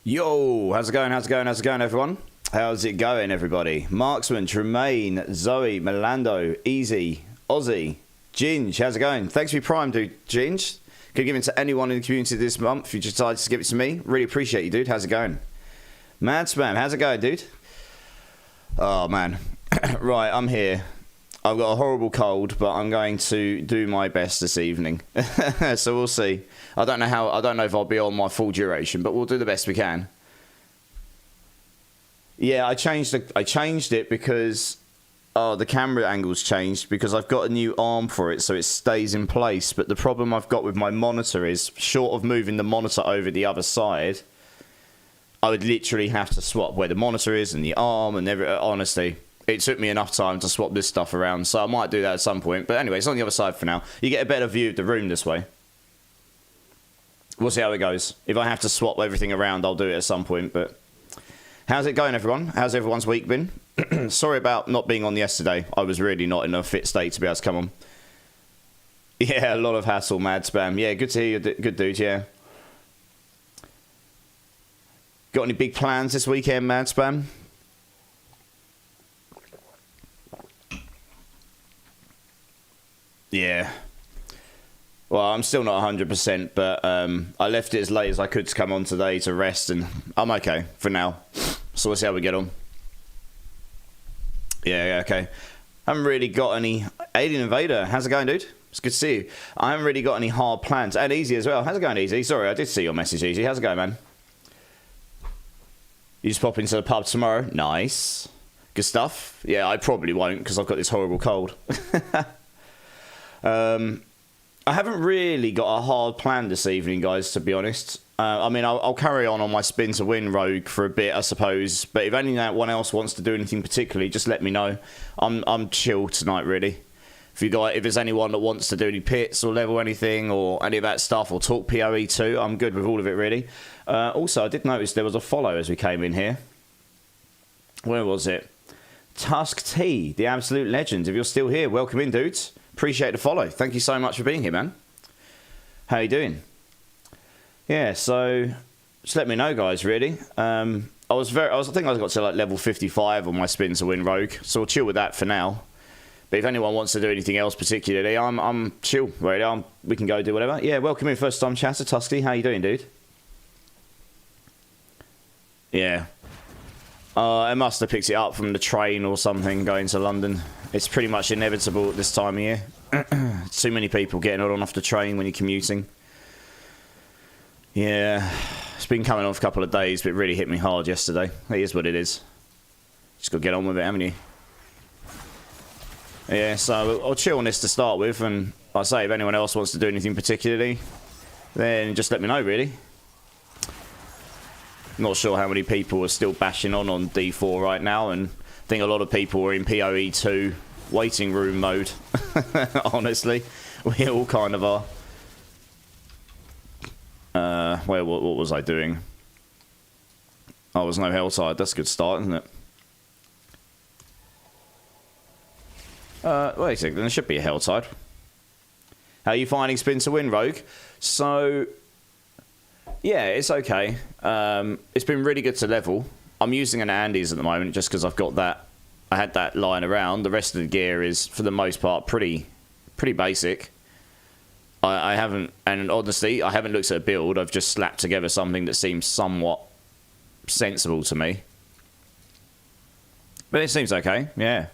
Yo, how's it going? How's it going? How's it going, everyone? How's it going, everybody? Marksman, Tremaine, Zoe, Melando, Easy, Ozzy, Ginge, how's it going? Thanks for your prime, dude. Ginge, could give it to anyone in the community this month if you decide to give it to me. Really appreciate you, dude. How's it going? Mad Spam, how's it going, dude? Oh, man. Right, I'm here. I've got a horrible cold, but I'm going to do my best this evening. So we'll see. I don't know if I'll be on my full duration, but we'll do the best we can. Yeah, I changed it because the camera angle's changed because I've got a new arm for it, so it stays in place. But the problem I've got with my monitor is, short of moving the monitor over the other side, I would literally have to swap where the monitor is and the arm and honestly, it took me enough time to swap this stuff around, so I might do that at some point. But anyway, it's on the other side for now. You get a better view of the room this way. We'll see how it goes. If I have to swap everything around, I'll do it at some point. But how's it going, everyone? How's everyone's week been? Sorry about not being on yesterday. I was really not in a fit state to be able to come on. Yeah, a lot of hassle, Mad Spam. Yeah, good to hear you, good dude, yeah. Got any big plans this weekend, Mad Spam? Yeah. Well, I'm still not 100%, but I left it as late as I could to come on today to rest, and I'm okay for now. So we'll see how we get on. Yeah, okay. Haven't really got any... Alien Invader, how's it going, dude? It's good to see you. I haven't really got any hard plans. And Easy as well. How's it going, Easy? Sorry, I did see your message, Easy. How's it going, man? You just pop into the pub tomorrow? Nice. Good stuff. Yeah, I probably won't because I've got this horrible cold. I haven't really got a hard plan this evening, guys, to be honest. I mean, I'll carry on my spin to win rogue for a bit, I suppose. But if anyone else wants to do anything particularly, just let me know. I'm chill tonight, really. If there's anyone that wants to do any pits or level anything or any of that stuff or talk PoE too, I'm good with all of it, really. Also, I did notice there was a follow as we came in here. Where was it? Tusk T, the absolute legend. If you're still here, welcome in, dudes. Appreciate the follow. Thank you so much for being here, man. How you doing? Yeah, so just let me know, guys, really. I think I got to like level 55 on my spin to win rogue, so we'll chill with that for now. But if anyone wants to do anything else particularly, I'm chill, really. We can go do whatever. Yeah, welcome in, first time chatter, Tusky. How you doing, dude? Yeah. I must have picked it up from the train or something going to London. It's pretty much inevitable at this time of year. Too many people getting on off the train when you're commuting. Yeah, it's been coming off a couple of days, but it really hit me hard yesterday. It is what it is. Just got to get on with it, haven't you? Yeah, so I'll chill on this to start with, and like I say, if anyone else wants to do anything particularly, then just let me know, really. Not sure how many people are still bashing on D4 right now, and I think a lot of people are in PoE 2 waiting room mode. Honestly, we all kind of are. What was I doing? Oh, there's no Helltide. That's a good start, isn't it? Wait a second, there should be a Helltide. How are you finding spin to win, Rogue? So, yeah, it's okay. It's been really good to level. I'm using an Andes at the moment just because I've got that. I had that lying around. The rest of the gear is, for the most part, pretty basic. I haven't, and honestly, I haven't looked at a build. I've just slapped together something that seems somewhat sensible to me. But it seems okay, yeah.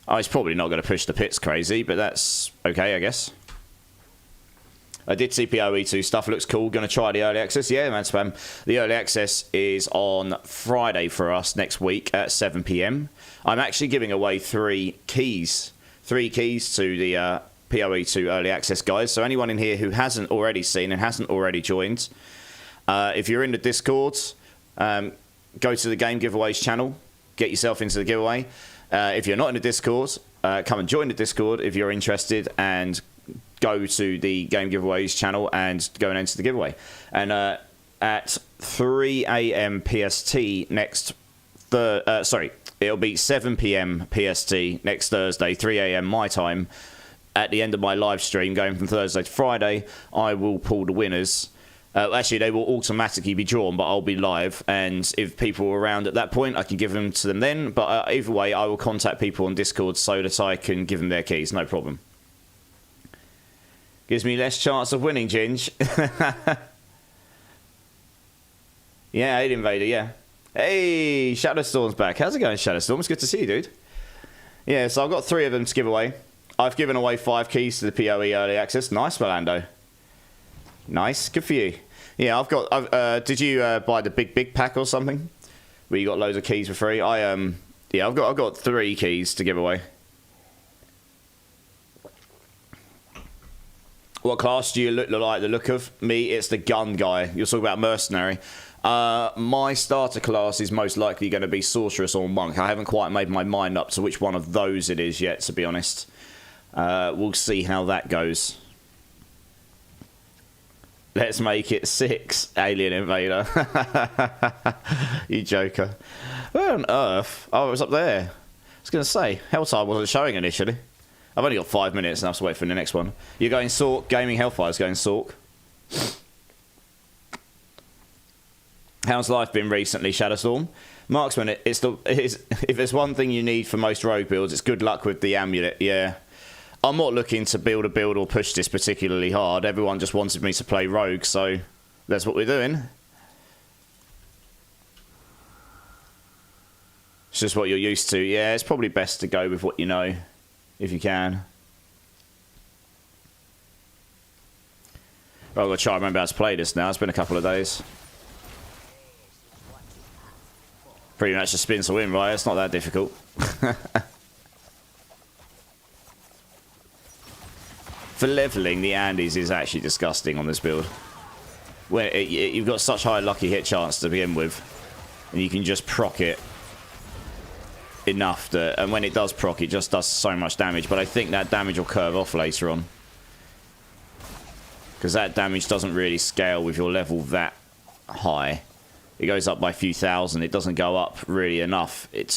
Oh, it's probably not going to push the pits crazy, but that's okay, I guess. I did see PoE 2 stuff. Looks cool. Going to try the early access. Yeah, man, spam. The early access is on Friday for us next week at 7 PM. I'm actually giving away 3 keys. 3 keys to the PoE 2 early access, guys. So anyone in here who hasn't already seen and hasn't already joined, if you're in the Discord, go to the Game Giveaways channel. Get yourself into the giveaway. If you're not in the Discord, come and join the Discord if you're interested, and go to the Game Giveaways channel and go and enter the giveaway. And at 3 AM PST next... it'll be 7 PM PST next Thursday, 3 AM my time. At the end of my live stream, going from Thursday to Friday, I will pull the winners Actually, they will automatically be drawn, but I'll be live, and if people are around at that point, I can give them to them then. But either way, I will contact people on Discord so that I can give them their keys, no problem. Gives me less chance of winning, Ginge. Yeah, Alien Invader, yeah. Hey, Shadowstorm's back. How's it going, Shadowstorm? It's good to see you, dude. Yeah, so I've got 3 of them to give away. I've given away 5 keys to the PoE Early Access. Nice, Rolando. Nice, good for you. Yeah, I've got. Did you buy the big pack or something, where you got loads of keys for free? Yeah, I've got 3 keys to give away. What class do you look like the look of? Me, it's the gun guy. You're talking about mercenary. My starter class is most likely going to be sorceress or monk. I haven't quite made my mind up to which one of those it is yet, to be honest. We'll see how that goes. Let's make it 6, Alien Invader. You joker. Where on earth? Oh, it was up there. I was going to say, Helltime wasn't showing initially. I've only got 5 minutes and I have to wait for the next one. You're going Sork. Gaming Hellfire's going Sork. How's life been recently, Shadowstorm? Marksman, if there's one thing you need for most rogue builds, it's good luck with the amulet, yeah. I'm not looking to build a build or push this particularly hard. Everyone just wanted me to play rogue, so that's what we're doing. It's just what you're used to. Yeah, it's probably best to go with what you know, if you can. Well, I've got to try and remember how to play this now. It's been a couple of days. Pretty much just spin to win, right? It's not that difficult. For leveling, the Andes is actually disgusting on this build. Where you've got such high lucky hit chance to begin with, and you can just proc it enough that, and when it does proc, it just does so much damage. But I think that damage will curve off later on, because that damage doesn't really scale with your level that high. It goes up by a few thousand. It doesn't go up really enough it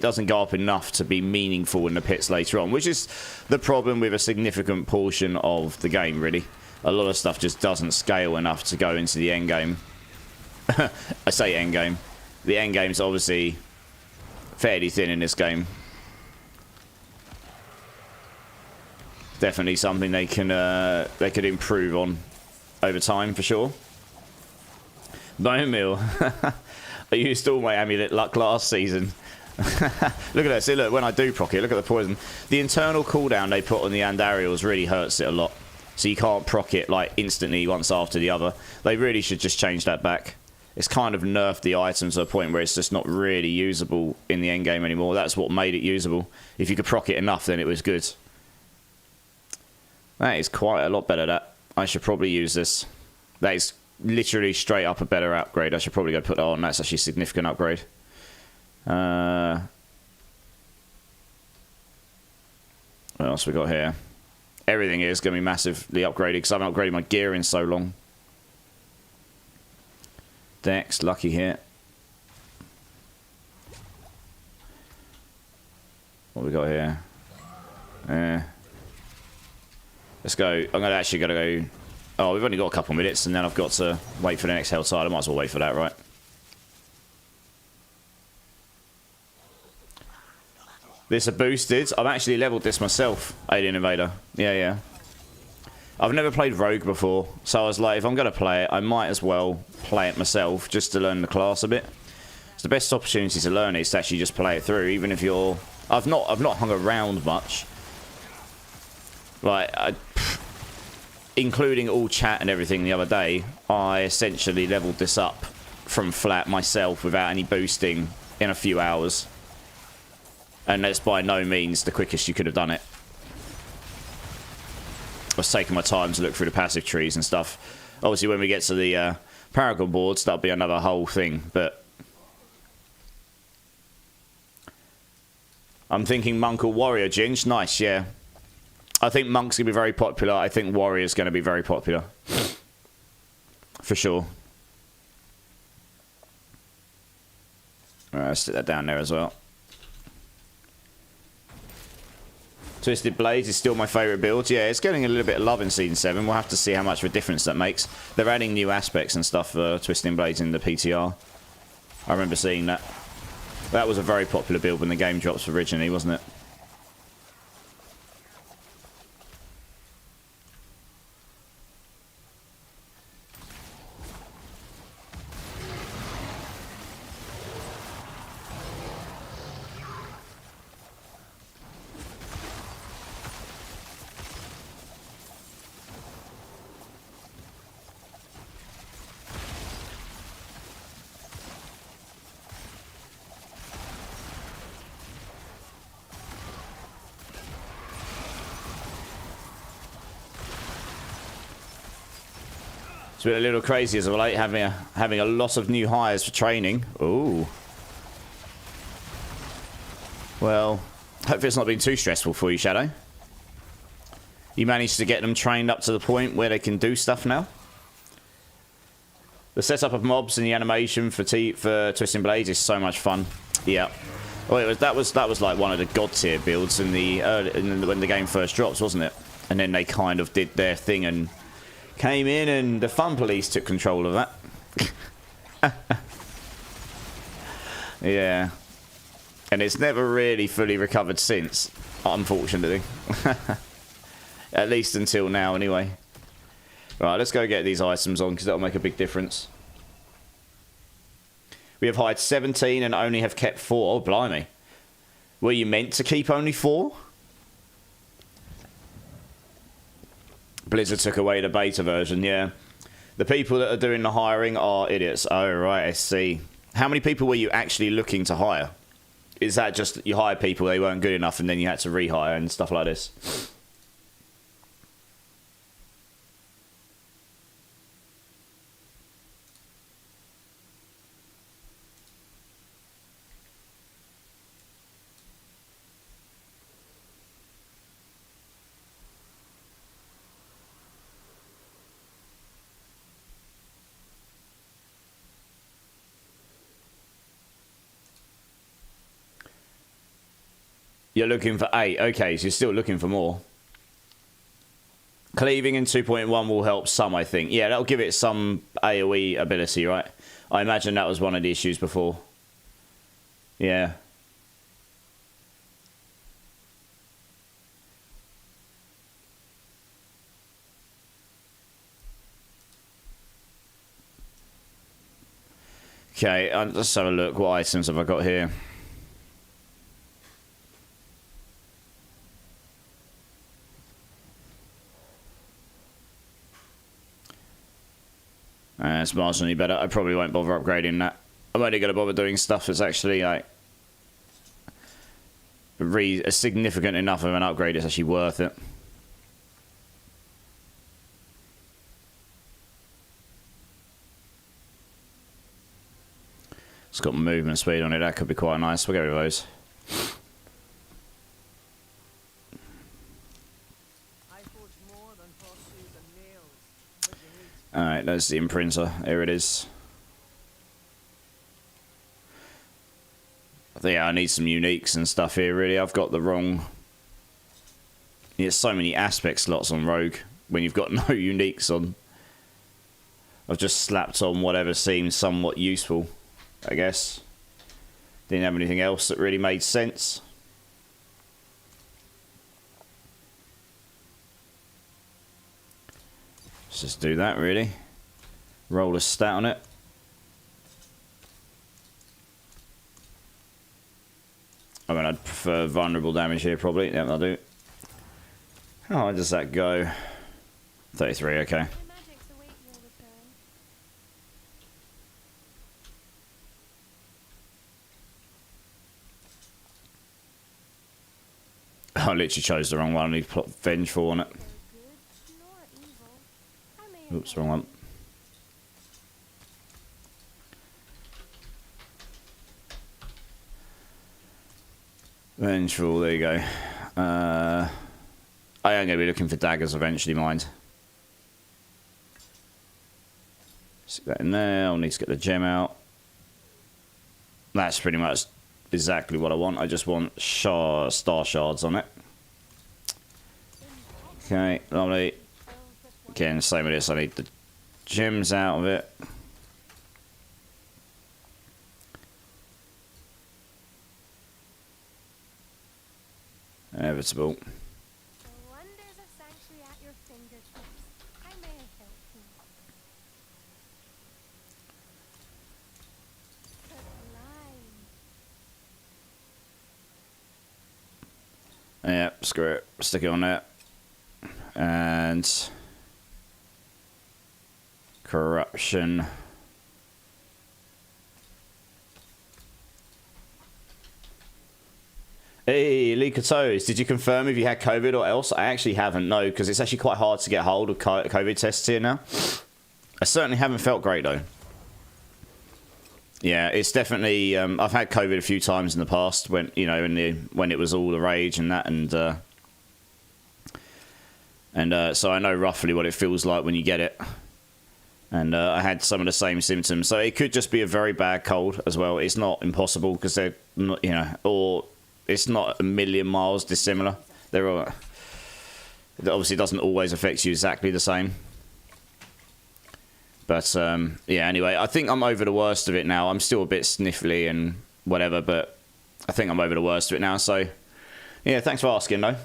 doesn't go up enough to be meaningful in the pits later on, which is the problem with a significant portion of the game, really. A lot of stuff just doesn't scale enough to go into the end game. I say end game. The end game's obviously fairly thin in this game. Definitely something they could improve on over time, for sure. Bone meal. I used all my amulet luck last season. Look at that. See, look, when I do proc it, look at the poison. The internal cooldown they put on the Andariels really hurts it a lot. So you can't proc it like instantly once after the other. They really should just change that back. It's kind of nerfed the items to a point where it's just not really usable in the end game anymore. That's what made it usable. If you could proc it enough, then it was good. That is quite a lot better, that. I should probably use this. That is literally straight up a better upgrade. I should probably go put that on. That's actually a significant upgrade. What else we got here? Everything is going to be massively upgraded because I haven't upgraded my gear in so long. Dex, lucky hit. What we got here? Let's go. I'm going to actually go. Oh, we've only got a couple minutes, and then I've got to wait for the next Helltide. I might as well wait for that, right? This are boosted. I've actually leveled this myself, Alien Invader. Yeah. I've never played Rogue before, so I was like, if I'm going to play it, I might as well play it myself, just to learn the class a bit. It's the best opportunity to learn it is to actually just play it through, even if you're... I've not hung around much. Like, including all chat and everything the other day, I essentially leveled this up from flat myself without any boosting in a few hours. And that's by no means the quickest you could have done it. I was taking my time to look through the passive trees and stuff. Obviously, when we get to the Paragon boards, that'll be another whole thing, but... I'm thinking Monk or Warrior, Ginge. Nice, yeah. I think Monk's going to be very popular. I think Warrior's going to be very popular. For sure. Alright, let's stick that down there as well. To Twisted Blades is still my favourite build. Yeah, it's getting a little bit of love in Season 7. We'll have to see how much of a difference that makes. They're adding new aspects and stuff for Twisted Blades in the PTR. I remember seeing that. That was a very popular build when the game drops originally, wasn't it? It's been a little crazy as of late, having a lot of new hires for training. Ooh. Well, hopefully it's not been too stressful for you, Shadow. You managed to get them trained up to the point where they can do stuff now. The setup of mobs and the animation for Twisting Blades is so much fun. Yeah. Well, that was like one of the god tier builds in when the game first drops, wasn't it? And then they kind of did their thing and came in, and the fun police took control of that. Yeah. And it's never really fully recovered since, unfortunately. At least until now, anyway. Right, let's go get these items on, because that'll make a big difference. We have hired 17 and only have kept 4. Oh, blimey. Were you meant to keep only 4? Blizzard took away the beta version, yeah. The people that are doing the hiring are idiots. Oh, right, I see. How many people were you actually looking to hire? Is that just you hired people, they weren't good enough, and then you had to rehire and stuff like this? You're looking for 8. Okay, so you're still looking for more. Cleaving in 2.1 will help some, I think. Yeah, that'll give it some AoE ability, right? I imagine that was one of the issues before. Yeah. Okay, let's have a look. What items have I got here? It's marginally better. I probably won't bother upgrading that. I'm only going to bother doing stuff that's actually like a significant enough of an upgrade. It's actually worth it. It's got movement speed on it. That could be quite nice. We'll get rid of those. Alright, there's the imprinter. Here it is. Yeah, I need some uniques and stuff here, really. I've got the wrong... There's so many aspect slots on Rogue when you've got no uniques on. I've just slapped on whatever seems somewhat useful, I guess. Didn't have anything else that really made sense. Let's just do that, really. Roll a stat on it. I mean, I'd prefer vulnerable damage here, probably. Yeah, I'll do. How does that go? 33, okay. I literally chose the wrong one. I need to put Vengeful on it. Oops, wrong one. Vengeful, there you go. I am going to be looking for daggers eventually, mind. Stick that in there. I'll need to get the gem out. That's pretty much exactly what I want. I just want star shards on it. Okay, lovely. Again, same with this. I need the gems out of it. Inevitable. Yeah, screw it. Stick it on there. And corruption. Hey, Leaker Toes, did you confirm if you had COVID or else? I actually haven't, no, because it's actually quite hard to get hold of COVID tests here now. I certainly haven't felt great, though. Yeah, it's definitely... I've had COVID a few times in the past when, you know, when it was all the rage and that, and so I know roughly what it feels like when you get it. And I had some of the same symptoms. So it could just be a very bad cold as well. It's not impossible because they're not, you know, or... It's not a million miles dissimilar. It obviously doesn't always affect you exactly the same. But, yeah, anyway, I think I'm over the worst of it now. I'm still a bit sniffly and whatever, but I think I'm over the worst of it now. So, yeah, thanks for asking, though.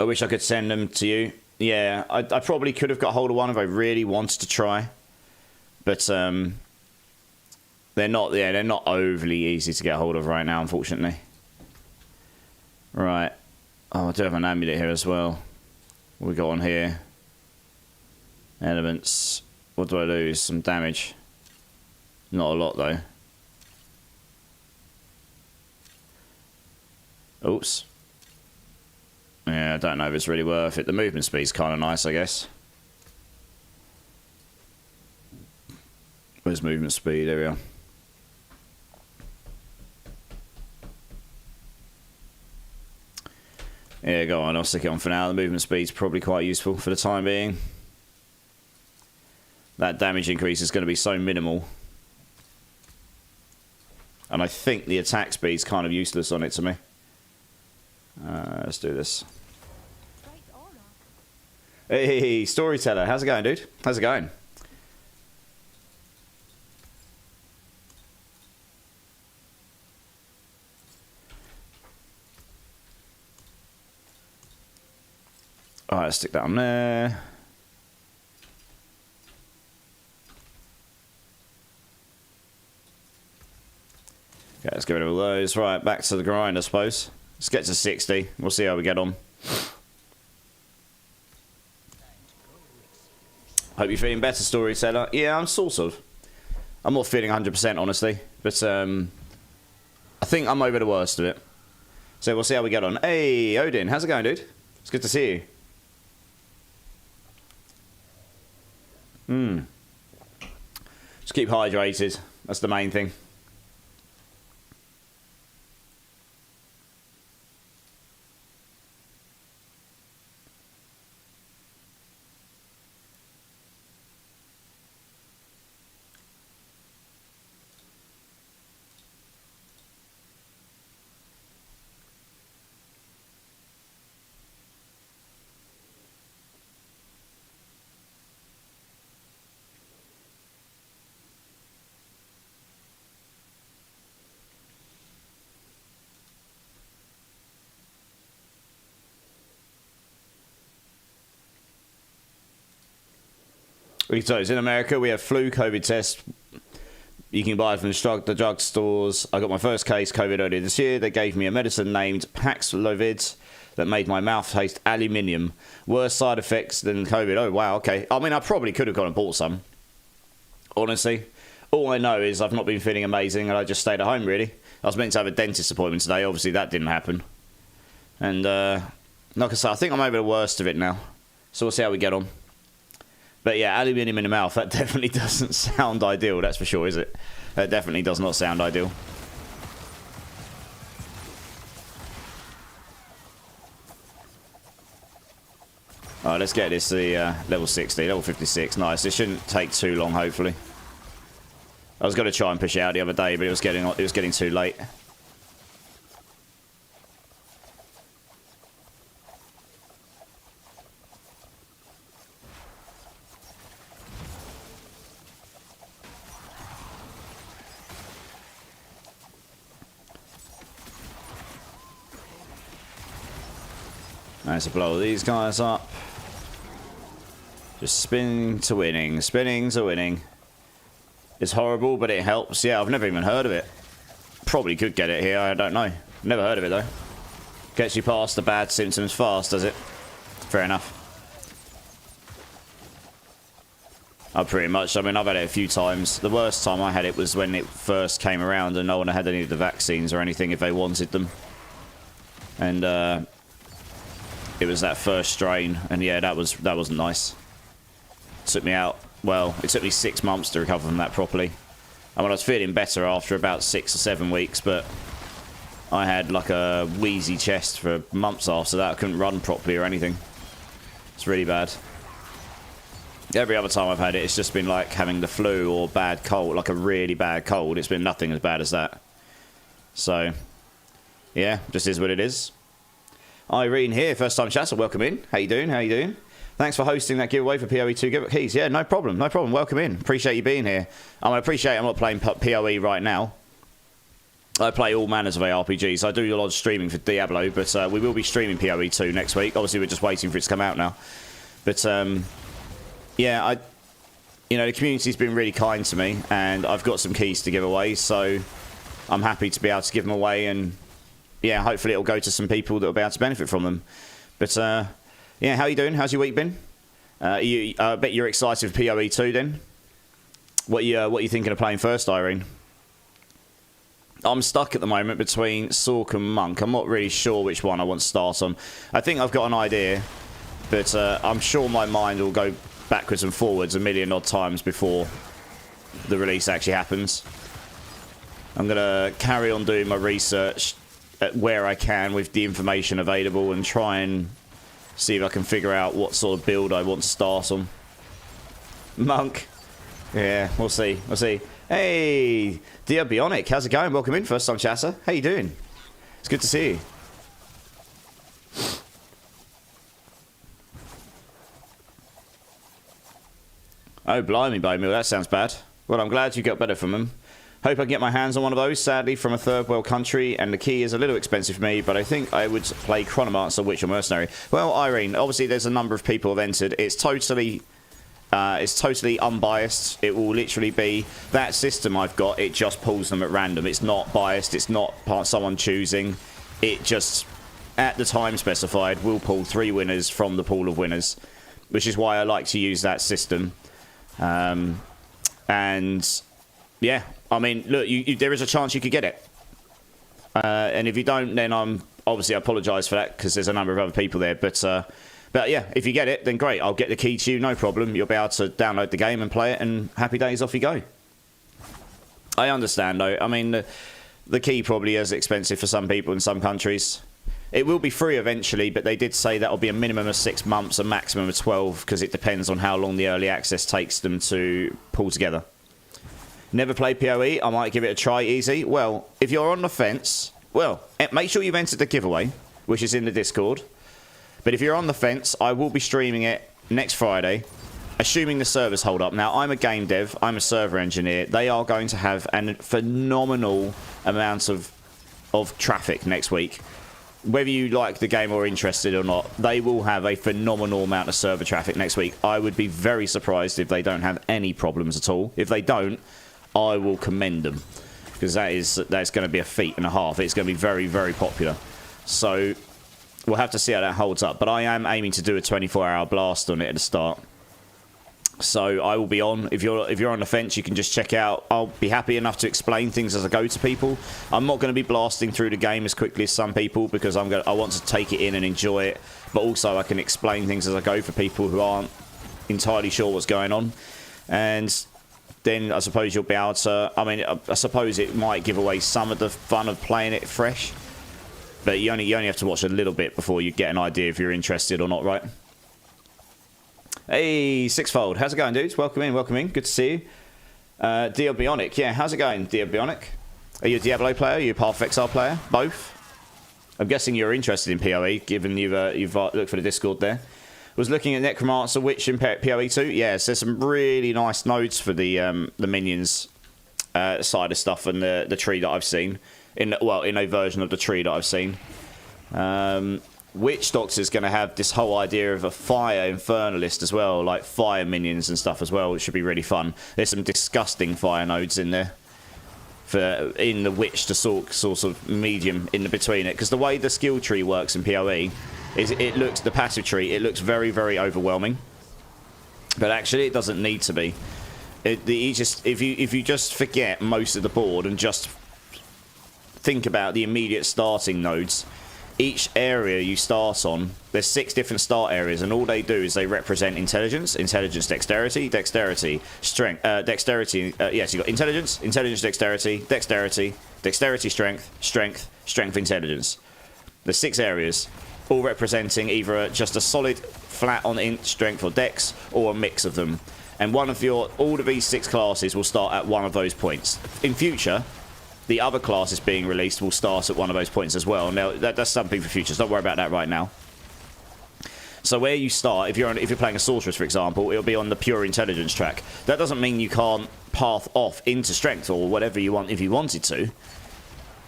I wish I could send them to you. Yeah, I probably could have got hold of one if I really wanted to try. But, they're not overly easy to get hold of right now, unfortunately. Right. Oh, I do have an amulet here as well. What we got on here? Elements. What do I lose? Some damage. Not a lot, though. Oops. Yeah, I don't know if it's really worth it. The movement speed's kind of nice, I guess. Where's movement speed? There we are. Yeah, go on, I'll stick it on for now. The movement speed's probably quite useful for the time being. That damage increase is going to be so minimal. And I think the attack speed's kind of useless on it to me. Let's do this. Hey, Storyteller, how's it going, dude? How's it going? Alright, let's stick that on there. Okay, let's get rid of all those. Right, back to the grind, I suppose. Let's get to 60. We'll see how we get on. Hope you're feeling better, Storyteller. Yeah, I'm sort of. I'm not feeling 100%, honestly. But, I think I'm over the worst of it. So we'll see how we get on. Hey, Odin, how's it going, dude? It's good to see you. Just keep hydrated. That's the main thing. So it's in America. We have flu COVID tests. You can buy it from the drug stores. I got my first case COVID earlier this year. They gave me a medicine named Paxlovid that made my mouth taste aluminium. Worse side effects than COVID. Oh, wow, okay. I mean, I probably could have gone and bought some. Honestly. All I know is I've not been feeling amazing and I just stayed at home, really. I was meant to have a dentist appointment today. Obviously, that didn't happen. And, like I said, I think I'm over the worst of it now. So we'll see how we get on. But yeah, aluminium in the mouth, that definitely doesn't sound ideal, that's for sure, is it? That definitely does not sound ideal. Alright, let's get this to the level 60, level 56. Nice, it shouldn't take too long, hopefully. I was going to try and push it out the other day, but it was getting too late. Nice to blow these guys up. Just spinning to winning. Spinning to winning. It's horrible, but it helps. Yeah, I've never even heard of it. Probably could get it here, I don't know. Never heard of it, though. Gets you past the bad symptoms fast, does it? Fair enough. Pretty much. I mean, I've had it a few times. The worst time I had it was when it first came around and no one had any of the vaccines or anything if they wanted them. And it was that first strain, and yeah, that wasn't nice. Took me out. Well, it took me 6 months to recover from that properly. I mean, I was feeling better after about 6 or 7 weeks, but I had like a wheezy chest for months after that. I couldn't run properly or anything. It's really bad. Every other time I've had it, it's just been like having the flu or bad cold, like a really bad cold. It's been nothing as bad as that. So, yeah, just is what it is. Irene here, first time chatter, welcome in. How you doing? How you doing? Thanks for hosting that giveaway for PoE 2 keys. Yeah, no problem, no problem. Welcome in. Appreciate you being here. I appreciate I'm not playing PoE right now. I play all manners of ARPGs. I do a lot of streaming for Diablo, but we will be streaming PoE 2 next week. Obviously, we're just waiting for it to come out now. But, yeah, you know, the community's been really kind to me, and I've got some keys to give away, so I'm happy to be able to give them away, and yeah, hopefully it'll go to some people that will be able to benefit from them. But yeah, how you doing? How's your week been? I bet you're excited for PoE 2 then. What you thinking of playing first, Irene? I'm stuck at the moment between Sork and Monk. I'm not really sure which one I want to start on. I think I've got an idea, but I'm sure my mind will go backwards and forwards a million odd times before the release actually happens. I'm going to carry on doing my research at where I can with the information available and try and see if I can figure out what sort of build I want to start on. Monk. Yeah, we'll see. We'll see. Hey, Diabloiv, how's it going? Welcome in, first time chatter. How you doing? It's good to see you. Oh, blimey, Bowmill, that sounds bad. Well, I'm glad you got better from them. Hope I can get my hands on one of those, sadly, from a third world country, and the key is a little expensive for me, but I think I would play Chronomancer, Witch, or Mercenary. Well, Irene, obviously there's a number of people who have entered. It's totally unbiased. It will literally be that system I've got, it just pulls them at random. It's not biased, it's not someone choosing. It just, at the time specified, will pull 3 winners from the pool of winners, which is why I like to use that system. And yeah, I mean, look, there is a chance you could get it. And if you don't, then I apologise for that because there's a number of other people there. But yeah, if you get it, then great. I'll get the key to you, no problem. You'll be able to download the game and play it, and happy days, off you go. I understand, though. I mean, the key probably is expensive for some people in some countries. It will be free eventually, but they did say that'll be a minimum of 6 months, a maximum of 12, because it depends on how long the early access takes them to pull together. Never played PoE, I might give it a try easy. Well, if you're on the fence, well, make sure you've entered the giveaway, which is in the Discord. But if you're on the fence, I will be streaming it next Friday, assuming the servers hold up. Now, I'm a game dev, I'm a server engineer. They are going to have a phenomenal amount of traffic next week. Whether you like the game or interested or not, they will have a phenomenal amount of server traffic next week. I would be very surprised if they don't have any problems at all. If they don't, I will commend them, because that's going to be a feat and a half. It's going to be very, very popular. So we'll have to see how that holds up. But I am aiming to do a 24-hour blast on it at the start. So I will be on. If you're on the fence, you can just check out. I'll be happy enough to explain things as I go to people. I'm not going to be blasting through the game as quickly as some people, because I want to take it in and enjoy it. But also I can explain things as I go for people who aren't entirely sure what's going on. And then I suppose you'll be able to. I mean, I suppose it might give away some of the fun of playing it fresh. But you only have to watch a little bit before you get an idea if you're interested or not, right? Hey, Sixfold, how's it going, dudes? Welcome in, welcome in. Good to see you. Diabloiv, yeah, how's it going, Diabloiv? Are you a Diablo player? Are you a Path of Exile player? Both? I'm guessing you're interested in PoE, given you've looked for the Discord there. Was looking at Necromancer, Witch, and PoE 2. Yes, there's some really nice nodes for the minions side of stuff and the tree that I've seen. In a version of the tree that I've seen. Witch Doctor's going to have this whole idea of a fire infernalist as well, like fire minions and stuff as well, which should be really fun. There's some disgusting fire nodes in there in the Witch to sort of medium in the between it, because the way the skill tree works in PoE is the passive tree, it looks very, very overwhelming, but actually it doesn't need to be. If you just forget most of the board and just think about the immediate starting nodes, each area you start on, there's 6 different start areas, and all they do is they represent intelligence, dexterity, strength, yes, you've got intelligence, dexterity, strength, intelligence. There's 6 areas, all representing either just a solid flat on int, strength or dex, or a mix of them. And all of these 6 classes will start at one of those points. In future, the other classes being released will start at one of those points as well. Now, that's something for futures. Don't worry about that right now. So where you start, if you're playing a sorceress, for example, it'll be on the pure intelligence track. That doesn't mean you can't path off into strength or whatever you want if you wanted to.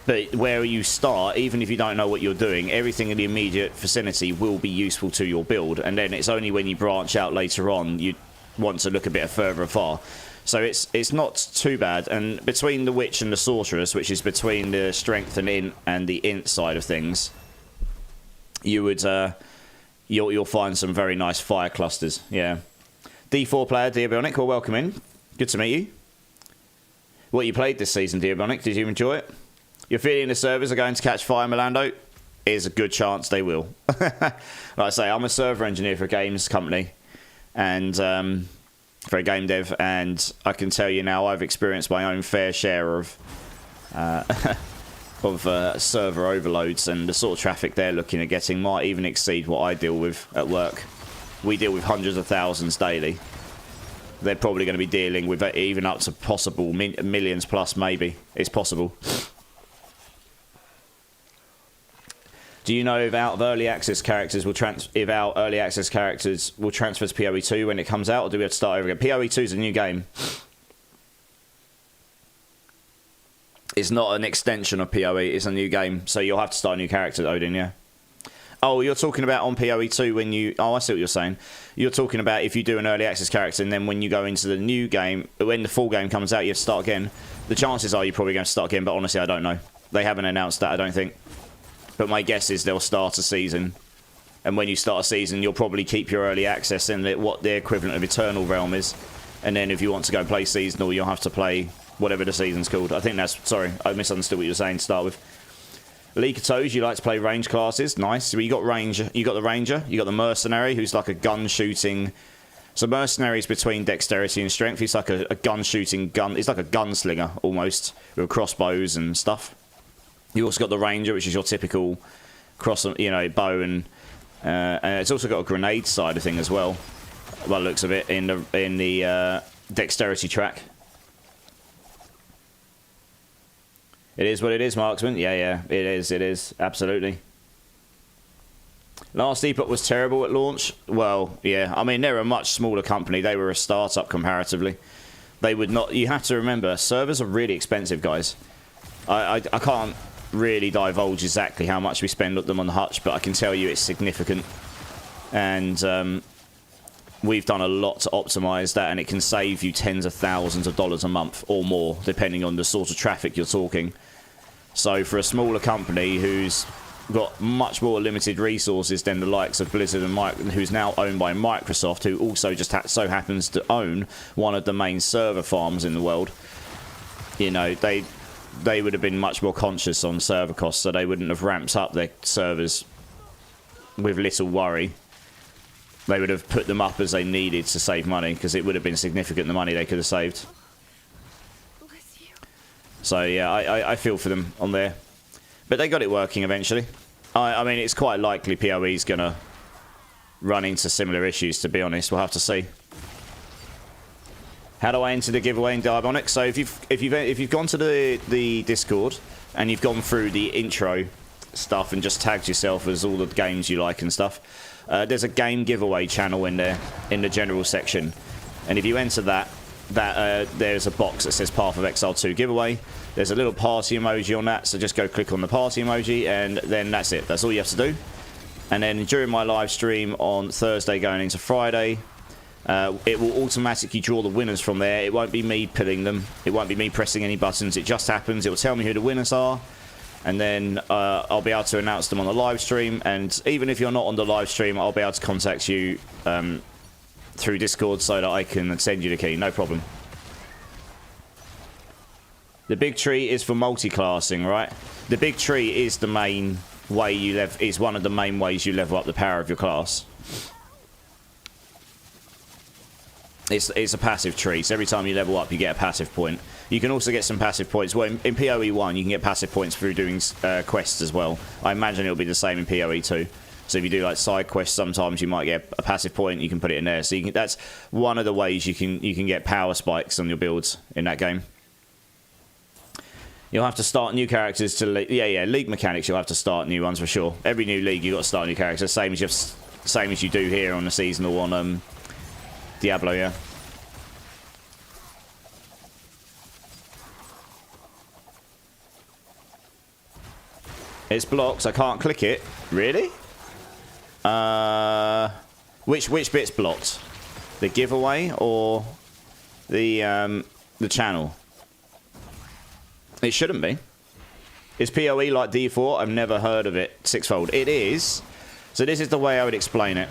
But where you start, even if you don't know what you're doing, everything in the immediate vicinity will be useful to your build. And then it's only when you branch out later on you want to look a bit further afar. So it's not too bad, and between the Witch and the Sorceress, which is between the Strength and Int and the Int side of things, you'll find some very nice fire clusters. Yeah, D4 player Diabloiv, well, welcome in. Good to meet you. What you played this season, Diabloiv? Did you enjoy it? You're feeling the servers are going to catch fire, Milando? There's a good chance they will. Like I say, I'm a server engineer for a games company, and for a game dev, and I can tell you now I've experienced my own fair share of server overloads, and the sort of traffic they're looking at getting might even exceed what I deal with at work. We deal with hundreds of thousands daily. They're probably going to be dealing with even up to possible millions plus, maybe. It's possible. Do you know if our early access characters will transfer to PoE 2 when it comes out, or do we have to start over again? PoE 2 is a new game. It's not an extension of PoE, it's a new game, so you'll have to start a new character, Odin, yeah? Oh, you're talking about on PoE 2 when you... Oh, I see what you're saying. You're talking about if you do an early access character, and then when you go into the new game, when the full game comes out, you have to start again. The chances are you're probably going to start again, but honestly, I don't know. They haven't announced that, I don't think. But my guess is they'll start a season, and when you start a season, you'll probably keep your early access in what the equivalent of Eternal Realm is, and then if you want to go play seasonal, you'll have to play whatever the season's called. I think that's... Sorry, I misunderstood what you were saying to start with. League of Toes, you like to play range classes. Nice. So you got Ranger, you got the Ranger, you got the Mercenary, who's like a gun-shooting... So Mercenary's between dexterity and strength. He's like a gun-shooting gun... He's like a gunslinger, almost, with crossbows and stuff. You also got the Ranger, which is your typical bow, and it's also got a grenade side of thing as well, by the looks of it, in the dexterity track. It is what it is, Marksman. Yeah, it is, absolutely. Last Epoch was terrible at launch. Well, yeah, I mean, they're a much smaller company. They were a startup comparatively. They would not... You have to remember, servers are really expensive, guys. I can't really divulge exactly how much we spend at them on the hutch, but I can tell you it's significant, and we've done a lot to optimize that, and it can save you tens of thousands of dollars a month or more, depending on the sort of traffic you're talking. So for a smaller company who's got much more limited resources than the likes of Blizzard and who's now owned by Microsoft, who also just so happens to own one of the main server farms in the world, they would have been much more conscious on server costs, so they wouldn't have ramped up their servers with little worry. They would have put them up as they needed to save money, because it would have been significant, the money they could have saved. So yeah, I feel for them on there. But they got it working eventually. I mean, it's quite likely PoE's going to run into similar issues, to be honest. We'll have to see. How do I enter the giveaway in Diabloiv? So if you've gone to the Discord and you've gone through the intro stuff and just tagged yourself as all the games you like and stuff, there's a game giveaway channel in there in the general section, and if you enter that there's a box that says Path of Exile 2 giveaway. There's a little party emoji on that, so just go click on the party emoji, and then that's it. That's all you have to do. And then during my live stream on Thursday going into Friday, it will automatically draw the winners from there. It won't be me pulling them. It won't be me pressing any buttons. It just happens. It will tell me who the winners are. And then I'll be able to announce them on the live stream. And even if you're not on the live stream, I'll be able to contact you through Discord so that I can send you the key. No problem. The big tree is for multi-classing, right? The big tree is the main way you is one of the main ways you level up the power of your class. It's a passive tree, so every time you level up you get a passive point. You can also get some passive points. Well, in PoE 1 you can get passive points through doing quests as well. I imagine it'll be the same in PoE 2. So if you do like side quests, sometimes you might get a passive point. You can put it in there. So you can, that's one of the ways you can get power spikes on your builds in that game. You'll have to start new characters to league mechanics. You'll have to start new ones for sure. Every new league you've got to start new characters. Same as you do here on the seasonal on Diablo, yeah. It's blocked. I can't click it. Really? Which bit's blocked? The giveaway or the channel? It shouldn't be. Is PoE like D4? I've never heard of it. Sixfold. It is. So this is the way I would explain it.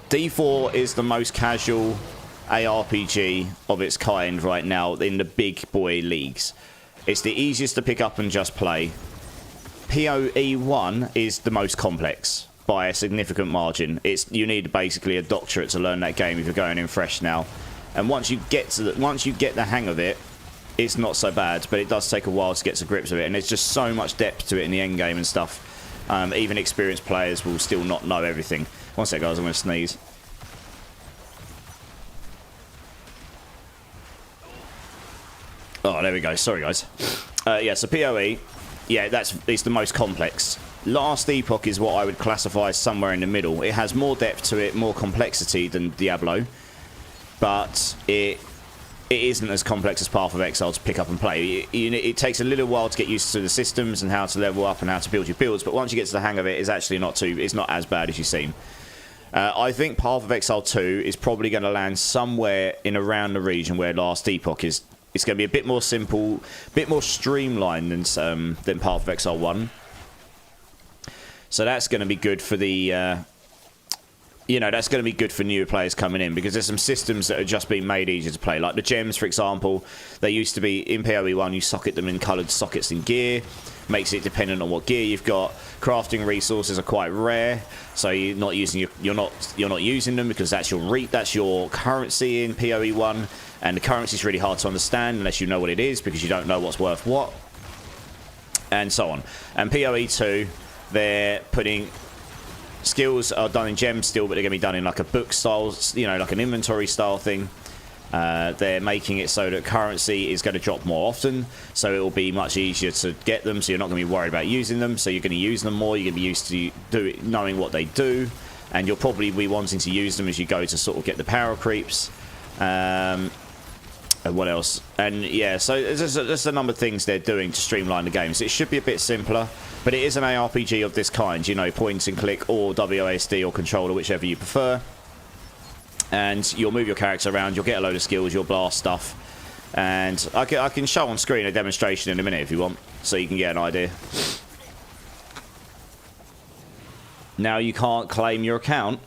D4 is the most casual ARPG of its kind right now in the big boy leagues. It's the easiest to pick up and just play. PoE 1 is the most complex by a significant margin. You need basically a doctorate to learn that game if you're going in fresh now. And once you get the hang of it, it's not so bad, but it does take a while to get to grips with it, and there's just so much depth to it in the end game and stuff. Even experienced players will still not know everything. One sec, guys, I'm going to sneeze. Oh, there we go. Sorry, guys. Yeah, so PoE, yeah, it's the most complex. Last Epoch is what I would classify as somewhere in the middle. It has more depth to it, more complexity than Diablo, but it isn't as complex as Path of Exile to pick up and play. It takes a little while to get used to the systems and how to level up and how to build your builds, but once you get to the hang of it, it's actually it's not as bad as you seem. I think Path of Exile 2 is probably going to land somewhere in around the region where Last Epoch is. It's going to be a bit more simple, a bit more streamlined than Path of Exile 1. So that's going to be good for the... that's going to be good for newer players coming in, because there's some systems that are just being made easier to play. Like the gems, for example, they used to be in PoE 1. You socket them in coloured sockets in gear, makes it dependent on what gear you've got. Crafting resources are quite rare, so you're not using them because that's your currency in PoE 1, and the currency is really hard to understand unless you know what it is, because you don't know what's worth what, and so on. And PoE 2, they're putting... Skills are done in gems still, but they're going to be done in like a book style, like an inventory style thing. They're making it so that currency is going to drop more often, so it will be much easier to get them, so you're not going to be worried about using them, so you're going to use them more, you're going to be used to knowing what they do, and you'll probably be wanting to use them as you go to sort of get the power creeps. And what else? And yeah, so there's a number of things they're doing to streamline the game. So it should be a bit simpler, but it is an ARPG of this kind, point and click or WASD or controller, whichever you prefer. And you'll move your character around, you'll get a load of skills, you'll blast stuff. And I can show on screen a demonstration in a minute if you want, so you can get an idea. Now you can't claim your account.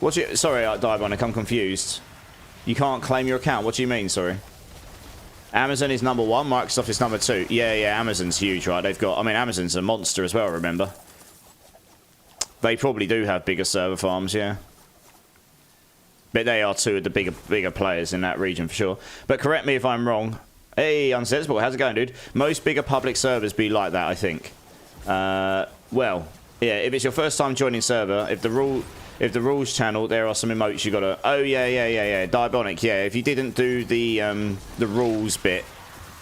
Sorry, Diabloiv, I'm confused. You can't claim your account. What do you mean, sorry? Amazon is number 1, Microsoft is number 2. Yeah, Amazon's huge, right? Amazon's a monster as well, remember? They probably do have bigger server farms, yeah. But they are two of the bigger players in that region for sure. But correct me if I'm wrong. Hey, Unsensible, how's it going, dude? Most bigger public servers be like that, I think. Well, yeah, if it's your first time joining server, if the rules channel, there are some emotes you gotta... Oh, yeah. Diabolic, yeah. If you didn't do the rules bit,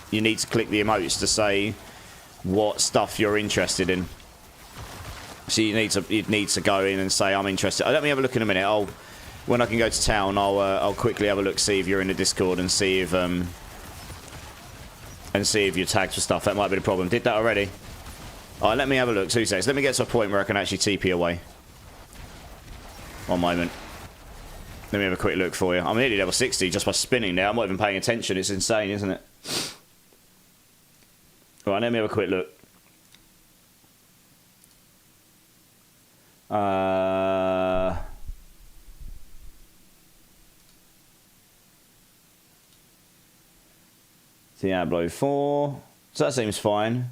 you need to click the emotes to say what stuff you're interested in. So you need to go in and say, I'm interested. Let me have a look in a minute. When I can go to town, I'll quickly have a look, see if you're in the Discord, and see if you're tagged for stuff. That might be the problem. Did that already. Alright, let me have a look. 2 seconds. Let me get to a point where I can actually TP away. One moment. Let me have a quick look for you. I'm nearly level 60 just by spinning now. I'm not even paying attention. It's insane, isn't it? Alright, let me have a quick look. Diablo 4. So that seems fine.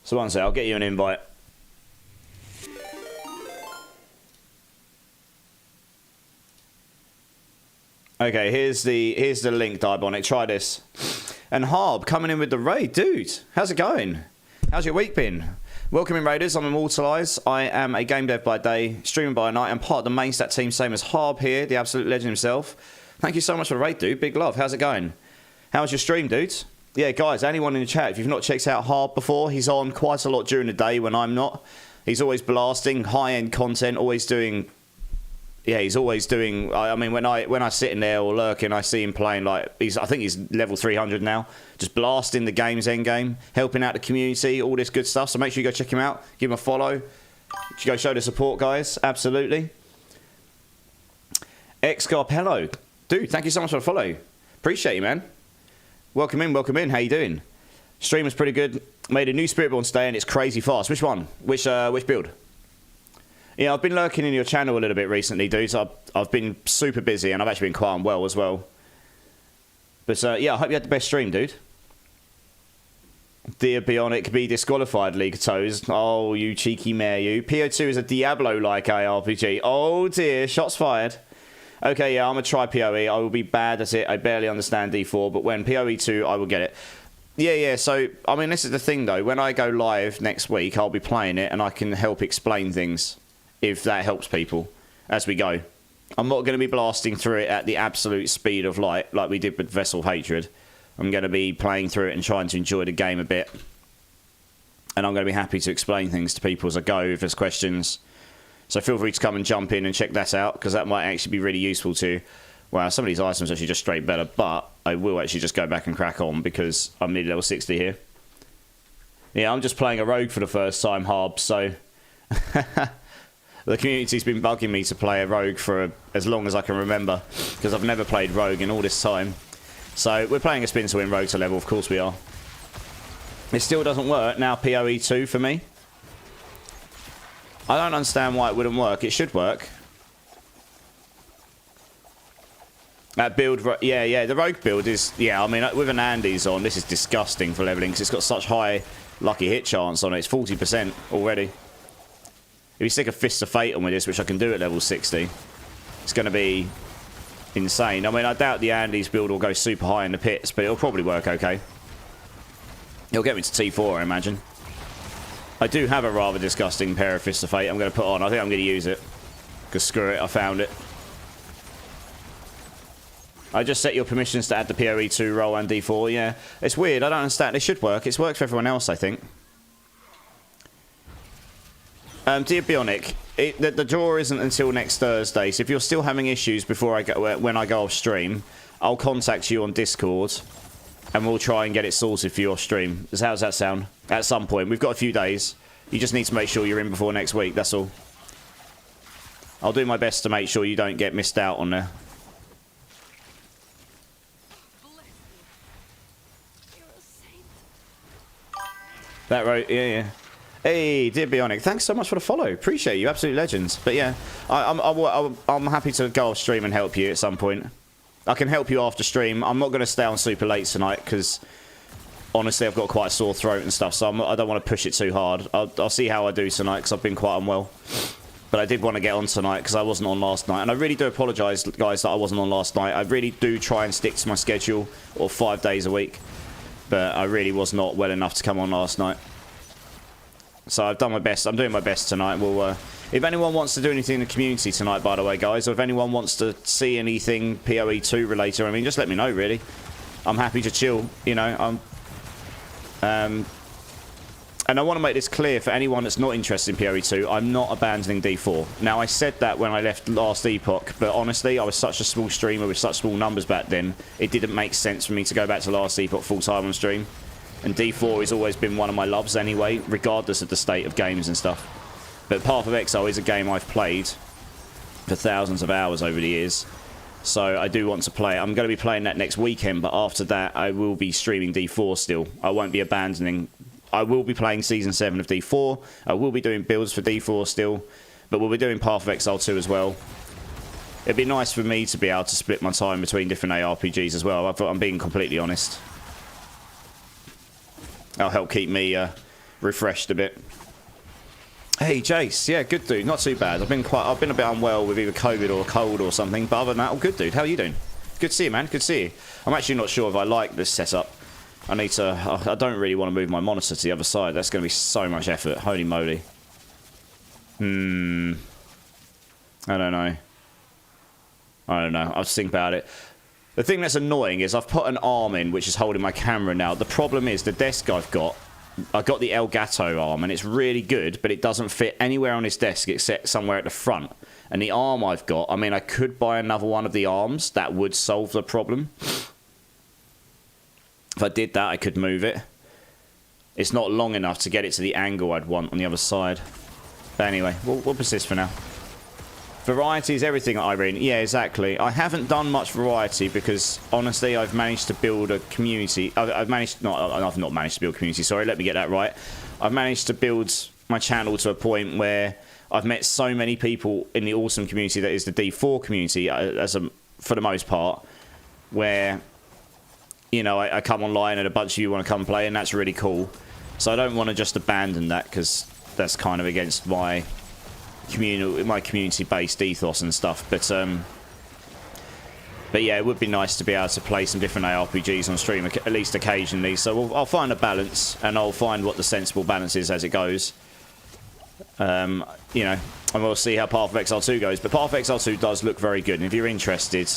So one sec, I'll get you an invite. Okay, here's the link, Diabonic. Try this. And Harb coming in with the raid. Dude, how's it going? How's your week been? Welcome in, Raiders. I'm Immortalised. I am a game dev by day, streamer by night, and part of the main stat team, same as Harb here, the absolute legend himself. Thank you so much for the raid, dude. Big love. How's it going? How's your stream, dudes? Yeah, guys, anyone in the chat, if you've not checked out Harb before, he's on quite a lot during the day when I'm not. He's always blasting high-end content, always doing... Yeah, he's always doing... I mean, when I sit in there or lurking, I see him playing like... I think he's level 300 now. Just blasting the game's endgame, helping out the community, all this good stuff. So make sure you go check him out. Give him a follow. Go show the support, guys. Absolutely. Excarpello. Dude, thank you so much for the follow. Appreciate you, man. Welcome in, welcome in. How you doing? Stream was pretty good. Made a new Spiritborn today and it's crazy fast. Which one? Which build? Yeah, I've been lurking in your channel a little bit recently, dudes. I've been super busy and I've actually been quite unwell as well. But yeah, I hope you had the best stream, dude. Dear Bionic, be disqualified, League of Toes. Oh, you cheeky mare, you. PO2 is a Diablo-like ARPG. Oh dear, shots fired. Okay, yeah, I'm going to try PoE. I will be bad at it. I barely understand D4, but when PoE 2, I will get it. Yeah, so, I mean, this is the thing, though. When I go live next week, I'll be playing it, and I can help explain things, if that helps people, as we go. I'm not going to be blasting through it at the absolute speed of light, like we did with Vessel of Hatred. I'm going to be playing through it and trying to enjoy the game a bit. And I'm going to be happy to explain things to people as I go, if there's questions. So feel free to come and jump in and check that out, because that might actually be really useful too. Well, some of these items are actually just straight better, but I will actually just go back and crack on, because I'm nearly level 60 here. Yeah, I'm just playing a rogue for the first time, Harb, so... The community's been bugging me to play a rogue for as long as I can remember, because I've never played rogue in all this time. So we're playing a spin to win rogue to level, of course we are. It still doesn't work, now PoE 2 for me. I don't understand why it wouldn't work. It should work. That build, yeah, the rogue build is, yeah, I mean, with an Andes on, this is disgusting for leveling, because it's got such high lucky hit chance on it. It's 40% already. If you stick a Fist of Fate on with this, which I can do at level 60, it's going to be insane. I mean, I doubt the Andes build will go super high in the pits, but it'll probably work okay. It'll get me to T4, I imagine. I do have a rather disgusting pair of Fist of Fate I'm going to put on. I think I'm going to use it. Because screw it, I found it. I just set your permissions to add the PoE 2 roll and D4, yeah. It's weird, I don't understand. It should work. It's worked for everyone else, I think. Dear Bionic, the draw isn't until next Thursday, so if you're still having issues before I go, when I go off stream, I'll contact you on Discord. And we'll try and get it sorted for your stream. How does that sound? At some point. We've got a few days. You just need to make sure you're in before next week, that's all. I'll do my best to make sure you don't get missed out on there. That right, yeah. Hey, dear Bionic, thanks so much for the follow. Appreciate you, absolute legends. But yeah, I'm happy to go off stream and help you at some point. I can help you after stream. I'm not going to stay on super late tonight because, honestly, I've got quite a sore throat and stuff, so I don't want to push it too hard. I'll see how I do tonight because I've been quite unwell. But I did want to get on tonight because I wasn't on last night. And I really do apologise, guys, that I wasn't on last night. I really do try and stick to my schedule, or 5 days a week. But I really was not well enough to come on last night. So I've done my best. I'm doing my best tonight. We'll... If anyone wants to do anything in the community tonight, by the way, guys, or if anyone wants to see anything PoE 2 related, I mean, just let me know, really. I'm happy to chill, you know. And I want to make this clear for anyone that's not interested in PoE 2, I'm not abandoning D4. Now, I said that when I left last Epoch, but honestly, I was such a small streamer with such small numbers back then, it didn't make sense for me to go back to last Epoch full-time on stream. And D4 has always been one of my loves anyway, regardless of the state of games and stuff. But Path of Exile is a game I've played for thousands of hours over the years. So I do want to play it. I'm going to be playing that next weekend, but after that I will be streaming D4 still. I won't be abandoning. I will be playing Season 7 of D4. I will be doing builds for D4 still. But we'll be doing Path of Exile 2 as well. It'd be nice for me to be able to split my time between different ARPGs as well. I'm being completely honest. That'll help keep me refreshed a bit. Hey Jace, yeah, good dude, not too bad. I've been a bit unwell with either COVID or a cold or something, but other than that, all good dude. How are you doing? Good to see you, man. Good to see you. I'm actually not sure if I like this setup. I need to. I don't really want to move my monitor to the other side. That's going to be so much effort. Holy moly. I don't know. I'll just think about it. The thing that's annoying is I've put an arm in which is holding my camera now. The problem is the desk I got the Elgato arm and it's really good, but it doesn't fit anywhere on this desk except somewhere at the front. And the arm I've got, I mean, I could buy another one of the arms. That would solve the problem. If I did that, I could move it. It's not long enough to get it to the angle I'd want on the other side. But anyway, we'll persist for now. Variety is everything, Irene. Yeah, exactly. I haven't done much variety because, honestly, I've managed to build a community. I've not managed to build a community, sorry, let me get that right. I've managed to build my channel to a point where I've met so many people in the awesome community that is the D4 community, for the most part, where, you know, I come online and a bunch of you want to come play, and that's really cool. So I don't want to just abandon that because that's kind of against my community-based ethos and stuff, but yeah, it would be nice to be able to play some different ARPGs on stream at least occasionally. So I'll find a balance, and I'll find what the sensible balance is as it goes. You know, and we'll see how Path of Exile 2 goes. But Path of Exile 2 does look very good, and if you're interested,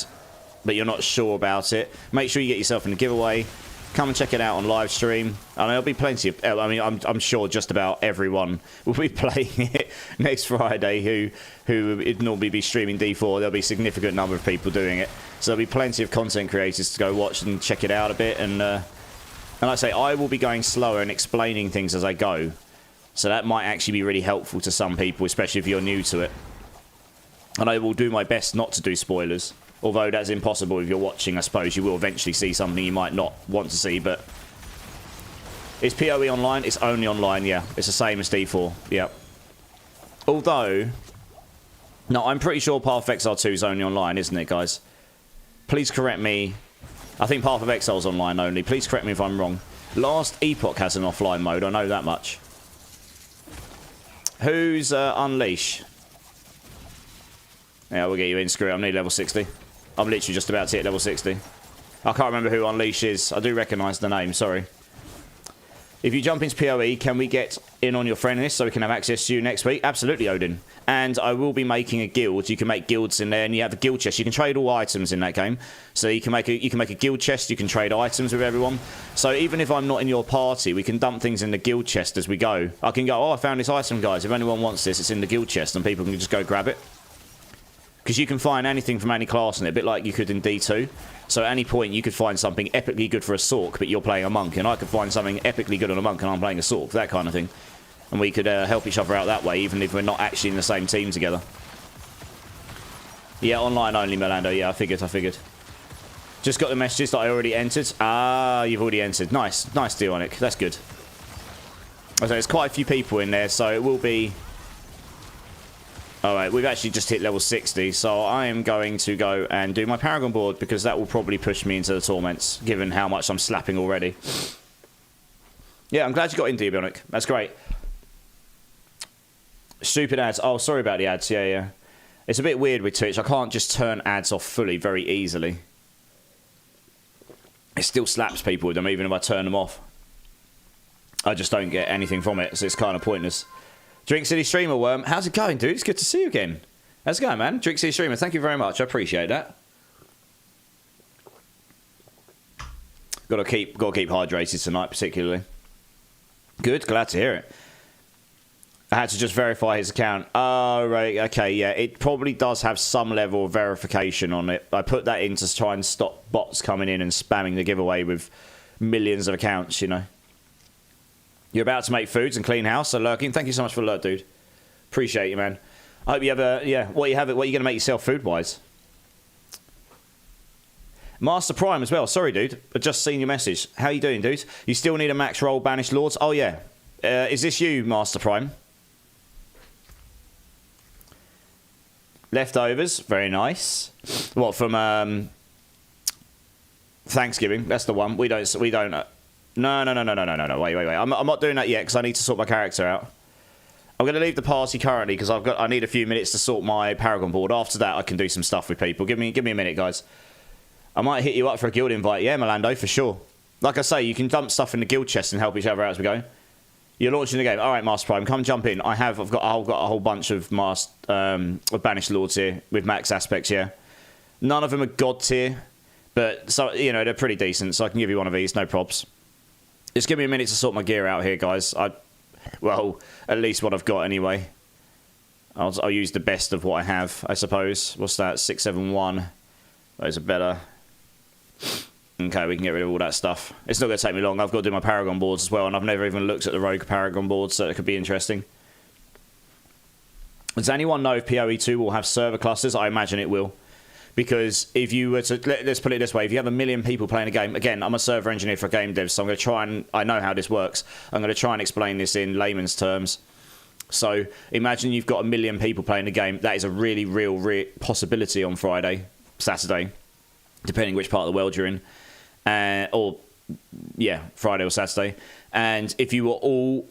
but you're not sure about it, make sure you get yourself in a giveaway. Come and check it out on live stream. And there'll be plenty of... I mean, I'm sure just about everyone will be playing it next Friday who would normally be streaming D4. There'll be a significant number of people doing it. So there'll be plenty of content creators to go watch and check it out a bit. And like I say, I will be going slower and explaining things as I go. So that might actually be really helpful to some people, especially if you're new to it. And I will do my best not to do spoilers. Although that's impossible if you're watching, I suppose you will eventually see something you might not want to see, but... Is PoE online? It's only online, yeah. It's the same as D4, yeah. Although... No, I'm pretty sure Path of Exile 2 is only online, isn't it, guys? Please correct me. I think Path of Exile is online only. Please correct me if I'm wrong. Last Epoch has an offline mode, I know that much. Who's Unleash? Yeah, we'll get you in, screw it. I'm nearly level 60. I'm literally just about to hit level 60. I can't remember who Unleash is. I do recognise the name, sorry. If you jump into PoE, can we get in on your friend list so we can have access to you next week? Absolutely, Odin. And I will be making a guild. You can make guilds in there, and you have a guild chest. You can trade all items in that game. So you can make a guild chest. You can trade items with everyone. So even if I'm not in your party, we can dump things in the guild chest as we go. I can go, oh, I found this item, guys. If anyone wants this, it's in the guild chest, and people can just go grab it. Because you can find anything from any class in it, a bit like you could in D2. So at any point, you could find something epically good for a Sorc, but you're playing a Monk. And I could find something epically good on a Monk, and I'm playing a Sorc. That kind of thing. And we could help each other out that way, even if we're not actually in the same team together. Yeah, online only, Melando. Yeah, I figured. Just got the messages that I already entered. Ah, you've already entered. Nice. Nice, Dionic. That's good. So there's quite a few people in there, so it will be... Alright, we've actually just hit level 60, so I am going to go and do my Paragon board, because that will probably push me into the Torments, given how much I'm slapping already. Yeah, I'm glad you got in, Diabloiv. That's great. Stupid ads. Oh, sorry about the ads. Yeah. It's a bit weird with Twitch. I can't just turn ads off fully very easily. It still slaps people with them, even if I turn them off. I just don't get anything from it, so it's kind of pointless. Drink City Streamer Worm, how's it going, dude? It's good to see you again. How's it going, man? Drink City Streamer, thank you very much. I appreciate that. Got to keep hydrated tonight, particularly. Good, glad to hear it. I had to just verify his account. Oh, right, okay, yeah. It probably does have some level of verification on it. I put that in to try and stop bots coming in and spamming the giveaway with millions of accounts, you know. You're about to make foods and clean house, so lurking. Thank you so much for the alert, dude. Appreciate you, man. I hope you have a, yeah, what are you going to make yourself food-wise? Master Prime as well. Sorry, dude. I've just seen your message. How you doing, dude? You still need a max roll, Banished Lords? Oh, yeah. Is this you, Master Prime? Leftovers. Very nice. What, from Thanksgiving? That's the one. We don't. No. Wait. I'm not doing that yet because I need to sort my character out. I'm going to leave the party currently because I need a few minutes to sort my Paragon board. After that, I can do some stuff with people. Give me a minute, guys. I might hit you up for a guild invite. Yeah, Melando, for sure. Like I say, you can dump stuff in the guild chest and help each other out as we go. You're launching the game. All right, Master Prime, come jump in. I've got a whole bunch of Banished Lords here with max aspects. Yeah, none of them are god tier, but so you know they're pretty decent. So I can give you one of these, no props. Just give me a minute to sort my gear out here, guys. Well, at least what I've got anyway. I'll use the best of what I have, I suppose. What's that? 671. Those are better. Okay, we can get rid of all that stuff. It's not going to take me long. I've got to do my Paragon boards as well, and I've never even looked at the Rogue Paragon boards, so it could be interesting. Does anyone know if PoE 2 will have server clusters? I imagine it will. Because if you were to, let's put it this way, if you have 1 million people playing a game, again, I'm a server engineer for game devs, so I'm going to try and, I know how this works, I'm going to try and explain this in layman's terms. So imagine you've got 1 million people playing the game. That is a really real possibility on Friday, Saturday, depending which part of the world you're in. Or, yeah, Friday or Saturday. And if you were all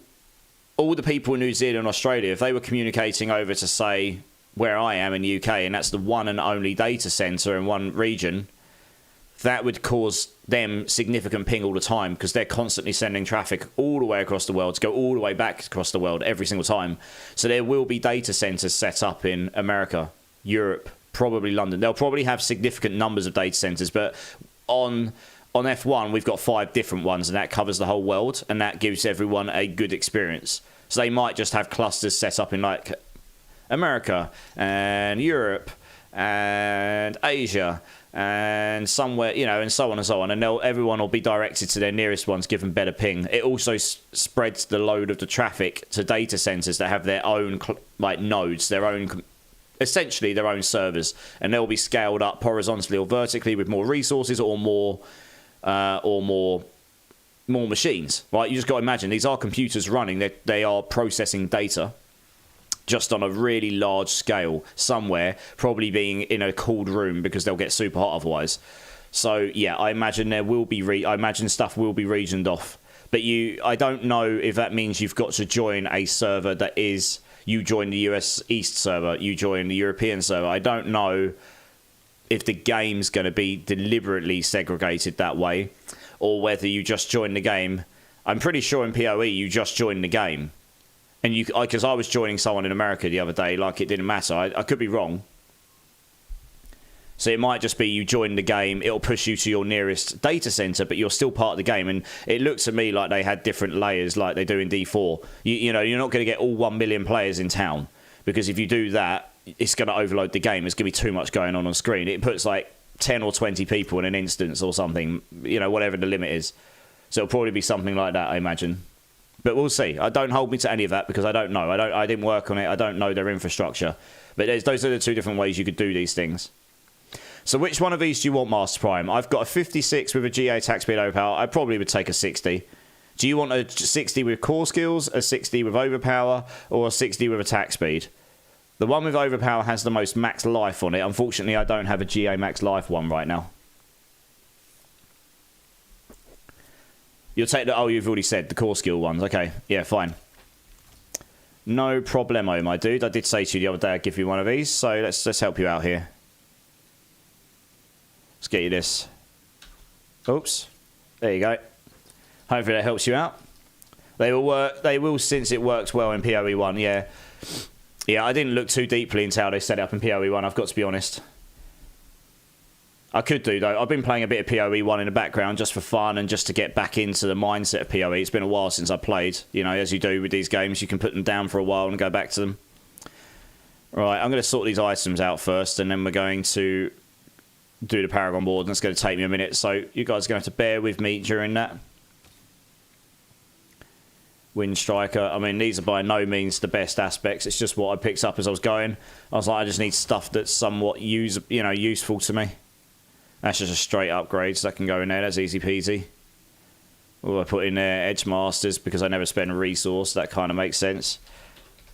the people in New Zealand and Australia, if they were communicating over to, say, where I am in the UK, and that's the one and only data center in one region, that would cause them significant ping all the time because they're constantly sending traffic all the way across the world to go all the way back across the world every single time. So there will be data centers set up in America, Europe, probably London. They'll probably have significant numbers of data centers, but on F1 we've got 5 different ones, and that covers the whole world, and that gives everyone a good experience. So they might just have clusters set up in like America and Europe and Asia and somewhere, you know, and so on and so on, and everyone will be directed to their nearest ones, given better ping. It also spreads the load of the traffic to data centers that have their own like nodes, their own, essentially their own servers, and they'll be scaled up horizontally or vertically with more resources or more machines. Right, you just got to imagine these are computers running. They are processing data just on a really large scale somewhere, probably being in a cooled room because they'll get super hot otherwise. So yeah, I imagine there will be I imagine stuff will be regioned off. But I don't know if that means you've got to join a server that is, you join the US East server, you join the European server. I don't know if the game's going to be deliberately segregated that way, or whether you just join the game. I'm pretty sure in PoE you just join the game. And because I was joining someone in America the other day, like it didn't matter. I could be wrong. So it might just be you join the game, it'll push you to your nearest data center, but you're still part of the game. And it looks to me like they had different layers like they do in D4. You know, you're not going to get all 1 million players in town, because if you do that, it's going to overload the game. There's going to be too much going on screen. It puts like 10 or 20 people in an instance or something, you know, whatever the limit is. So it'll probably be something like that, I imagine. But we'll see. Don't hold me to any of that because I don't know. I didn't work on it. I don't know their infrastructure. But those are the 2 different ways you could do these things. So which one of these do you want, Master Prime? I've got a 56 with a GA attack speed overpower. I probably would take a 60. Do you want a 60 with core skills, a 60 with overpower, or a 60 with attack speed? The one with overpower has the most max life on it. Unfortunately, I don't have a GA max life one right now. You'll take the... Oh, you've already said the core skill ones. Okay, yeah, fine. No problemo, my dude. I did say to you the other day I'd give you one of these, so let's help you out here. Let's get you this. Oops. There you go. Hopefully that helps you out. They will work. They will, since it works well in PoE 1, yeah. Yeah, I didn't look too deeply into how they set it up in PoE 1, I've got to be honest. I could do, though. I've been playing a bit of PoE 1 in the background just for fun and just to get back into the mindset of PoE. It's been a while since I played. You know, as you do with these games, you can put them down for a while and go back to them. Right, I'm going to sort these items out first, and then we're going to do the Paragon board, and it's going to take me a minute. So you guys are going to have to bear with me during that. Wind Striker. I mean, these are by no means the best aspects. It's just what I picked up as I was going. I was like, I just need stuff that's somewhat useful to me. That's just a straight upgrade, so that can go in there. That's easy peasy. Or I put in there Edge Masters because I never spend a resource. That kind of makes sense.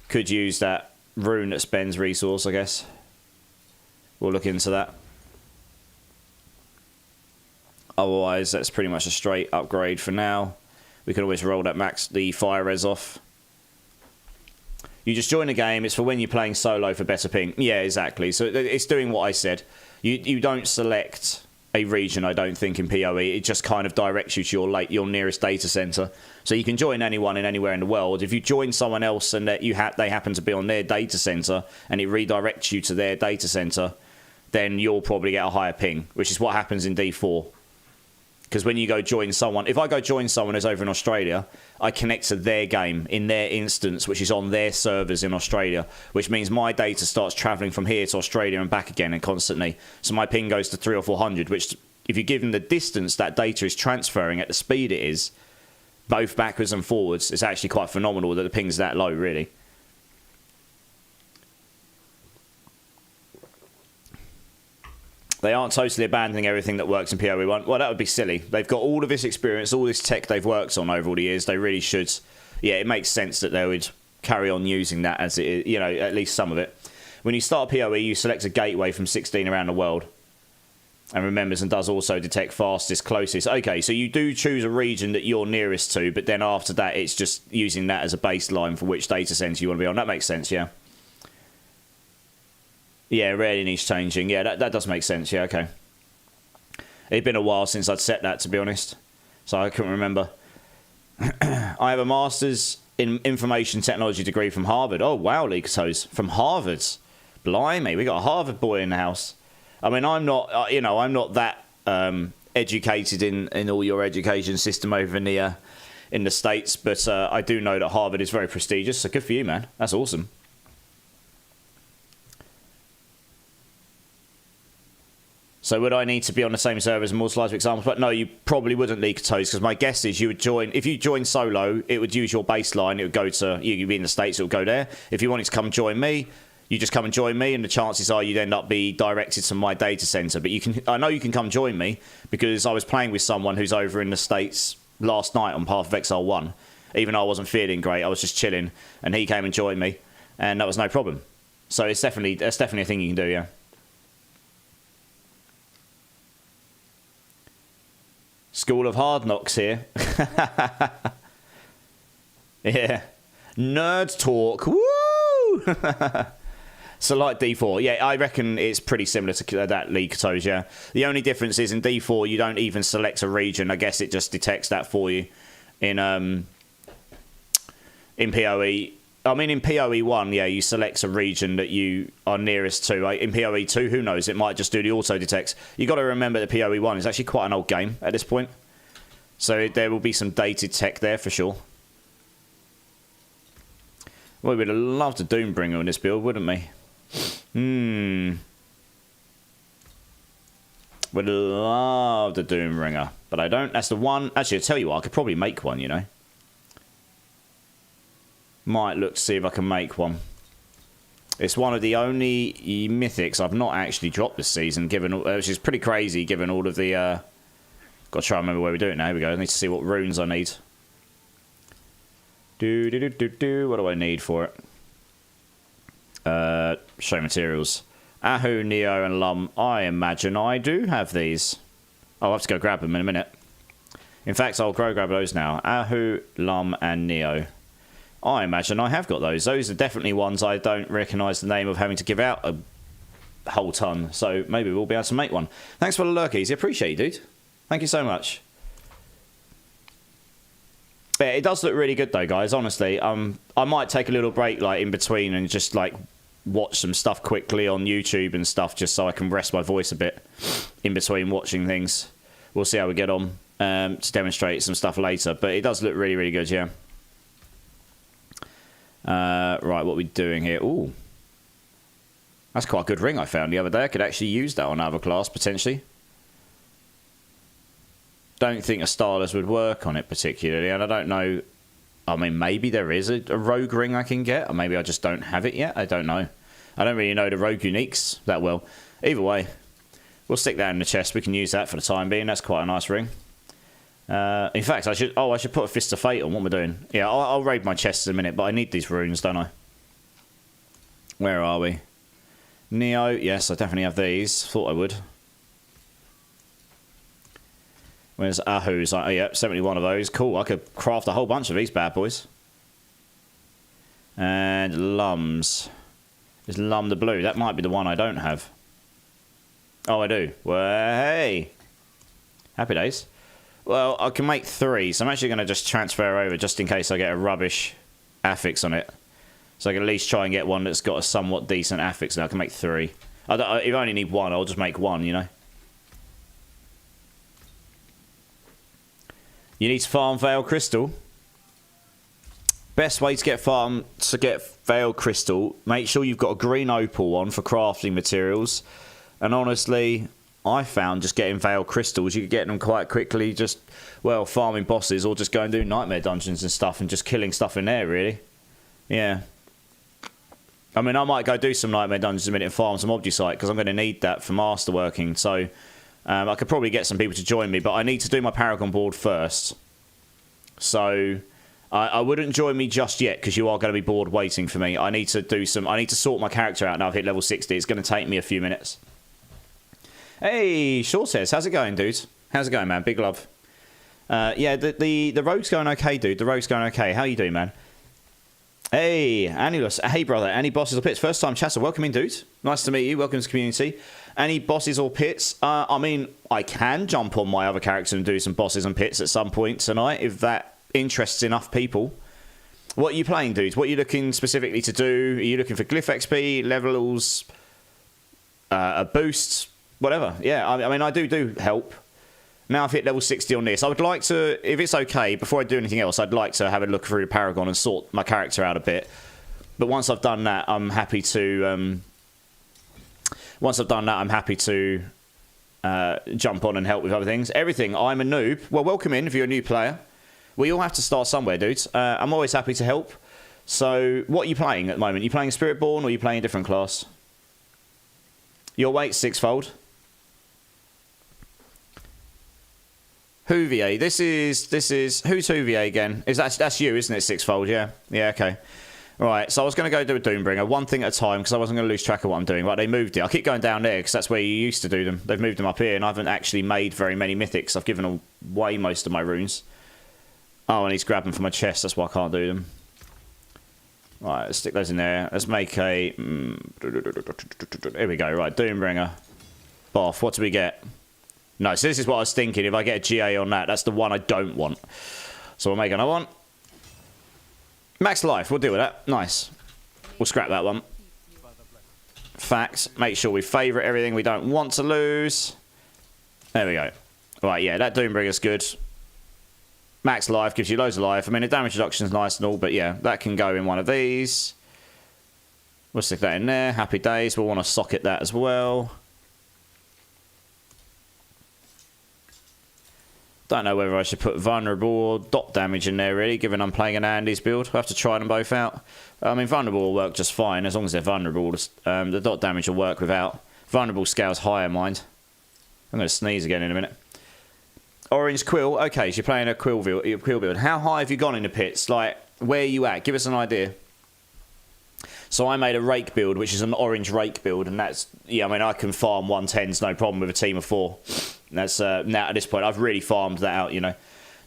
Could use that rune that spends resource, I guess. We'll look into that. Otherwise, that's pretty much a straight upgrade for now. We can always roll that the fire res off. You just join the game. It's for when you're playing solo for better ping. Yeah, exactly. So it's doing what I said. You don't select a region, I don't think, in PoE. It just kind of directs you to your nearest data center. So you can join anyone in anywhere in the world. If you join someone else and that they happen to be on their data center and it redirects you to their data center, then you'll probably get a higher ping, which is what happens in D4. Because when you go join someone, if I go join someone who's over in Australia, I connect to their game in their instance, which is on their servers in Australia, which means my data starts traveling from here to Australia and back again and constantly. So my ping goes to 300 or 400, which if you give them the distance that data is transferring at the speed it is, both backwards and forwards, it's actually quite phenomenal that the ping's that low, really. They aren't totally abandoning everything that works in PoE 1. Well, that would be silly. They've got all of this experience, all this tech they've worked on over all the years. They really should. Yeah, it makes sense that they would carry on using that as it is, at least some of it. When you start PoE, you select a gateway from 16 around the world. And remembers and does also detect fastest, closest. Okay, so you do choose a region that you're nearest to, but then after that, it's just using that as a baseline for which data center you want to be on. That makes sense, yeah. Yeah, rarely needs changing. Yeah, that does make sense. Yeah, okay. It'd been a while since I'd set that, to be honest. So I couldn't remember. I have a master's in information technology degree from Harvard. Oh, wow, Leakotos. From Harvard. Blimey, we got a Harvard boy in the house. I mean, I'm not, I'm not that educated in all your education system over in the States, but I do know that Harvard is very prestigious, so good for you, man. That's awesome. So would I need to be on the same server as Mortalized, for example? But no, you probably wouldn't, Leak Toes, because my guess is you would join... If you join solo, it would use your baseline. It would go to... You'd be in the States, it would go there. If you wanted to come join me, you just come and join me, and the chances are you'd end up be directed to my data center. But I know you can come join me, because I was playing with someone who's over in the States last night on Path of Exile 1. Even though I wasn't feeling great, I was just chilling, and he came and joined me, and that was no problem. So that's definitely a thing you can do, yeah. School of Hard Knocks here. Yeah. Nerd talk. Woo! So like D4. Yeah, I reckon it's pretty similar to that League of Toes, yeah. The only difference is in D4, you don't even select a region. I guess it just detects that for you. In PoE... I mean, in PoE 1, yeah, you select a region that you are nearest to. In PoE 2, who knows? It might just do the auto-detects. You've got to remember that PoE 1 is actually quite an old game at this point. So there will be some dated tech there for sure. Well, we would have loved a Doombringer in this build, wouldn't we? Would have loved a Doombringer. But I don't. That's the one... Actually, I'll tell you what, I could probably make one, you know. Might look to see if I can make one. It's one of the only mythics I've not actually dropped this season, which is pretty crazy given all of the... Got to try and remember where we do it now. Here we go. I need to see what runes I need. What do I need for it? Show materials. Ahu, Neo, and Lum. I imagine I do have these. I'll have to go grab them in a minute. In fact, I'll go grab those now. Ahu, Lum, and Neo. I imagine I have got those. Those are definitely ones I don't recognise the name of having to give out a whole ton. So maybe we'll be able to make one. Thanks for the lurkies. I appreciate you, dude. Thank you so much. Yeah, it does look really good though, guys. Honestly, I might take a little break like in between and just like watch some stuff quickly on YouTube and stuff, just so I can rest my voice a bit in between watching things. We'll see how we get on to demonstrate some stuff later. But it does look really, really good, yeah. Right, what are we doing here? Ooh. That's quite a good ring I found the other day. I could actually use that on another class, potentially. Don't think a Starless would work on it particularly, and I don't know I mean, maybe there is a rogue ring I can get, or maybe I just don't have it yet. I don't know. I don't really know the rogue uniques that well. Either way, we'll stick that in the chest. We can use that for the time being. That's quite a nice ring. In fact, I should put a Fist of Fate on. What am I doing? Yeah, I'll raid my chests in a minute, but I need these runes, don't I? Where are we? Neo, yes, I definitely have these. Thought I would. Where's Ahu's? Oh, yeah, 71 of those. Cool, I could craft a whole bunch of these bad boys. And Lums. Is Lum the blue? That might be the one I don't have. Oh, I do. Well, hey. Happy days. Well, I can make 3, so I'm actually going to just transfer over just in case I get a rubbish affix on it. So I can at least try and get one that's got a somewhat decent affix, and I can make 3. If I only need 1, I'll just make 1, you know. You need to farm Veil Crystal. Best way to get Veil Crystal, make sure you've got a green opal on for crafting materials. And honestly, I found just getting Veil Crystals, you could get them quite quickly, just, well, farming bosses, or just go and do nightmare dungeons and stuff, and just killing stuff in there, really. Yeah. I mean, I might go do some nightmare dungeons in a minute and farm some Obdusite, because I'm going to need that for masterworking, so I could probably get some people to join me, but I need to do my Paragon board first. So I wouldn't join me just yet, because you are going to be bored waiting for me. I need to sort my character out now. I've hit level 60. It's going to take me a few minutes. Hey, Shaw says, how's it going, dude? How's it going, man? Big love. Yeah, the rogue's going okay, dude. The rogue's going okay. How you doing, man? Hey, Anulus. Hey, brother. Any bosses or pits? First time chatter. Welcome in, dude. Nice to meet you. Welcome to the community. Any bosses or pits? I mean, I can jump on my other character and do some bosses and pits at some point tonight, if that interests enough people. What are you playing, dude? What are you looking specifically to do? Are you looking for glyph XP, levels, a boost, whatever? Yeah, I mean, I do help. Now I've hit level 60 on this. I would like to, if it's okay, before I do anything else, I'd like to have a look through the Paragon and sort my character out a bit. But once I've done that, I'm happy to... jump on and help with other things. Everything. I'm a noob. Well, welcome in if you're a new player. We all have to start somewhere, dudes. I'm always happy to help. So, what are you playing at the moment? Are you playing Spiritborn or are you playing a different class? Your weight sixfold. Huvier. This is who's Huvier again? That's you, isn't it? Sixfold, yeah. Yeah, okay. Right, so I was going to go do a Doombringer, one thing at a time, because I wasn't going to lose track of what I'm doing. Right, they moved it. I keep going down there, because that's where you used to do them. They've moved them up here, and I haven't actually made very many mythics. I've given away most of my runes. Oh, and he's grabbing from my chest, that's why I can't do them. Right, let's stick those in there. Let's make a... Here we go, right, Doombringer. Boff, what do we get? No, so this is what I was thinking. If I get a GA on that, that's the one I don't want. So we'll make another one. Max life, we'll deal with that. Nice. We'll scrap that one. Facts. Make sure we favourite everything we don't want to lose. There we go. Right, yeah, that Doombringer's good. Max life gives you loads of life. I mean, the damage reduction is nice and all, but yeah, that can go in one of these. We'll stick that in there. Happy days. We'll want to socket that as well. Don't know whether I should put vulnerable or dot damage in there, really, given I'm playing an Andy's build. We'll have to try them both out. I mean, vulnerable will work just fine, as long as they're vulnerable. The dot damage will work without. Vulnerable scales higher, mind. I'm going to sneeze again in a minute. Orange Quill. Okay, so you're playing a Quill build. How high have you gone in the pits? Like, where are you at? Give us an idea. So I made a Rake build, which is an orange Rake build, and that's... Yeah, I mean, I can farm 110s, no problem, with a team of 4. That's now at this point I've really farmed that out, you know.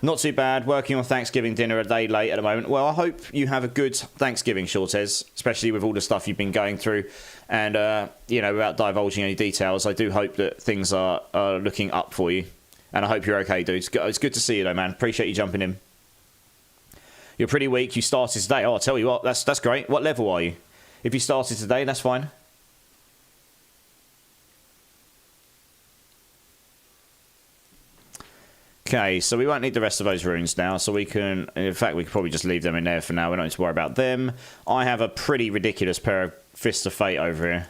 Not too bad. Working on Thanksgiving dinner a day late at the moment. Well, I hope you have a good Thanksgiving, Shortez, especially with all the stuff you've been going through. And you know, without divulging any details, I do hope that things are looking up for you. And I hope you're okay, dude. It's good to see you, though, man. Appreciate you jumping in. You're pretty weak. You started today. Oh, I'll tell you what, that's great. What level are you? If you started today, that's fine. Okay, so we won't need the rest of those runes now, so we can... In fact, we could probably just leave them in there for now. We don't need to worry about them. I have a pretty ridiculous pair of Fists of Fate over here.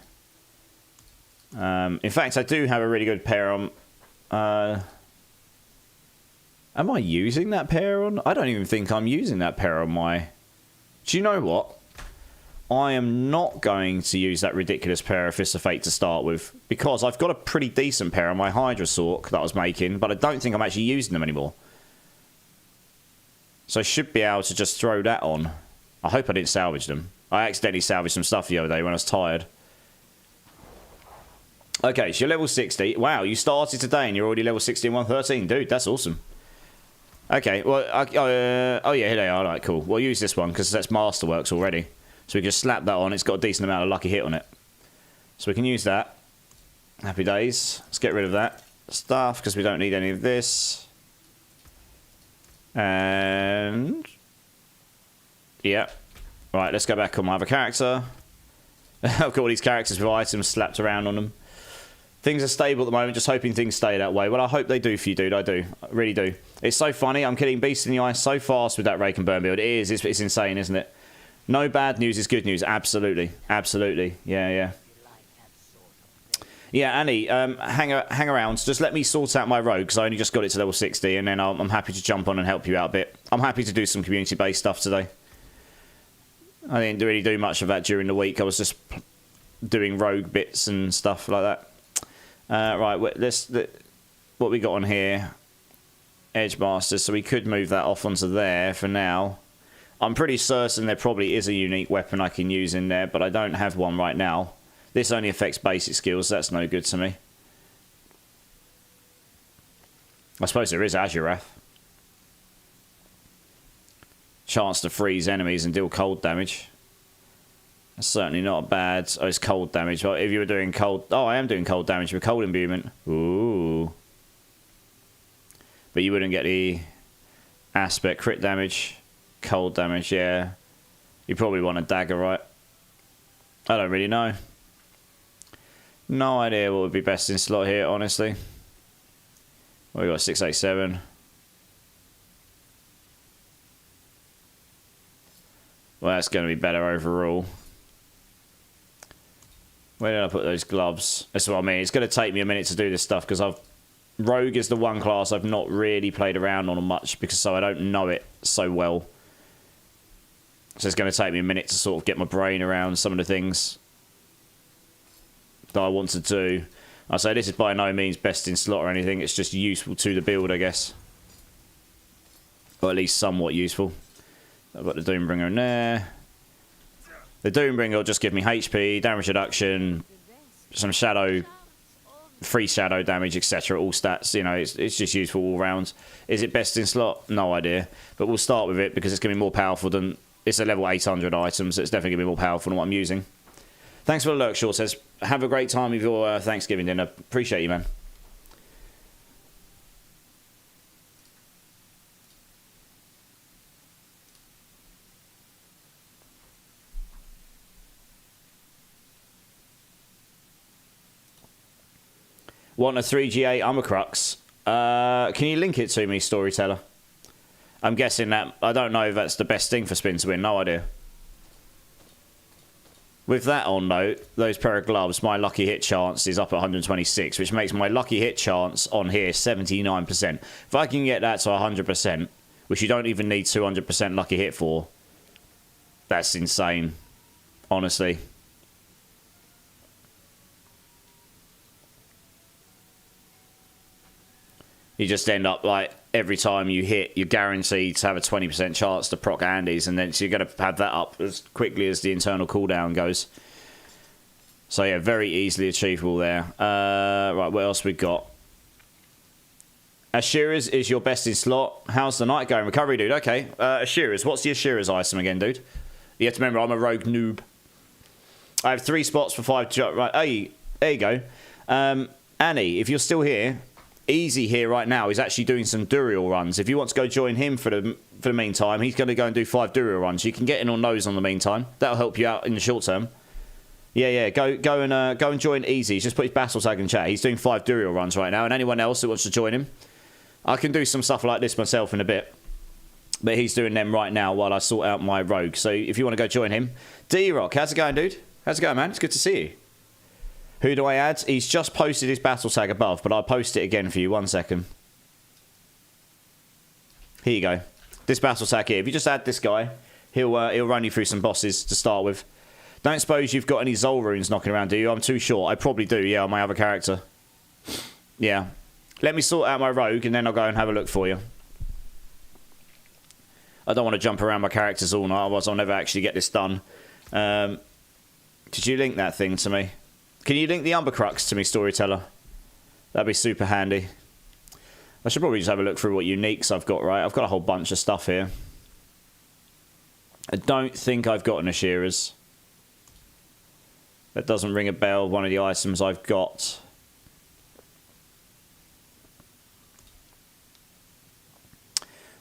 In fact, I do have a really good pair on... Am I using that pair on? I don't even think I'm using that pair on my... Do you know what? I am not going to use that ridiculous pair of Fist of Fate to start with, because I've got a pretty decent pair on my Hydra Sork that I was making, but I don't think I'm actually using them anymore. So I should be able to just throw that on. I hope I didn't salvage them. I accidentally salvaged some stuff the other day when I was tired. Okay, so you're level 60. Wow, you started today and you're already level 60 and 113. Dude, that's awesome. Okay, well, oh yeah, here they are. All right, cool. We'll use this one because that's Masterworks already. So we can just slap that on. It's got a decent amount of lucky hit on it. So we can use that. Happy days. Let's get rid of that stuff because we don't need any of this. And... yeah. Right, let's go back on my other character. I've got all these characters with items slapped around on them. Things are stable at the moment, just hoping things stay that way. Well, I hope they do for you, dude. I do. I really do. It's so funny. I'm killing beasts in the eye so fast with that Rake and Burn build. It is. It's insane, isn't it? No bad news is good news. Absolutely. Absolutely. Yeah, yeah. Yeah, Annie, hang around. Just let me sort out my rogue, because I only just got it to level 60, and then I'm happy to jump on and help you out a bit. I'm happy to do some community-based stuff today. I didn't really do much of that during the week. I was just doing rogue bits and stuff like that. Right, what we got on here? Edge Masters, so we could move that off onto there for now. I'm pretty certain there probably is a unique weapon I can use in there, but I don't have one right now. This only affects basic skills, so that's no good to me. I suppose there is Azurath. Chance to freeze enemies and deal cold damage. That's certainly not bad. Oh, it's cold damage. Well, if you were doing cold... oh, I am doing cold damage with cold imbuement. Ooh. But you wouldn't get the aspect crit damage. Cold damage, yeah. You probably want a dagger, right? I don't really know. No idea what would be best in slot here, honestly. Well, we got 687. Well, that's going to be better overall. Where did I put those gloves? That's what I mean. It's going to take me a minute to do this stuff because Rogue is the one class I've not really played around on much because so I don't know it so well. So it's going to take me a minute to sort of get my brain around some of the things that I want to do. I say this is by no means best in slot or anything. It's just useful to the build, I guess. Or at least somewhat useful. I've got the Doombringer in there. The Doombringer will just give me HP, damage reduction, some shadow, free shadow damage, etc. All stats, you know, it's just useful all round. Is it best in slot? No idea. But we'll start with it because it's going to be more powerful than... it's a level 800 item, so it's definitely going to be more powerful than what I'm using. Thanks for the lurk, Shaw says. Have a great time with your Thanksgiving dinner. Appreciate you, man. Want a 3GA Ummercrux? Can you link it to me, Storyteller? I'm guessing that... I don't know if that's the best thing for Spin to win. No idea. With that on, though, those pair of gloves, my lucky hit chance is up at 126, which makes my lucky hit chance on here 79%. If I can get that to 100%, which you don't even need 200% lucky hit for, that's insane. Honestly. You just end up, like, every time you hit, you're guaranteed to have a 20% chance to proc Andes, and then so you're going to have that up as quickly as the internal cooldown goes. So, yeah, very easily achievable there. Right, what else we got? Ashiras is your best in slot. How's the night going? Recovery, dude. Okay. Ashiras. What's the Ashiras item again, dude? You have to remember, I'm a rogue noob. I have 3 spots for 5... right, hey, there you go. Annie, if you're still here... Easy here right now is actually doing some Duriel runs. If you want to go join him for the meantime, he's going to go and do 5 Duriel runs. You can get in on those on the meantime. That'll help you out in the short term. Yeah. Go and join Easy. He's just put his battle tag in chat. He's doing 5 Duriel runs right now, and anyone else that wants to join him, I can do some stuff like this myself in a bit. But he's doing them right now while I sort out my rogue. So if you want to go join him, D-Rock, how's it going, dude? How's it going, man? It's good to see you. Who do I add? He's just posted his battle tag above, but I'll post it again for you. 1 second. Here you go. This battle sack here. If you just add this guy, he'll run you through some bosses to start with. Don't suppose you've got any Zol runes knocking around, do you? I'm too short. I probably do, yeah, on my other character. Yeah. Let me sort out my rogue, and then I'll go and have a look for you. I don't want to jump around my characters all night, otherwise I'll never actually get this done. Did you link that thing to me? Can you link the Umbercrux to me, Storyteller? That'd be super handy. I should probably just have a look through what uniques I've got, right? I've got a whole bunch of stuff here. I don't think I've got an Ashira's. That doesn't ring a bell, one of the items I've got.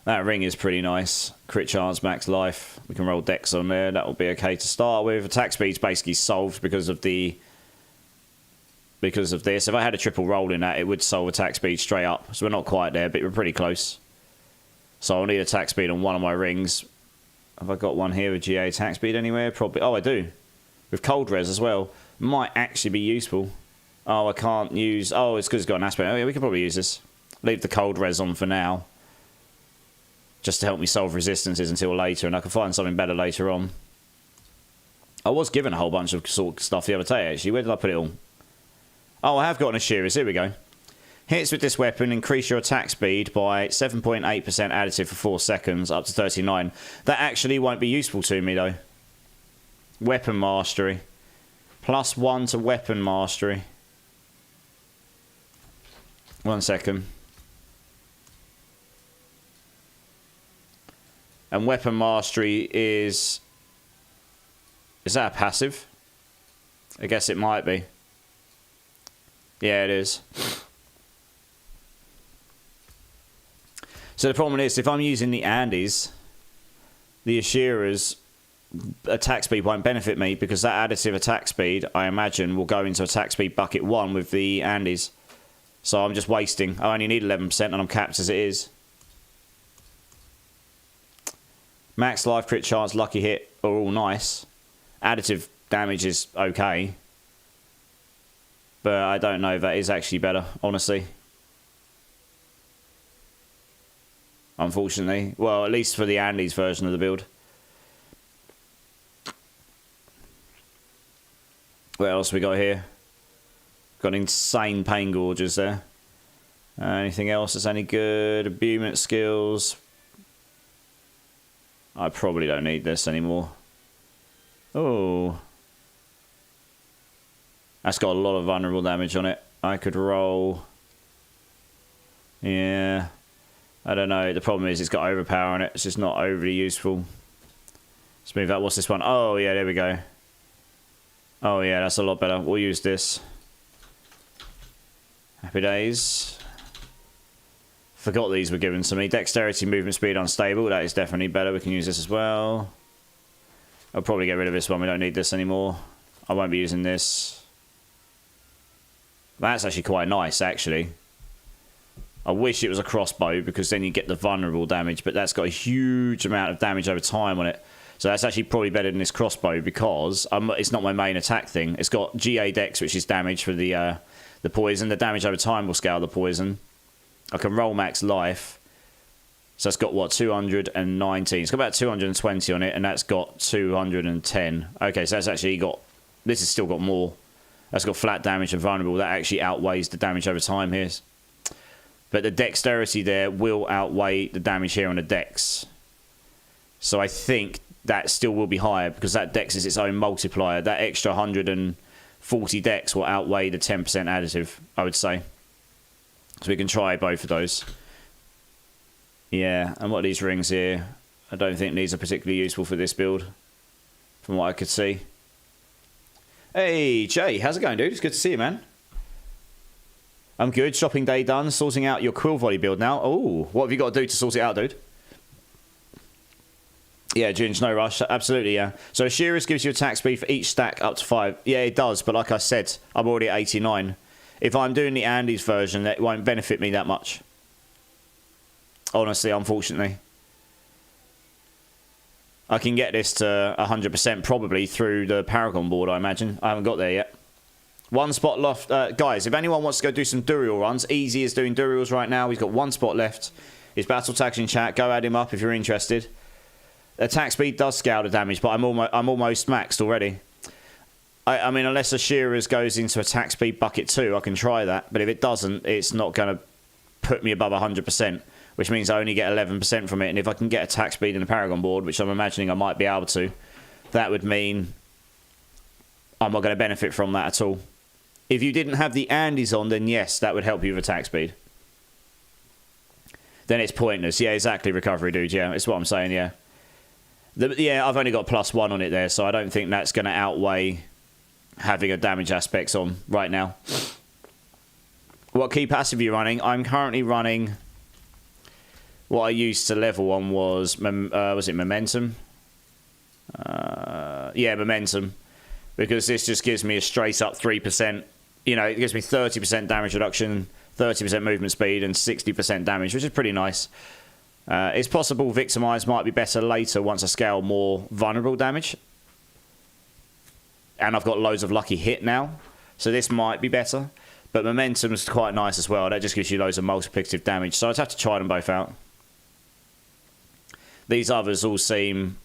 That ring is pretty nice. Crit chance, max life. We can roll dex on there. That will be okay to start with. Attack speed's basically solved because of this. If I had a triple roll in that, it would solve attack speed straight up. So we're not quite there, but we're pretty close. So I'll need attack speed on one of my rings. Have I got one here with GA attack speed anywhere? Probably. Oh, I do. With cold res as well. Might actually be useful. Oh, I can't use... Oh, it's because it's got an aspect. Oh, yeah, we can probably use this. Leave the cold res on for now. Just to help me solve resistances until later, and I can find something better later on. I was given a whole bunch of sort of stuff the other day, actually. Where did I put it all? Oh, I have got an Ashira's. Here we go. Hits with this weapon increase your attack speed by 7.8% additive for 4 seconds, up to 39. That actually won't be useful to me, though. Weapon mastery. +1 to weapon mastery. 1 second. And weapon mastery is... Is that a passive? I guess it might be. Yeah, it is. So the problem is, if I'm using the Andes, the Ashira's attack speed won't benefit me because that additive attack speed, I imagine, will go into attack speed bucket 1 with the Andes. So I'm just wasting. I only need 11% and I'm capped as it is. Max life, crit chance, lucky hit are all nice. Additive damage is okay. But I don't know if that is actually better, honestly. Unfortunately. Well, at least for the Andes version of the build. What else we got here? Got insane pain gorges there. Anything else that's any good? Abusement skills. I probably don't need this anymore. Oh. That's got a lot of vulnerable damage on it. I could roll. Yeah. I don't know. The problem is it's got overpower on it. It's just not overly useful. Let's move that. What's this one? Oh, yeah, there we go. Oh, yeah, that's a lot better. We'll use this. Happy days. Forgot these were given to me. Dexterity, movement speed, unstable. That is definitely better. We can use this as well. I'll probably get rid of this one. We don't need this anymore. I won't be using this. That's actually quite nice, actually. I wish it was a crossbow because then you get the vulnerable damage, but that's got a huge amount of damage over time on it. So that's actually probably better than this crossbow because it's not my main attack thing. It's got GA Dex, which is damage for the poison. The damage over time will scale the poison. I can roll max life. So it's got, what, 219. It's got about 220 on it, and that's got 210. Okay, so that's actually got... This has still got more. That's got flat damage and vulnerable. That actually outweighs the damage over time here. But the dexterity there will outweigh the damage here on the dex. So I think that still will be higher because that dex is its own multiplier. That extra 140 dex will outweigh the 10% additive, I would say. So we can try both of those. Yeah, and what are these rings here? I don't think these are particularly useful for this build, from what I could see. Hey, Jay, how's it going, dude? It's good to see you, man. I'm good. Shopping day done. Sorting out your quill volley build now. Oh, what have you got to do to sort it out, dude? Yeah, Ginge, no rush. Absolutely, yeah. So Ashira's gives you attack speed for each stack up to 5. Yeah, it does, but like I said, I'm already at 89. If I'm doing the Andes version, that won't benefit me that much. Honestly, unfortunately. I can get this to 100% probably through the Paragon board, I imagine. I haven't got there yet. One spot left. Guys, if anyone wants to go do some Duriel runs, Easy is doing Duriels right now. He's got one spot left. His battle tags in chat. Go add him up if you're interested. Attack speed does scale the damage, but I'm almost maxed already. I mean, unless Ashira's goes into attack speed bucket 2, I can try that. But if it doesn't, it's not going to put me above 100%, which means I only get 11% from it. And if I can get attack speed in the Paragon board, which I'm imagining I might be able to, that would mean I'm not going to benefit from that at all. If you didn't have the Andes on, then yes, that would help you with attack speed. Then it's pointless. Yeah, exactly, Recovery Dude. Yeah, it's what I'm saying, yeah. Yeah, I've only got +1 on it there, so I don't think that's going to outweigh having a damage aspects on right now. What key passive are you running? I'm currently running... What I used to level on was it Momentum? Yeah, Momentum. Because this just gives me a straight up 3%. You know, it gives me 30% damage reduction, 30% movement speed, and 60% damage, which is pretty nice. It's possible Victimize might be better later once I scale more vulnerable damage. And I've got loads of lucky hit now, so this might be better. But Momentum's quite nice as well. That just gives you loads of multiplicative damage, so I'd have to try them both out. These others all seem...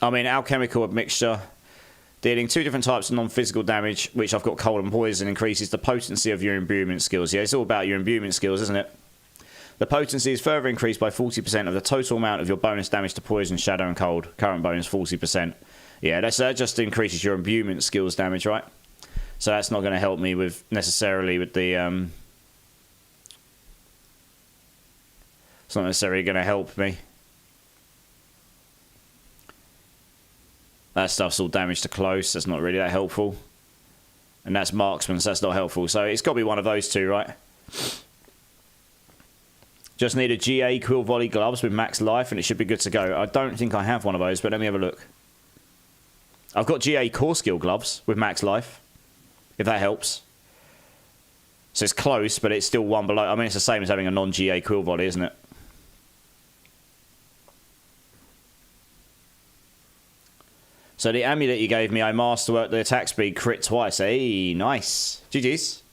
I mean, Alchemical Admixture, dealing 2 different types of non-physical damage, which I've got Cold and Poison, increases the potency of your imbuement skills. Yeah, it's all about your imbuement skills, isn't it? The potency is further increased by 40% of the total amount of your bonus damage to Poison, Shadow, and Cold. Current bonus, 40%. Yeah, that just increases your imbuement skills damage, right? So that's not going to help me with necessarily with the... It's not necessarily going to help me. That stuff's all damage to close. That's not really that helpful. And that's marksman, so that's not helpful. So it's got to be one of those two, right? Just need a GA Quill Volley gloves with max life, and it should be good to go. I don't think I have one of those, but let me have a look. I've got GA Core Skill gloves with max life, if that helps. So it's close, but it's still one below. I mean, it's the same as having a non-GA Quill Volley, isn't it? So the amulet you gave me, I masterworked the attack speed crit twice. Hey, nice. GG's.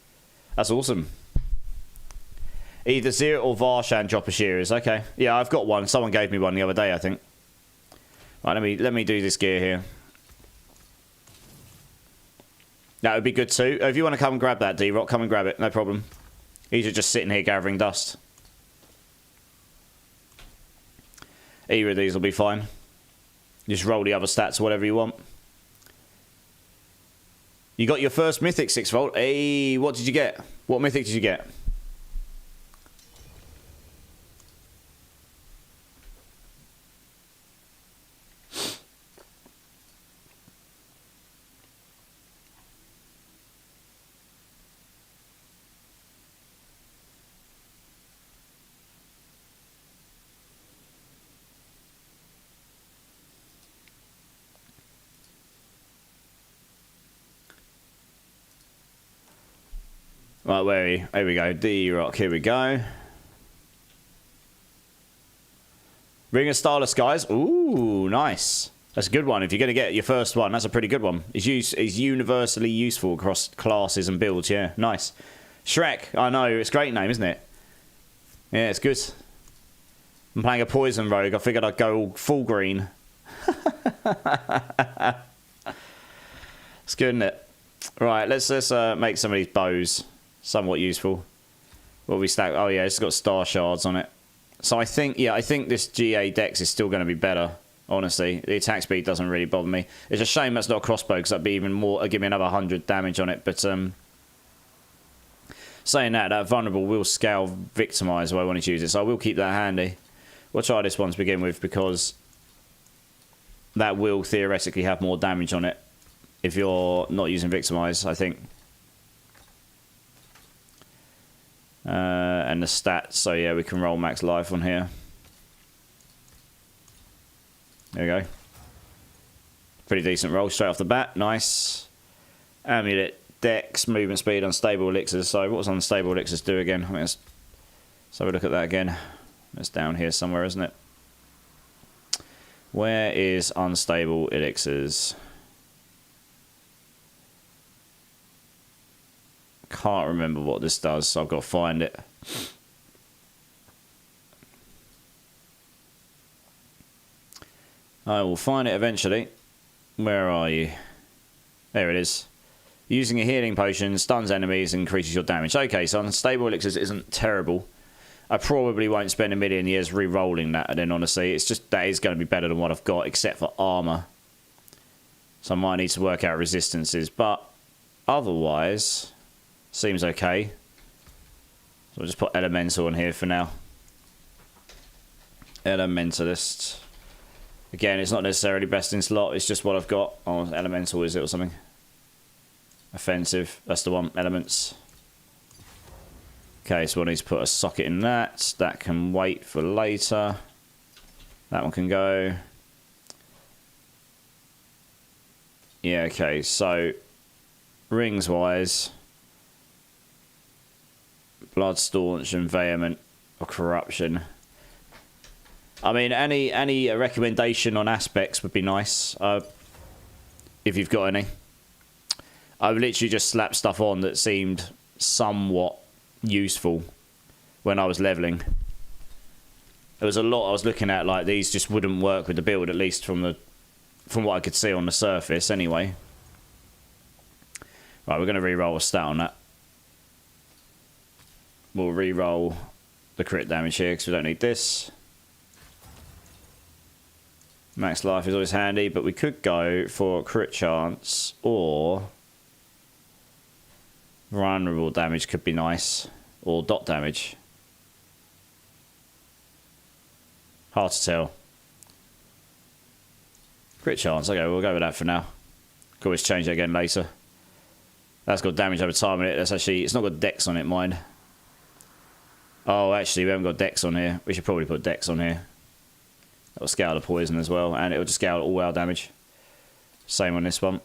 That's awesome. Either Zero or Varshan drop a shearers. Okay. Yeah, I've got one. Someone gave me one the other day, I think. Right, let me do this gear here. That would be good too. If you want to come and grab that, D-Rock, come and grab it. No problem. These are just sitting here gathering dust. Either of these will be fine. Just roll the other stats, whatever you want. You got your first Mythic 6 volt. Hey, what did you get? What Mythic did you get? Right, where are you? Here we go. D-Rock, here we go. Ring of Starless Skies. Ooh, nice. That's a good one. If you're going to get your first one, that's a pretty good one. It's universally useful across classes and builds, yeah. Nice. Shrek. I know, it's a great name, isn't it? Yeah, it's good. I'm playing a Poison Rogue. I figured I'd go all full green. It's good, isn't it? Right, let's make some of these bows somewhat useful. What we stack? Oh yeah, it's got star shards on it. So I think this GA Dex is still going to be better. Honestly, the attack speed doesn't really bother me. It's a shame that's not a crossbow because that'd be even more. Give me another 100 damage on it. But saying that vulnerable will scale Victimize if I want to use it, so I will keep that handy. We'll try this one to begin with because that will theoretically have more damage on it if you're not using Victimize, I think. And the stats, so yeah, we can roll max life on here. There we go. Pretty decent roll straight off the bat. Nice. Amulet, Dex, movement speed, unstable elixirs. So what does unstable elixirs do again? Let's have a look at that again. It's down here somewhere, isn't it? Where is unstable elixirs? Can't remember what this does, so I've got to find it. I will find it eventually. Where are you? There it is. Using a healing potion stuns enemies and increases your damage. Okay, so unstable elixirs isn't terrible. I probably won't spend a million years re-rolling that, and then honestly, it's just that is going to be better than what I've got, except for armor. So I might need to work out resistances, but otherwise, seems okay. So I'll just put elemental on here for now. Elementalist. Again, it's not necessarily best in slot, it's just what I've got. Oh, elemental is it or something? Offensive, that's the one. Elements. Okay, so we'll need to put a socket in that. That can wait for later. That one can go. Yeah, okay, so rings wise, blood staunch and vehement or corruption. I mean, any recommendation on aspects would be nice, if you've got any. I've literally just slapped stuff on that seemed somewhat useful when I was leveling. There was a lot I was looking at, like these just wouldn't work with the build, at least from what I could see on the surface anyway. Right, we're going to re-roll a stat on that. We'll re-roll the crit damage here because we don't need this. Max life is always handy, but we could go for crit chance or vulnerable damage could be nice, or dot damage. Hard to tell. Crit chance, okay, we'll go with that for now. Could always change it again later. That's got damage over time on it. That's actually, it's not got dex on it, mind. Oh, actually, we haven't got dex on here. We should probably put dex on here. That'll scale the poison as well, and it'll just scale all our damage. Same on this one.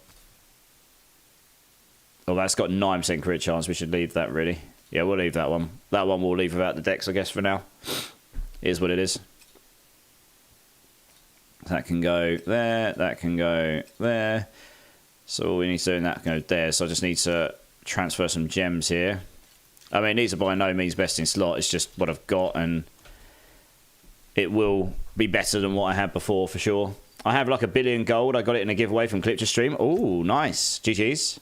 Oh, that's got 9% crit chance. We should leave that, really. Yeah, we'll leave that one. That one we'll leave without the dex, I guess, for now. It is what it is. That can go there. That can go there. So all we need to do in that can go there. So I just need to transfer some gems here. I mean, these are by no means best in slot. It's just what I've got, and it will be better than what I had before, for sure. I have like 1 billion gold. I got it in a giveaway from Clip to Stream. Oh, nice. GG's.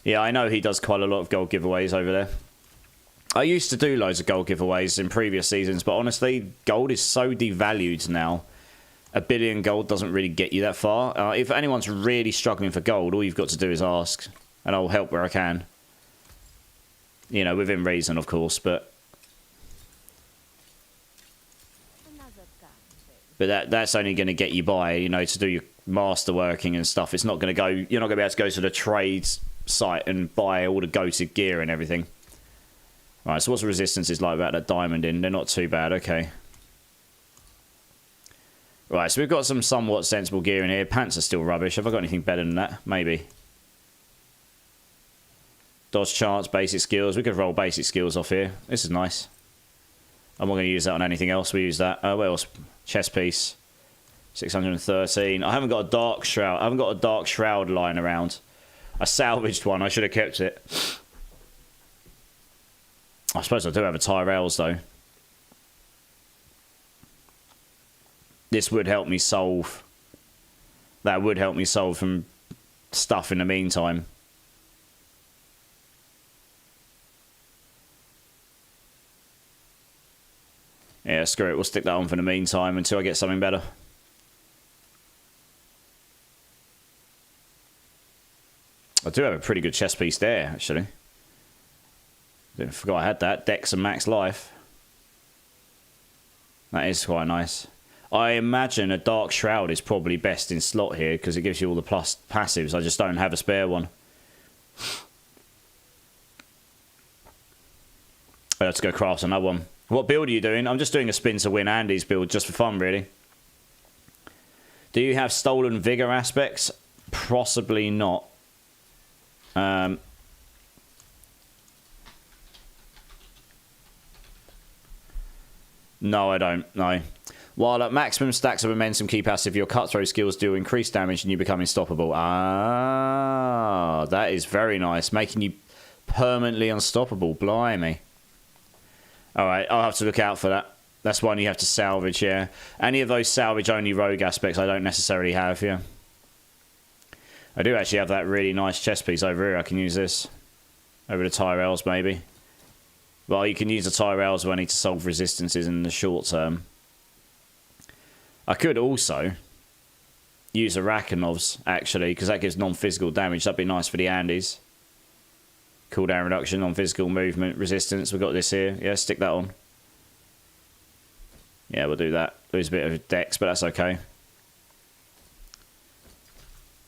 Yeah, I know he does quite a lot of gold giveaways over there. I used to do loads of gold giveaways in previous seasons, but honestly, gold is so devalued now. 1 billion gold doesn't really get you that far. If anyone's really struggling for gold, all you've got to do is ask, and I'll help where I can. You know, within reason, of course, but that's only going to get you by, you know, to do your masterworking and stuff. It's not going to go, you're not going to be able to go to the trades site and buy all the goated gear and everything. Right, so what's the resistances like about that diamond in? They're not too bad, okay. Right, so we've got some somewhat sensible gear in here. Pants are still rubbish. Have I got anything better than that? Maybe. Dodge chance, basic skills. We could roll basic skills off here. This is nice. I'm not going to use that on anything else. We use that. What else? Chest piece. 613. I haven't got a dark shroud. I haven't got a dark shroud lying around. I salvaged one. I should have kept it. I suppose I do have a Tyrell's though. This would help me solve. That would help me solve some stuff in the meantime. Yeah, screw it. We'll stick that on for the meantime until I get something better. I do have a pretty good chest piece there, actually. I forgot I had that. Dex and max life. That is quite nice. I imagine a Dark Shroud is probably best in slot here because it gives you all the plus passives. I just don't have a spare one. Let's go craft another one. What build are you doing? I'm just doing a spin to win Andy's build just for fun, really. Do you have stolen vigor aspects? Possibly not. No, I don't. No. While at maximum stacks of momentum key passive, your cutthroat skills do increase damage and you become unstoppable. Ah, that is very nice. Making you permanently unstoppable. Blimey. Alright, I'll have to look out for that. That's one you have to salvage, yeah. Any of those salvage-only rogue aspects I don't necessarily have, yeah. I do actually have that really nice chest piece over here. I can use this. Over the Tyrells, maybe. Well, you can use the Tyrells when I need to solve resistances in the short term. I could also use the Rakinovs, actually, because that gives non-physical damage. That'd be nice for the Andes. Cooldown reduction, non-physical movement, resistance. We've got this here. Yeah, stick that on. Yeah, we'll do that. Lose a bit of dex, but that's okay.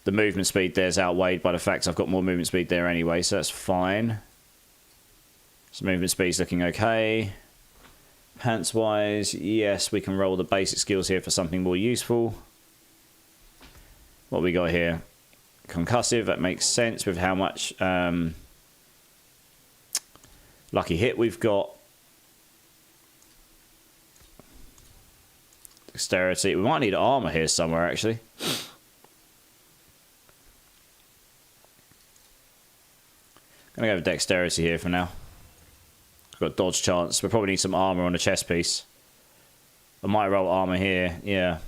The movement speed there is outweighed by the fact I've got more movement speed there anyway, so that's fine. So movement speed's looking okay. Pants-wise, yes, we can roll the basic skills here for something more useful. What we got here? Concussive, that makes sense with how much lucky hit we've got. Dexterity. We might need armor here somewhere, actually. Gonna go with dexterity here for now. We've got dodge chance. We probably need some armor on the chest piece. I might roll armor here. Yeah.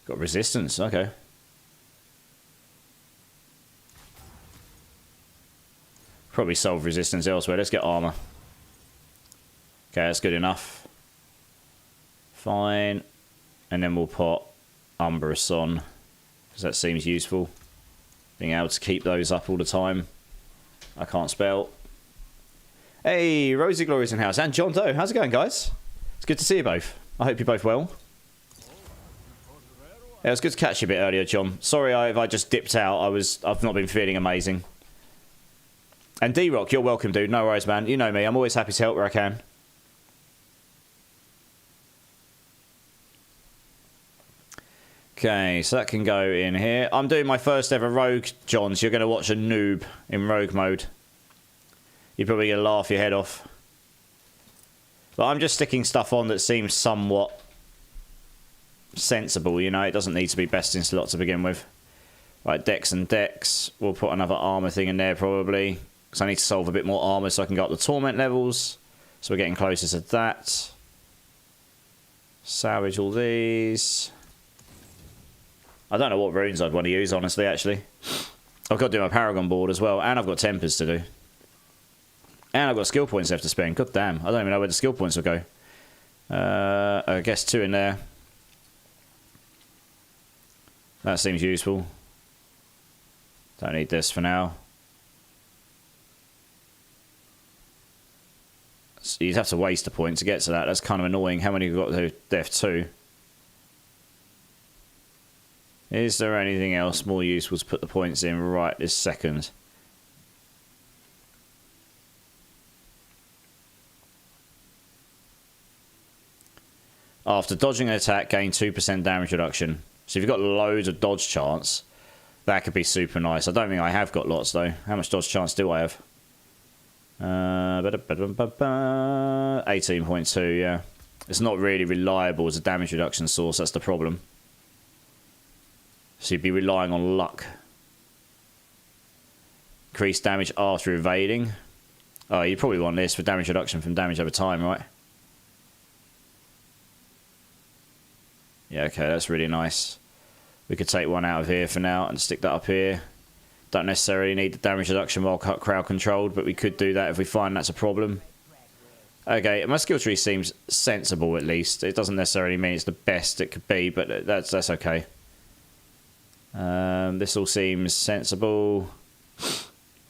Got resistance. Okay. Probably solve resistance elsewhere. Let's get armor. Okay, that's good enough. Fine. And then we'll put Umbrus on, because that seems useful. Being able to keep those up all the time. I can't spell. Hey, Rosie Glory's in house. And John Doe. How's it going, guys? It's good to see you both. I hope you're both well. Yeah, it was good to catch you a bit earlier, John. Sorry if I just dipped out. I've not been feeling amazing. And D-Rock, you're welcome, dude. No worries, man. You know me. I'm always happy to help where I can. Okay, so that can go in here. I'm doing my first ever rogue, John, so you're going to watch a noob in rogue mode. You're probably going to laugh your head off. But I'm just sticking stuff on that seems somewhat sensible, you know. It doesn't need to be best in slot to begin with. Right, dex and dex. We'll put another armor thing in there probably, because I need to solve a bit more armor so I can go up the torment levels. So we're getting closer to that. Salvage all these. I don't know what runes I'd want to use, honestly, actually. I've got to do my Paragon board as well, and I've got Tempers to do. And I've got skill points left to spend. God damn, I don't even know where the skill points will go. I guess 2 in there. That seems useful. Don't need this for now. So you'd have to waste a point to get to that. That's kind of annoying. How many have got to do? Def 2. Is there anything else more useful to put the points in right this second? After dodging an attack, gain 2% damage reduction. So if you've got loads of dodge chance, that could be super nice. I don't think I have got lots, though. How much dodge chance do I have? 18.2, yeah. It's not really reliable as a damage reduction source. That's the problem. So you'd be relying on luck. Increase damage after evading. Oh, you probably want this for damage reduction from damage over time, right? Yeah, okay, that's really nice. We could take one out of here for now and stick that up here. Don't necessarily need the damage reduction while crowd controlled, but we could do that if we find that's a problem. Okay, my skill tree seems sensible at least. It doesn't necessarily mean it's the best it could be, but that's okay. This all seems sensible.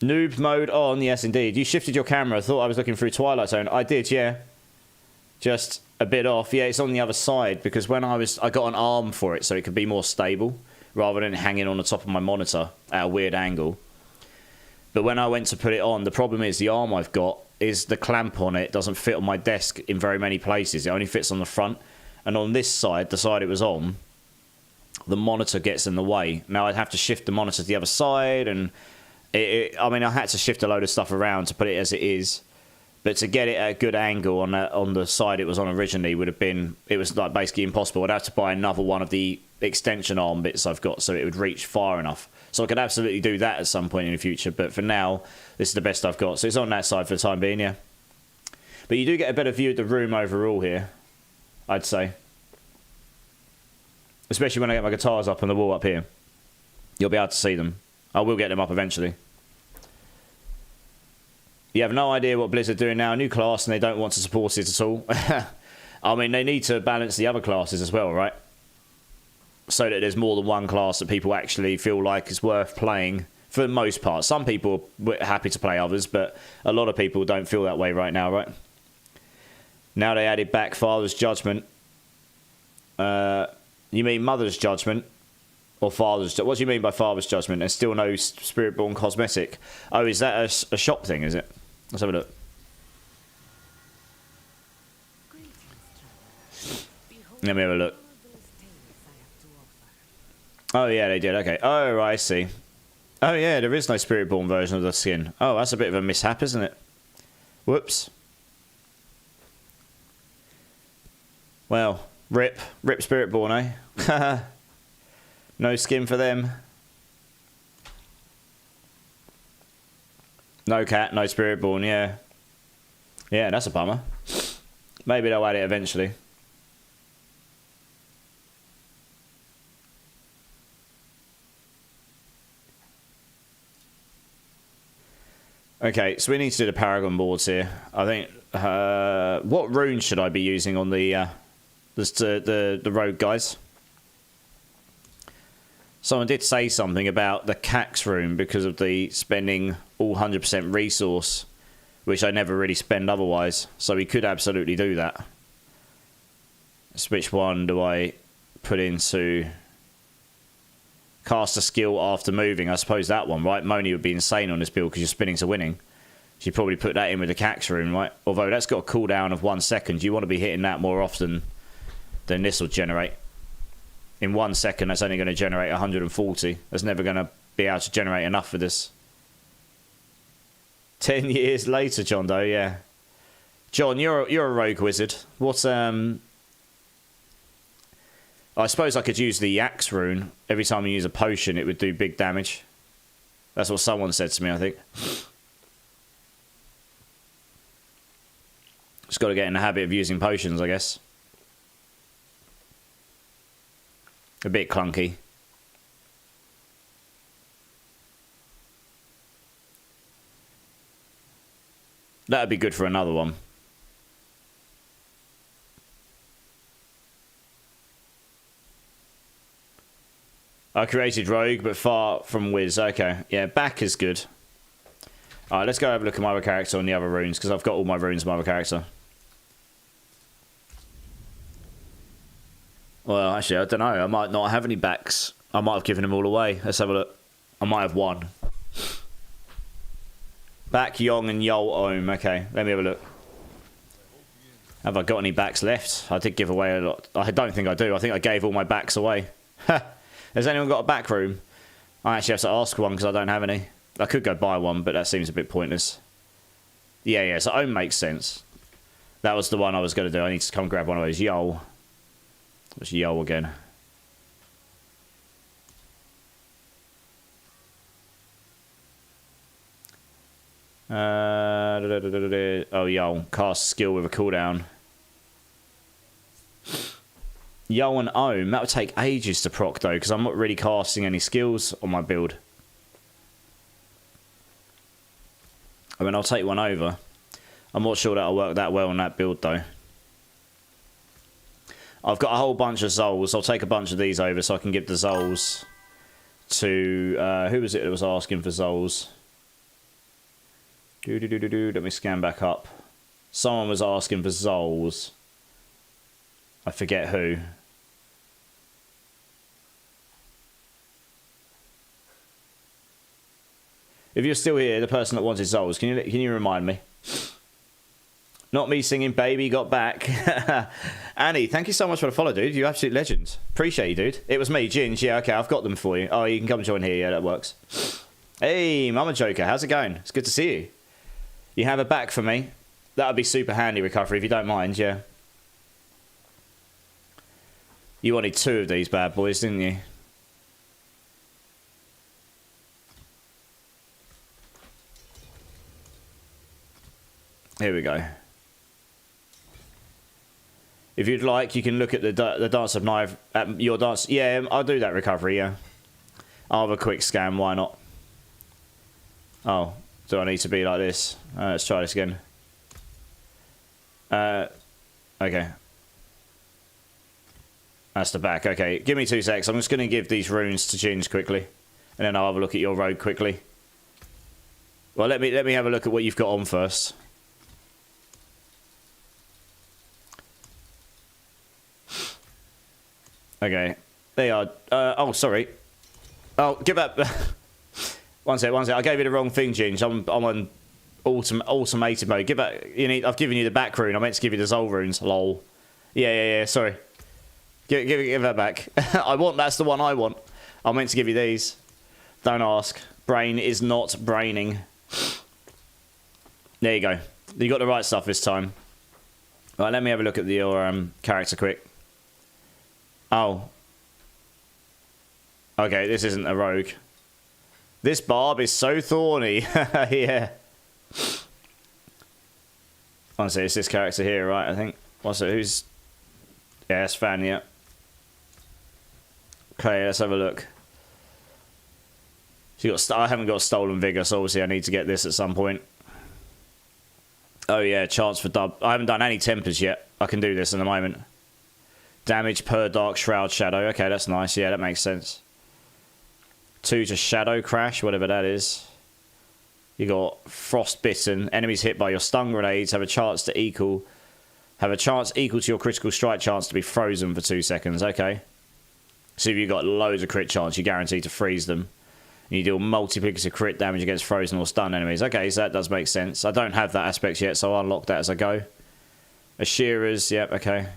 Noob mode on, yes indeed. You shifted your camera. I thought I was looking through Twilight Zone. I did, yeah. Just a bit off. Yeah, it's on the other side because when I got an arm for it so it could be more stable rather than hanging on the top of my monitor at a weird angle. But when I went to put it on, the problem is the arm I've got is the clamp on it doesn't fit on my desk in very many places. It only fits on the front. And on this side, the side it was on, the monitor gets in the way. Now I'd have to shift the monitor to the other side, and I mean, I had to shift a load of stuff around to put it as it is. But to get it at a good angle on the side it was on originally would have been, it was like basically impossible. I'd have to buy another one of the extension arm bits I've got so it would reach far enough. So I could absolutely do that at some point in the future, but for now, this is the best I've got. So it's on that side for the time being, yeah. But you do get a better view of the room overall here, I'd say. Especially when I get my guitars up on the wall up here. You'll be able to see them. I will get them up eventually. You have no idea what Blizzard are doing now. A new class and they don't want to support it at all. I mean, they need to balance the other classes as well, right? So that there's more than one class that people actually feel like is worth playing for the most part. Some people are happy to play others, but a lot of people don't feel that way right now, right? Now they added back Father's Judgment. You mean Mother's Judgment? Or Father's... What do you mean by Father's Judgment? There's still no Spiritborn cosmetic. Oh, is that a shop thing, is it? Let's have a look. Let me have a look. Oh, yeah, they did. Okay. Oh, right, I see. Oh, yeah, there is no Spiritborn version of the skin. Oh, that's a bit of a mishap, isn't it? Whoops. Well, rip Spiritborn, eh? No skin for them. No cat, no Spiritborn, yeah. Yeah, that's a bummer. Maybe they'll add it eventually. Okay, so we need to do the Paragon boards here. I think... what runes should I be using on the rogue guys? Someone did say something about the Cax rune because of the spending all 100% resource, which I never really spend otherwise. So we could absolutely do that. So which one do I put into... Cast a skill after moving? I suppose that one, right? Moni would be insane on this build because you're spinning to winning. So you probably put that in with the Cax rune, right? Although that's got a cooldown of 1 second. You want to be hitting that more often than this will generate. In 1 second, that's only going to generate 140. That's never going to be able to generate enough for this. 10 years later, John Doe, yeah. John, you're a rogue wizard. What, I suppose I could use the Axe rune. Every time you use a potion, it would do big damage. That's what someone said to me, I think. Just got to get in the habit of using potions, I guess. A bit clunky. That would be good for another one. I created Rogue, but far from Wiz. Okay, yeah, back is good. Alright, let's go have a look at my other character on the other runes, because I've got all my runes on my other character. Well, actually, I don't know. I might not have any backs. I might have given them all away. Let's have a look. I might have one. Back, Yong, and Yol Ohm. Okay, let me have a look. Have I got any backs left? I did give away a lot. I don't think I do. I think I gave all my backs away. Has anyone got a back room? I actually have to ask one because I don't have any. I could go buy one, but that seems a bit pointless. Yeah, so Ohm makes sense. That was the one I was going to do. I need to come grab one of those. Yol. What's Yol again? Oh, Yol. Cast skill with a cooldown. Yol and Ohm. That would take ages to proc, though, because I'm not really casting any skills on my build. I mean, I'll take one over. I'm not sure that'll work that well on that build, though. I've got a whole bunch of Zols. I'll take a bunch of these over so I can give the Zols to... who was it that was asking for Zols? Let me scan back up. Someone was asking for Zols. I forget who. If you're still here, the person that wanted Zols, can you remind me? Not me singing Baby Got Back. Annie, thank you so much for the follow, dude. You're absolute legend. Appreciate you, dude. It was me, Ginge. Yeah, okay, I've got them for you. Oh, you can come join here. Yeah, that works. Hey, Mama Joker, how's it going? It's good to see you. You have a back for me. That would be super handy recovery if you don't mind, yeah. You wanted 2 of these bad boys, didn't you? Here we go. If you'd like, you can look at the Dance of Knife at your dance. Yeah, I'll do that recovery, yeah. I'll have a quick scan, why not? Oh, do I need to be like this? Let's try this again. Okay. That's the back, okay. Give me 2 secs. I'm just going to give these runes to Ginge quickly. And then I'll have a look at your road quickly. Well, let me have a look at what you've got on first. Okay. They are... oh, sorry. Oh, give up... one sec. I gave you the wrong thing, Ginge. I'm on automated mode. Give back... I've given you the back rune. I meant to give you the Zol runes. Lol. Yeah. Sorry. Give that back. That's the one I want. I meant to give you these. Don't ask. Brain is not braining. There you go. You got the right stuff this time. Right, let me have a look at your character quick. Oh. Okay, this isn't a rogue. This barb is so thorny. Yeah. Honestly, it's this character here, right? I think. What's it? Who's... Yeah, that's Fan, yeah. Okay, let's have a look. I haven't got Stolen Vigor, so obviously I need to get this at some point. Oh yeah, chance for dub. I haven't done any tempers yet. I can do this in a moment. Damage per Dark Shroud Shadow. Okay, that's nice. Yeah, that makes sense. 2 to Shadow Crash, whatever that is. You got Frostbitten. Enemies hit by your stun grenades have a chance equal to your critical strike chance to be frozen for 2 seconds. Okay. So if you've got loads of crit chance, you're guaranteed to freeze them. And you deal multiplicative crit damage against frozen or stunned enemies. Okay, so that does make sense. I don't have that aspect yet, so I'll unlock that as I go. Ashira's, yep, okay.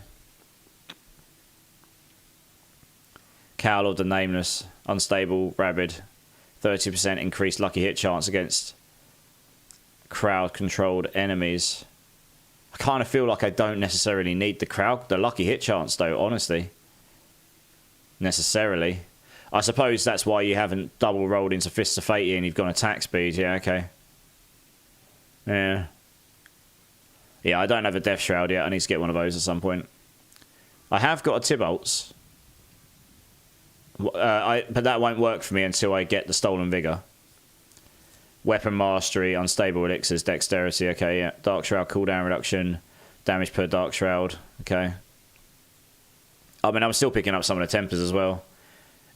Cowl of the Nameless. Unstable, Rabid. 30% increased lucky hit chance against crowd-controlled enemies. I kind of feel like I don't necessarily need the lucky hit chance, though, honestly. Necessarily. I suppose that's why you haven't double rolled into Fists of Fate and you've gone attack speed. Yeah, okay. Yeah. Yeah, I don't have a Death Shroud yet. I need to get one of those at some point. I have got a Tybalt's. But that won't work for me until I get the Stolen Vigor. Weapon Mastery, Unstable Elixirs, Dexterity. Okay, yeah. Dark Shroud cooldown reduction. Damage per Dark Shroud. Okay. I mean, I'm still picking up some of the tempers as well.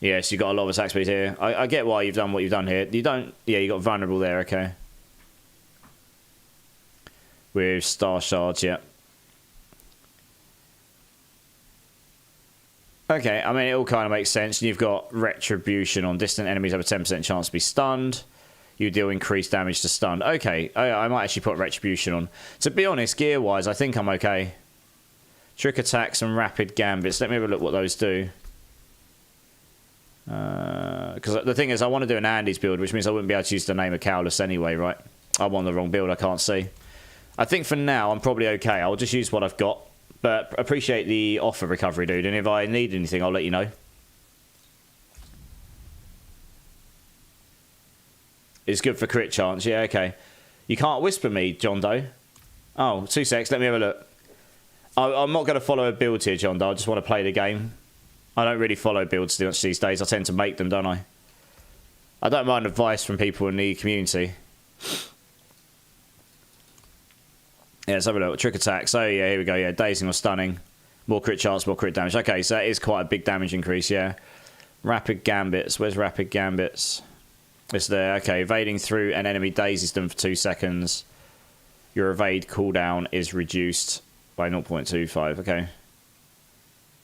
Yes, you've got a lot of attack speed here. I get why you've done what you've done here. You don't... Yeah, you got Vulnerable there, okay. With Star Shards, yeah. Okay, I mean, it all kind of makes sense. You've got Retribution on distant enemies have a 10% chance to be stunned. You deal increased damage to stunned. Okay, I might actually put Retribution on. To be honest, gear-wise, I think I'm okay. Trick attacks and rapid gambits. Let me have a look what those do. Because the thing is, I want to do an Andy's build, which means I wouldn't be able to use the name of Cowless anyway, right? I'm on the wrong build, I can't see. I think for now, I'm probably okay. I'll just use what I've got. But appreciate the offer, recovery dude, and if I need anything, I'll let you know. It's good for crit chance, yeah, okay. You can't whisper me, John Doe. Oh, 2 secs, let me have a look. I'm not going to follow a build here, John Doe, I just want to play the game. I don't really follow builds these days, I tend to make them, don't I? I don't mind advice from people in the community. Yeah, let's have a look. Trick attacks. Oh, yeah, here we go. Yeah, dazing or stunning. More crit chance, more crit damage. Okay, so that is quite a big damage increase, yeah. Rapid gambits. Where's rapid gambits? It's there. Okay, evading through an enemy dazes them for 2 seconds. Your evade cooldown is reduced by 0.25. Okay.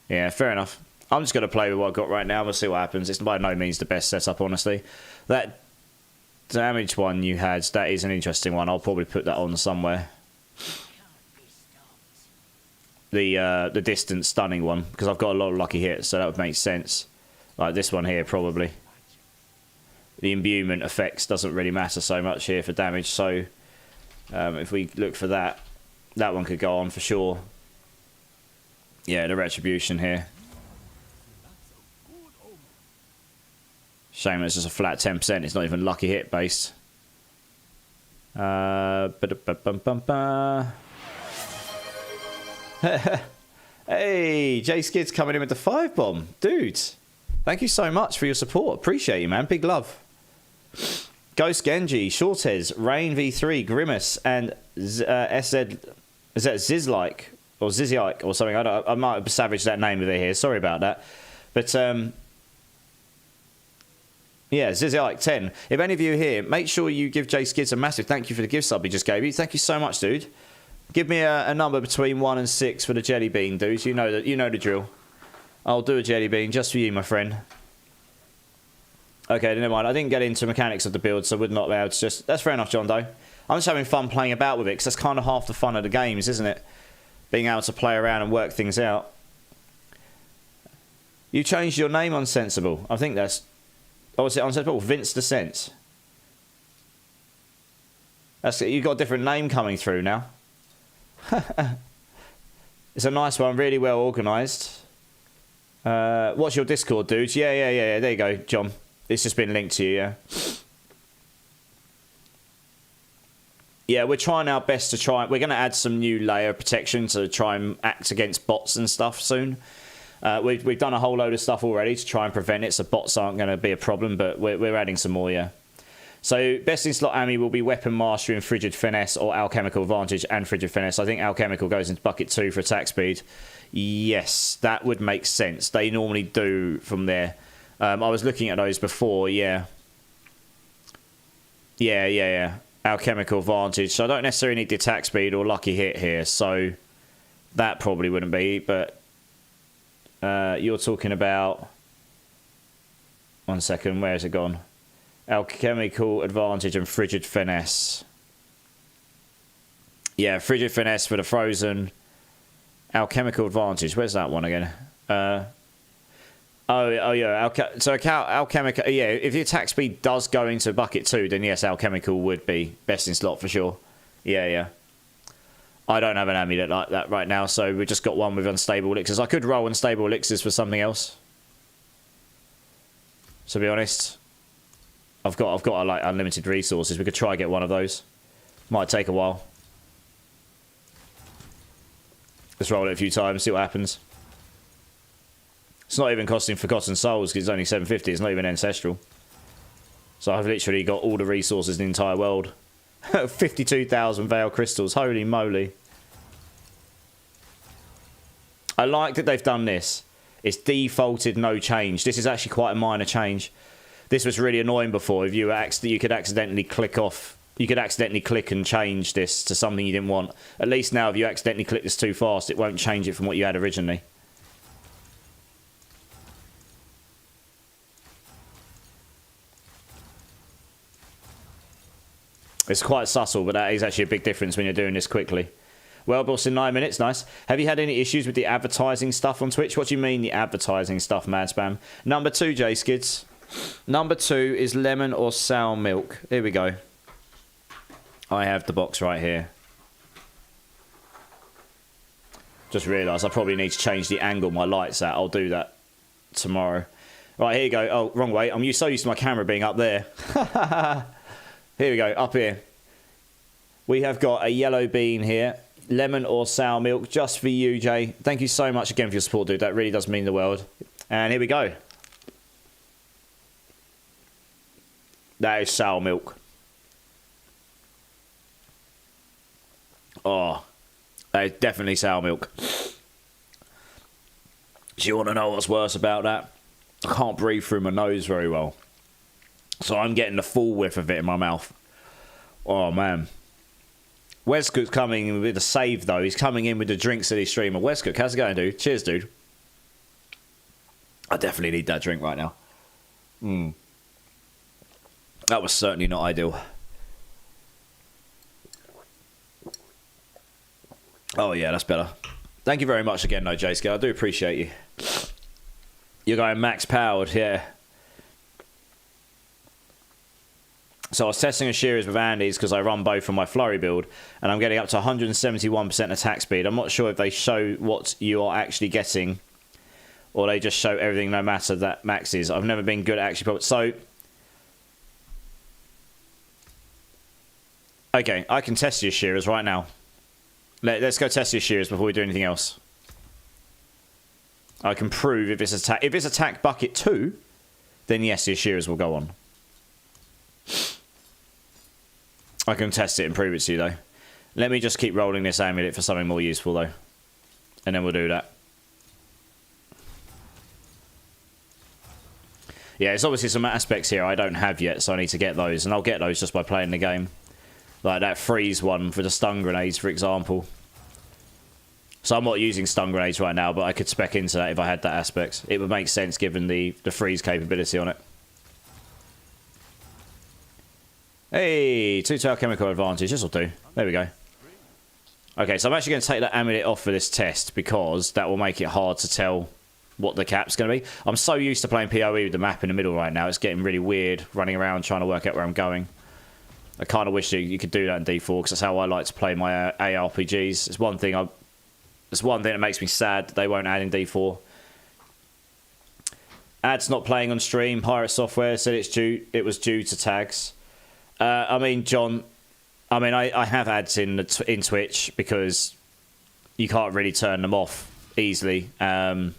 Yeah, fair enough. I'm just going to play with what I've got right now. We'll see what happens. It's by no means the best setup, honestly. That damage one you had, that is an interesting one. I'll probably put that on somewhere. The distance stunning one, because I've got a lot of lucky hits, so that would make sense. Like this one here, probably. The imbuement effects doesn't really matter so much here for damage, so if we look for that, That one could go on for sure. Yeah, the retribution here. Shame it's just a flat 10%. It's not even lucky hit based. Hey, J Skid's coming in with the 5 bomb. Dude, thank you so much for your support. Appreciate you, man. Big love. Ghost Genji, Shortez, Rain V3, Grimace, and SZ. Is that Zizlike or Zizzyike or something? I might have savaged that name over here. Sorry about that. But yeah, Zizzyike 10. If any of you are here, make sure you give J Skids a massive thank you for the gift sub he just gave you. Thank you so much, dude. Give me a number between 1 and 6 for the jelly bean, dudes. You know the drill. I'll do a jelly bean just for you, my friend. Okay, never mind. I didn't get into mechanics of the build, so I would not be able to just... That's fair enough, John Doe. I'm just having fun playing about with it, because that's kind of half the fun of the games, isn't it? Being able to play around and work things out. You changed your name on Sensible. I think that's... Oh, is it on Sensible? Vince the Sense. That's it. You've got a different name coming through now. It's a nice one, really well organised. What's your Discord, dudes? Yeah. There you go, John. It's just been linked to you, yeah. Yeah, we're trying our best to try... We're going to add some new layer of protection to try and act against bots and stuff soon. We've done a whole load of stuff already to try and prevent it, so bots aren't going to be a problem, but we're adding some more, yeah. So, best in slot Ami will be Weapon Mastery and Frigid Finesse, or Alchemical Advantage and Frigid Finesse. I think Alchemical goes into bucket 2 for attack speed. Yes, that would make sense. They normally do from there. I was looking at those before, yeah. Yeah. Alchemical Advantage. So I don't necessarily need the attack speed or lucky hit here, so that probably wouldn't be, but you're talking about... 1 second, where has it gone? Alchemical Advantage and Frigid Finesse. Yeah, Frigid Finesse for the Frozen. Alchemical Advantage. Where's that one again? Oh yeah. Alchemical. Yeah, if the attack speed does go into bucket 2, then yes, Alchemical would be best in slot for sure. Yeah. I don't have an amulet like that right now, so we've just got one with unstable elixirs. I could roll unstable elixirs for something else. To be honest. I've got like unlimited resources. We could try and get one of those. Might take a while. Let's roll it a few times, see what happens. It's not even costing Forgotten Souls because it's only 750. It's not even Ancestral. So I've literally got all the resources in the entire world. 52,000 Veil Crystals. Holy moly. I like that they've done this. It's defaulted no change. This is actually quite a minor change. This was really annoying before. If you could accidentally click off, you could accidentally click and change this to something you didn't want. At least now, if you accidentally click this too fast, it won't change it from what you had originally. It's quite subtle, but that is actually a big difference when you're doing this quickly. Well, boss, in 9 minutes, nice. Have you had any issues with the advertising stuff on Twitch? What do you mean, the advertising stuff, Mad Spam? Number 2, J Skids. Number 2 is lemon or sour milk. Here we go. I have the box right here. Just realised I probably need to change the angle my light's at. I'll do that tomorrow. Right, here you go. Oh, wrong way. I'm so used to my camera being up there. Here we go, up here. We have got a yellow bean here. Lemon or sour milk, just for you, Jay. Thank you so much again for your support, dude. That really does mean the world. And here we go. That is sour milk. Oh, that is definitely sour milk. Do you want to know what's worse about that? I can't breathe through my nose very well. So I'm getting the full whiff of it in my mouth. Oh, man. Wescook's coming in with a save, though. He's coming in with the Drink City streamer. Wescook, how's it going, dude? Cheers, dude. I definitely need that drink right now. That was certainly not ideal. Oh, yeah, that's better. Thank you very much again, though, J-Scale. I do appreciate you. You're going max powered, yeah. So I was testing Ashira's with Andy's because I run both on my flurry build, and I'm getting up to 171% attack speed. I'm not sure if they show what you are actually getting, or they just show everything no matter that maxes. I've never been good at actually... So... Okay, I can test the Ashira's right now. Let's go test the Ashira's before we do anything else. I can prove if it's attack... If it's attack bucket 2, then yes, the Ashira's will go on. I can test it and prove it to you, though. Let me just keep rolling this amulet for something more useful, though. And then we'll do that. Yeah, there's obviously some aspects here I don't have yet, so I need to get those. And I'll get those just by playing the game. Like that freeze one for the stun grenades, for example. So I'm not using stun grenades right now, but I could spec into that if I had that aspect. It would make sense given the freeze capability on it. Hey, 2-tail chemical advantage. This will do. There we go. Okay, so I'm actually going to take that amulet off for this test because that will make it hard to tell what the cap's going to be. I'm so used to playing PoE with the map in the middle right now. It's getting really weird running around trying to work out where I'm going. I kind of wish you could do that in D4 because that's how I like to play my ARPGs. It's one thing that makes me sad that they won't add in D4. Ad's not playing on stream. Pirate Software said it was due to tags. I mean, John, I have ads in Twitch because you can't really turn them off easily. But,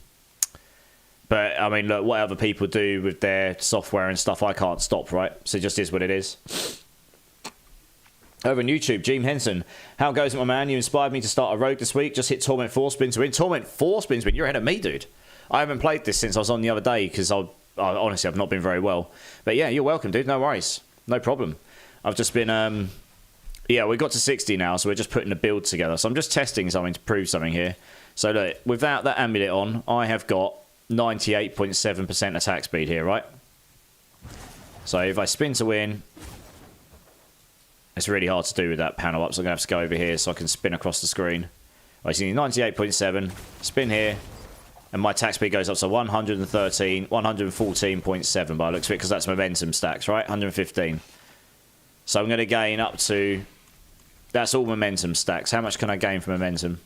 I mean, look, what other people do with their software and stuff, I can't stop, right? So it just is what it is. Over on YouTube, Jim Henson. How goes it, my man? You inspired me to start a rogue this week. Just hit Torment 4 spin to win. Torment 4 spin to win? You're ahead of me, dude. I haven't played this since I was on the other day because honestly, I've not been very well. But yeah, you're welcome, dude. No worries. No problem. I've just been... yeah, we got to 60 now, so we're just putting the build together. So I'm just testing something to prove something here. So look, without that amulet on, I have got 98.7% attack speed here, right? So if I spin to win... It's really hard to do with that panel up, so I'm going to have to go over here so I can spin across the screen. I see 98.7, spin here, and my attack speed goes up to 114.7 by the looks of it, because that's momentum stacks, right? 115. So I'm going to gain up to... That's all momentum stacks. How much can I gain from momentum?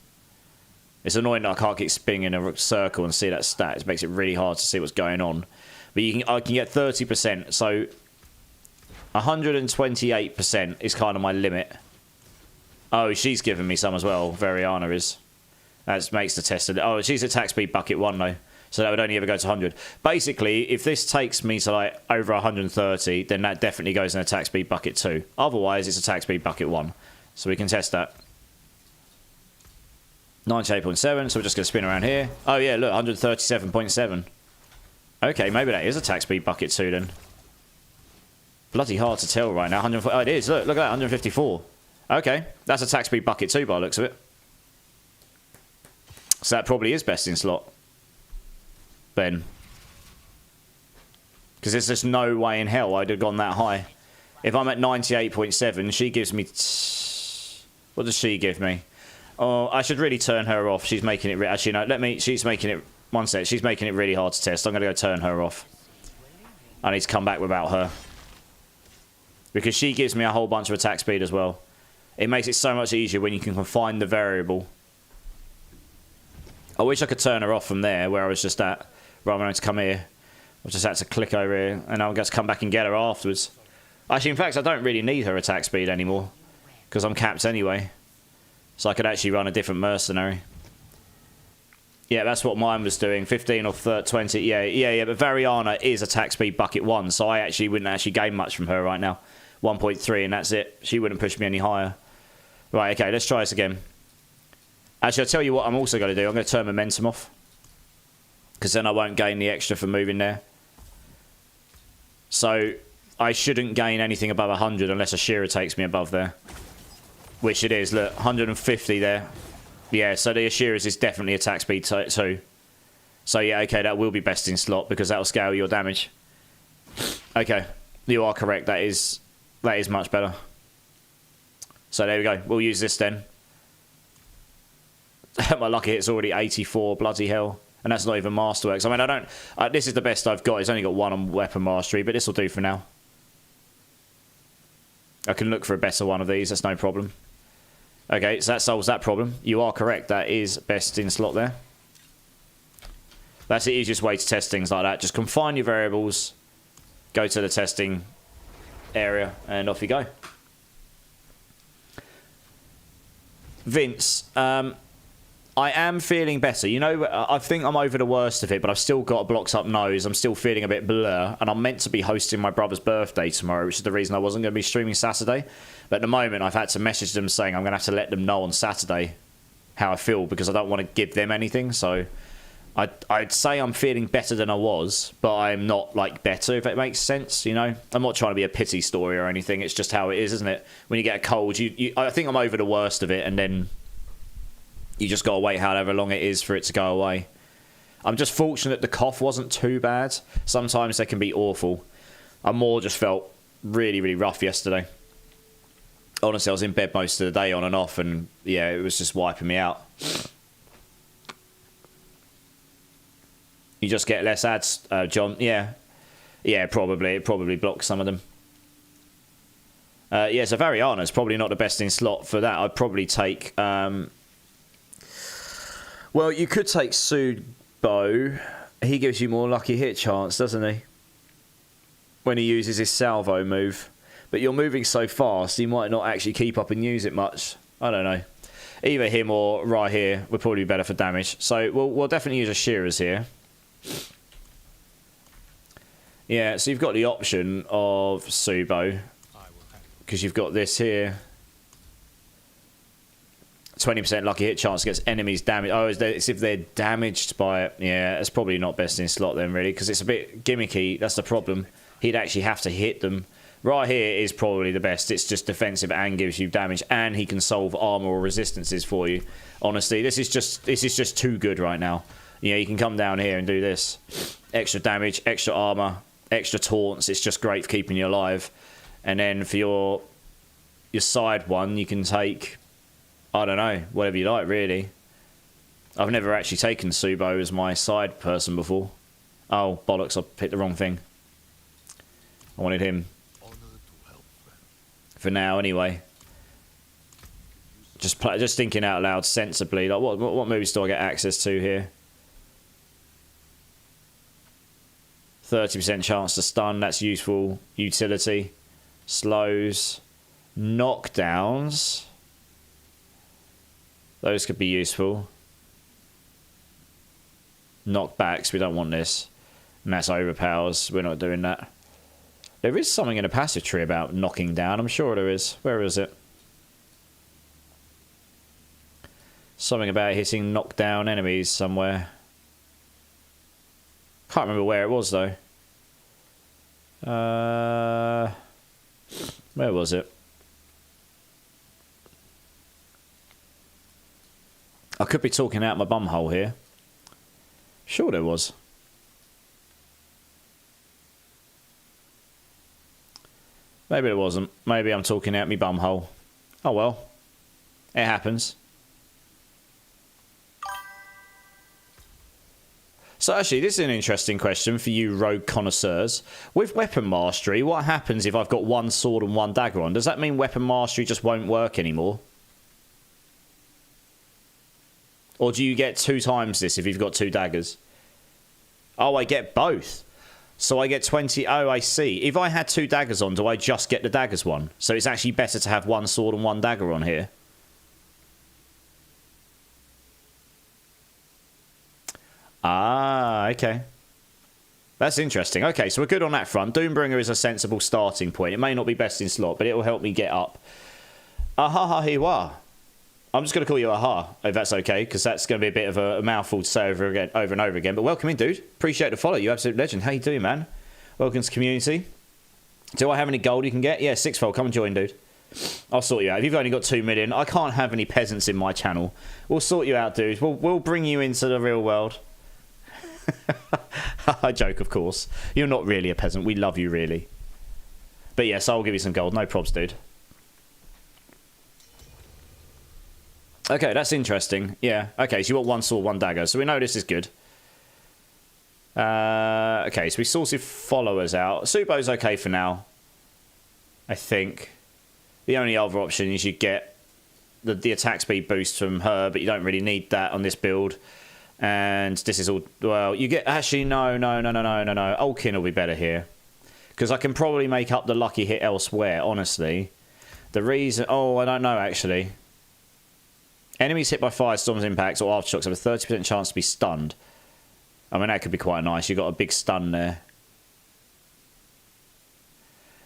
It's annoying that I can't keep spinning in a circle and see that stat. It makes it really hard to see what's going on. But I can get 30%, so... 128% is kind of my limit. Oh, she's given me some as well. Variana is. That makes the test. Oh, she's attack speed bucket 1 though. So that would only ever go to 100. Basically, if this takes me to like over 130, then that definitely goes in attack speed bucket 2. Otherwise, it's attack speed bucket 1. So we can test that. 98.7, so we're just going to spin around here. Oh yeah, look, 137.7. Okay, maybe that is attack speed bucket 2 then. Bloody hard to tell right now. Oh, it is. Look at that. 154. Okay. That's attack speed bucket 2 by the looks of it. So that probably is best in slot. Ben. Because there's just no way in hell I'd have gone that high. If I'm at 98.7, she gives me... What does she give me? Oh, I should really turn her off. She's making it... Actually, no. She's making it... One sec. She's making it really hard to test. I'm going to go turn her off. I need to come back without her. Because she gives me a whole bunch of attack speed as well. It makes it so much easier when you can confine the variable. I wish I could turn her off from there, where I was just at, rather than to come here. I just had to click over here, and I'll just come back and get her afterwards. Actually, in fact, I don't really need her attack speed anymore, because I'm capped anyway. So I could actually run a different mercenary. Yeah, that's what mine was doing. 15 or 20. Yeah. But Variana is attack speed bucket 1, so I actually wouldn't actually gain much from her right now. 1.3 and that's it. She wouldn't push me any higher. Right, okay, let's try this again. Actually, I'll tell you what I'm also going to do. I'm going to turn momentum off. Because then I won't gain the extra for moving there. So, I shouldn't gain anything above 100 unless Ashira takes me above there. Which it is, look, 150 there. Yeah, so the Ashira's is definitely attack speed 2. So yeah, okay, that will be best in slot because that will scale your damage. Okay, you are correct. That is much better. So there we go. We'll use this then. My lucky hit's already 84. Bloody hell. And that's not even Masterworks. I mean, this is the best I've got. It's only got 1 on weapon mastery, but this will do for now. I can look for a better one of these. That's no problem. Okay, so that solves that problem. You are correct. That is best in slot there. That's the easiest way to test things like that. Just confine your variables, go to the testing area, and off you go. Vince, I am feeling better. You know, I think I'm over the worst of it, but I've still got a blocked up nose. I'm still feeling a bit blur, and I'm meant to be hosting my brother's birthday tomorrow, which is the reason I wasn't going to be streaming Saturday. But at the moment, I've had to message them saying I'm going to have to let them know on Saturday how I feel, because I don't want to give them anything. So I'd say I'm feeling better than I was, but I'm not, like, better, if it makes sense, you know? I'm not trying to be a pity story or anything. It's just how it is, isn't it? When you get a cold, I think I'm over the worst of it, and then you just got to wait however long it is for it to go away. I'm just fortunate the cough wasn't too bad. Sometimes they can be awful. I more just felt really, really rough yesterday. Honestly, I was in bed most of the day on and off, and yeah, it was just wiping me out. You just get less ads, John. Yeah, probably. It probably blocks some of them. Yeah, so Variana's probably not the best in slot for that. I'd probably take... well, you could take Subo. He gives you more lucky hit chance, doesn't he? When he uses his salvo move. But you're moving so fast, he might not actually keep up and use it much. I don't know. Either him or right here would probably be better for damage. So we'll definitely use a Shearers here. Yeah, so you've got the option of Subo. Because you've got this here. 20% lucky hit chance against enemies damaged. Oh, it's if they're damaged by it. Yeah, it's probably not best in slot then, really, because it's a bit gimmicky. That's the problem. He'd actually have to hit them. Right here is probably the best. It's just defensive and gives you damage, and he can solve armor or resistances for you. Honestly, this is just too good right now. You know, you can come down here and do this. Extra damage, extra armor, extra taunts. It's just great for keeping you alive. And then for your side one, you can take... I don't know, whatever you like, really. I've never actually taken Subo as my side person before. Oh, bollocks, I picked the wrong thing. I wanted him. For now, anyway. Just thinking out loud sensibly. Like, what movies do I get access to here? 30% chance to stun, that's useful. Utility. Slows. Knockdowns. Those could be useful. Knockbacks, we don't want this. And that's overpowers, we're not doing that. There is something in a passive tree about knocking down, I'm sure there is. Where is it? Something about hitting knockdown enemies somewhere. Can't remember where it was, though. Where was it? I could be talking out my bumhole here. Sure there was. Maybe it wasn't. Maybe I'm talking out my bumhole. Oh well. It happens. So actually, this is an interesting question for you rogue connoisseurs. With weapon mastery, what happens if I've got one sword and one dagger on? Does that mean weapon mastery just won't work anymore? Or do you get 2 times this if you've got 2 daggers? Oh, I get both. So I get 20... Oh, I see. If I had 2 daggers on, do I just get the daggers one? So it's actually better to have 1 sword and 1 dagger on here. Ah, okay. That's interesting. Okay, so we're good on that front. Doombringer is a sensible starting point. It may not be best in slot, but it will help me get up. Aha-ha-he-wah. I'm just going to call you Aha, if that's okay, because that's going to be a bit of a mouthful to say over and over again. But welcome in, dude. Appreciate the follow. You absolute legend. How you doing, man? Welcome to the community. Do I have any gold you can get? Yeah, 6-fold. Come and join, dude. I'll sort you out. If you've only got 2 million, I can't have any peasants in my channel. We'll sort you out, dude. We'll bring you into the real world. I joke, of course. You're not really a peasant. We love you, really. But yes, I'll give you some gold. No probs, dude. Okay, that's interesting. Yeah. Okay, so you want 1 sword, 1 dagger. So we know this is good. Okay, so we sorted followers out. Subo's okay for now, I think. The only other option is you get the attack speed boost from her, but you don't really need that on this build. And this is all, well, you get, actually, no. Ulkin will be better here. Because I can probably make up the lucky hit elsewhere, honestly. The reason, I don't know, actually. Enemies hit by firestorms, impacts, or aftershocks have a 30% chance to be stunned. I mean, that could be quite nice. You've got a big stun there.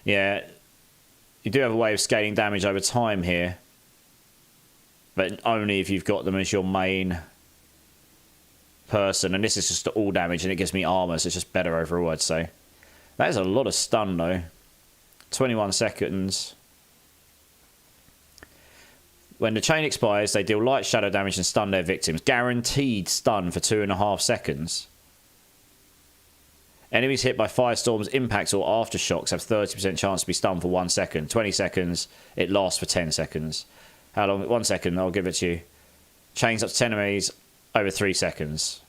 Yeah. You do have a way of scaling damage over time here. But only if you've got them as your main person. And this is just all damage, and it gives me armor, so it's just better overall, I'd say. That is a lot of stun, though. 21 seconds. When the chain expires, they deal light shadow damage and stun their victims. Guaranteed stun for 2.5 seconds. Enemies hit by firestorms, impacts, or aftershocks have 30% chance to be stunned for 1 second. 20 seconds, it lasts for 10 seconds. How long? 1 second, I'll give it to you. Chains up to 10 enemies over 3 seconds.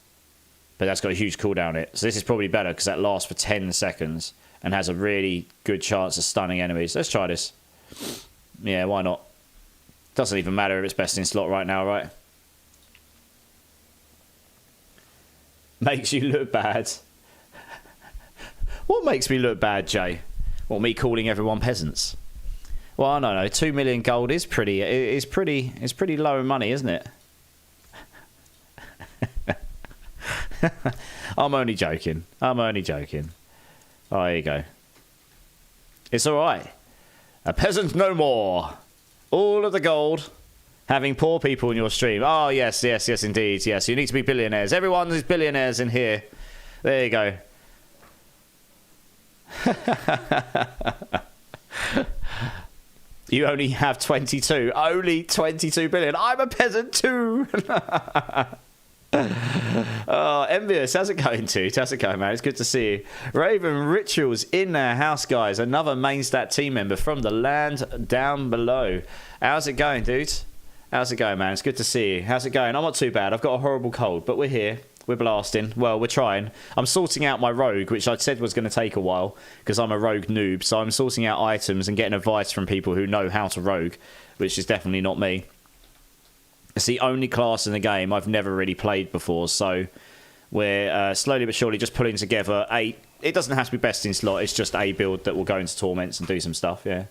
But that's got a huge cooldown it. So this is probably better because that lasts for 10 seconds and has a really good chance of stunning enemies. Let's try this. Yeah, why not? Doesn't even matter if it's best in slot right now, right? Makes you look bad. What makes me look bad, Jay? Well, me calling everyone peasants. Well, I don't know. 2 million gold is pretty. It's pretty low money, isn't it? I'm only joking. Oh, there you go. It's all right. A peasant no more. All of the gold. Having poor people in your stream. Oh, yes, indeed. Yes, you need to be billionaires. Everyone is billionaires in here. There you go. You only have 22. Only 22 billion. I'm a peasant too. Oh, envious. How's it going, dude? How's it going, man? It's good to see you. Raven Rituals in their house, guys. Another main stat team member from the land down below. How's it going, dude? How's it going, man? It's good to see you. How's it going? I'm not too bad. I've got a horrible cold, but we're here. We're blasting. Well, we're trying. I'm sorting out my rogue, which I said was going to take a while because I'm a rogue noob. So I'm sorting out items and getting advice from people who know how to rogue, which is definitely not me. It's the only class in the game I've never really played before, so we're slowly but surely just pulling together a... It doesn't have to be best in slot, it's just a build that will go into Torments and do some stuff, yeah.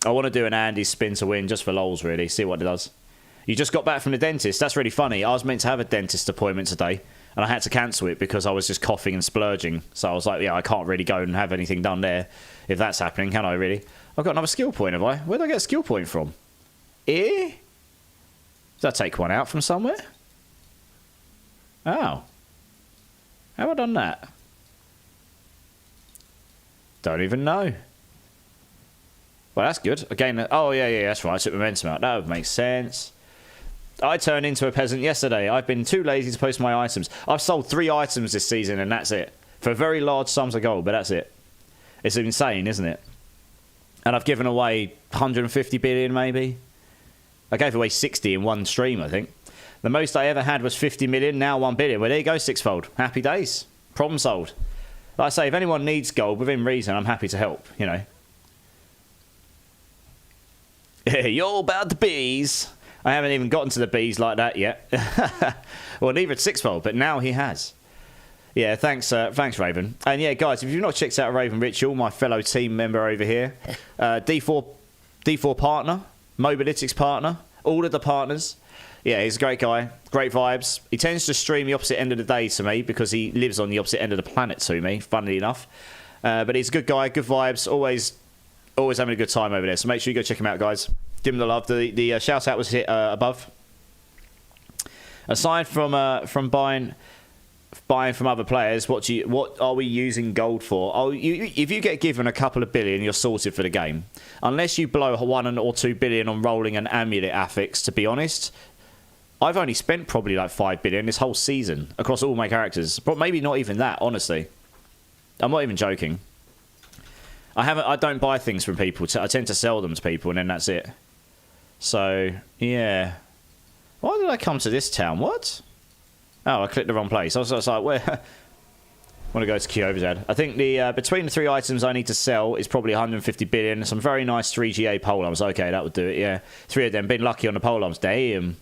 I want to do an Andy spin to win just for lols, really, see what it does. You just got back from the dentist, that's really funny. I was meant to have a dentist appointment today, and I had to cancel it because I was just coughing and splurging. So I was like, yeah, I can't really go and have anything done there if that's happening, can I really? I've got another skill point, have I? Where did I get a skill point from? Did I take one out from somewhere? Oh. How have I done that? Don't even know. Well, that's good. Again, oh, yeah, that's right. I took momentum out. That would make sense. I turned into a peasant yesterday. I've been too lazy to post my items. I've sold 3 items this season, and that's it. For very large sums of gold, but that's it. It's insane, isn't it? And I've given away 150 billion, maybe. I gave away 60 in one stream, I think. The most I ever had was 50 million, now 1 billion. Well, there you go, sixfold. Happy days. Problem solved. Like I say, if anyone needs gold, within reason, I'm happy to help, you know. You're about the bees. I haven't even gotten to the bees like that yet. Well, neither at sixfold, but now he has. Yeah, thanks, Raven. And yeah, guys, if you've not checked out Raven Ritual, my fellow team member over here, D4 partner, Mobilytics partner, all of the partners. Yeah, he's a great guy, great vibes. He tends to stream the opposite end of the day to me because he lives on the opposite end of the planet to me, funnily enough. But he's a good guy, good vibes, always having a good time over there. So make sure you go check him out, guys. Give him the love. The shout out was hit above. Aside from buying from other players, what are we using gold for? Oh, if you get given a couple of billion, you're sorted for the game. Unless you blow 1 or 2 billion on rolling an amulet affix, to be honest, I've only spent probably like 5 billion this whole season across all my characters. But maybe not even that, honestly. I'm not even joking. I don't buy things from people. I tend to sell them to people, and then that's it. So yeah. Why did I come to this town? What? Oh, I clicked the wrong place. I was like, where? Want to go to Kyovazad. I think the between the 3 items I need to sell is probably 150 billion. Some very nice 3GA polearms. Okay, that would do it, yeah. 3 of them. Been lucky on the polearms. Damn.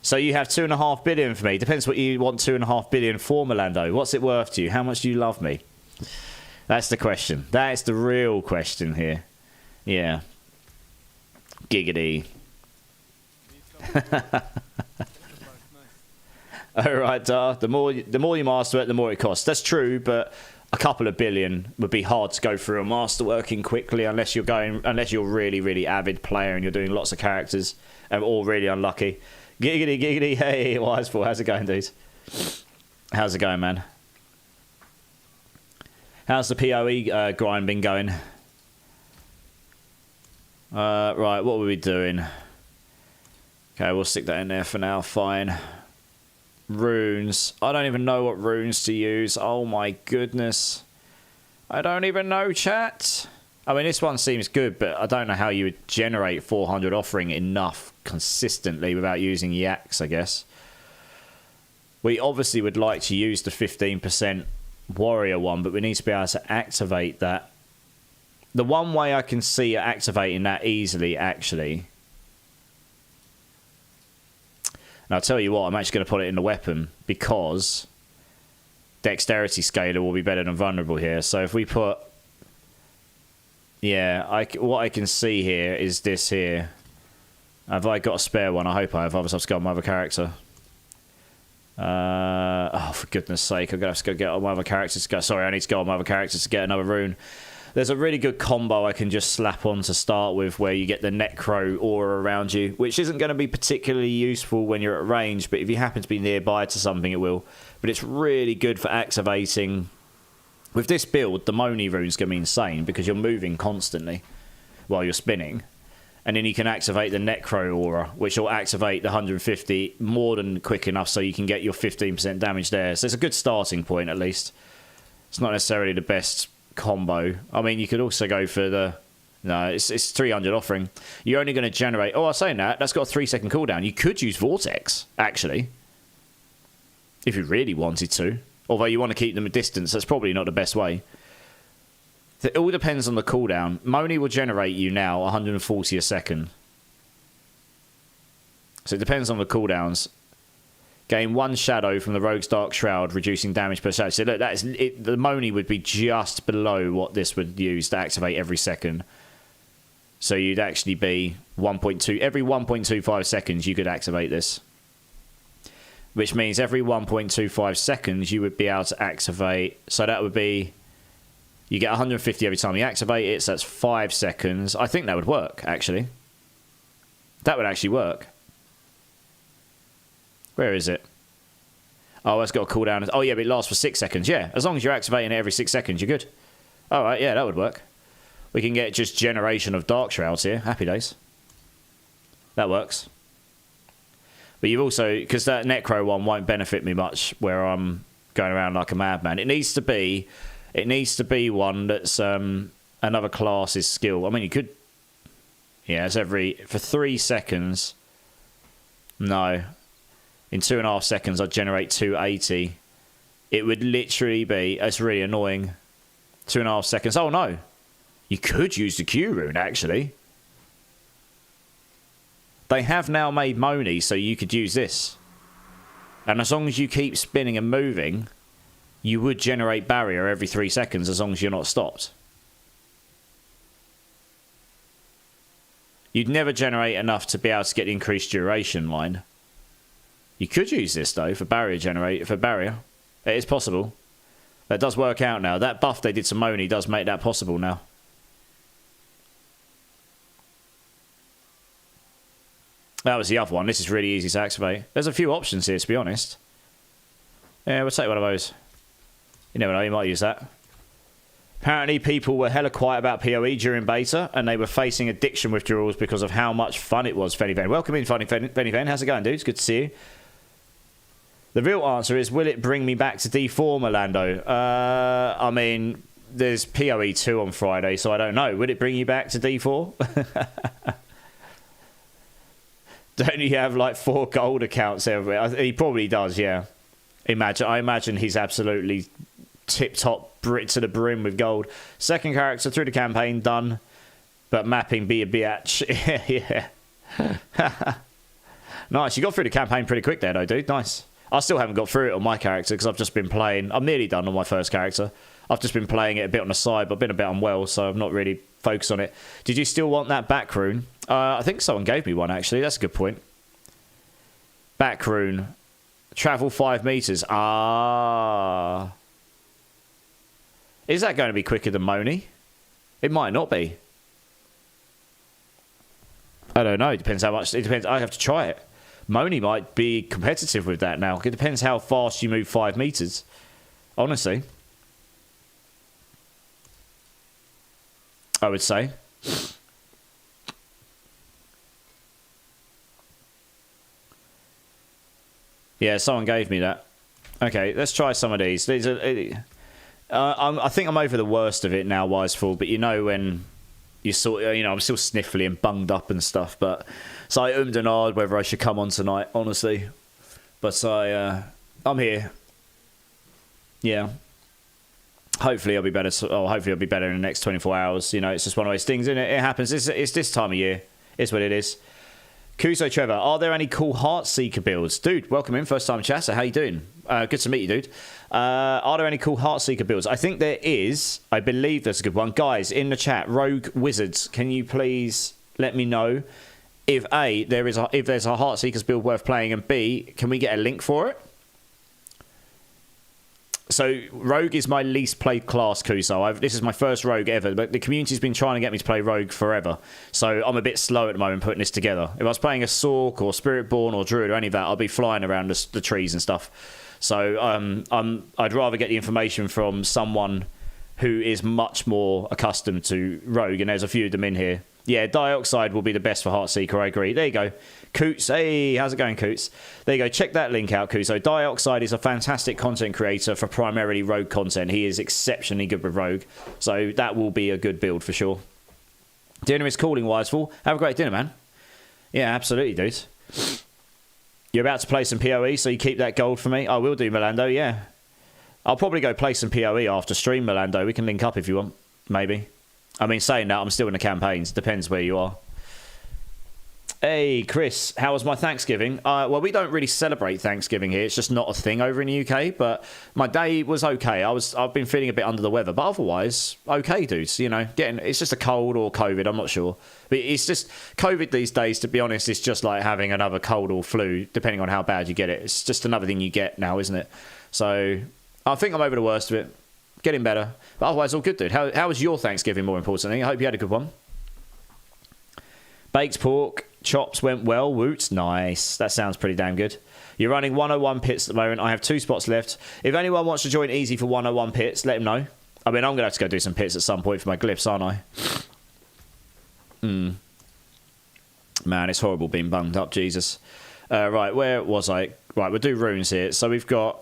So you have 2.5 billion for me. Depends what you want 2.5 billion for, Melando. What's it worth to you? How much do you love me? That's the question. That is the real question here. Yeah. Giggity. Alright, the more you master it, the more it costs. That's true, but a couple of billion would be hard to go through a masterworking quickly unless you're really, really avid player and you're doing lots of characters and all really unlucky. Giggity, giggity, hey, Wiseful, how's it going, dude? How's it going, man? How's the PoE grind been going? Right, what were we doing? Okay, we'll stick that in there for now, fine. Runes. I don't even know what runes to use. Oh my goodness. I don't even know, chat. I mean, this one seems good, but I don't know how you would generate 400 offering enough consistently without using yaks, I guess. We obviously would like to use the 15% warrior one, but we need to be able to activate that. The one way I can see activating that easily, actually... And I'll tell you what, I'm actually going to put it in the weapon because dexterity scaler will be better than vulnerable here. So if we put... Yeah, what I can see here is this here. Have I got a spare one? I hope I have. Otherwise, I've just got my other character. Oh, for goodness sake. I'm going to have to go get all my other characters. Sorry, I need to go on my other characters to get another rune. There's a really good combo I can just slap on to start with where you get the Necro aura around you, which isn't going to be particularly useful when you're at range, but if you happen to be nearby to something, it will. But it's really good for activating... With this build, the Moni rune's going to be insane because you're moving constantly while you're spinning. And then you can activate the Necro aura, which will activate the 150 more than quick enough so you can get your 15% damage there. So it's a good starting point, at least. It's not necessarily the best combo. I mean, you could also go for the... No, it's 300 offering. You're only going to generate... Oh, I was saying that's got a 3-second cooldown. You could use Vortex, actually. If you really wanted to. Although you want to keep them a distance, that's probably not the best way. It all depends on the cooldown. Moni will generate you now 140 a second. So it depends on the cooldowns. Gain 1 shadow from the Rogue's Dark Shroud, reducing damage per shadow. So look, that is it, the Moni would be just below what this would use to activate every second. So you'd actually be 1.2... Every 1.25 seconds you could activate this. Which means every 1.25 seconds you would be able to activate... So that would be... You get 150 every time you activate it, so that's 5 seconds. I think that would work, actually. That would actually work. Where is it? Oh, it's got a cooldown. Oh, yeah, but it lasts for 6 seconds. Yeah, as long as you're activating it every 6 seconds, you're good. All right, yeah, that would work. We can get just generation of Dark Shrouds here. Happy days. That works. But you've also... Because that Necro one won't benefit me much where I'm going around like a madman. It needs to be... It needs to be one that's another class's skill. I mean, you could... Yeah, it's every... For 3 seconds... No. In 2.5 seconds, I'd generate 280. It would literally be... It's really annoying. 2.5 seconds. Oh, no. You could use the Q rune, actually. They have now made Moni, so you could use this. And as long as you keep spinning and moving, you would generate barrier every 3 seconds as long as you're not stopped. You'd never generate enough to be able to get the increased duration line. You could use this, though, for barrier. It is possible. That does work out now. That buff they did to Moni does make that possible now. That was the other one. This is really easy to activate. There's a few options here, to be honest. Yeah, we'll take one of those. You never know, you might use that. Apparently, people were hella quiet about PoE during beta, and they were facing addiction withdrawals because of how much fun it was, Fenny Van. Welcome in, Fenny Van. How's it going, dudes? Good to see you. The real answer is, will it bring me back to D4, Orlando? I mean, there's PoE 2 on Friday, so I don't know. Would it bring you back to D4? Don't you have like 4 gold accounts everywhere? He probably does, yeah. I imagine he's absolutely tip-top Brit to the brim with gold. Second character through the campaign, done. But mapping be a biatch. Yeah. Nice. You got through the campaign pretty quick there, though, dude. Nice. I still haven't got through it on my character because I've just been playing. I'm nearly done on my first character. I've just been playing it a bit on the side, but I've been a bit unwell, so I've not really focused on it. Did you still want that back rune? I think someone gave me one, actually. That's a good point. Back rune. Travel 5 meters. Ah. Is that going to be quicker than Moni? It might not be. I don't know. It depends how much. It depends. I have to try it. Moni might be competitive with that now. It depends how fast you move 5 meters. Honestly. I would say. Yeah, someone gave me that. Okay, let's try some of these. These are, I think I'm over the worst of it now, Wiseful. But you know when you sort, I'm still sniffly and bunged up and stuff. But so I ummed and ahed whether I should come on tonight, honestly. But I'm here. Yeah. Hopefully I'll be better. Hopefully I'll be better in the next 24 hours. You know, it's just one of those things, isn't it? It happens. It's this time of year. It's what it is. Kuso Trevor, are there any cool Heartseeker builds? Dude, welcome in. First time chatter. How you doing? Good to meet you, dude. Are there any cool Heartseeker builds? I think there is. I believe there's a good one. Guys, in the chat, Rogue Wizards, can you please let me know if A, there's a Heartseeker's build worth playing, and B, can we get a link for it? So, Rogue is my least played class, Kuso. This is my first Rogue ever, but the community's been trying to get me to play Rogue forever. So, I'm a bit slow at the moment putting this together. If I was playing a Sork or Spiritborn or Druid or any of that, I'd be flying around the trees and stuff. So, I'd rather get the information from someone who is much more accustomed to Rogue, and there's a few of them in here. Yeah, Dioxide will be the best for Heartseeker, I agree. There you go. Coots, hey, how's it going, Coots? There you go, check that link out, Coots. So Dioxide is a fantastic content creator for primarily Rogue content. He is exceptionally good with Rogue, so that will be a good build for sure. Dinner is calling, Wiseful. Have a great dinner, man. Yeah, absolutely, dude. You're about to play some PoE, so you keep that gold for me? I will do, Melando, yeah. I'll probably go play some PoE after stream, Melando. We can link up if you want, maybe. I mean, saying that, I'm still in the campaigns. Depends where you are. Hey, Chris, how was my Thanksgiving? Well, we don't really celebrate Thanksgiving here. It's just not a thing over in the UK. But my day was okay. I've been feeling a bit under the weather, but otherwise, okay, dudes. You know, it's just a cold or COVID. I'm not sure, but it's just COVID these days. To be honest, it's just like having another cold or flu, depending on how bad you get it. It's just another thing you get now, isn't it? So I think I'm over the worst of it. Getting better. But otherwise, all good, dude. How was your Thanksgiving, more importantly? I hope you had a good one. Baked pork, chops went well. Woots, nice. That sounds pretty damn good. You're running 101 pits at the moment. I have 2 spots left. If anyone wants to join easy for 101 pits, let them know. I mean, I'm going to have to go do some pits at some point for my glyphs, aren't I? Man, it's horrible being bunged up, Jesus. Right, where was I? Right, we'll do runes here. So we've got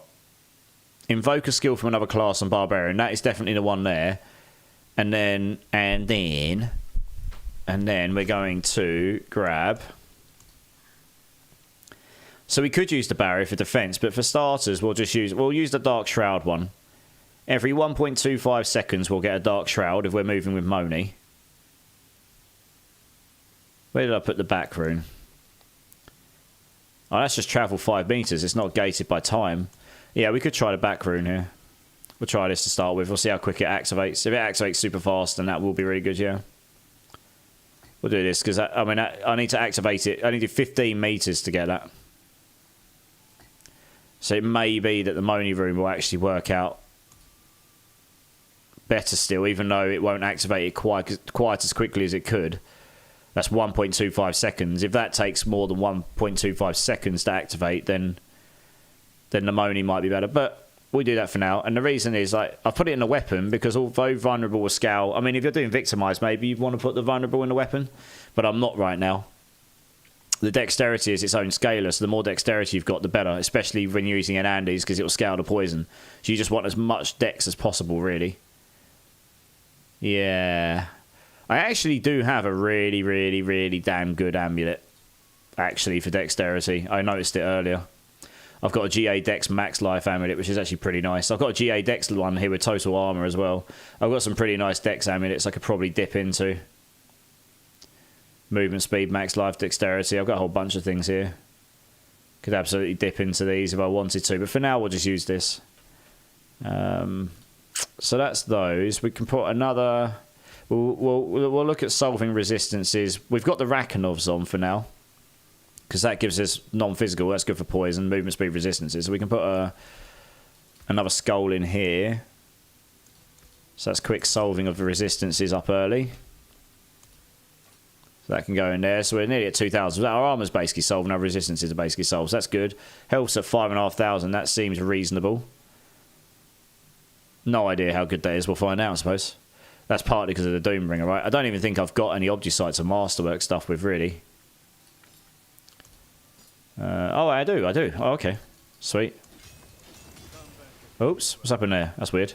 Invoke a skill from another class and Barbarian. That is definitely the one there. And then we're going to grab. So we could use the barrier for defense, but for starters, we'll use the Dark Shroud one. Every 1.25 seconds, we'll get a Dark Shroud if we're moving with Moni. Where did I put the back rune? Oh, that's just travel 5 meters. It's not gated by time. Yeah, we could try the back rune here. We'll try this to start with. We'll see how quick it activates. If it activates super fast, then that will be really good, yeah. We'll do this, because I need to activate it. I need 15 meters to get that. So it may be that the Moni rune will actually work out better still, even though it won't activate it quite as quickly as it could. That's 1.25 seconds. If that takes more than 1.25 seconds to activate, then the Moni might be better. But we'll do that for now. And the reason is, like, I've put it in a weapon because although vulnerable with Scowl, I mean, if you're doing Victimize, maybe you want to put the vulnerable in the weapon. But I'm not right now. The dexterity is its own scaler, so the more dexterity you've got, the better, especially when you're using an Andes, because it will scale the poison. So you just want as much dex as possible, really. Yeah. I actually do have a really, really, really damn good amulet, actually, for dexterity. I noticed it earlier. I've got a GA Dex Max Life Amulet, which is actually pretty nice. I've got a GA Dex one here with Total Armor as well. I've got some pretty nice Dex Amulets I could probably dip into. Movement Speed, Max Life, Dexterity. I've got a whole bunch of things here. Could absolutely dip into these if I wanted to, but for now we'll just use this. So that's those. We can put another... We'll look at solving resistances. We've got the Rakonovs on for now, because that gives us non-physical. That's good for poison, movement speed, resistances. So we can put another skull in here. So that's quick solving of the resistances up early. So that can go in there. So we're nearly at 2,000. Our armor's basically solved, and our resistances are basically solved. So that's good. Health's at 5,500. That seems reasonable. No idea how good that is. We'll find out, I suppose. That's partly because of the Doombringer, right? I don't even think I've got any Obdusites or Masterwork stuff with, really. Oh, I do. Oh, okay. Sweet. Oops. What's happened there? That's weird.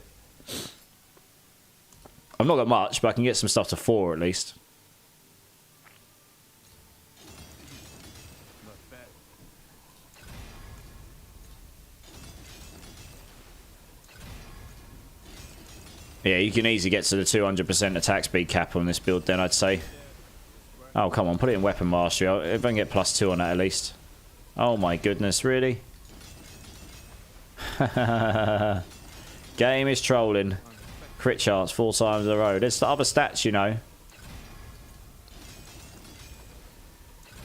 I've not got much, but I can get some stuff to 4 at least. Yeah, you can easily get to the 200% attack speed cap on this build then, I'd say. Oh, come on, put it in Weapon Mastery. If I can get +2 on that at least. Oh my goodness, really? Game is trolling. Crit chance 4 times in a row. There's the other stats, you know.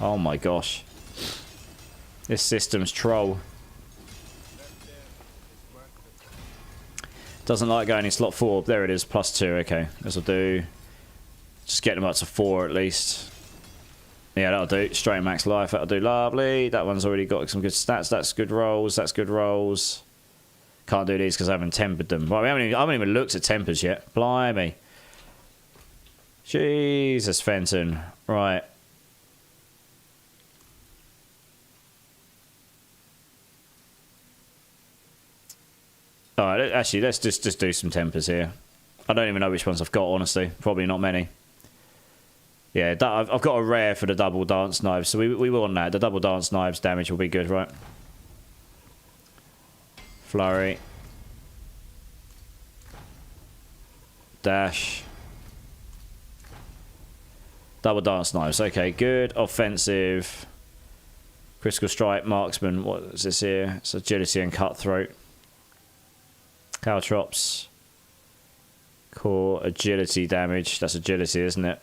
Oh my gosh. This system's troll. Doesn't like going in slot 4. There it is, +2. Okay, this will do. Just get them up to 4 at least. Yeah, that'll do. Straight max life. That'll do lovely. That one's already got some good stats. That's good rolls. That's good rolls. Can't do these because I haven't tempered them. Well, I haven't even looked at tempers yet. Blimey. Jesus, Fenton. Right. Alright, actually, let's just do some tempers here. I don't even know which ones I've got, honestly. Probably not many. Yeah, I've got a rare for the double dance knives, so we want that. The double dance knives damage will be good, right? Flurry. Dash. Double dance knives. Okay, good. Offensive. Critical strike, marksman. What is this here? It's agility and cutthroat. Caltrops. Core agility damage. That's agility, isn't it?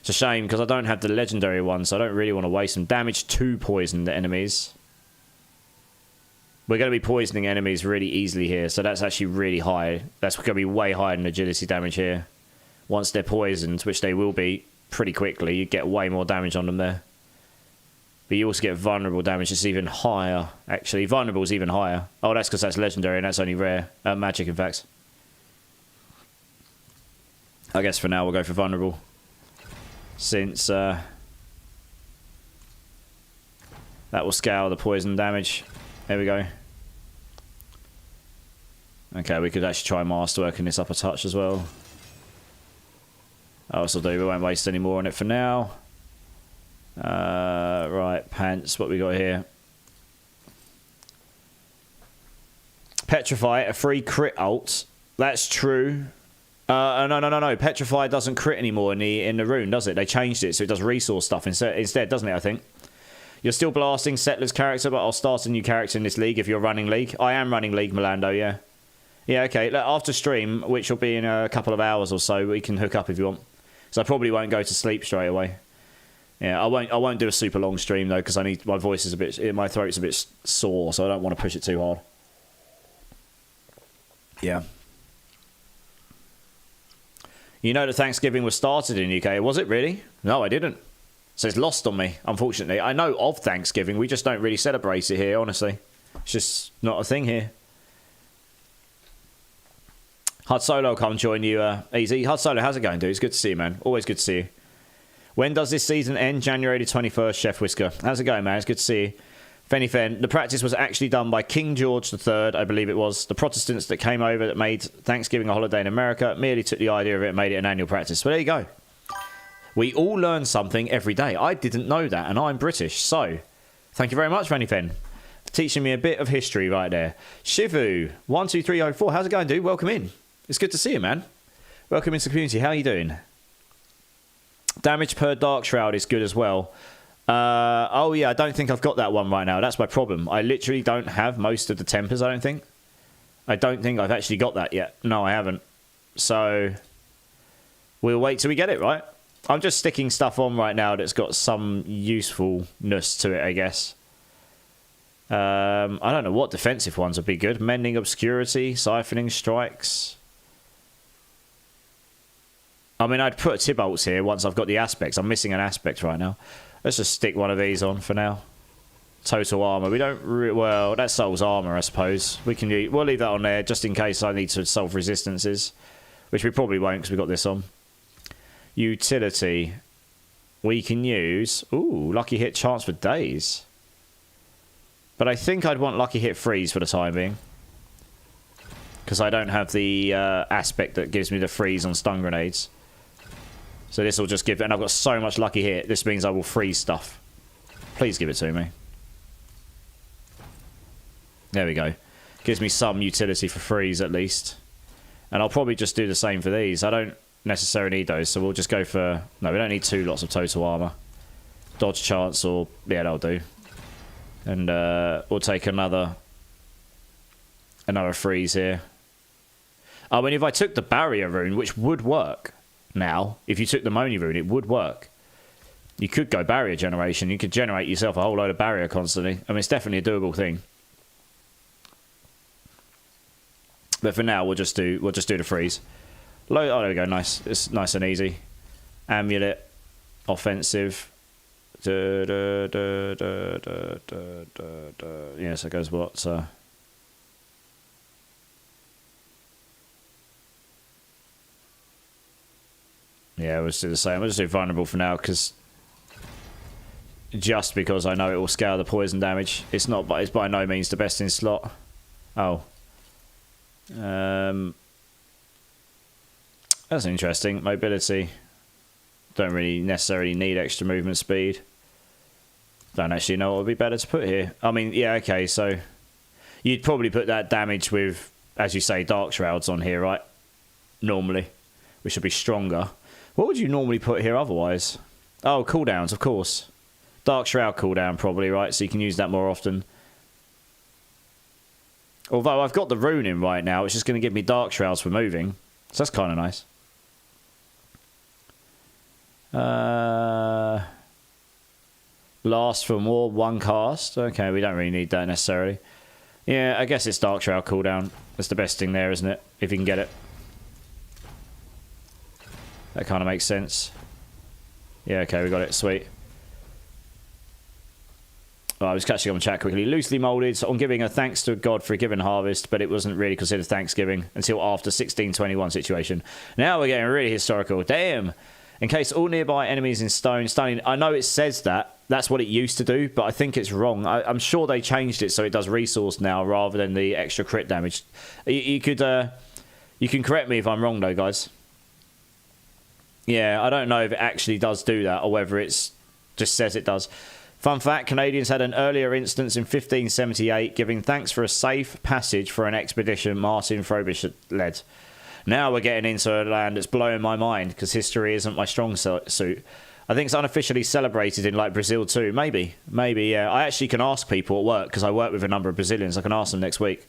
It's a shame because I don't have the legendary one, so I don't really want to waste them. Damage to poison the enemies. We're going to be poisoning enemies really easily here, so that's actually really high. That's going to be way higher than agility damage here. Once they're poisoned, which they will be pretty quickly, you get way more damage on them there. But you also get vulnerable damage. It's even higher, actually. Vulnerable is even higher. Oh, that's because that's legendary and that's only rare. Magic, in fact. I guess for now we'll go for vulnerable. Since that will scale the poison damage. There we go. Okay, we could actually try masterworking this up a touch as well. Oh, this will do. We won't waste any more on it for now. Right, pants. What we got here? Petrify, a free crit ult. That's true. No. Petrify doesn't crit anymore in the rune, does it? They changed it, so it does resource stuff instead, doesn't it, I think? You're still blasting Settler's character, but I'll start a new character in this league if you're running league. I am running league, Melando, yeah. Yeah, okay. After stream, which will be in a couple of hours or so, we can hook up if you want. So I probably won't go to sleep straight away. Yeah, I won't do a super long stream though, because I need, my voice is a bit, my throat's a bit sore, so I don't want to push it too hard. Yeah. You know that Thanksgiving was started in the UK, was it really? No, I didn't. So it's lost on me, unfortunately. I know of Thanksgiving, we just don't really celebrate it here, honestly. It's just not a thing here. Hud Solo, come join you, easy. Hud Solo, how's it going, dude? It's good to see you, man. Always good to see you. When does this season end? January the 21st, Chef Whisker. How's it going, man? It's good to see you. Fenny Fen, the practice was actually done by King George III, I believe it was. The Protestants that came over that made Thanksgiving a holiday in America merely took the idea of it and made it an annual practice. But there you go. We all learn something every day. I didn't know that, and I'm British. So, thank you very much, Fenny Fen. Teaching me a bit of history right there. Shivu12304, how's it going, dude? Welcome in. It's good to see you, man. Welcome into the community. How are you doing? Damage per Dark Shroud is good as well. Oh, yeah, I don't think I've got that one right now. That's my problem. I literally don't have most of the tempers, I don't think. I don't think I've actually got that yet. No, I haven't. So, we'll wait till we get it, right? I'm just sticking stuff on right now that's got some usefulness to it, I guess. I don't know what defensive ones would be good. Mending Obscurity, Siphoning Strikes. I mean, I'd put Tybalts here once I've got the aspects. I'm missing an aspect right now. Let's just stick one of these on for now. Total Armor. We don't... well, that's Soul's Armor, I suppose. We'll leave that on there just in case I need to solve resistances. Which we probably won't because we've got this on. Utility. We can use... ooh, Lucky Hit chance for days. But I think I'd want Lucky Hit freeze for the time being. Because I don't have the aspect that gives me the freeze on stun grenades. So this will just give... and I've got so much Lucky Hit. This means I will freeze stuff. Please give it to me. There we go. Gives me some utility for freeze at least. And I'll probably just do the same for these. I don't necessarily need those. So we'll just go for... no, we don't need 2 lots of total armor. Dodge chance or... yeah, that'll do. And we'll take another freeze here. I mean, if I took the barrier rune, which would work now, if you took the Moni rune, it would work. You could go barrier generation. You could generate yourself a whole load of barrier constantly. I mean, it's definitely a doable thing. But for now, we'll just do the freeze. Oh, there we go. Nice. It's nice and easy. Amulet, offensive. Yes, it goes what? Yeah, we'll just do the same. We'll just do vulnerable for now, because I know it will scale the poison damage. It's not, but it's by no means the best in slot. Oh, that's interesting. Mobility. Don't really necessarily need extra movement speed. Don't actually know what would be better to put here. I mean, yeah, okay, so you'd probably put that damage with, as you say, Dark Shrouds on here, right? Normally, which should be stronger. What would you normally put here otherwise? Oh, cooldowns, of course. Dark Shroud cooldown, probably, right? So you can use that more often. Although I've got the rune in right now, it's just going to give me Dark Shrouds for moving. So that's kind of nice. Last for more, 1 cast. Okay, we don't really need that necessarily. Yeah, I guess it's Dark Shroud cooldown. That's the best thing there, isn't it? If you can get it. That kind of makes sense. Yeah, okay, we got it. Sweet. I was catching up on chat quickly. Loosely moulded, so on giving a thanks to God for a given harvest, but it wasn't really considered Thanksgiving until after 1621 situation. Now we're getting really historical. Damn! Encase all nearby enemies in stone. Stunning. I know it says that. That's what it used to do, but I think it's wrong. I'm sure they changed it so it does resource now rather than the extra crit damage. You can correct me if I'm wrong though, guys. Yeah, I don't know if it actually does do that or whether it's just says it does. Fun fact, Canadians had an earlier instance in 1578 giving thanks for a safe passage for an expedition Martin Frobisher led. Now we're getting into a land that's blowing my mind because history isn't my strong suit. I think it's unofficially celebrated in like Brazil too. Maybe, yeah. I actually can ask people at work because I work with a number of Brazilians. I can ask them next week.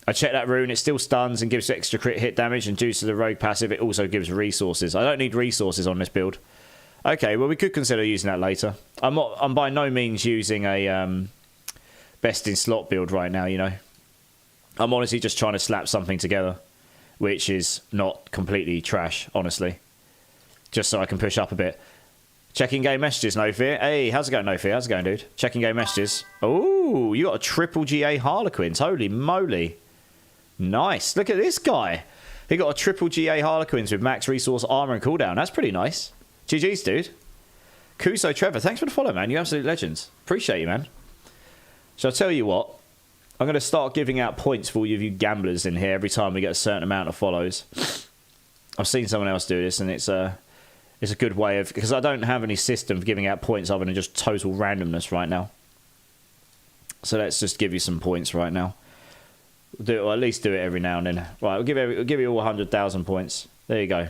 I checked that rune. It still stuns and gives extra crit hit damage, and due to the rogue passive, it also gives resources. I don't need resources on this build. Okay, well, we could consider using that later. I'm by no means using a best in slot build right now, you know. I'm honestly just trying to slap something together, which is not completely trash, honestly. Just so I can push up a bit. Checking game messages, No Fear. Hey, how's it going, No Fear? How's it going, dude? Checking game messages. Oh, you got a triple GA Harlequins. Holy moly. Nice. Look at this guy. He got a triple GA Harlequins with max resource, armor, and cooldown. That's pretty nice. GG's, dude. Kuso Trevor, thanks for the follow, man. You absolute legends. Appreciate you, man. So I'll tell you what. I'm going to start giving out points for all of you gamblers in here every time we get a certain amount of follows. I've seen someone else do this, and it's a good way of... because I don't have any system for giving out points other than just total randomness right now. So let's just give you some points right now. Do it, or at least do it every now and then. Right, we'll give you all 100,000 points. There you go.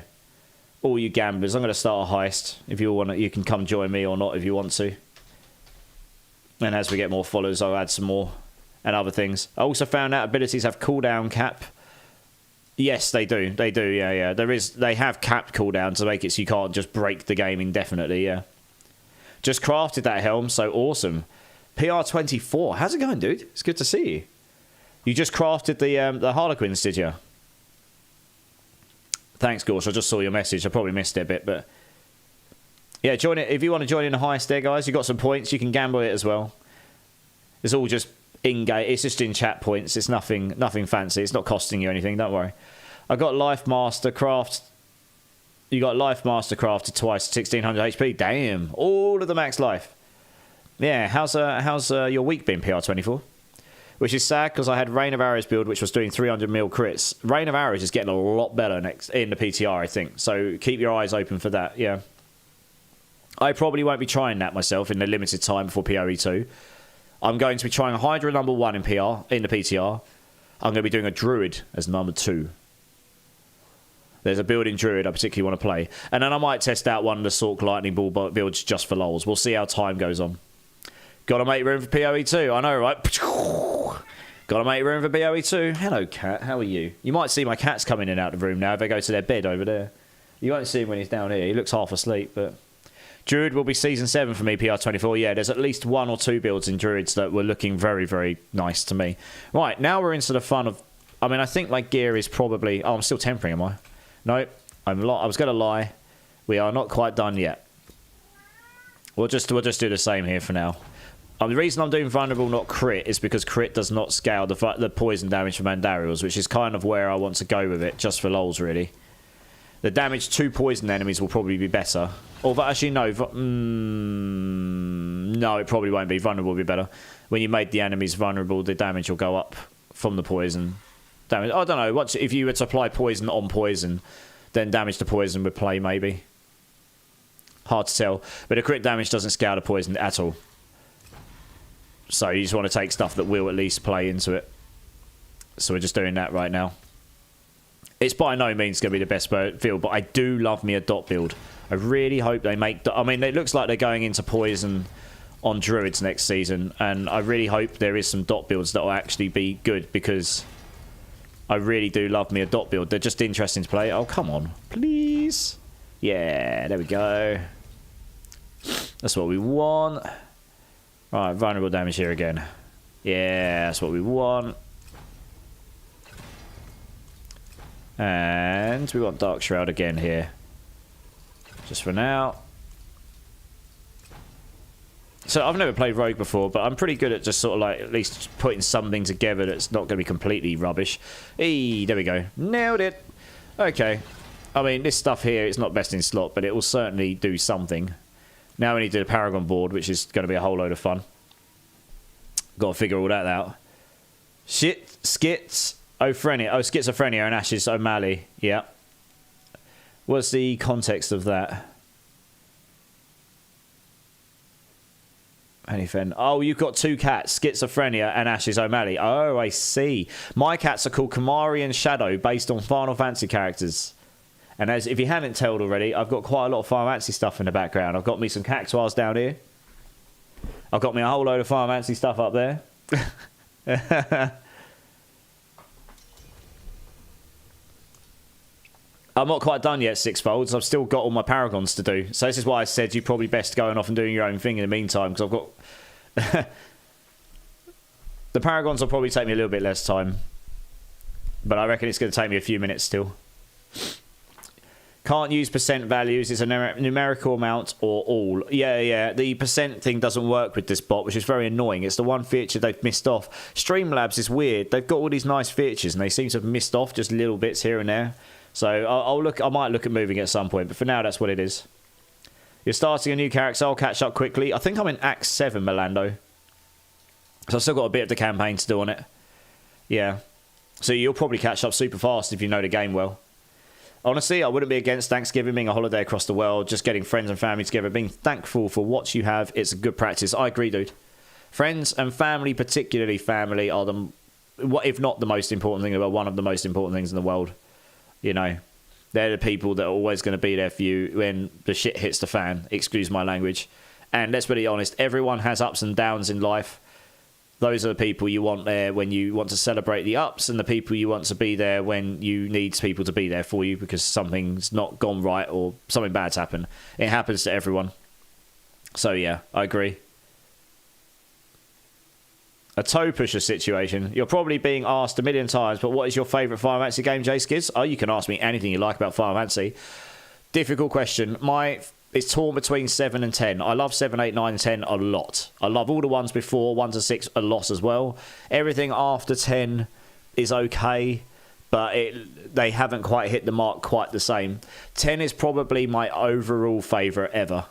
All you gamblers, I'm going to start a heist. If you all want, you can come join me or not if you want to. And as we get more followers, I'll add some more and other things. I also found out abilities have cooldown cap. Yes, they do. They do. Yeah. They have capped cooldown to make it so you can't just break the game indefinitely. Yeah. Just crafted that helm, so awesome. PR24. How's it going, dude? It's good to see you. You just crafted the Harlequins, did you? Thanks, Gorsh. I just saw your message. I probably missed it a bit, but yeah, join it if you want to join in the heist there, guys. You got some points. You can gamble it as well. It's all just in-game. It's just in chat points. It's nothing fancy. It's not costing you anything. Don't worry. I got Life Master Craft. You got Life Master crafted twice, 1600 HP. Damn, all of the max life. Yeah, how's your week been, PR24? Which is sad because I had Rain of Arrows build, which was doing 300 mil crits. Rain of Arrows is getting a lot better next in the PTR, I think. So keep your eyes open for that. Yeah, I probably won't be trying that myself in the limited time before PoE2. I'm going to be trying a Hydra number 1 in the PTR. I'm going to be doing a Druid as number 2. There's a build in Druid I particularly want to play, and then I might test out one of the Sork Lightning Ball builds just for lols. We'll see how time goes on. Gotta make room for PoE2. I know, right? Gotta make room for PoE2. Hello, cat. How are you? You might see my cats coming in and out of the room now if they go to their bed over there. You won't see him when he's down here. He looks half asleep, but Druid will be Season 7 for me, PR24. Yeah, there's at least 1 or 2 builds in Druids that were looking very, very nice to me. Right, now we're into the fun of... I mean, I think my gear is probably... Oh, I'm still tempering, am I? No, I was going to lie. We are not quite done yet. We'll just do the same here for now. The reason I'm doing vulnerable, not crit, is because crit does not scale the poison damage from Andariels, which is kind of where I want to go with it, just for lols, really. The damage to poison enemies will probably be better. Although, actually, no. No, it probably won't be. Vulnerable will be better. When you made the enemies vulnerable, the damage will go up from the poison damage. I don't know. If you were to apply poison on poison, then damage to poison would play, maybe. Hard to tell. But the crit damage doesn't scale the poison at all. So you just want to take stuff that will at least play into it. So we're just doing that right now. It's by no means going to be the best build, but I do love me a dot build. I really hope they make... I mean, it looks like they're going into poison on Druids next season, and I really hope there is some dot builds that will actually be good, because I really do love me a dot build. They're just interesting to play. Oh, come on. Please. Yeah, there we go. That's what we want. Right, vulnerable damage here again. Yeah, that's what we want. And we want Dark Shroud again here. Just for now. So I've never played Rogue before, but I'm pretty good at just sort of like at least putting something together that's not going to be completely rubbish. Eee, there we go. Nailed it. Okay. I mean, this stuff here is not best in slot, but it will certainly do something. Now we need to do the Paragon board, which is going to be a whole load of fun. Got to figure all that out. Shit, skits, schizophrenia and Ashes O'Malley. Yeah. What's the context of that? Anything? Oh, you've got 2 cats, Schizophrenia and Ashes O'Malley. Oh, I see. My cats are called Kamari and Shadow, based on Final Fantasy characters. And as if you hadn't told already, I've got quite a lot of Final Fantasy stuff in the background. I've got me some cactuars down here. I've got me a whole load of Final Fantasy stuff up there. I'm not quite done yet, Sixfolds. I've still got all my Paragons to do. So this is why I said you're probably best going off and doing your own thing in the meantime, because I've got... The Paragons will probably take me a little bit less time. But I reckon it's going to take me a few minutes still. Can't use percent values. It's a numerical amount or all. Yeah. The percent thing doesn't work with this bot, which is very annoying. It's the one feature they've missed off. Streamlabs is weird. They've got all these nice features, and they seem to have missed off just little bits here and there. So I might look at moving at some point, but for now that's what it is. You're starting a new character. I'll catch up quickly. I think I'm in Act 7, Melando. So I've still got a bit of the campaign to do on it. Yeah. So you'll probably catch up super fast if you know the game well. Honestly, I wouldn't be against Thanksgiving being a holiday across the world, just getting friends and family together, being thankful for what you have. It's a good practice. I agree, dude. Friends and family, particularly family, are the, what if not the most important thing, but one of the most important things in the world. You know, they're the people that are always going to be there for you when the shit hits the fan. Excuse my language. And let's be honest, everyone has ups and downs in life. Those are the people you want there when you want to celebrate the ups, and the people you want to be there when you need people to be there for you because something's not gone right or something bad's happened. It happens to everyone. So yeah, I agree. A toe pusher situation. You're probably being asked a million times, but what is your favourite Final Fantasy game, J Skids? Oh, you can ask me anything you like about Final Fantasy. Difficult question. It's torn between 7 and 10. I love 7, 8, 9, 10 a lot. I love all the ones before, 1 to 6 a lot as well. Everything after 10 is okay, but they haven't quite hit the mark quite the same. 10 is probably my overall favourite ever.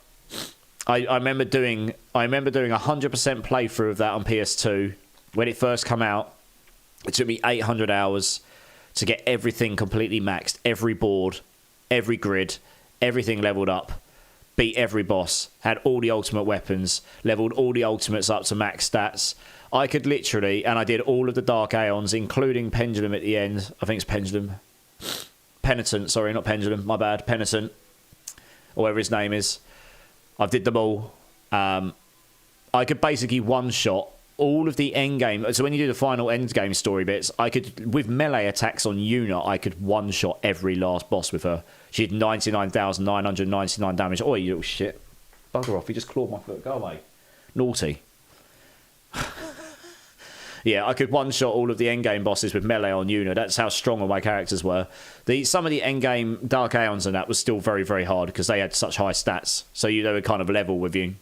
I remember doing 100% playthrough of that on PS2 when it first came out. It took me 800 hours to get everything completely maxed, every board, every grid, everything leveled up, beat every boss, had all the ultimate weapons, leveled all the ultimates up to max stats. I could literally, and I did all of the Dark Aeons, including Pendulum at the end. I think it's Pendulum. Penitent, sorry, not Pendulum, my bad. Penitent, or whatever his name is. I did them all. I could basically one-shot all of the endgame. So when you do the final endgame story bits, I could, with melee attacks on Yuna, I could one-shot every last boss with her. She had 99,999 damage. Oh, you little shit. Bugger off, he just clawed my foot. Go away. Naughty. Yeah, I could one-shot all of the endgame bosses with melee on Yuna. That's how strong all my characters were. Some of the endgame Dark Aeons and that was still very, very hard because they had such high stats. So they were kind of level with you.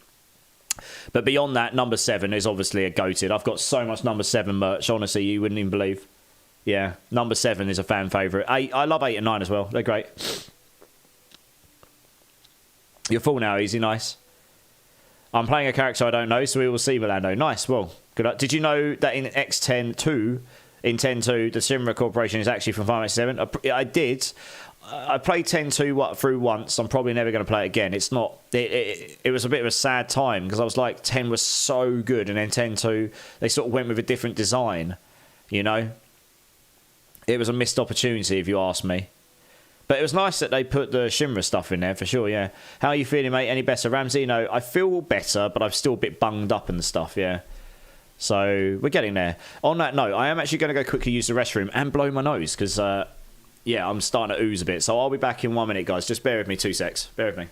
But beyond that, number 7 is obviously a goated. I've got so much number 7 merch, honestly, you wouldn't even believe. Yeah, number 7 is a fan favourite. I love 8 and 9 as well. They're great. You're full now, easy, nice. I'm playing a character I don't know, so we will see, Milando. Nice, well, good luck. Did you know that in X10 2, in 10.2, the Shinra Corporation is actually from Final Fantasy 7? I did. I played 10.2 through once. I'm probably never going to play it again. It's not. It was a bit of a sad time because I was like, 10 was so good, and then 10.2, they sort of went with a different design, you know? It was a missed opportunity, if you ask me. But it was nice that they put the Shinra stuff in there, for sure, yeah. How are you feeling, mate? Any better? Ramsey? No, I feel better, but I'm still a bit bunged up and stuff, yeah. So, we're getting there. On that note, I am actually going to go quickly use the restroom and blow my nose, because, yeah, I'm starting to ooze a bit. So I'll be back in 1 minute, guys. Just bear with me 2 secs. Bear with me.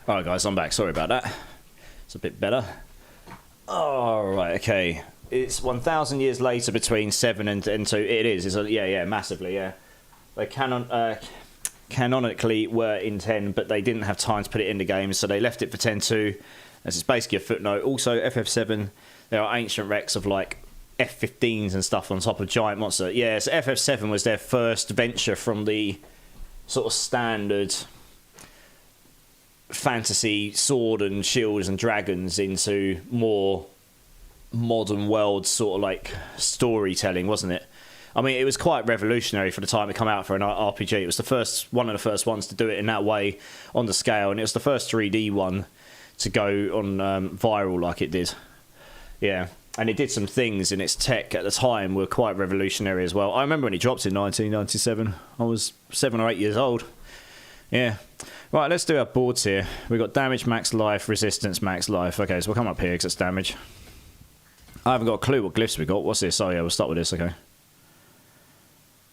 Alright guys, I'm back. Sorry about that. It's a bit better. Alright, okay. it's 1,000 years later between 7 and 2. It is. It's yeah, massively, yeah. They canonically were in 10, but they didn't have time to put it in the game, so they left it for 10.2, as it's basically a footnote. Also, FF7, there are ancient wrecks of, like, F-15s and stuff on top of giant monster. Yeah, so FF7 was their first venture from the sort of standard fantasy sword and shields and dragons into more modern world sort of like storytelling, wasn't it? I mean, it was quite revolutionary for the time it came out for an RPG. It was one of the first ones to do it in that way on the scale, and it was the first 3D one to go on viral like it did. Yeah, and it did some things in its tech at the time were quite revolutionary as well. I remember when it dropped in 1997. I was 7 or 8 years old. Yeah. Right, let's do our boards here. We've got damage, max life, resistance, max life. Okay, so we'll come up here because it's damage. I haven't got a clue what glyphs we got. What's this? Oh, yeah, we'll start with this, okay.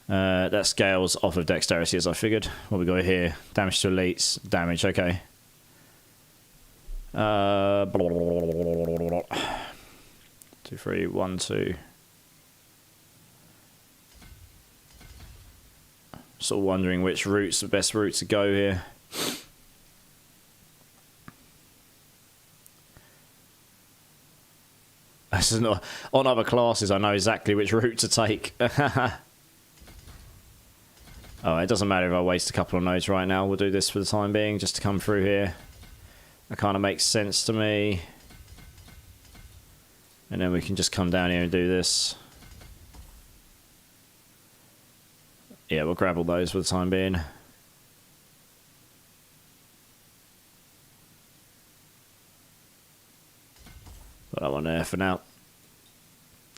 That scales off of dexterity, as I figured. What we got here? Damage to elites. Damage, okay. 2, 3, 1, 2. Sort of wondering which route's the best route to go here. This is not, on other classes, I know exactly which route to take. Oh, it doesn't matter if I waste a couple of nodes right now. We'll do this for the time being, just to come through here. That kind of makes sense to me. And then we can just come down here and do this. Yeah, we'll grab all those for the time being. Put that one there for now.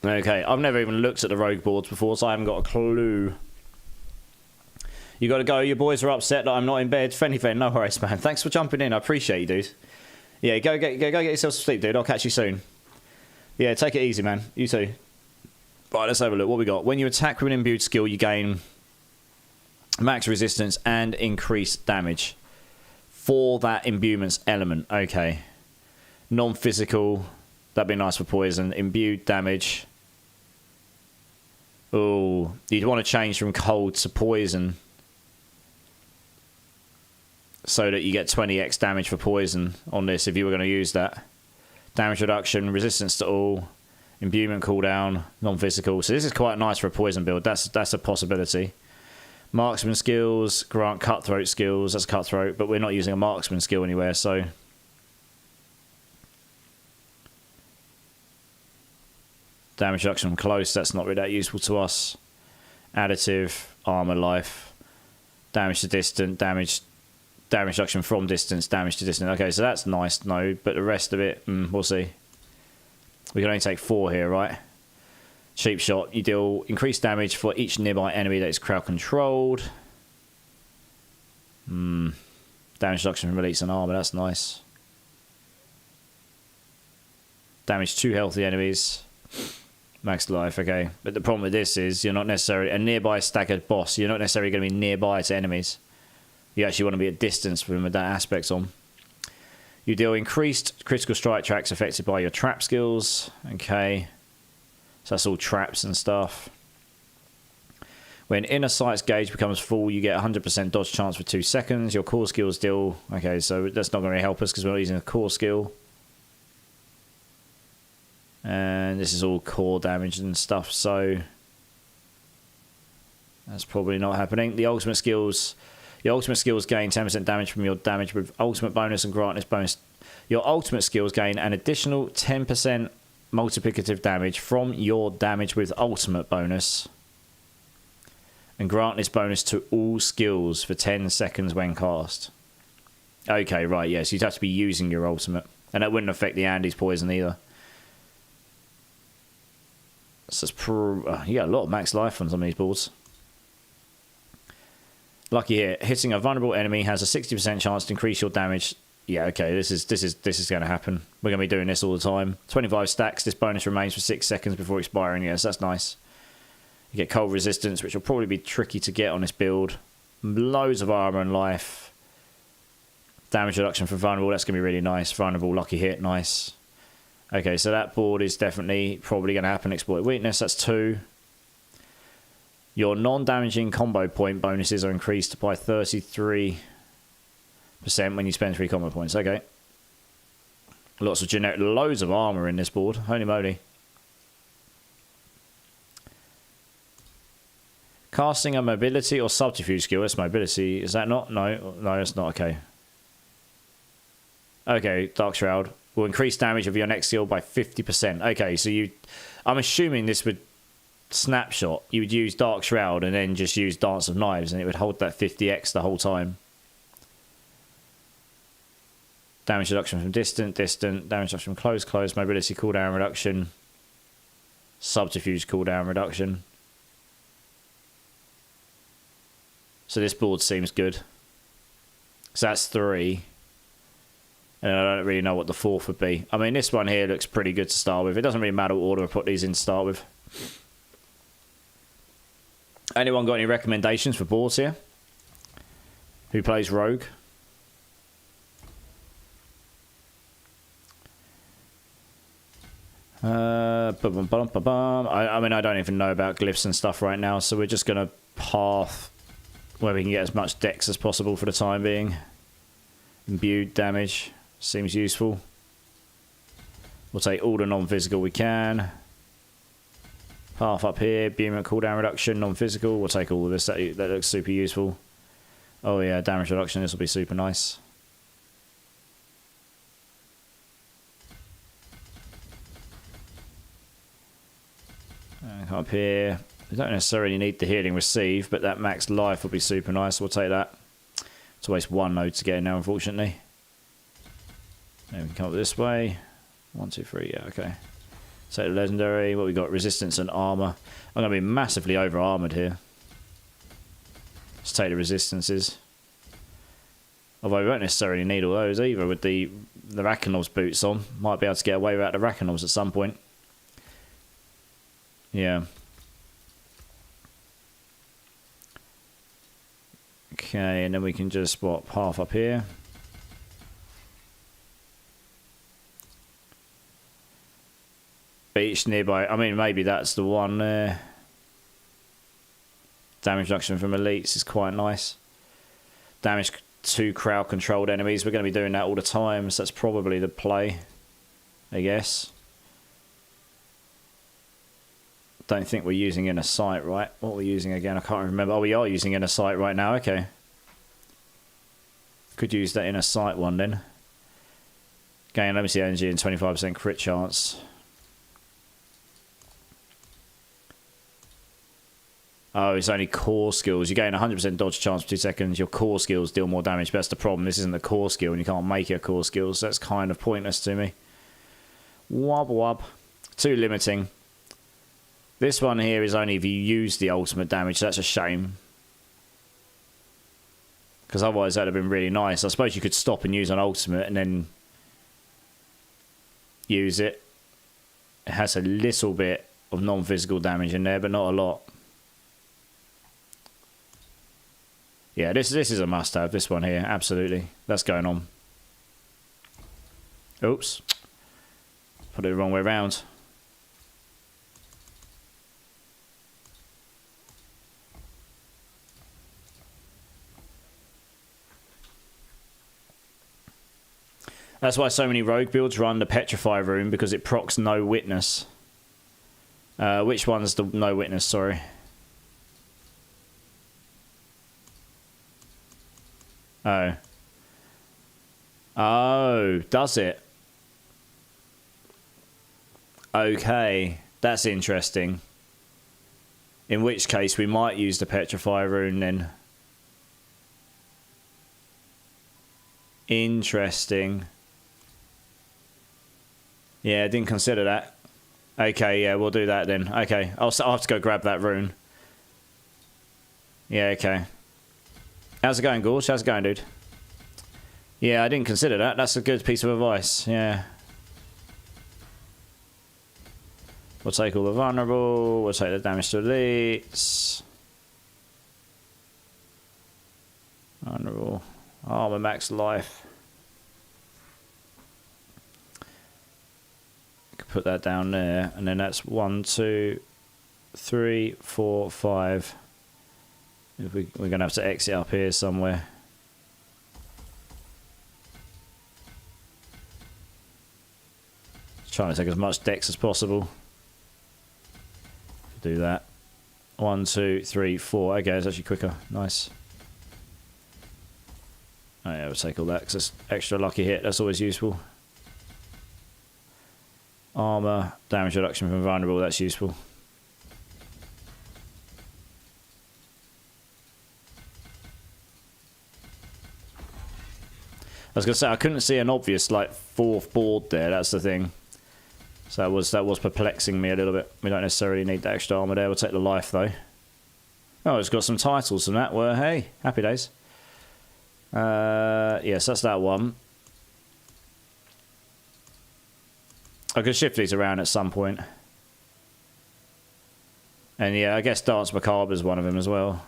Okay, I've never even looked at the rogue boards before, so I haven't got a clue. You got to go. Your boys are upset that I'm not in bed. Fenny Fen, no worries, man. Thanks for jumping in. I appreciate you, dude. Yeah, go get yourself some sleep, dude. I'll catch you soon. Yeah, take it easy, man. You too. Right, let's have a look. What we got? When you attack with an imbued skill, you gain max resistance and increased damage for that imbuement's element. Okay. Non-physical. That'd be nice for poison. Imbued damage. Oh, you'd want to change from cold to poison, so that you get 20x damage for poison on this if you were going to use that. Damage reduction, resistance to all, imbuement cooldown, non-physical. So this is quite nice for a poison build. That's a possibility. Marksman skills, grant cutthroat skills. That's cutthroat, but we're not using a marksman skill anywhere, so... Damage reduction from close, that's not really that useful to us. Additive, armor life, damage to distant, damage reduction from distance, damage to distant. Okay, so that's nice, no, but the rest of it, we'll see. We can only take 4 here, right? Cheap shot, you deal increased damage for each nearby enemy that is crowd controlled. Damage reduction from elites and armor, that's nice. Damage to healthy enemies. Max life, okay. But the problem with this is you're not necessarily a nearby staggered boss. You're not necessarily going to be nearby to enemies. You actually want to be at distance from them with that aspect on. You deal increased critical strike tracks affected by your trap skills. Okay. So that's all traps and stuff. When inner sight's gauge becomes full, you get 100% dodge chance for 2 seconds. Your core skills deal... Okay, so that's not going to help us because we're not using a core skill. And this is all core damage and stuff, so... That's probably not happening. The ultimate skills... Your ultimate skills gain 10% damage from your damage with ultimate bonus and grant this bonus. Your ultimate skills gain an additional 10% multiplicative damage from your damage with ultimate bonus. And grant this bonus to all skills for 10 seconds when cast. Okay, right, yes, you'd have to be using your ultimate. And that wouldn't affect the Andy's poison either. So you got a lot of max life on some of these boards. Lucky here. Hitting a vulnerable enemy has a 60% chance to increase your damage. Yeah, okay, this is going to happen. We're going to be doing this all the time. 25 stacks. This bonus remains for 6 seconds before expiring. Yes, that's nice. You get cold resistance, which will probably be tricky to get on this build. Loads of armor and life. Damage reduction for vulnerable. That's going to be really nice. Vulnerable, lucky hit, nice. Okay, so that board is definitely probably going to happen. Exploit weakness, that's 2. Your non-damaging combo point bonuses are increased by 33% when you spend 3 combo points. Okay. Lots of generic, loads of armor in this board. Holy moly. Casting a mobility or subterfuge skill. That's mobility. Is that not? No, that's not. Okay. Okay, Dark Shroud will increase damage of your next skill by 50%. Okay, so I'm assuming this would snapshot. You would use Dark Shroud and then just use Dance of Knives and it would hold that 50x the whole time. Damage reduction from distant, damage reduction from close, mobility cooldown reduction, subterfuge cooldown reduction. So this board seems good. So that's 3. And I don't really know what the 4th would be. I mean, this one here looks pretty good to start with. It doesn't really matter what order I put these in to start with. Anyone got any recommendations for boards here? Who plays Rogue? I mean, I don't even know about glyphs and stuff right now, so we're just going to path where we can get as much dex as possible for the time being. Imbued damage seems useful. We'll take all the non-physical we can. Path up here, beam and cooldown reduction, non-physical. We'll take all of this. That looks super useful. Oh yeah, damage reduction. This will be super nice. Up here, we don't necessarily need the healing receive, but that max life will be super nice. We'll take that. It's waste 1 node to get in now, unfortunately. Then we can come up this way. 1, 2, 3. Yeah, okay. Take the legendary. What we got? Resistance and armor. I'm going to be massively over armored here. Let's take the resistances. Although we won't necessarily need all those either with the Rakenov's boots on. Might be able to get away without the Rakenovs at some point. Yeah. Okay, and then we can just swap half up here. Beach nearby. I mean, maybe that's the one there. Damage reduction from elites is quite nice. Damage to crowd controlled enemies. We're going to be doing that all the time, so that's probably the play, I guess. Don't think we're using inner sight, right? What are we using again? I can't remember. Oh, we are using inner sight right now. Okay. Could use that inner sight one then. Gain limited energy and 25% crit chance. Oh, it's only core skills. You gain 100% dodge chance for 2 seconds. Your core skills deal more damage. But that's the problem. This isn't a core skill and you can't make it a core skill. So that's kind of pointless to me. Wob wob. Too limiting. This one here is only if you use the ultimate damage. So that's a shame. Because otherwise that would have been really nice. I suppose you could stop and use an ultimate and then use it. It has a little bit of non-physical damage in there, but not a lot. Yeah, this is a must-have, this one here. Absolutely. That's going on. Oops. Put it the wrong way around. That's why so many rogue builds run the Petrify Rune, because it procs no witness. Which one's the no witness, sorry? Oh. Oh, does it? Okay, that's interesting. In which case, we might use the Petrify Rune then. Interesting. Yeah, I didn't consider that. Okay, yeah, we'll do that then. Okay, I'll have to go grab that rune. Yeah, okay. How's it going, Gorge? How's it going, dude? Yeah, I didn't consider that. That's a good piece of advice. Yeah. We'll take all the vulnerable. We'll take the damage to elites. Vulnerable. Armor max life. Could put that down there, and then that's 1, 2, 3, 4, 5. We're going to have to exit up here somewhere. Trying to take as much dex as possible. Do that. 1, 2, 3, 4. Okay, it's actually quicker. Nice. Oh yeah, we'll take all that because it's extra lucky hit. That's always useful. Armor, damage reduction from vulnerable. That's useful. I was gonna say I couldn't see an obvious like 4th board there. That's the thing. So that was perplexing me a little bit. We don't necessarily need the extra armor there. We'll take the life though. Oh, it's got some titles from that. Were hey, happy days. Yes, that's that one. I could shift these around at some point. And yeah, I guess Dance Macabre is one of them as well.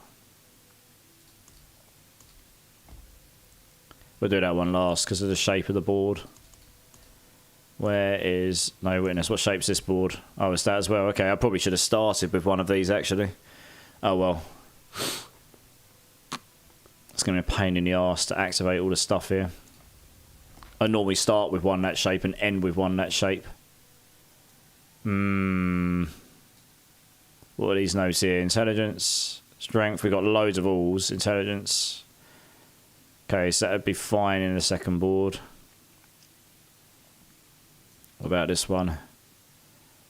We'll do that one last because of the shape of the board. Where is No Witness? What shape's this board? Oh, it's that as well. Okay, I probably should have started with one of these actually. Oh well. It's going to be a pain in the arse to activate all the stuff here. I normally start with one that shape and end with one that shape. What are these notes here? Intelligence, strength. We've got loads of alls. Intelligence. Okay, so that would be fine in the second board. What about this one?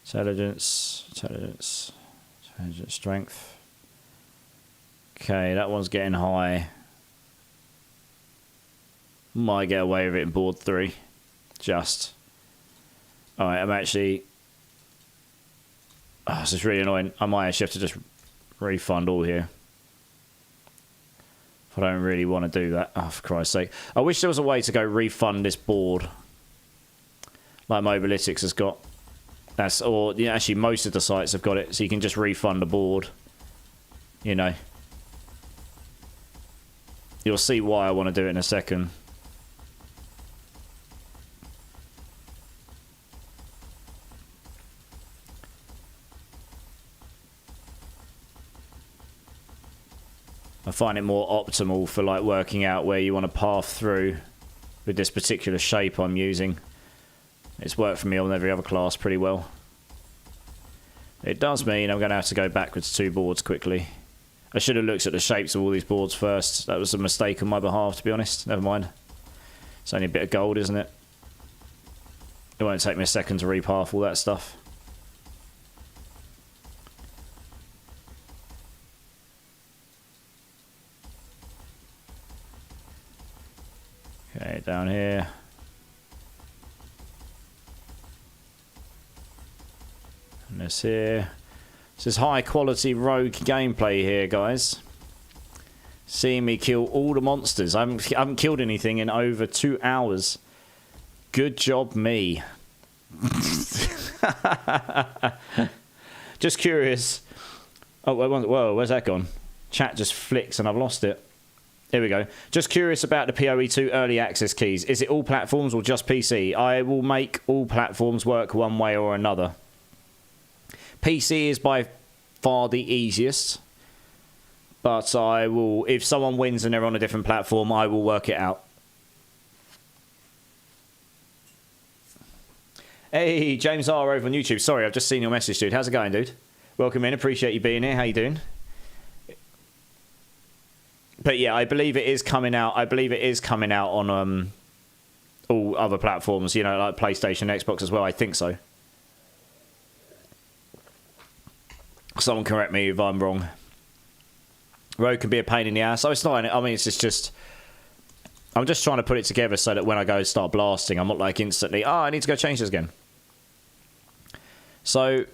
Intelligence, intelligence, intelligence, strength. Okay, that one's getting high. Might get away with it in board 3. Just. Alright, I'm actually... Oh, this is really annoying. I might actually have to just refund all here. If I don't really want to do that. Oh, for Christ's sake. I wish there was a way to go refund this board. Like Mobalytics has got. That's, or yeah, actually most of the sites have got it. So you can just refund the board. You know. You'll see why I want to do it in a second. I find it more optimal for like working out where you want to path through with this particular shape I'm using. It's worked for me on every other class pretty well. It does mean I'm going to have to go backwards 2 boards quickly. I should have looked at the shapes of all these boards first. That was a mistake on my behalf, to be honest. Never mind. It's only a bit of gold, isn't it? It won't take me a second to repath all that stuff. Okay, down here. And this here. This is high quality rogue gameplay here, guys. Seeing me kill all the monsters. I haven't killed anything in over 2 hours. Good job, me. Just curious. Oh, whoa, where's that gone? Chat just flicks and I've lost it. Here we go. Just curious about the PoE2 early access keys. Is it all platforms or just PC? I will make all platforms work one way or another. PC is by far the easiest. But I will, if someone wins and they're on a different platform, I will work it out. Hey, James R over on YouTube. Sorry, I've just seen your message, dude. How's it going, dude? Welcome in. Appreciate you being here. How you doing? But yeah, I believe it is coming out. I believe it is coming out on all other platforms, you know, like PlayStation, Xbox as well. I think so. Someone correct me if I'm wrong. Rogue can be a pain in the ass. Oh, it's not. I mean, it's just... I'm just trying to put it together so that when I go start blasting, I'm not like instantly, oh, I need to go change this again. So,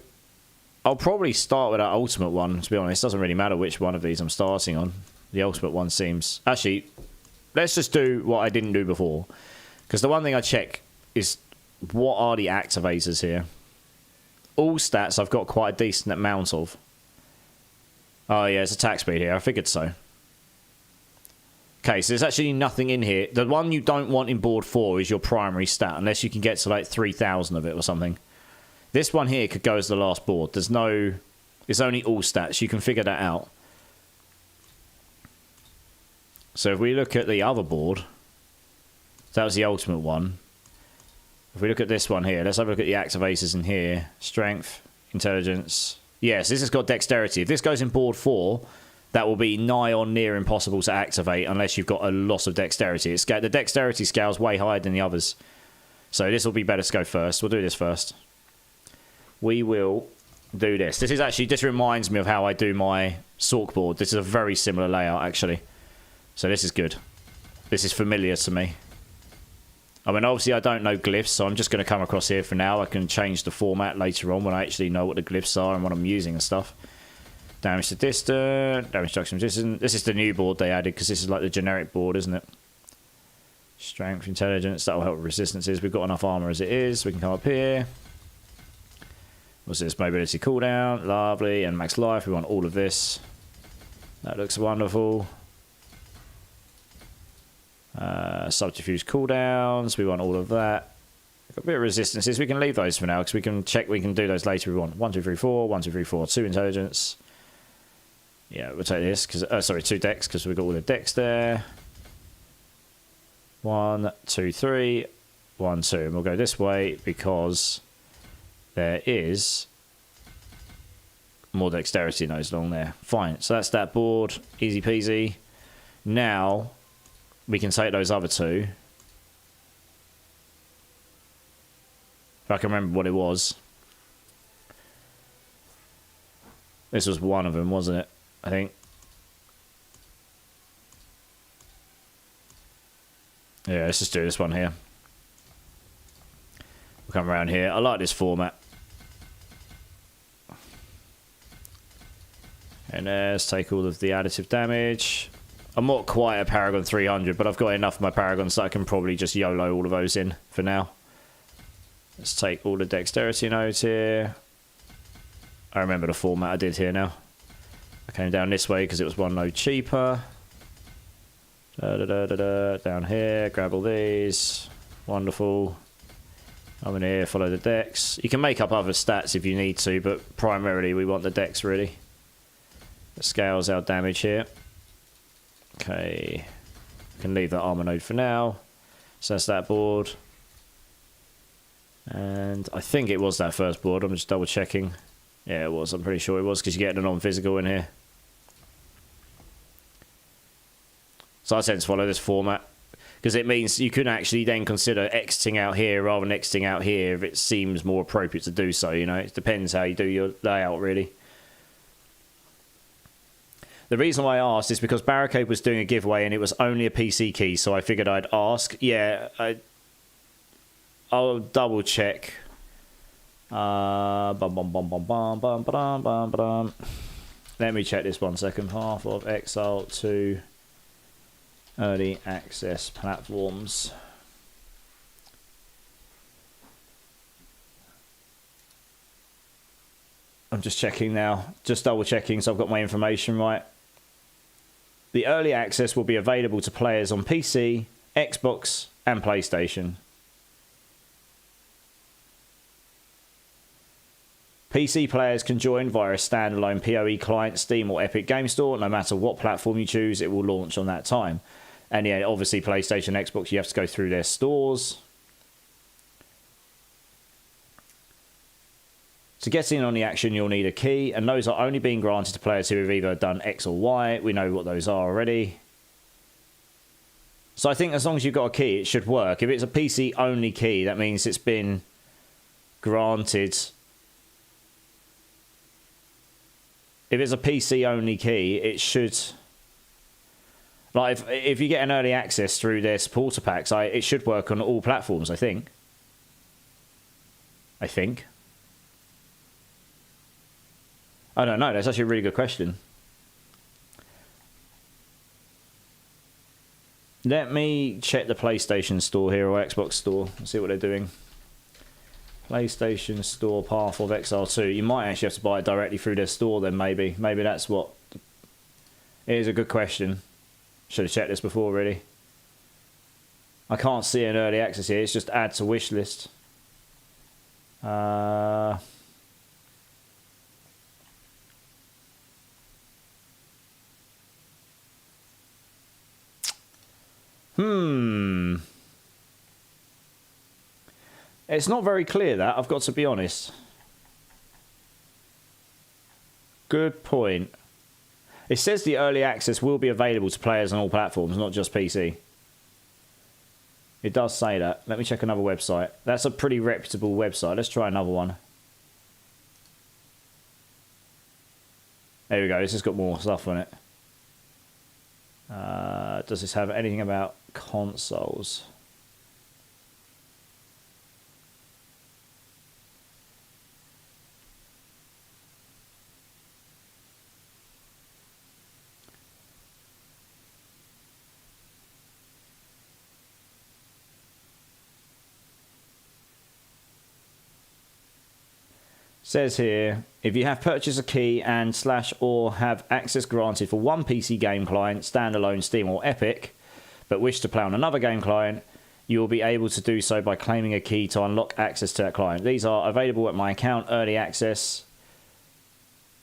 I'll probably start with that ultimate one, to be honest. It doesn't really matter which one of these I'm starting on. The ultimate one seems... Actually, let's just do what I didn't do before. Because the one thing I check is, what are the activators here? All stats I've got quite a decent amount of. Oh yeah, it's attack speed here. I figured so. Okay, so there's actually nothing in here. The one you don't want in board 4 is your primary stat, unless you can get to like 3,000 of it or something. This one here could go as the last board. There's no... It's only all stats. You can figure that out. So if we look at the other board... That was the ultimate one. If we look at this one here, let's have a look at the activators in here. Strength, intelligence. Yes, this has got dexterity. If this goes in board 4, that will be nigh on near impossible to activate unless you've got a loss of dexterity. The dexterity scale is way higher than the others. So this will be better to go first. We'll do this first. We will do this. This reminds me of how I do my Sork board. This is a very similar layout, actually. So this is good. This is familiar to me. I mean, obviously, I don't know glyphs, so I'm just going to come across here for now. I can change the format later on when I actually know what the glyphs are and what I'm using and stuff. Damage to distant, damage reduction distant. This is the new board they added because this is like the generic board, isn't it? Strength, intelligence, that will help with resistances. We've got enough armor as it is. We can come up here. What's this? Mobility cooldown, lovely, and max life. We want all of this. That looks wonderful. Subterfuge cooldowns, we want all of that. We've got a bit of resistances. We can leave those for now because we can check. We can do those later. We want 1, 2, 3, 4, 1, 2, 3, 4, 2 intelligence. Yeah, we'll take this because 2 dex because we've got all the dex there. 1, 2, 3, 1, 2, and we'll go this way because there is more dexterity in those along there. Fine. So that's that board. Easy peasy. Now we can take those other 2. If I can remember what it was. This was one of them, wasn't it? I think. Yeah, let's just do this one here. We'll come around here. I like this format. And let's take all of the additive damage. I'm not quite a Paragon 300, but I've got enough of my Paragons that I can probably just YOLO all of those in for now. Let's take all the dexterity nodes here. I remember the format I did here now. I came down this way because it was 1 node cheaper. Down here, grab all these. Wonderful. Come in here, follow the dex. You can make up other stats if you need to, but primarily we want the dex really. It scales our damage here. Okay, can leave that armor node for now. So that's that board. And I think it was that first board. I'm just double checking. Yeah, it was. I'm pretty sure it was because you get a non-physical in here. So I tend to follow this format because it means you can actually then consider exiting out here rather than exiting out here if it seems more appropriate to do so. You know, it depends how you do your layout really. The reason why I asked is because Barricade was doing a giveaway and it was only a PC key, so I figured I'd ask. Yeah, I'll double check. Let me check this 1 second. Half of Exile to early access platforms. I'm just checking now. Just double checking so I've got my information right. The early access will be available to players on PC, Xbox, and PlayStation. PC players can join via a standalone PoE client, Steam or Epic Game Store. No matter what platform you choose, it will launch on that time. And yeah, obviously PlayStation, Xbox, you have to go through their stores. To get in on the action, you'll need a key, and those are only being granted to players who have either done X or Y. We know what those are already. So I think as long as you've got a key, it should work. If it's a PC-only key, that means it's been granted. If it's a PC-only key, it should... Like, if you get an early access through their supporter packs, it should work on all platforms, I think. I don't know. That's actually a really good question. Let me check the PlayStation Store here, or Xbox Store, and see what they're doing. PlayStation Store, Path of Exile 2. You might actually have to buy it directly through their store then, maybe. Maybe that's what... It is a good question. Should have checked this before, really. I can't see an early access here. It's just add to wish list. It's not very clear, that, I've got to be honest. Good point. It says the early access will be available to players on all platforms, not just PC. It does say that. Let me check another website. That's a pretty reputable website. Let's try another one. There we go. This has got more stuff on it. Does this have anything about consoles? Says here, if you have purchased a key and / or have access granted for one PC game client, standalone Steam or Epic, but wish to play on another game client, you will be able to do so by claiming a key to unlock access to that client. These are available at my account, early access,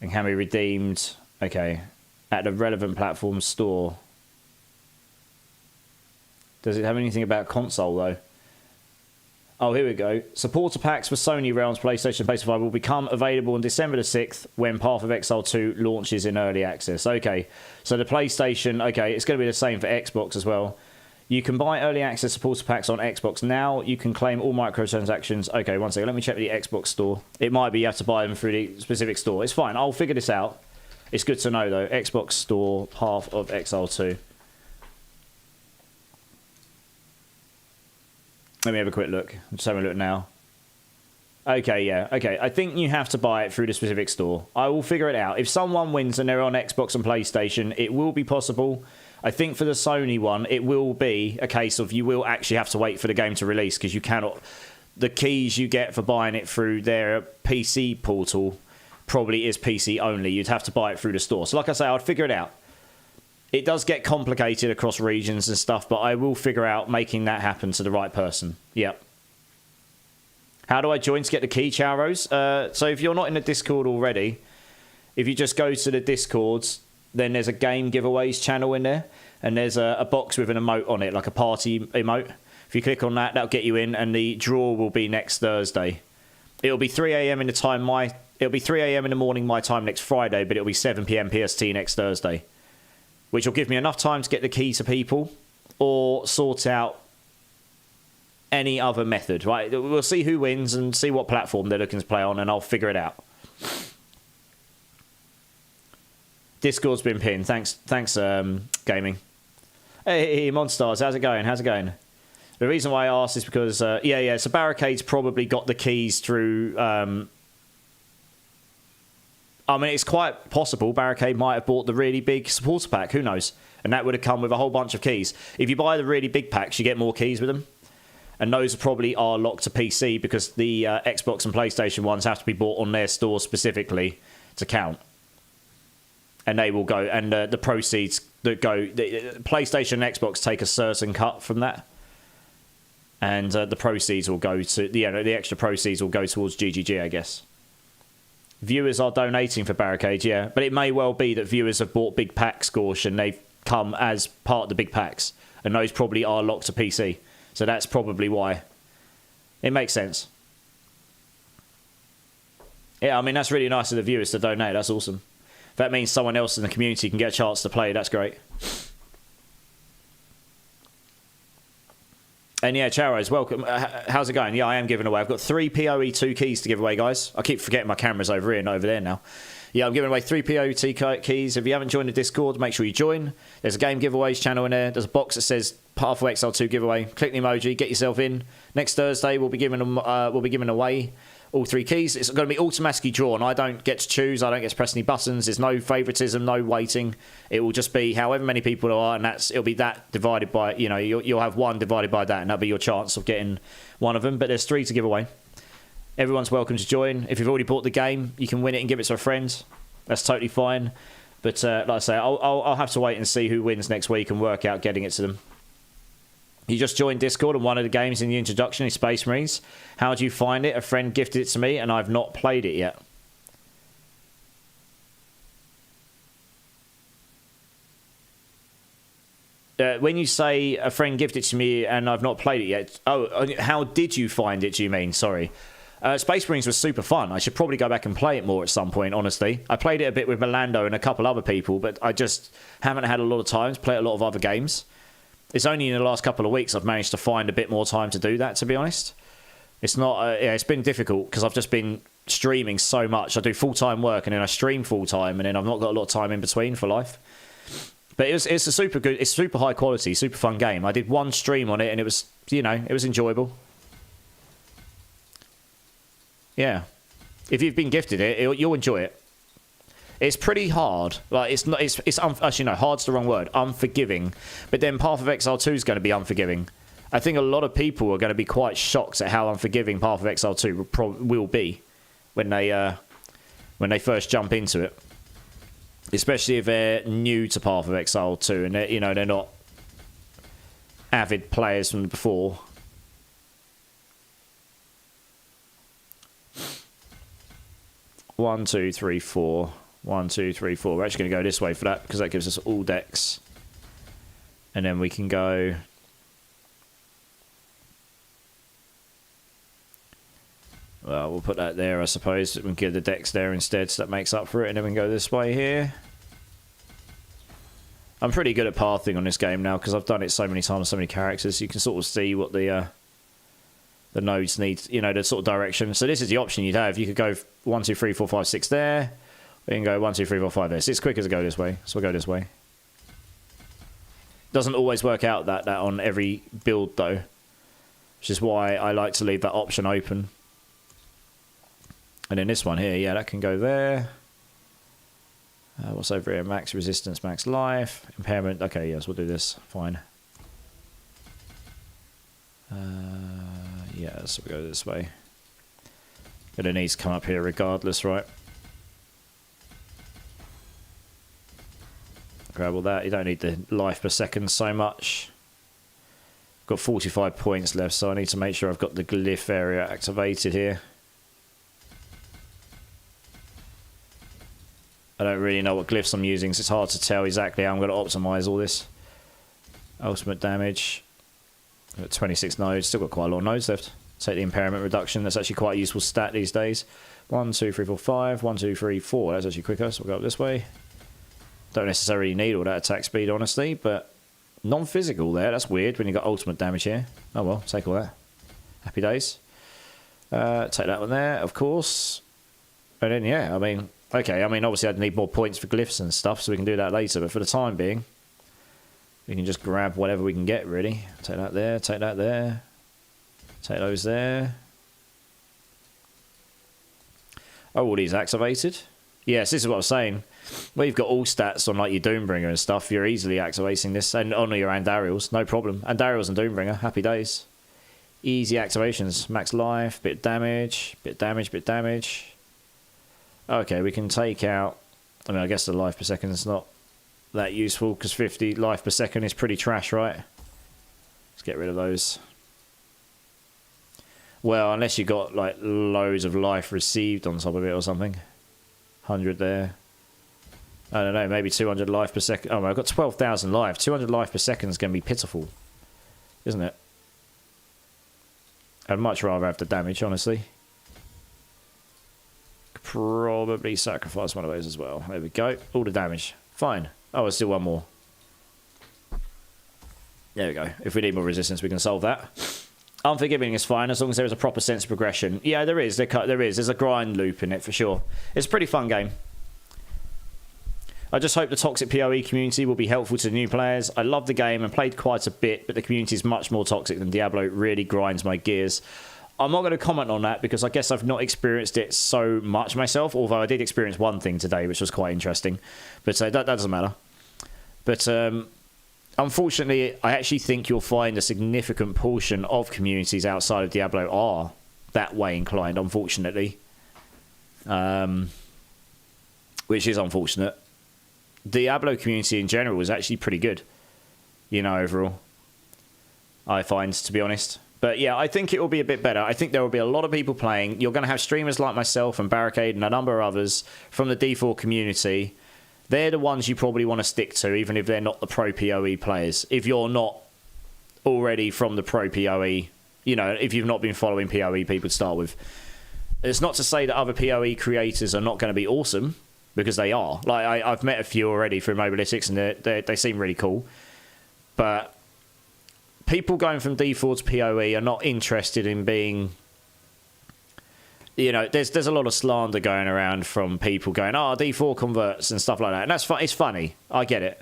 and can be redeemed, okay, at the relevant platform store. Does it have anything about console, though? Oh, here we go. Supporter packs for Sony Realms, PlayStation, PlayStation 5 will become available on December the 6th when Path of Exile 2 launches in early access. Okay, so the PlayStation, okay, it's going to be the same for Xbox as well. You can buy early access supporter packs on Xbox now. You can claim all microtransactions. Okay, one second. Let me check the Xbox store. It might be you have to buy them through the specific store. It's fine. I'll figure this out. It's good to know, though. Xbox store, Path of Exile 2. Let me have a quick look. I'm just having a look now. Okay, yeah. Okay, I think you have to buy it through the specific store. I will figure it out. If someone wins and they're on Xbox and PlayStation, it will be possible. I think for the Sony one, it will be a case of you will actually have to wait for the game to release because you cannot... The keys you get for buying it through their PC portal probably is PC only. You'd have to buy it through the store. So like I say, I'd figure it out. It does get complicated across regions and stuff, but I will figure out making that happen to the right person. Yep. How do I join to get the key, Chowros? So if you're not in the Discord already, if you just go to the Discords, then there's a game giveaways channel in there, and there's a box with an emote on it, like a party emote. If you click on that, that'll get you in, and the draw will be next Thursday. It'll be 3 a.m. in the time it'll be 3 a.m. in the morning my time next Friday, but it'll be 7 p.m. PST next Thursday, which will give me enough time to get the key to people or sort out any other method, right? We'll see who wins and see what platform they're looking to play on, and I'll figure it out. Discord's been pinned. Thanks, gaming. Hey, Monstars, how's it going? The reason why I asked is because, so Barricade's probably got the keys through... I mean, it's quite possible Barricade might have bought the really big supporter pack. Who knows? And that would have come with a whole bunch of keys. If you buy the really big packs, you get more keys with them. And those probably are locked to PC because the Xbox and PlayStation ones have to be bought on their store specifically to count. And they will go, and the proceeds that go... PlayStation and Xbox take a certain cut from that. And the proceeds will go to... the extra proceeds will go towards GGG, I guess. Viewers are donating for Barricade, yeah. But it may well be that viewers have bought big packs, Gorsh, and they've come as part of the big packs. And those probably are locked to PC. So that's probably why. It makes sense. Yeah, I mean, that's really nice of the viewers to donate. That's awesome. If that means someone else in the community can get a chance to play, that's great. And yeah, Charos, welcome. How's it going? Yeah, I am giving away. I've got 3 PoE2 keys to give away, guys. I keep forgetting my camera's over here and over there now. Yeah, I'm giving away 3 PoE2 keys. If you haven't joined the Discord, make sure you join. There's a game giveaways channel in there. There's a box that says Path of Exile 2 giveaway. Click the emoji, get yourself in. Next Thursday, we'll be giving away all 3 keys. It's going to be automatically drawn. I don't get to choose. I don't get to press any buttons. There's no favoritism, no waiting. It will just be however many people there are, and it'll be that divided by, you'll have 1 divided by that, and that'll be your chance of getting one of them. But there's 3 to give away. Everyone's welcome to join. If you've already bought the game, you can win it and give it to a friend. That's totally fine. But like I say, I'll have to wait and see who wins next week and work out getting it to them. You just joined Discord, and one of the games in the introduction is Space Marines. How do you find it? A friend gifted it to me, and I've not played it yet. when you say a friend gifted it to me and I've not played it yet, how did you find it, do you mean? Sorry. Space Marines was super fun. I should probably go back and play it more at some point, honestly. I played it a bit with Melando and a couple other people, but I just haven't had a lot of time to play a lot of other games. It's only in the last couple of weeks I've managed to find a bit more time to do that, to be honest. It's not. It's been difficult because I've just been streaming so much. I do full-time work and then I stream full-time and then I've not got a lot of time in between for life. But it's a super good, it's super high quality, super fun game. I did one stream on it and it was, it was enjoyable. Yeah. If you've been gifted it, you'll enjoy it. It's pretty hard. Like actually no, hard's the wrong word. Unforgiving. But then Path of Exile 2 is going to be unforgiving. I think a lot of people are going to be quite shocked at how unforgiving Path of Exile 2 will be when they first jump into it. Especially if they're new to Path of Exile 2 and they're not avid players from before. One, two, three, four. 1, 2, 3, 4. We're actually going to go this way for that because that gives us all decks. And then we can go... Well, we'll put that there, I suppose. We can give the decks there instead, so that makes up for it. And then we can go this way here. I'm pretty good at pathing on this game now because I've done it so many times, so many characters. You can sort of see what the nodes need, the sort of direction. So this is the option you'd have. You could go 1, 2, 3, 4, 5, 6 there. We can go 1, 2, 3, 4, 5 there. So it's quicker to go this way. So we'll go this way. Doesn't always work out that on every build though. Which is why I like to leave that option open. And then this one here, yeah, that can go there. What's over here? Max resistance, max life, impairment. Okay, yes, we'll do this. Fine. Yeah, so we go this way. But it needs to come up here regardless, right? Grab all that. You don't need the life per second so much. Got 45 points left, so I need to make sure I've got the glyph area activated here. I don't really know what glyphs I'm using, so it's hard to tell exactly how I'm going to optimize all this. Ultimate damage. Got 26 nodes. Still got quite a lot of nodes left. Take the impairment reduction. That's actually quite a useful stat these days. 1, 2, 3, 4, 5. 1, 2, 3, 4. That's actually quicker, so we'll go up this way. Don't necessarily need all that attack speed, honestly, but non-physical there. That's weird when you got ultimate damage here. Oh well, take all that. Happy days. Take that one there, of course. And then, yeah, okay, obviously I'd need more points for glyphs and stuff, so we can do that later, but for the time being, we can just grab whatever we can get, really. Take that there, take that there. Take those there. Oh, all these activated? Yes, this is what I was saying. Well, you've got all stats on like your Doombringer and stuff. You're easily activating this, and on your Andariels, no problem. Andariels and Doombringer, happy days. Easy activations. Max life, bit damage, bit damage, bit damage. Okay, we can take out... I guess the life per second is not that useful, because 50 life per second is pretty trash, right? Let's get rid of those. Well, unless you got like loads of life received on top of it or something. 100 there. I don't know, maybe 200 life per second. Oh, I've got 12,000 life. 200 life per second is going to be pitiful, isn't it? I'd much rather have the damage, honestly. Could probably sacrifice one of those as well. There we go. All the damage. Fine. Oh, there's still one more. There we go. If we need more resistance, we can solve that. Unforgiving is fine as long as there is a proper sense of progression. Yeah, there is. There is. There's a grind loop in it for sure. It's a pretty fun game. I just hope the toxic PoE community will be helpful to the new players. I love the game and played quite a bit, but the community is much more toxic than Diablo. It really grinds my gears. I'm not going to comment on that because I guess I've not experienced it so much myself, although I did experience one thing today, which was quite interesting. But that doesn't matter. But unfortunately, I actually think you'll find a significant portion of communities outside of Diablo are that way inclined, unfortunately. Which is unfortunate. Diablo community in general is actually pretty good, overall. I find, to be honest. But yeah, I think it will be a bit better. I think there will be a lot of people playing. You're going to have streamers like myself and Barricade and a number of others from the D4 community they're the ones you probably want to stick to, even if they're not the pro PoE players. If you're not already from the pro PoE, you know, if you've not been following PoE people to start with. It's not to say that other PoE creators are not going to be awesome, because they are. Like, I've met a few already through Mobalytics, and they seem really cool. But people going from D4 to PoE are not interested in being... You know, there's a lot of slander going around from people going, oh, D4 converts and stuff like that. And that's it's funny. I get it.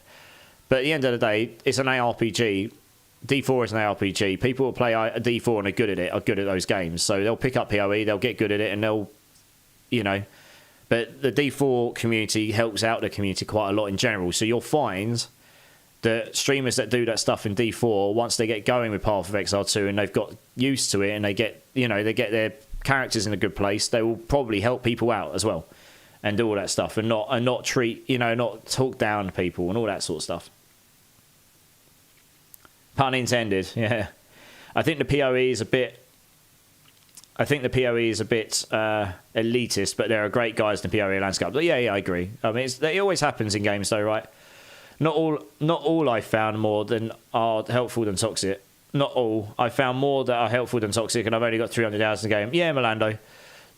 But at the end of the day, it's an ARPG. D4 is an ARPG. People who play a D4 and are good at it are good at those games. So they'll pick up PoE, they'll get good at it, and they'll, you know... But the D4 community helps out the community quite a lot in general. So you'll find that streamers that do that stuff in D4, once they get going with Path of Exile 2 and they've got used to it and they get, you know, they get their characters in a good place, they will probably help people out as well and do all that stuff and not treat, you know, not talk down people and all that sort of stuff. Pun intended, yeah. I think the PoE is a bit elitist, but there are great guys in the PoE landscape. But yeah, I agree. I mean, it always happens in games, though, right? Not all I found more than are helpful than toxic. Not all. I found more that are helpful than toxic, and I've only got 300 hours in the game. Yeah, Melando.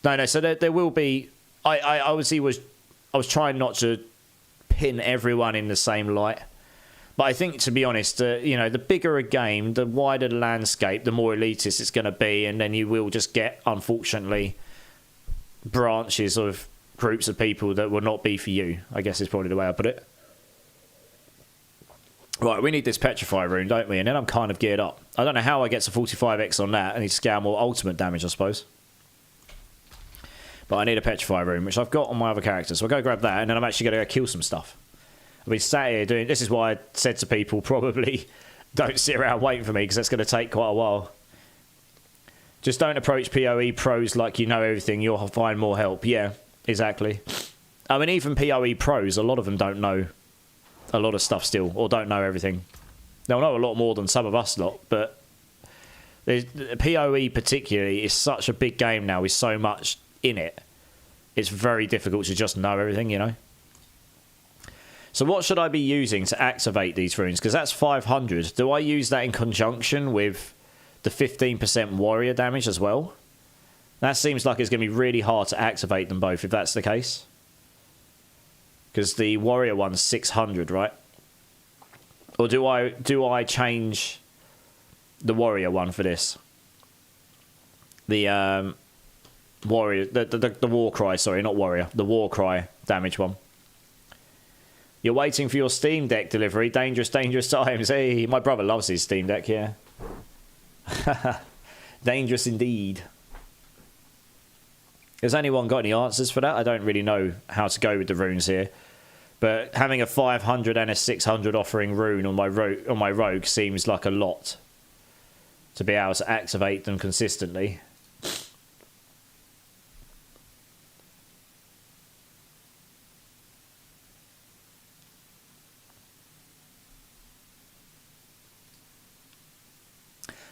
No. So there will be. I obviously was trying not to pin everyone in the same light. But I think, to be honest, you know, the bigger a game, the wider the landscape, the more elitist it's going to be, and then you will just get, unfortunately, branches of groups of people that will not be for you, I guess is probably the way I put it. Right, we need this Petrify rune, don't we? And then I'm kind of geared up. I don't know how I get to 45x on that. I need to scale more ultimate damage, I suppose. But I need a Petrify rune, which I've got on my other character, so I'll go grab that, and then I'm actually going to go kill some stuff. I've been sat here doing... This is why I said to people, probably don't sit around waiting for me, because that's going to take quite a while. Just don't approach PoE pros like you know everything. You'll find more help. Yeah, exactly. I mean, even PoE pros, a lot of them don't know a lot of stuff still, or don't know everything. They'll know a lot more than some of us lot, but PoE particularly is such a big game now with so much in it. It's very difficult to just know everything, you know? So what should I be using to activate these runes? Because that's 500. Do I use that in conjunction with the 15% warrior damage as well? That seems like it's going to be really hard to activate them both, if that's the case. Because the warrior one's 600, right? Or do I change the warrior one for this? The warrior, the war cry, sorry, not warrior. The war cry damage one. You're waiting for your Steam Deck delivery. Dangerous, dangerous times. Hey, my brother loves his Steam Deck, yeah. Dangerous indeed. Has anyone got any answers for that? I don't really know how to go with the runes here. But having a 500 and a 600 offering rune on my rogue seems like a lot to be able to activate them consistently.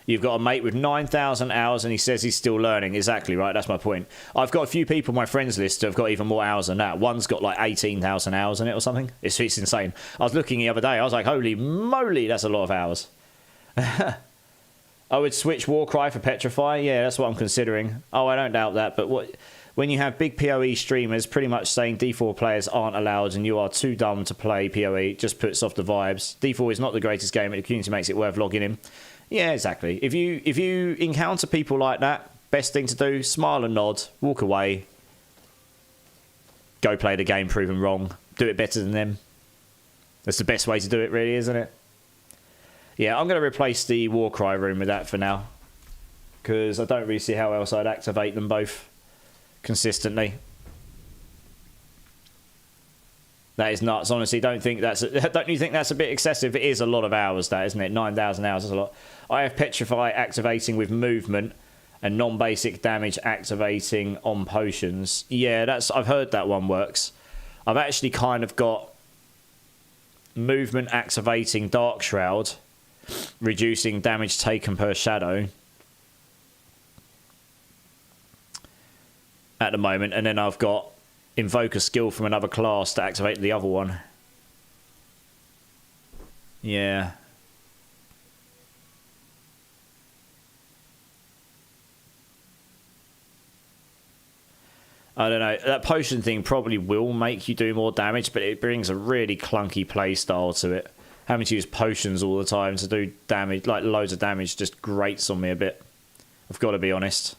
You've got a mate with 9,000 hours and he says he's still learning. Exactly, right? That's my point. I've got a few people on my friends list who have got even more hours than that. One's got like 18,000 hours in it or something. It's insane. I was looking the other day. I was like, holy moly, that's a lot of hours. I would switch Warcry for Petrify. Yeah, that's what I'm considering. Oh, I don't doubt that. But when you have big PoE streamers pretty much saying D4 players aren't allowed and you are too dumb to play PoE, it just puts off the vibes. D4 is not the greatest game, and the community makes it worth logging in. Yeah, exactly. If you encounter people like that, best thing to do, smile and nod, walk away, go play the game proven wrong, do it better than them. That's the best way to do it, really, isn't it? Yeah, I'm going to replace the Warcry rune with that for now, because I don't really see how else I'd activate them both consistently. That is nuts, honestly. Don't you think that's a bit excessive? It is a lot of hours, that, isn't it? 9,000 hours is a lot. I have Petrify activating with movement and non-basic damage activating on potions. Yeah, I've heard that one works. I've actually kind of got movement activating Dark Shroud, reducing damage taken per shadow at the moment, and then I've got invoke a skill from another class to activate the other one. Yeah. I don't know. That potion thing probably will make you do more damage, but it brings a really clunky play style to it. Having to use potions all the time to do damage, like loads of damage, just grates on me a bit. I've got to be honest.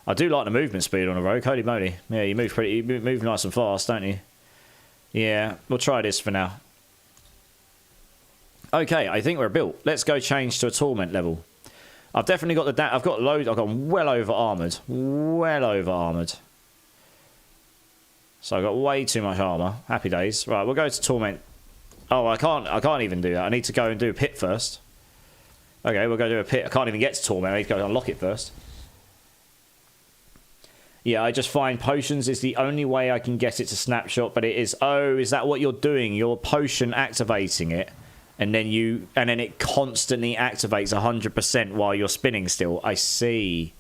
I do like the movement speed on a rogue. Holy moly. Yeah, you move nice and fast, don't you? Yeah, we'll try this for now. Okay, I think we're built. Let's go change to a torment level. I've definitely got I've got loads. I've got well over armored. Well over armored. So I've got way too much armor. Happy days. Right, we'll go to torment. Oh, I can't even do that. I need to go and do a pit first. Okay, we'll go do a pit. I can't even get to torment. I need to go unlock it first. Yeah, I just find potions is the only way I can get it to snapshot, but it is, oh, is that what you're doing? You're potion activating it, and then it constantly activates 100% while you're spinning still. I see.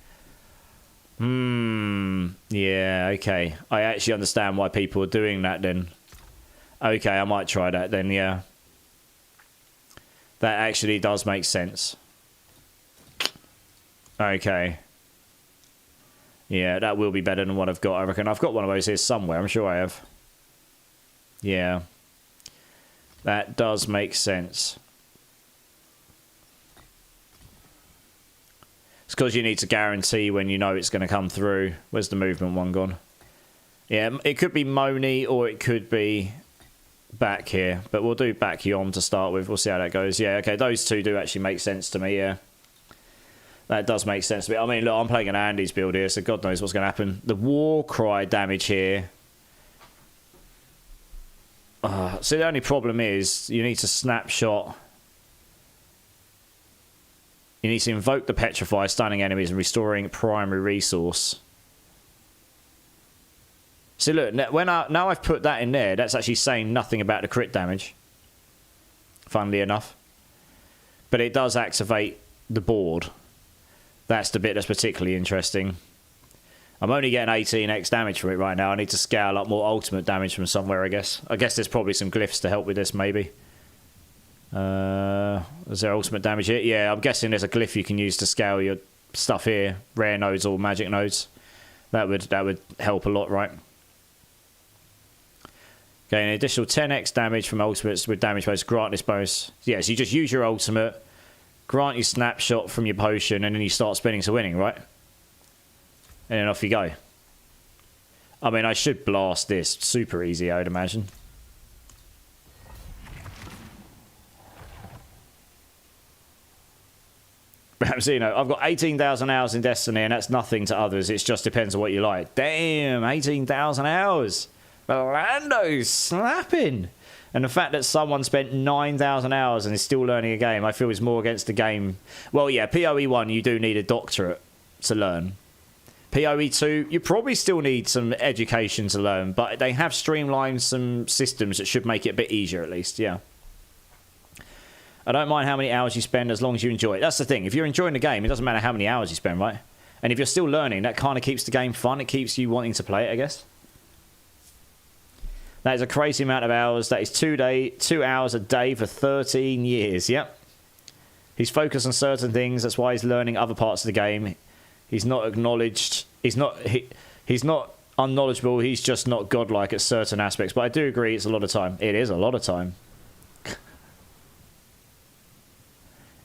Yeah, okay. I actually understand why people are doing that then. Okay, I might try that then, yeah. That actually does make sense. Okay. Yeah, that will be better than what I've got, I reckon. I've got one of those here somewhere. I'm sure I have. Yeah. That does make sense. It's because you need to guarantee when you know it's going to come through. Where's the movement one gone? Yeah, it could be Moni or it could be back here. But we'll do back Yom to start with. We'll see how that goes. Yeah, okay, those two do actually make sense to me, yeah. That does make sense to me. I mean, look, I'm playing an Andy's build here, so God knows what's going to happen. The war cry damage here. So the only problem is you need to snapshot. You need to invoke the Petrify, stunning enemies and restoring primary resource. See, look, now I've put that in there, that's actually saying nothing about the crit damage. Funnily enough. But it does activate the board. That's the bit that's particularly interesting. I'm only getting 18x damage from it right now. I need to scale up more ultimate damage from somewhere, I guess. I guess there's probably some glyphs to help with this, maybe. Is there ultimate damage here? Yeah, I'm guessing there's a glyph you can use to scale your stuff here. Rare nodes or magic nodes. That would help a lot, right? Okay, an additional 10x damage from ultimates with damage bonus. Grant this bonus. Yeah, so you just use your ultimate, grant your snapshot from your potion, and then you start spinning to winning, right? And then off you go. I mean, I should blast this. Super easy, I would imagine. Ramsino, I've got 18,000 hours in Destiny, and that's nothing to others. It just depends on what you like. Damn, 18,000 hours. Orlando's slapping. And the fact that someone spent 9,000 hours and is still learning a game, I feel is more against the game. Well, yeah, PoE 1, you do need a doctorate to learn. PoE 2, you probably still need some education to learn, but they have streamlined some systems that should make it a bit easier at least, yeah. I don't mind how many hours you spend as long as you enjoy it. That's the thing. If you're enjoying the game, it doesn't matter how many hours you spend, right? And if you're still learning, that kind of keeps the game fun. It keeps you wanting to play it, I guess. That is a crazy amount of hours. That is 2 hours a day for 13 years. Yep. He's focused on certain things. That's why he's learning other parts of the game. He's not acknowledged. He's not unknowledgeable. He's just not godlike at certain aspects. But I do agree it's a lot of time. It is a lot of time.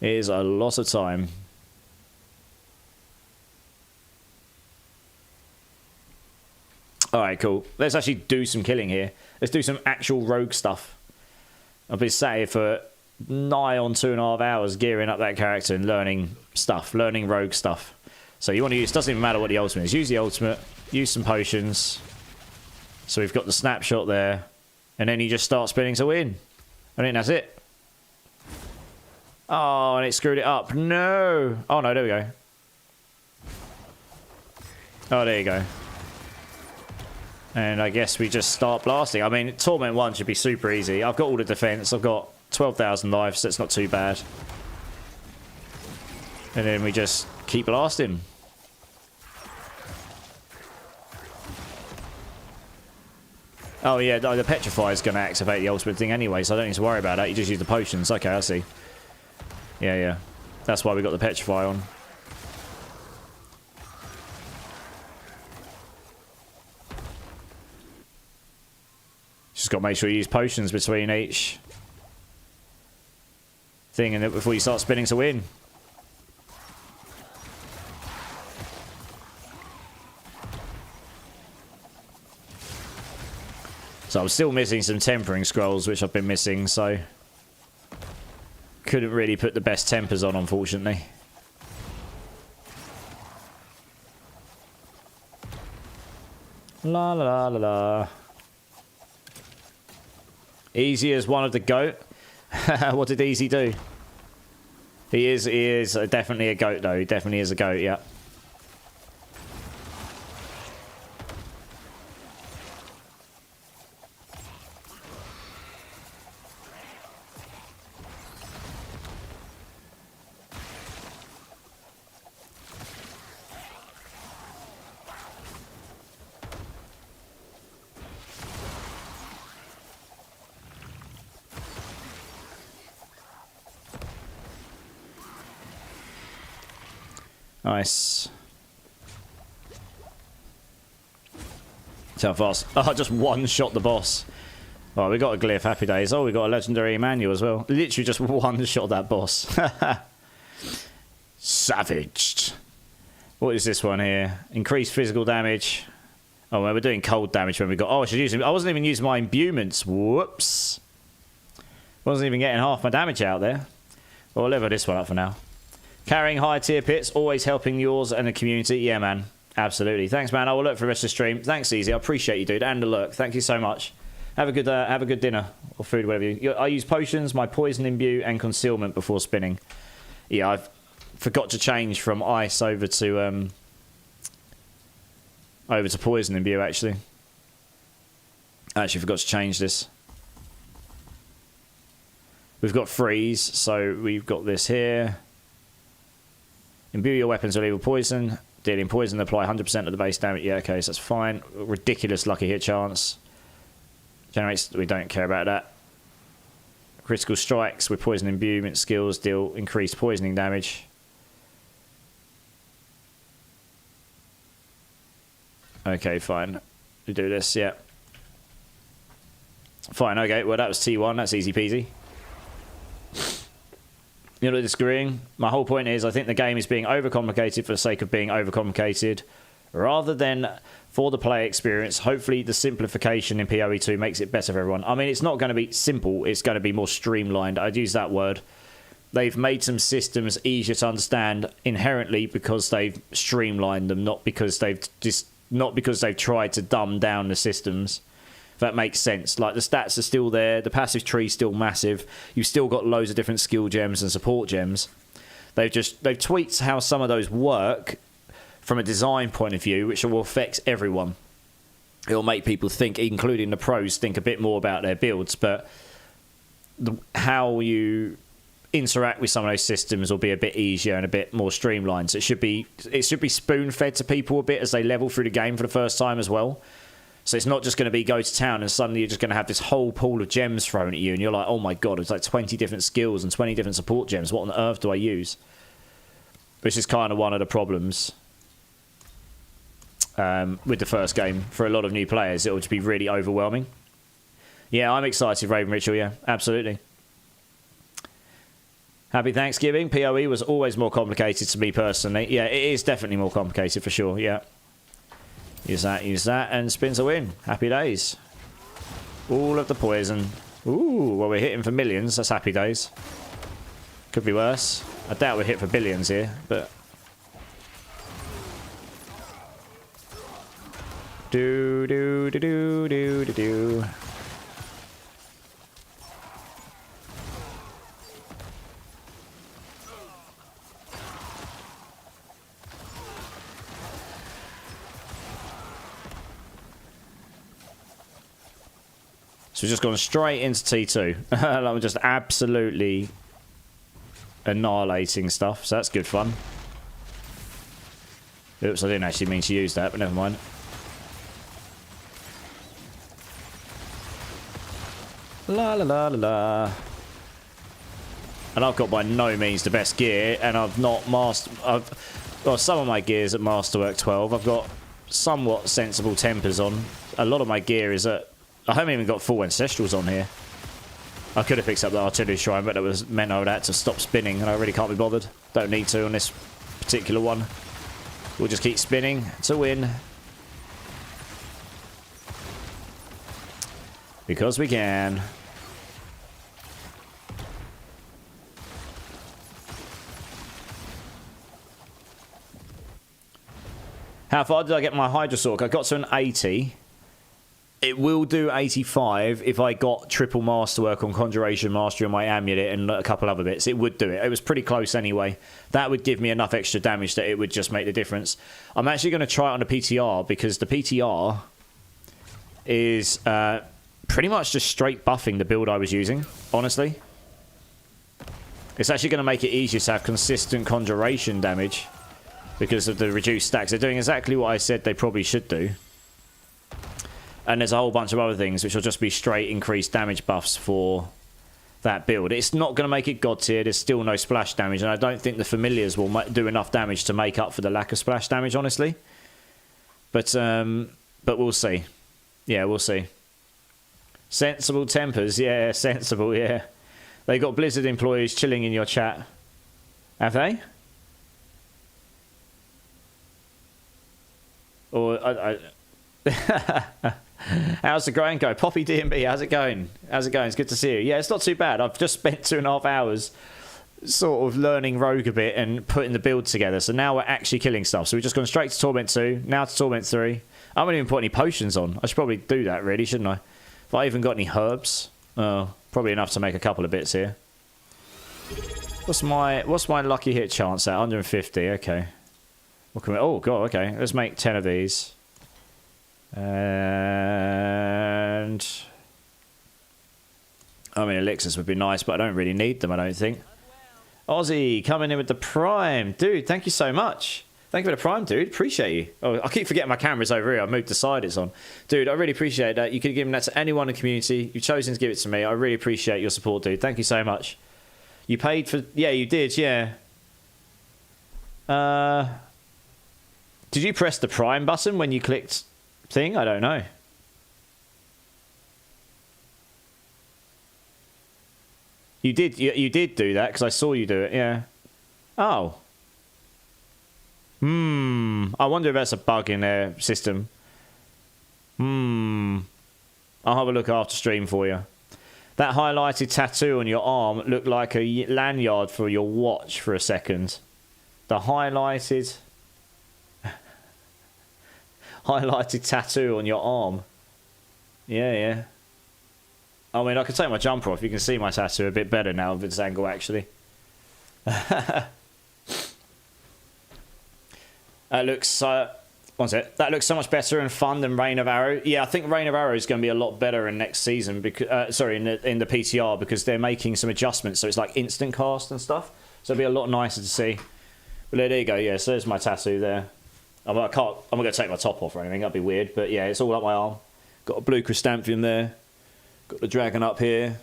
It is a lot of time. Alright, cool. Let's actually do some killing here. Let's do some actual rogue stuff. I've been sat here for nigh on 2.5 hours gearing up that character and learning stuff. Learning rogue stuff. So you want to use... doesn't even matter what the ultimate is. Use the ultimate. Use some potions. So we've got the snapshot there. And then you just start spinning to win. I think that's it. Oh, and it screwed it up. No. Oh, no, there we go. Oh, there you go. And I guess we just start blasting. I mean, Torment 1 should be super easy. I've got all the defense. I've got 12,000 lives, so that's not too bad. And then we just keep blasting. Oh yeah, the Petrify is going to activate the ultimate thing anyway, so I don't need to worry about that. You just use the potions. Okay, I see. Yeah, yeah. That's why we got the Petrify on. Just got to make sure you use potions between each thing and before you start spinning to win. So I'm still missing some tempering scrolls, which I've been missing, so couldn't really put the best tempers on, unfortunately. La la la la la. Easy as one of the goat. What did Easy do? He is definitely a goat, though. He definitely is a goat, yeah. Nice. So fast. Oh, I just one-shot the boss. Oh, we got a glyph. Happy days. Oh, we got a legendary Emmanuel as well. Literally just one-shot that boss. Savaged. What is this one here? Increased physical damage. Oh, well, we're doing cold damage when we got... Oh, I should use... I wasn't even using my imbuements. Whoops. Wasn't even getting half my damage out there. Well, I'll level this one up for now. Carrying high tier pits, always helping yours and the community. Yeah, man. Absolutely. Thanks, man. I will look for the rest of the stream. Thanks, Easy. I appreciate you, dude. And the look. Thank you so much. Have a good dinner or food, whatever you... I use potions, my poison imbue, and concealment before spinning. Yeah, I've forgot to change from ice over to poison imbue, actually. I actually forgot to change this. We've got freeze, so we've got this here. Imbue your weapons with lethal poison. Dealing poison, apply 100% of the base damage. Yeah, okay, so that's fine. Ridiculous lucky hit chance. Generates, we don't care about that. Critical strikes with poison imbuement skills deal increased poisoning damage. Okay, fine. We do this, yeah. Fine, okay, well that was T1, that's easy peasy. You're not disagreeing. My whole point is I think the game is being overcomplicated for the sake of being overcomplicated. Rather than for the player experience, hopefully the simplification in PoE 2 makes it better for everyone. I mean, it's not going to be simple. It's going to be more streamlined. I'd use that word. They've made some systems easier to understand inherently because they've streamlined them, not because they've tried to dumb down the systems. If that makes sense. Like, the stats are still there. The passive tree's still massive. You've still got loads of different skill gems and support gems. They've tweaked how some of those work from a design point of view, which will affect everyone. It'll make people think, including the pros, think a bit more about their builds. But how you interact with some of those systems will be a bit easier and a bit more streamlined. So it should be spoon-fed to people a bit as they level through the game for the first time as well. So it's not just going to be go to town and suddenly you're just going to have this whole pool of gems thrown at you and you're like, oh my god, it's like 20 different skills and 20 different support gems. What on earth do I use? Which is kind of one of the problems with the first game. For a lot of new players, it'll just be really overwhelming. Yeah, I'm excited, Raven Ritual, yeah, absolutely. Happy Thanksgiving. PoE was always more complicated to me personally. Yeah, it is definitely more complicated for sure, yeah. Use that, and spins a win. Happy days. All of the poison. Ooh, well, we're hitting for millions. That's happy days. Could be worse. I doubt we're hit for billions here, but... Do. So we've just gone straight into T2. Like we're just absolutely annihilating stuff. So that's good fun. Oops, I didn't actually mean to use that, but never mind. La la la la la. And I've got by no means the best gear, and I've not mastered... Well, some of my gear's at Masterwork 12. I've got somewhat sensible tempers on. A lot of my gear is at... I haven't even got full Ancestrals on here. I could have picked up the Artillery Shrine, but that meant I would have to stop spinning, and I really can't be bothered. Don't need to on this particular one. We'll just keep spinning to win. Because we can. How far did I get my Hydrosork? I got to an 80. It will do 85 if I got triple masterwork on Conjuration Mastery on my amulet and a couple other bits. It would do it. It was pretty close anyway. That would give me enough extra damage that it would just make the difference. I'm actually going to try it on the PTR because the PTR is pretty much just straight buffing the build I was using, honestly. It's actually going to make it easier to have consistent Conjuration damage because of the reduced stacks. They're doing exactly what I said they probably should do. And there's a whole bunch of other things which will just be straight increased damage buffs for that build. It's not going to make it god tier. There's still no splash damage, and I don't think the familiars will do enough damage to make up for the lack of splash damage, honestly. But we'll see. Yeah, we'll see. Sensible tempers, yeah, sensible, yeah. They got Blizzard employees chilling in your chat. Have they? Or how's the grind go? Poppy D&B, how's it going? How's it going? It's good to see you. Yeah, it's not too bad. I've just spent 2.5 hours sort of learning Rogue a bit and putting the build together. So now we're actually killing stuff. So we've just gone straight to Torment 2, now to Torment 3. I haven't even put any potions on. I should probably do that, really, shouldn't I? Have I even got any herbs? Oh, probably enough to make a couple of bits here. What's my lucky hit chance at? 150, okay. What can we... Oh, God, okay. Let's make 10 of these. And I mean, elixirs would be nice, but I don't really need them, I don't think. Aussie coming in with the Prime. Dude, thank you so much. Thank you for the Prime, dude. Appreciate you. Oh, I keep forgetting my camera's over here. I moved the side it's on. Dude, I really appreciate that. You could have given that to anyone in the community. You've chosen to give it to me. I really appreciate your support, dude. Thank you so much. You paid for... Yeah, you did, yeah. Did you press the Prime button when you clicked... thing? I don't know. You did do that because I saw you do it, yeah. Oh. I wonder if that's a bug in their system. I'll have a look after stream for you. That highlighted tattoo on your arm looked like a lanyard for your watch for a second. The highlighted tattoo on your arm. Yeah. I mean, I can take my jumper off. You can see my tattoo a bit better now with this angle, actually. That looks... that looks so much better and fun than Reign of Arrow. Yeah, I think Reign of Arrow is going to be a lot better in next season. Because, sorry, in the PTR, because they're making some adjustments. So it's like instant cast and stuff. So it'll be a lot nicer to see. But there you go. Yeah, so there's my tattoo there. I'm not going to take my top off or anything. That'd be weird. But yeah, it's all up my arm. Got a blue Chrysanthemum there. Got the dragon up here.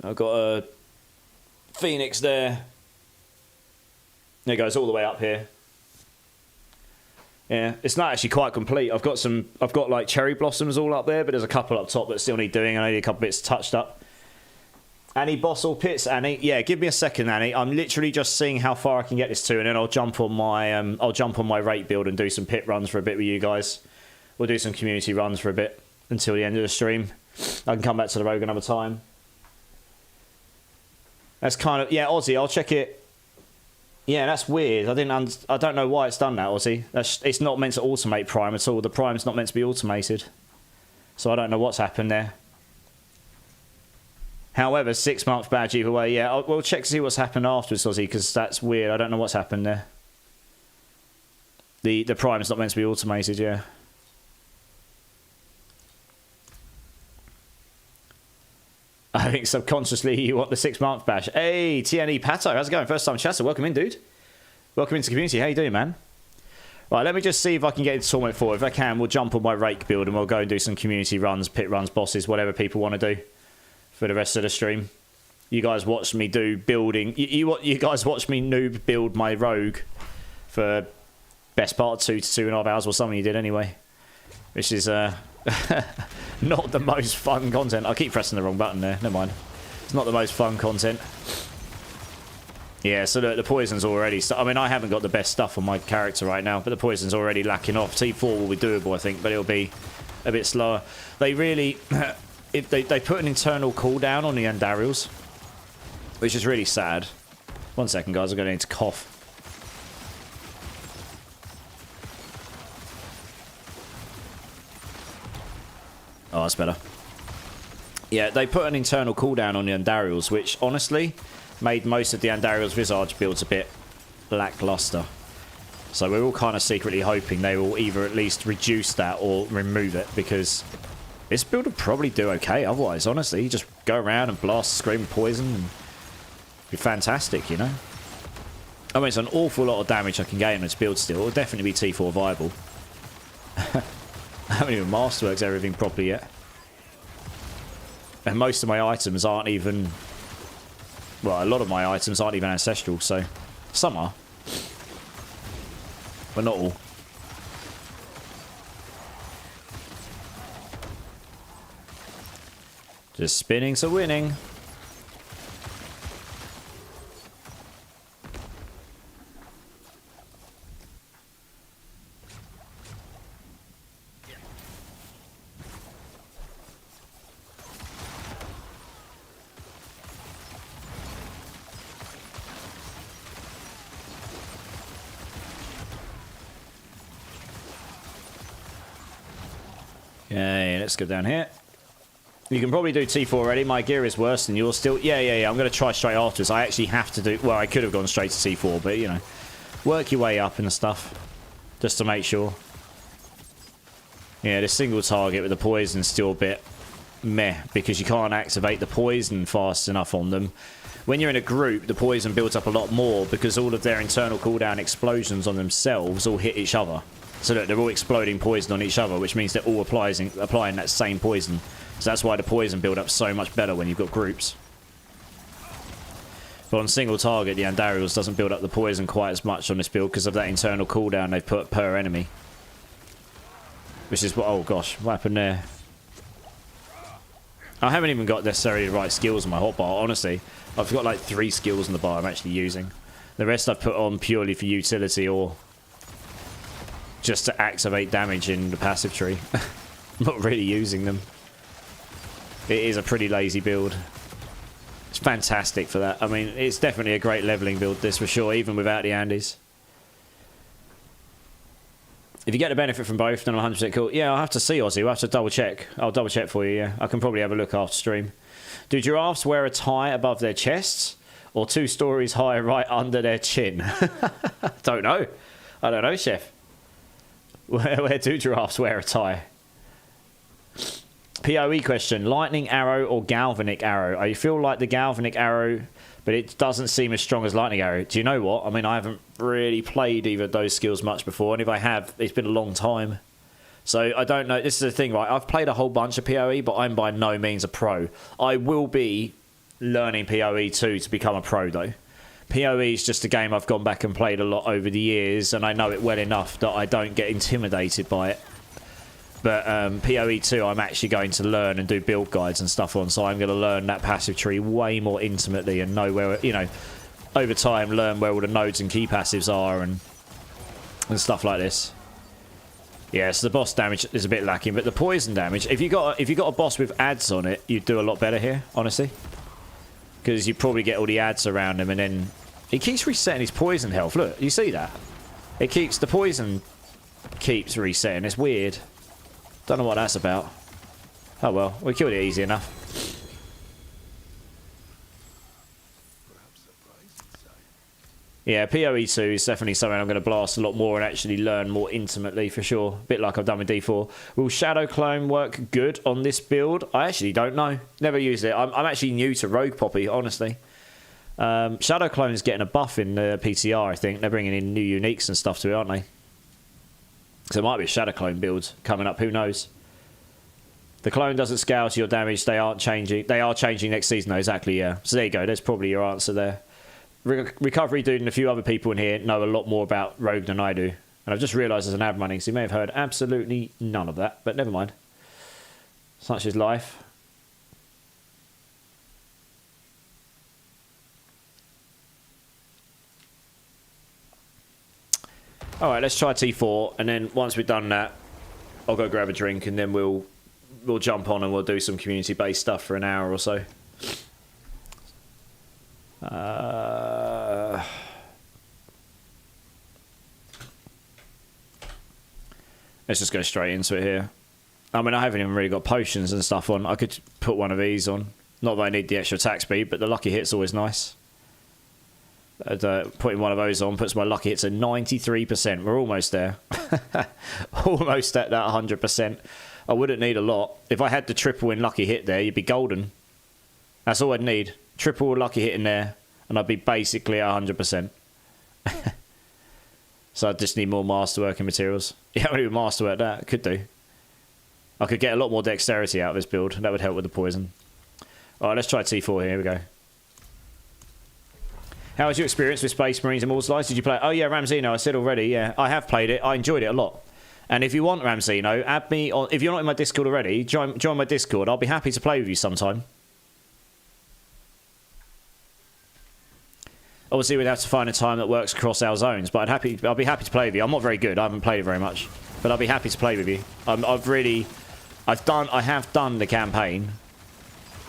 I've got a phoenix there. There it goes all the way up here. Yeah, it's not actually quite complete. I've got like cherry blossoms all up there, but there's a couple up top that still need doing. I need a couple bits touched up. Annie boss all pits, Annie. Yeah, give me a second, Annie. I'm literally just seeing how far I can get this to, and then I'll jump on my rate build and do some pit runs for a bit with you guys. We'll do some community runs for a bit until the end of the stream. I can come back to the Rogue another time. That's kind of... Yeah, Aussie, I'll check it. Yeah, that's weird. I don't know why it's done that, Aussie. It's not meant to automate Prime at all. The Prime's not meant to be automated. So I don't know what's happened there. However, 6-month badge either way. Yeah, we'll check to see what's happened afterwards, Aussie, because that's weird. I don't know what's happened there. The Prime's not meant to be automated, yeah. I think subconsciously you want the 6-month bash. Hey, TNE Pato, how's it going? First time chatter. Welcome in, dude. Welcome into the community. How you doing, man? Right, let me just see if I can get into Torment 4. If I can, we'll jump on my Rake build and we'll go and do some community runs, pit runs, bosses, whatever people want to do for the rest of the stream. You guys watch me do building. You guys watch me noob build my rogue for best part of 2 to 2.5 hours or something you did anyway. Which is not the most fun content. I keep pressing the wrong button there. Never mind. It's not the most fun content. Yeah, so the poison's already... I mean, I haven't got the best stuff on my character right now, but the poison's already lacking off. T4 will be doable, I think, but it'll be a bit slower. They really... they put an internal cooldown on the Andariels, which is really sad. 1 second, guys. I'm going to need to cough. Oh, that's better. Yeah, they put an internal cooldown on the Andariels, which honestly made most of the Andariels Visage builds a bit lackluster. So we're all kind of secretly hoping they will either at least reduce that or remove it, because this build will probably do okay otherwise, honestly. You just go around and blast, scream poison, and be fantastic, you know? I mean, it's an awful lot of damage I can gain on this build still. It'll definitely be T4 viable. I haven't even masterworked everything properly yet. And most of my items aren't even... Well, a lot of my items aren't even ancestral, so... Some are. But not all. Just spinning to winning. Okay, let's go down here. You can probably do T4 already. My gear is worse than yours still. Yeah. I'm going to try straight afterwards. I actually have to do... Well, I could have gone straight to T4, but, you know. Work your way up and stuff. Just to make sure. Yeah, the single target with the poison's still a bit meh, because you can't activate the poison fast enough on them. When you're in a group, the poison builds up a lot more because all of their internal cooldown explosions on themselves all hit each other. So that they're all exploding poison on each other, which means they're all applying that same poison. So that's why the poison build up so much better when you've got groups. But on single target, the Andariels doesn't build up the poison quite as much on this build because of that internal cooldown they've put per enemy. Which is what... Oh gosh, what happened there? I haven't even got necessarily the right skills on my hotbar, honestly. I've got like 3 skills in the bar I'm actually using. The rest I've put on purely for utility or... just to activate damage in the passive tree. Not really using them. It is a pretty lazy build. It's fantastic for that. I mean, it's definitely a great leveling build, this for sure, even without the Andes. If you get the benefit from both, then I'm 100% cool. Yeah, I'll have to see, Ozzy. We'll have to double check. I'll double check for you, yeah. I can probably have a look after stream. Do giraffes wear a tie above their chests? Or 2 stories high right under their chin? Don't know. I don't know, Chef. Where do giraffes wear a tie? PoE question. Lightning arrow or galvanic arrow? I feel like the galvanic arrow, but it doesn't seem as strong as lightning arrow. Do you know what? I mean, I haven't really played either of those skills much before, and if I have, it's been a long time. So I don't know. This is the thing, right? I've played a whole bunch of PoE, but I'm by no means a pro. I will be learning PoE too to become a pro, though. PoE is just a game I've gone back and played a lot over the years, and I know it well enough that I don't get intimidated by it. But PoE 2 I'm actually going to learn and do build guides and stuff on, so I'm going to learn that passive tree way more intimately and know where, you know, over time learn where all the nodes and key passives are and stuff like this. Yeah, so the boss damage is a bit lacking, but the poison damage, if you got a boss with ads on it, you'd do a lot better here, honestly. Because you probably get all the ads around him, and then he keeps resetting his poison health. Look, you see that? It keeps the poison keeps resetting. It's weird. Don't know what that's about. Oh well, we killed it easy enough. Yeah, PoE 2 is definitely something I'm going to blast a lot more and actually learn more intimately for sure. A bit like I've done with D4. Will Shadow Clone work good on this build? I actually don't know. Never used it. I'm actually new to Rogue Poppy, honestly. Shadow Clone is getting a buff in the PTR, I think. They're bringing in new uniques and stuff to it, aren't they? So there might be a Shadow Clone build coming up, who knows? The clone doesn't scale to your damage, they aren't changing. They are changing next season though, exactly, yeah. So there you go, there's probably your answer there. Recovery Dude and a few other people in here know a lot more about Rogue than I do. And I've just realised there's an ad running, so you may have heard absolutely none of that, but never mind. Such is life. Alright, let's try T4, and then once we've done that, I'll go grab a drink, and then we'll jump on and we'll do some community-based stuff for an hour or so. Let's just go straight into it here. I mean, I haven't even really got potions and stuff on. I could put one of these on. Not that I need the extra attack speed, but the lucky hit's always nice. Putting one of those on puts my lucky hits at 93%. We're almost there. Almost at that 100%. I wouldn't need a lot. If I had the triple in lucky hit there, you'd be golden. That's all I'd need. Triple lucky hit in there, and I'd be basically at 100%. So I just need more masterwork and materials. Yeah, I don't even masterwork that. Could do. I could get a lot more dexterity out of this build. That would help with the poison. Alright, let's try T4 here. Here we go. How was your experience with Space Marines Immortalized? Did you play it? Oh yeah, Ramzino, I said already. Yeah, I have played it. I enjoyed it a lot. And if you want Ramzino, add me on. If you're not in my Discord already, join my Discord. I'll be happy to play with you sometime. Obviously, we'd have to find a time that works across our zones, but I'll be happy to play with you. I'm not very good. I haven't played it very much, but I'll be happy to play with you. I have done the campaign,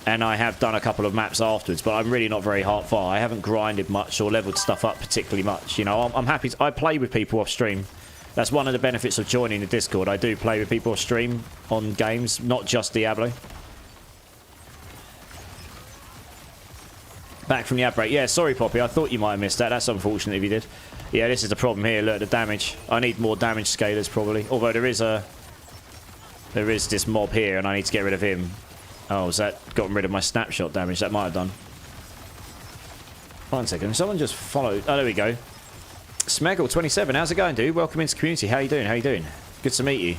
and I have done a couple of maps afterwards, but I'm really not very far. I haven't grinded much or leveled stuff up particularly much. You know, I'm happy. I play with people off stream. That's one of the benefits of joining the Discord. I do play with people off stream on games, not just Diablo. Back from the outbreak. Yeah, sorry, Poppy. I thought you might have missed that. That's unfortunate if you did. Yeah, this is the problem here. Look, the damage. I need more damage scalers, probably. Although there is this mob here, and I need to get rid of him. Oh, has that gotten rid of my snapshot damage? That might have done. 1 second. Someone just followed. Oh, there we go. Smeggle27. How's it going, dude? Welcome into the community. How you doing? How you doing? Good to meet you.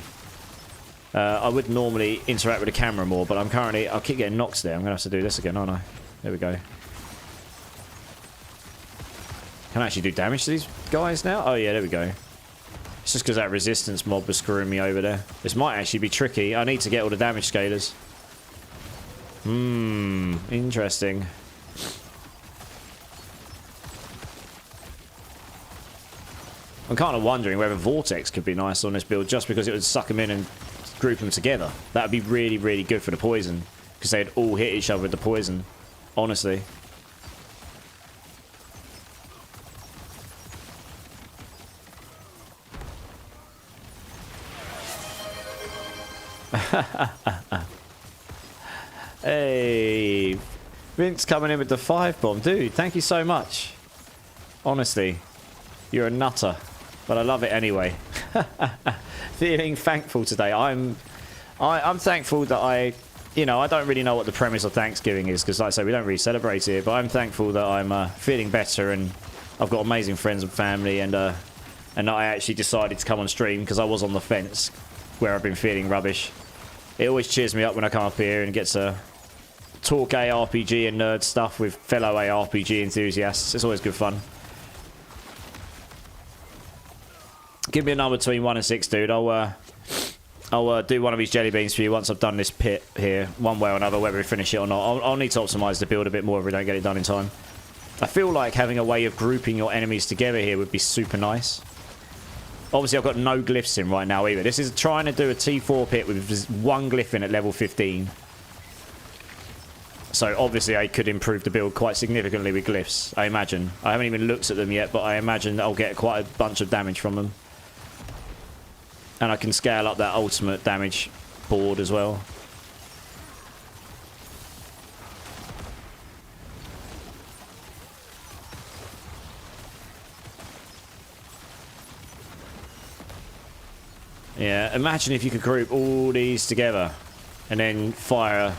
I would normally interact with the camera more, but I'll keep getting knocks there. I'm going to have to do this again, aren't I? There we go. Can I actually do damage to these guys now? Oh, yeah, there we go. It's just because that resistance mob was screwing me over there. This might actually be tricky. I need to get all the damage scalers. Interesting. I'm kind of wondering whether Vortex could be nice on this build just because it would suck them in and group them together. That would be really, really good for the poison because they'd all hit each other with the poison, honestly. Hey, Vince coming in with the 5 bomb. Dude, thank you so much. Honestly, you're a nutter, but I love it anyway. Feeling thankful today. I'm thankful that I don't really know what the premise of Thanksgiving is because, like I say, we don't really celebrate it, but I'm thankful that I'm feeling better and I've got amazing friends and family and that I actually decided to come on stream because I was on the fence where I've been feeling rubbish. It always cheers me up when I come up here and get to talk ARPG and nerd stuff with fellow ARPG enthusiasts. It's always good fun. Give me a number between 1 and 6, dude. I'll do one of these jelly beans for you once I've done this pit here, one way or another, whether we finish it or not. I'll need to optimize the build a bit more if we don't get it done in time. I feel like having a way of grouping your enemies together here would be super nice. Obviously, I've got no glyphs in right now either. This is trying to do a T4 pit with just 1 glyph in at level 15. So, obviously, I could improve the build quite significantly with glyphs, I imagine. I haven't even looked at them yet, but I imagine I'll get quite a bunch of damage from them. And I can scale up that ultimate damage board as well. Yeah, imagine if you could group all these together and then fire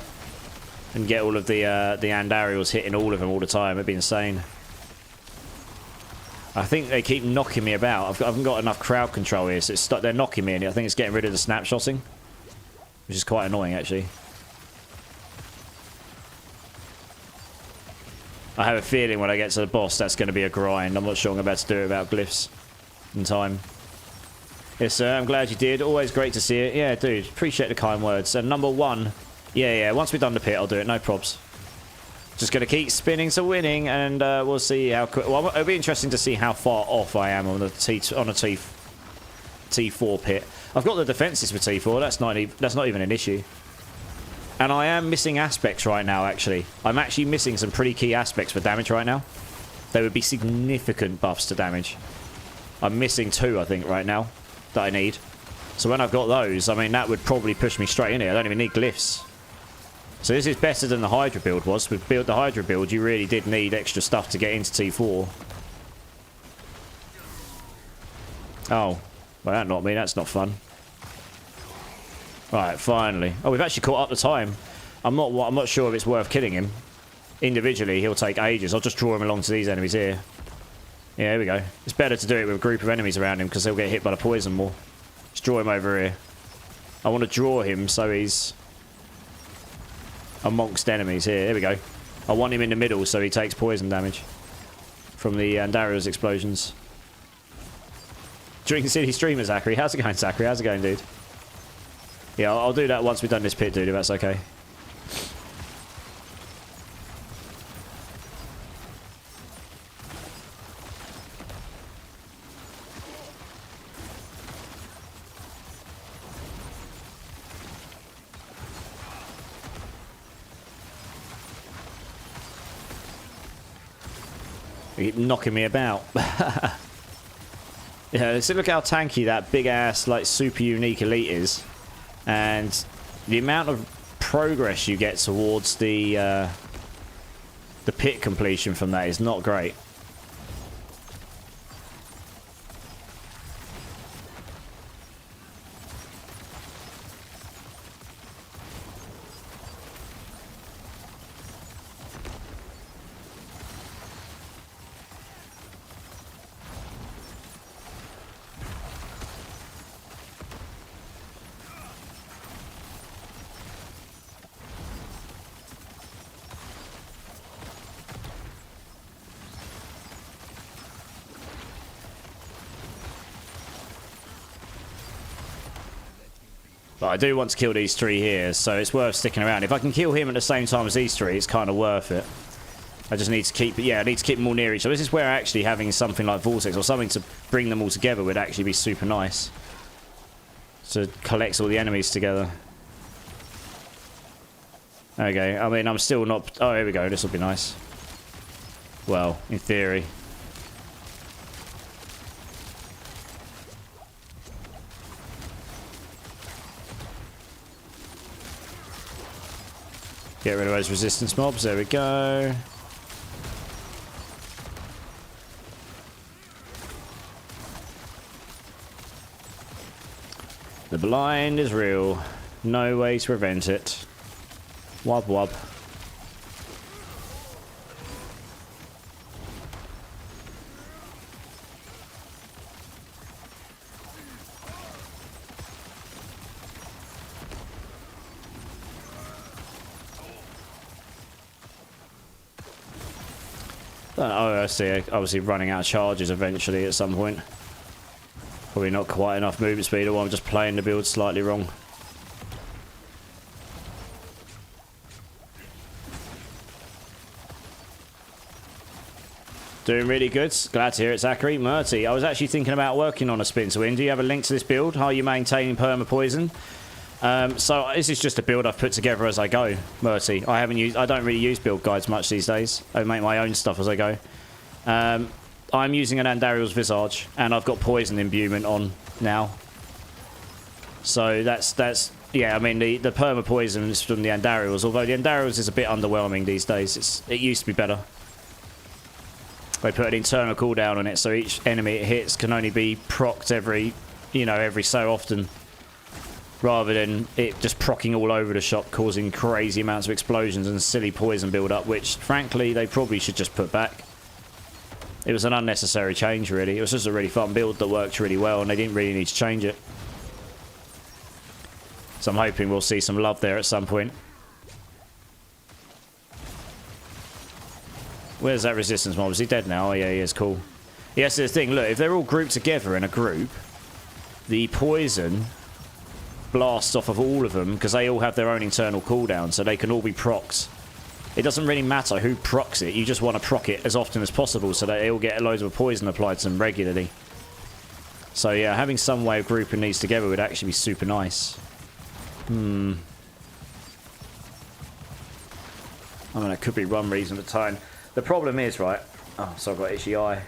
and get all of the Andariels hitting all of them all the time. It'd be insane. I think they keep knocking me about. I haven't got enough crowd control here, so they're knocking me, and I think it's getting rid of the snapshotting, which is quite annoying, actually. I have a feeling when I get to the boss, that's going to be a grind. I'm not sure I'm about to do it without glyphs in time. Yes, sir. I'm glad you did. Always great to see it. Yeah, dude. Appreciate the kind words. And number 1. Yeah. Once we've done the pit, I'll do it. No probs. Just going to keep spinning to winning, and we'll see how quick... Well, it'll be interesting to see how far off I am on the T4 pit. I've got the defenses for T4. That's not even an issue. And I am missing aspects right now, actually. I'm actually missing some pretty key aspects for damage right now. There would be significant buffs to damage. I'm missing 2, I think, right now, that I need. So when I've got those, I mean, that would probably push me straight in here. I don't even need glyphs. So this is better than the Hydra build was. With the Hydra build, you really did need extra stuff to get into T4. Oh. Well, that knocked me. That's not fun. Right, finally. Oh, we've actually caught up the time. I'm not sure if it's worth killing him. Individually, he'll take ages. I'll just draw him along to these enemies here. Yeah, here we go. It's better to do it with a group of enemies around him because they'll get hit by the poison more. Just draw him over here. I want to draw him so he's amongst enemies here. Here we go. I want him in the middle so he takes poison damage from the Andariel's explosions. Drinking City streamer, Zachary. How's it going, Zachary? How's it going, dude? Yeah, I'll do that once we've done this pit, dude, if that's okay. They keep knocking me about. Yeah, so look how tanky that big ass, like, super unique elite is. And the amount of progress you get towards the pit completion from that is not great. But I do want to kill these 3 here, so it's worth sticking around. If I can kill him at the same time as these 3, it's kind of worth it. I just need to keep... Yeah, I need to keep them all near each other. This is where actually having something like Vortex or something to bring them all together would actually be super nice. To collect all the enemies together. Okay, I mean, I'm still not... Oh, here we go. This will be nice. Well, in theory. Get rid of those resistance mobs. There we go. The blind is real. No way to prevent it. Wob wob. Oh, I see. Obviously running out of charges eventually at some point. Probably not quite enough movement speed, or I'm just playing the build slightly wrong. Doing really good. Glad to hear it, Zachary. Murty, I was actually thinking about working on a spin to win. Do you have a link to this build? How are you maintaining perma poison? So this is just a build I've put together as I go, Murty. I don't really use build guides much these days. I make my own stuff as I go. I'm using an Andariel's Visage, and I've got poison imbuement on now. So that's yeah. I mean the perma poison is from the Andariel's, although the Andariel's is a bit underwhelming these days. It used to be better. They put an internal cooldown on it, so each enemy it hits can only be procced every so often, rather than it just procking all over the shop, causing crazy amounts of explosions and silly poison build-up, which, frankly, they probably should just put back. It was an unnecessary change, really. It was just a really fun build that worked really well, and they didn't really need to change it. So I'm hoping we'll see some love there at some point. Where's that resistance mob? Is he dead now? Oh, yeah, he is. Cool. Yes, the thing. Look, if they're all grouped together in a group, the poison blasts off of all of them because they all have their own internal cooldown, so they can all be procs. It doesn't really matter who procs it. You just want to proc it as often as possible so that they all get loads of poison applied to them regularly. So yeah, having some way of grouping these together would actually be super nice. I mean, it could be one reason at a time. The problem is, right... Oh, so I've got itchy eye.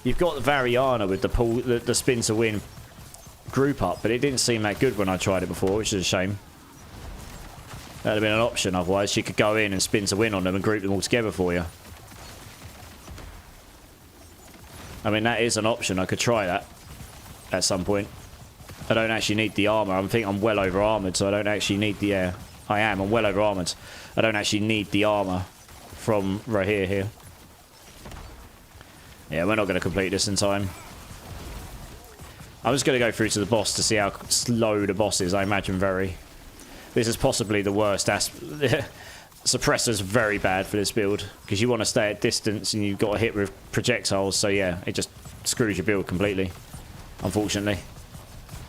You've got the Variana with the spin to win group up, but it didn't seem that good when I tried it before, which is a shame. That would have been an option, otherwise she could go in and spin to win on them and group them all together for you. I mean, that is an option. I could try that at some point. I don't actually need the armor. I think I'm well over armored, so I don't actually need the air. I'm well over armored. I don't actually need the armor from right here. Yeah, we're not going to complete this in time. I'm just going to go through to the boss to see how slow the boss is. I imagine very. This is possibly the worst Suppressor's very bad for this build because you want to stay at distance and you've got to hit with projectiles, so yeah, it just screws your build completely, unfortunately.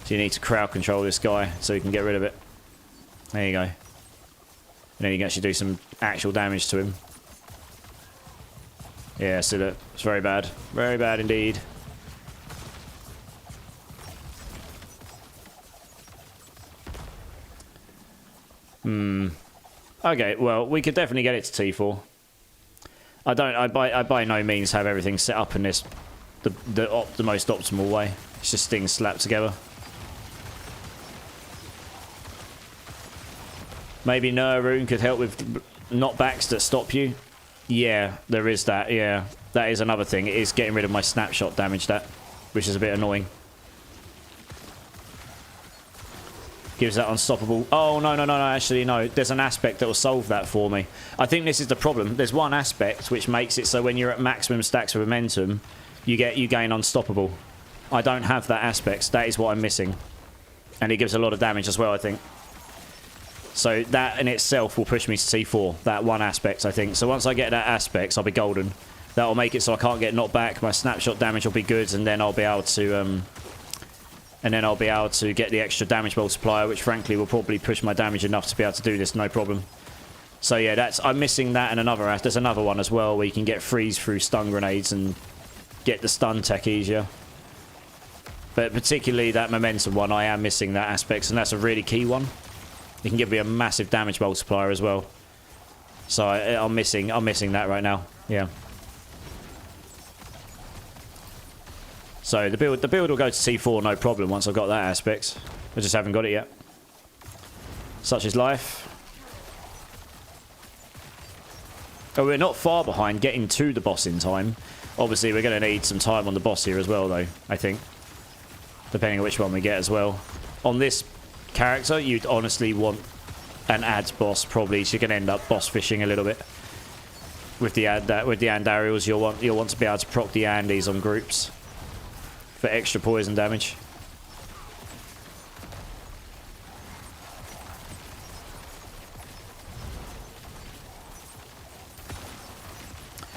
So you need to crowd control this guy so you can get rid of it. There you go. And then you can actually do some actual damage to him. Yeah, see that? It's very bad. Very bad indeed. Okay, well, we could definitely get it to T4. I by no means have everything set up in this the most optimal way. It's just things slapped together. Maybe Nurun could help with knockbacks that stop you. Yeah, there is that. Yeah, that is another thing. It is getting rid of my snapshot damage, which is a bit annoying. Gives that unstoppable. Oh, no, actually, no. There's an aspect that will solve that for me. I think this is the problem. There's one aspect which makes it so when you're at maximum stacks of momentum, you gain unstoppable. I don't have that aspect. That is what I'm missing. And it gives a lot of damage as well, I think. So that in itself will push me to T4. That one aspect, I think. So once I get that aspect, I'll be golden. That'll make it so I can't get knocked back. My snapshot damage will be good, and then I'll be able to... get the extra damage multiplier, which frankly will probably push my damage enough to be able to do this, no problem. So yeah, I'm missing that and another. There's another one as well where you can get freeze through stun grenades and get the stun tech easier. But particularly that momentum one, I am missing that aspect, and that's a really key one. It can give me a massive damage multiplier as well. So I'm missing that right now. Yeah. So the build will go to T4 no problem once I've got that aspect. I just haven't got it yet. Such is life. Oh, we're not far behind getting to the boss in time. Obviously, we're going to need some time on the boss here as well, though, I think. Depending on which one we get as well. On this character, you'd honestly want an ads boss, probably. So you can end up boss fishing a little bit. With the Andariels, you'll want to be able to proc the Andes on groups for extra poison damage.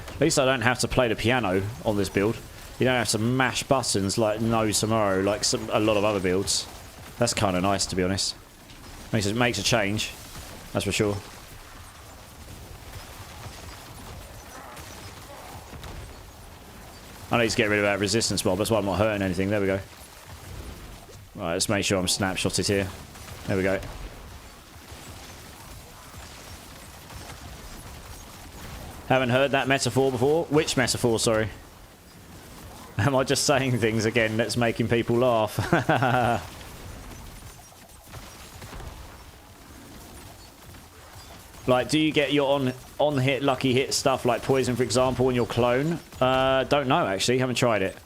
At least I don't have to play the piano on this build. You don't have to mash buttons like no tomorrow, like a lot of other builds. That's kind of nice, to be honest. Makes a change, that's for sure. I need to get rid of that resistance mob, that's why I'm not hurting anything. There we go. Right, let's make sure I'm snapshotted here. There we go. Haven't heard that metaphor before. Which metaphor, sorry? Am I just saying things again that's making people laugh? Like, do you get your on-hit, lucky hit stuff like poison, for example, in your clone? Don't know, actually. Haven't tried it.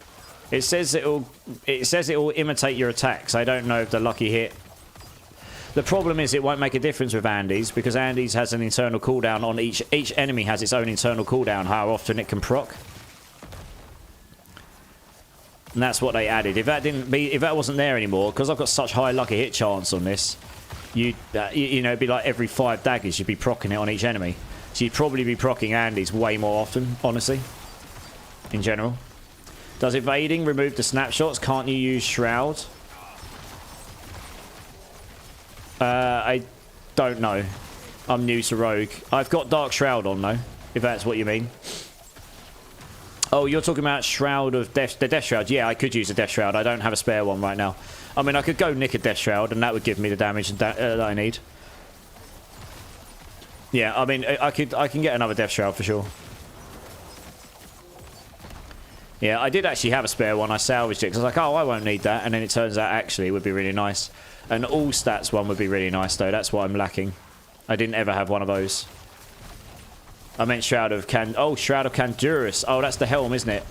It says it will imitate your attacks. I don't know if the lucky hit... The problem is it won't make a difference with Andes, because Andes has an internal cooldown on each enemy has its own internal cooldown, how often it can proc. And that's what they added. If that wasn't there anymore, because I've got such high lucky hit chance on this, you know, it'd be like every 5 daggers you'd be proccing it on each enemy. So you'd probably be proccing Andes way more often, honestly, in general. Does evading remove the snapshots? Can't you use Shroud? I don't know. I'm new to Rogue. I've got Dark Shroud on, though, if that's what you mean. Oh, you're talking about Shroud of Death, the Death Shroud. Yeah, I could use a Death Shroud. I don't have a spare one right now. I mean, I could go nick a Death Shroud, and that would give me the damage that I need. Yeah, I mean, I can get another Death Shroud for sure. Yeah, I did actually have a spare one. I salvaged it because I was like, oh, I won't need that. And then it turns out actually it would be really nice. An all stats one would be really nice, though. That's what I'm lacking. I didn't ever have one of those. I meant Shroud of Shroud of Kandurus. Oh, that's the helm, isn't it?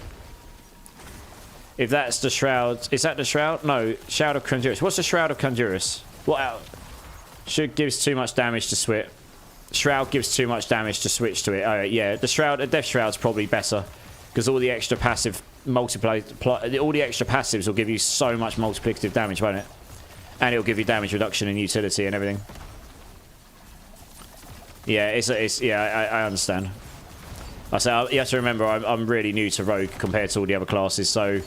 If that's the Shroud... Is that the Shroud? No, Shroud of Kandurus. What's the Shroud of Kandurus? What? Should gives too much damage to switch. Shroud gives too much damage to switch to it. Oh, yeah. The Shroud, the Death Shroud's probably better. Because all the extra passive all the extra passives will give you so much multiplicative damage, won't it? And it'll give you damage reduction and utility and everything. Yeah, I understand. I say you have to remember I'm really new to Rogue compared to all the other classes, so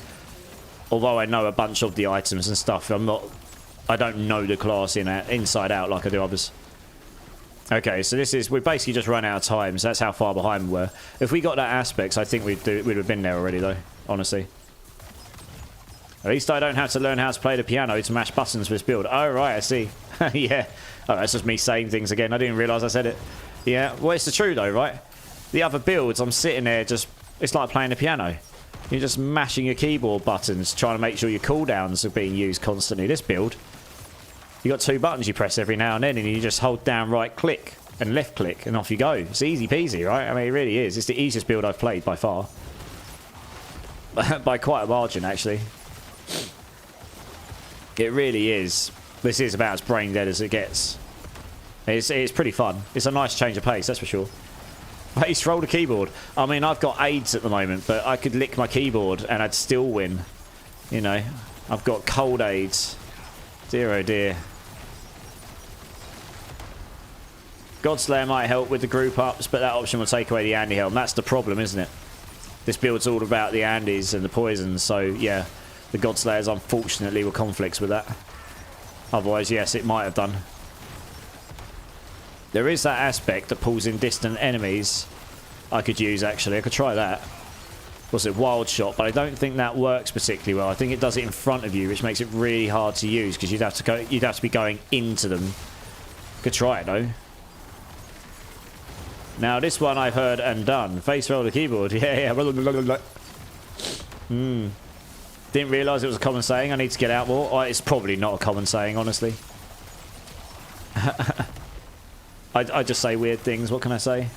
although I know a bunch of the items and stuff, I don't know the class inside out like I do others. Okay, so we basically just run out of time, so that's how far behind we were. If we got that aspects, I think we'd have been there already, though, honestly. At least I don't have to learn how to play the piano to mash buttons for this build. Oh, right, I see. Yeah. Oh, that's just me saying things again. I didn't realise I said it. Yeah, well, it's the truth, though, right? The other builds, I'm sitting there it's like playing the piano. You're just mashing your keyboard buttons, trying to make sure your cooldowns are being used constantly. This build... You got 2 buttons you press every now and then, and you just hold down right click and left click, and off you go. It's easy peasy, right? I mean, it really is. It's the easiest build I've played by far. By quite a margin, actually. It really is. This is about as brain dead as it gets. It's pretty fun. It's a nice change of pace, that's for sure. Face roll the keyboard. I mean, I've got AIDS at the moment, but I could lick my keyboard and I'd still win. You know, I've got cold AIDS. Dear oh dear. Godslayer might help with the group ups, but that option will take away the Andy helm. That's the problem, isn't it? This build's all about the Andes and the poisons, so yeah, the Godslayers unfortunately were conflicts with that. Otherwise, yes, it might have done. There is that aspect that pulls in distant enemies I could use, actually. I could try that. Was it Wild Shot? But I don't think that works particularly well. I think it does it in front of you, which makes it really hard to use because you'd have to be going into them. Could try it though. Now this one I've heard and done. Face roll the keyboard. Yeah. Didn't realise it was a common saying. I need to get out more. Oh, it's probably not a common saying, honestly. I just say weird things. What can I say?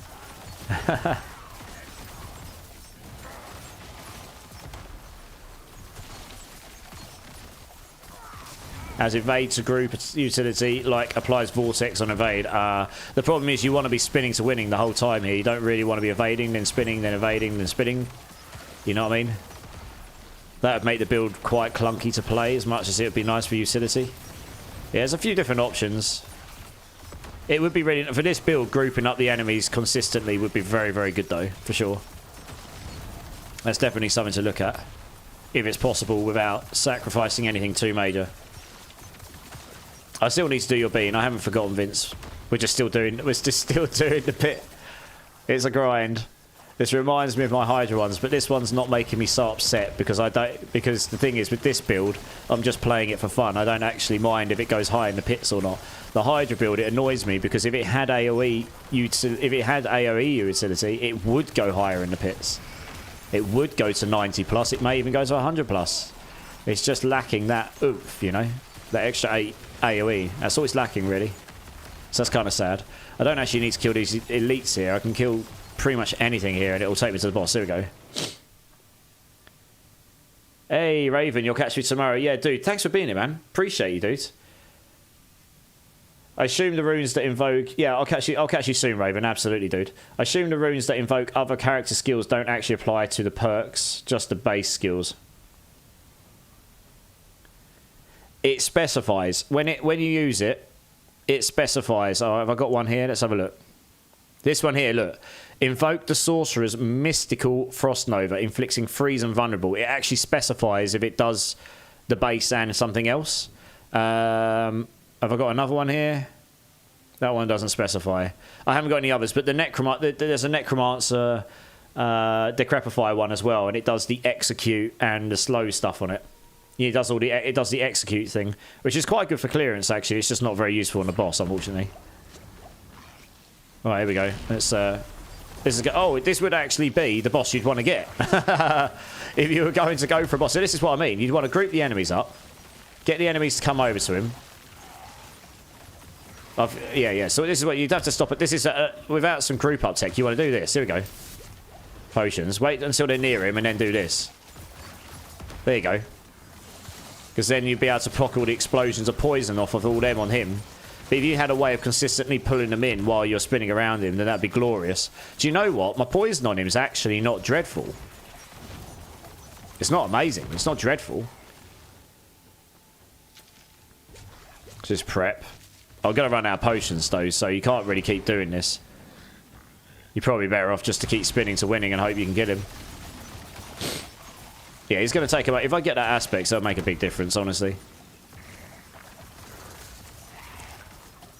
As evade to group utility, like applies vortex on evade. The problem is you want to be spinning to winning the whole time here. You don't really want to be evading, then spinning, then evading, then spinning. You know what I mean? That would make the build quite clunky to play as much as it would be nice for utility. Yeah, there's a few different options. It would be really... For this build, grouping up the enemies consistently would be very, very good though, for sure. That's definitely something to look at. If it's possible without sacrificing anything too major. I still need to do your bean. I haven't forgotten, Vince. We're just still doing the pit. It's a grind. This reminds me of my Hydra ones, but this one's not making me so upset because because the thing is with this build, I'm just playing it for fun. I don't actually mind if it goes high in the pits or not. The Hydra build, it annoys me because if it had AoE utility, it would go higher in the pits. It would go to 90 plus. It may even go to 100 plus. It's just lacking that oomph, you know, that extra 8 AoE. That's all it's lacking, really. So that's kind of sad. I don't actually need to kill these elites here. I can kill pretty much anything here and it will take me to the boss. Here we go. Hey, Raven, you'll catch me tomorrow. Yeah, dude, thanks for being here, man. Appreciate you, dude. I assume the runes that invoke... Yeah, I'll catch you soon, Raven. Absolutely, dude. I assume the runes that invoke other character skills don't actually apply to the perks, just the base skills. it specifies when you use it. It specifies. Oh, have I got one here? Let's have a look. This one here, look. Invoke the sorcerer's mystical frost nova, inflicting freeze and vulnerable. It actually specifies if it does the base and something else. Have I got another one here? That one doesn't specify. I haven't got any others, but there's a necromancer decrepify one as well, and it does the execute and the slow stuff on it. Yeah, it does the execute thing, which is quite good for clearance. Actually, it's just not very useful on the boss, unfortunately. All right, here we go. This would actually be the boss you'd want to get if you were going to go for a boss. So this is what I mean. You'd want to group the enemies up, get the enemies to come over to him. Yeah. So this is what you'd have to stop it. This is without some group up tech. You want to do this. Here we go. Potions. Wait until they're near him and then do this. There you go. Because then you'd be able to proc all the explosions of poison off of all them on him. But if you had a way of consistently pulling them in while you're spinning around him, then that'd be glorious. Do you know what? My poison on him is actually not dreadful. It's not amazing. It's not dreadful. Just prep. I'm going to run out of potions, though, so you can't really keep doing this. You're probably better off just to keep spinning to winning and hope you can get him. Yeah, he's going to take him out. If I get that aspect, that'll make a big difference, honestly.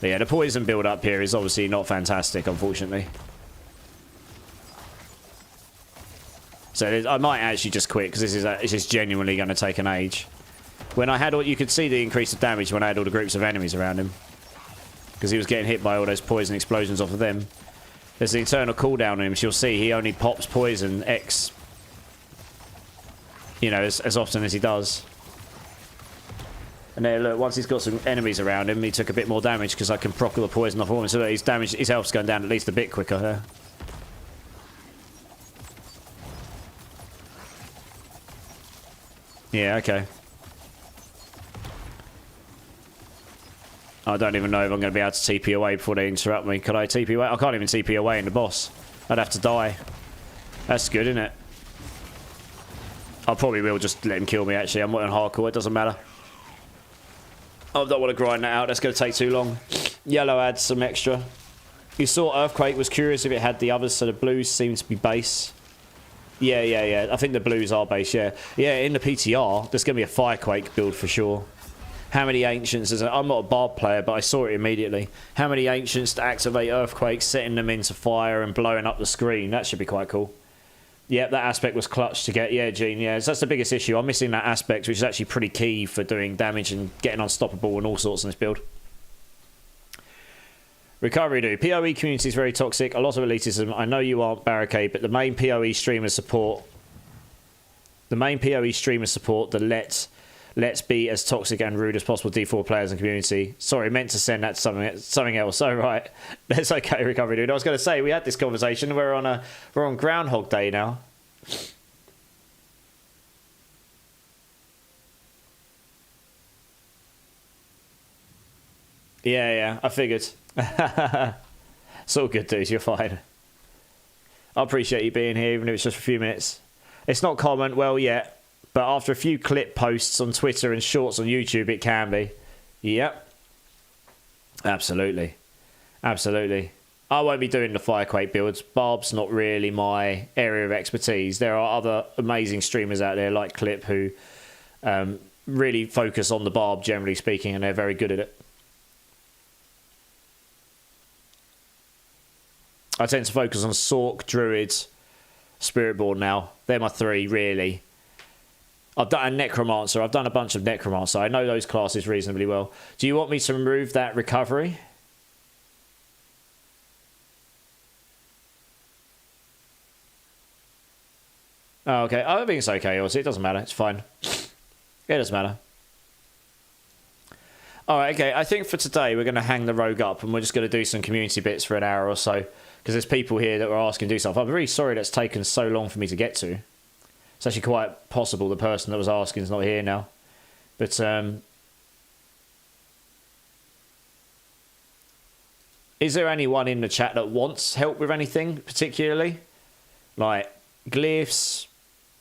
But yeah, the poison build up here is obviously not fantastic, unfortunately. So I might actually just quit because this is genuinely going to take an age. When I had you could see the increase of damage when I had all the groups of enemies around him, because he was getting hit by all those poison explosions off of them. There's the internal cooldown on him, so you'll see he only pops poison X, you know, as often as he does. And then look, once he's got some enemies around him, he took a bit more damage because I can proc all the poison off of him, so that his health's going down at least a bit quicker here. Yeah, okay. I don't even know if I'm going to be able to TP away before they interrupt me. Could I TP away? I can't even TP away in the boss. I'd have to die. That's good, isn't it? I probably will just let him kill me, actually. I'm not on hardcore. It doesn't matter. I don't want to grind that out. That's going to take too long. Yellow adds some extra. You saw Earthquake. Was curious if it had the others, so the blues seem to be base. Yeah. I think the blues are base, yeah. Yeah, in the PTR, there's going to be a Firequake build for sure. How many Ancients... I'm not a Barb player, but I saw it immediately. How many Ancients to activate Earthquakes, setting them into fire and blowing up the screen? That should be quite cool. Yeah, that aspect was clutch to get. Yeah, Gene, yeah. So that's the biggest issue. I'm missing that aspect, which is actually pretty key for doing damage and getting unstoppable and all sorts in this build. Recovery do. PoE community is very toxic. A lot of elitism. I know you aren't Barricade, but the main PoE streamers support... the let's be as toxic and rude as possible D4 players and community. Sorry, meant to send that to something else. Oh, right. That's okay, Recovery Dude. I was going to say, we had this conversation. We're on Groundhog Day now. Yeah, I figured. It's all good, dude. You're fine. I appreciate you being here, even if it's just for a few minutes. It's not common, well, yet. But after a few clip posts on Twitter and shorts on YouTube, it can be. Yep. Absolutely. I won't be doing the Firequake builds. Barb's not really my area of expertise. There are other amazing streamers out there like Clip who really focus on the Barb, generally speaking, and they're very good at it. I tend to focus on Sork, Druid, Spiritborn now. They're my three, really. I've done a Necromancer. I've done a bunch of Necromancer. I know those classes reasonably well. Do you want me to remove that recovery? Oh, okay. I think it's okay, Ozzy. It doesn't matter. It's fine. It doesn't matter. Alright, okay. I think for today we're going to hang the rogue up and we're just going to do some community bits for an hour or so. Because there's people here that were asking to do stuff. I'm really sorry that's taken so long for me to get to. It's actually quite possible the person that was asking is not here now. But, is there anyone in the chat that wants help with anything, particularly? Like, glyphs,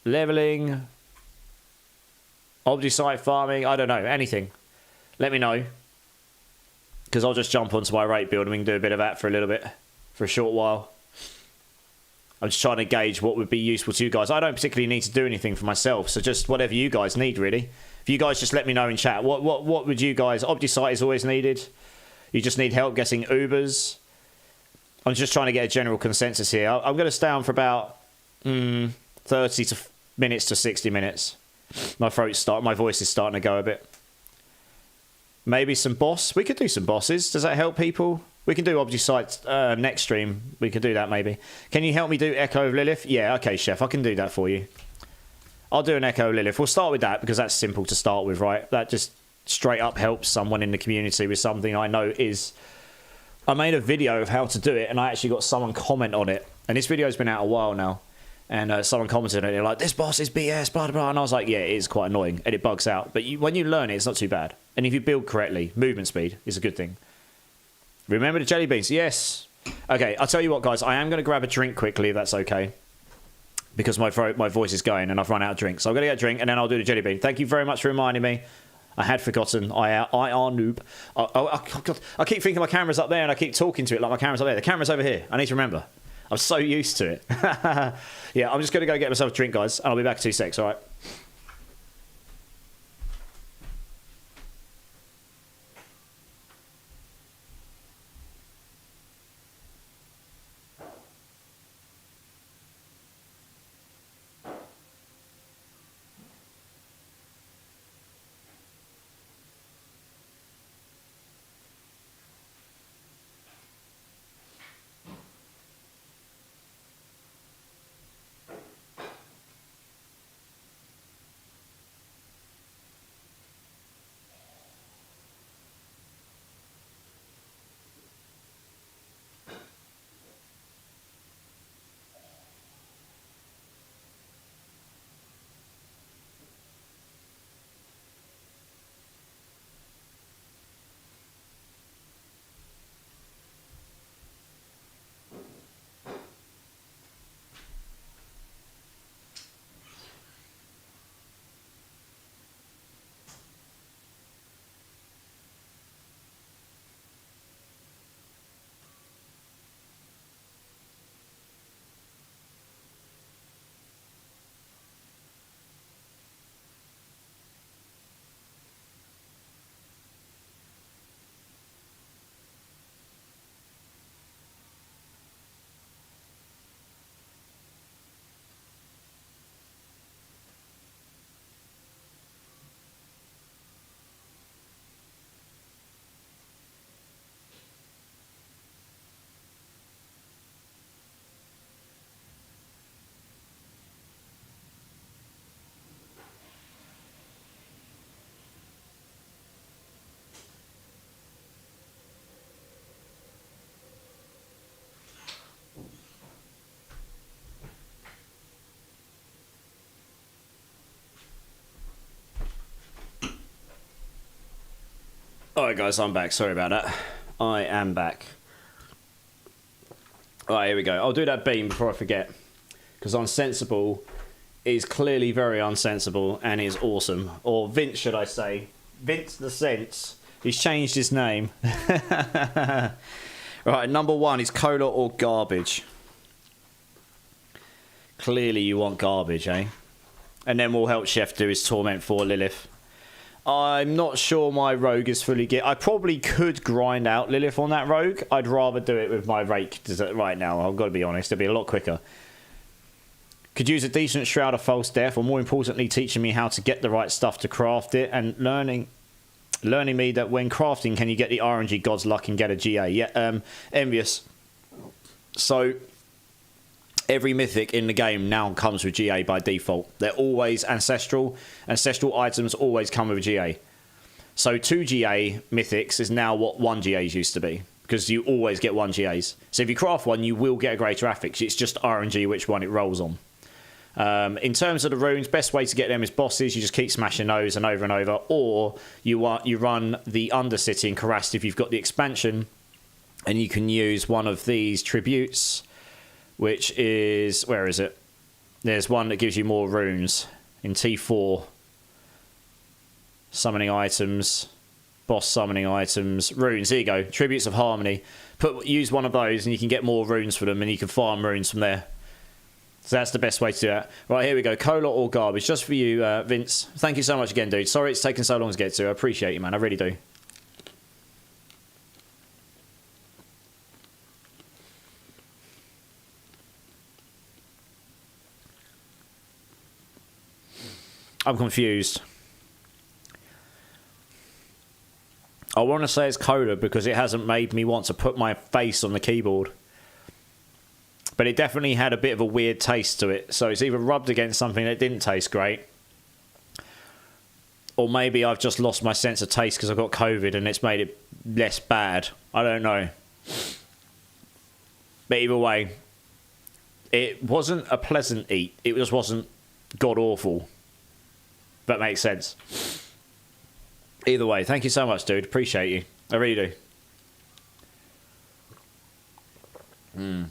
leveling, obdusite farming, I don't know, anything. let me know. Because I'll just jump onto my rate build and we can do a bit of that for a little bit, for a short while. I'm just trying to gauge what would be useful to you guys. I don't particularly need to do anything for myself, so just whatever you guys need, really. If you guys just let me know in chat, what would you guys... Obdusite is always needed. You just need help getting Ubers. I'm just trying to get a general consensus here. I'm going to stay on for about 30 minutes to 60 minutes. My voice is starting to go a bit. Maybe some boss. We could do some bosses. Does that help people? We can do Obdusite next stream. We could do that maybe. Can you help me do Echo of Lilith? Yeah, okay, Chef. I can do that for you. I'll do an Echo of Lilith. We'll start with that because that's simple to start with, right? That just straight up helps someone in the community with something I know is... I made a video of how to do it and I actually got someone comment on it. And this video's been out a while now. And someone commented on it, like, this boss is BS, blah, blah, blah. And I was like, yeah, it is quite annoying. And it bugs out. But when you learn it, it's not too bad. And if you build correctly, movement speed is a good thing. Remember the jelly beans? Yes. Okay, I'll tell you what, guys. I am going to grab a drink quickly, if that's okay. Because my voice is going and I've run out of drink. So I'm going to get a drink and then I'll do the jelly bean. Thank you very much for reminding me. I had forgotten. I are noob. I keep thinking my camera's up there and I keep talking to it like my camera's up there. The camera's over here. I need to remember. I'm so used to it. Yeah, I'm just going to go get myself a drink, guys. And I'll be back in 2 secs, all right? Alright guys, I'm back. Sorry about that. I am back. Alright, here we go. I'll do that beam before I forget. Because Unsensible is clearly very unsensible and is awesome. Or Vince, should I say. Vince the Sense. He's changed his name. Right, number 1 is cola or garbage. Clearly you want garbage, eh? And then we'll help Chef do his Torment for Lilith. I'm not sure my rogue is fully geared. I probably could grind out Lilith on that rogue. I'd rather do it with my rake right now. I've got to be honest. It'd be a lot quicker. Could use a decent Shroud of False Death, or more importantly, teaching me how to get the right stuff to craft it, and learning me that when crafting, can you get the RNG God's Luck and get a GA? Yeah, Envious. So every mythic in the game now comes with GA by default. They're always ancestral. Ancestral items always come with a GA. So 2 GA mythics is now what 1 GAs used to be, because you always get 1 GAs. So if you craft one, you will get a greater affix. It's just RNG which one it rolls on. In terms of the runes, best way to get them is bosses. You just keep smashing those and over, or you run the Undercity and Karast if you've got the expansion, and you can use one of these tributes, which is, where is it? There's one that gives you more runes in T4. Summoning items, boss summoning items, runes. Here you go, Tributes of Harmony. Use one of those and you can get more runes for them and you can farm runes from there. So that's the best way to do that. Right, here we go. Cola or garbage, just for you, Vince. Thank you so much again, dude. Sorry it's taken so long to get to. I appreciate you, man. I really do. I'm confused. I want to say it's cola because it hasn't made me want to put my face on the keyboard. But it definitely had a bit of a weird taste to it. So it's either rubbed against something that didn't taste great. Or maybe I've just lost my sense of taste because I've got COVID and it's made it less bad. I don't know. But either way, it wasn't a pleasant eat. It just wasn't god-awful. If that makes sense. Either way, thank you so much, dude. Appreciate you. I really do.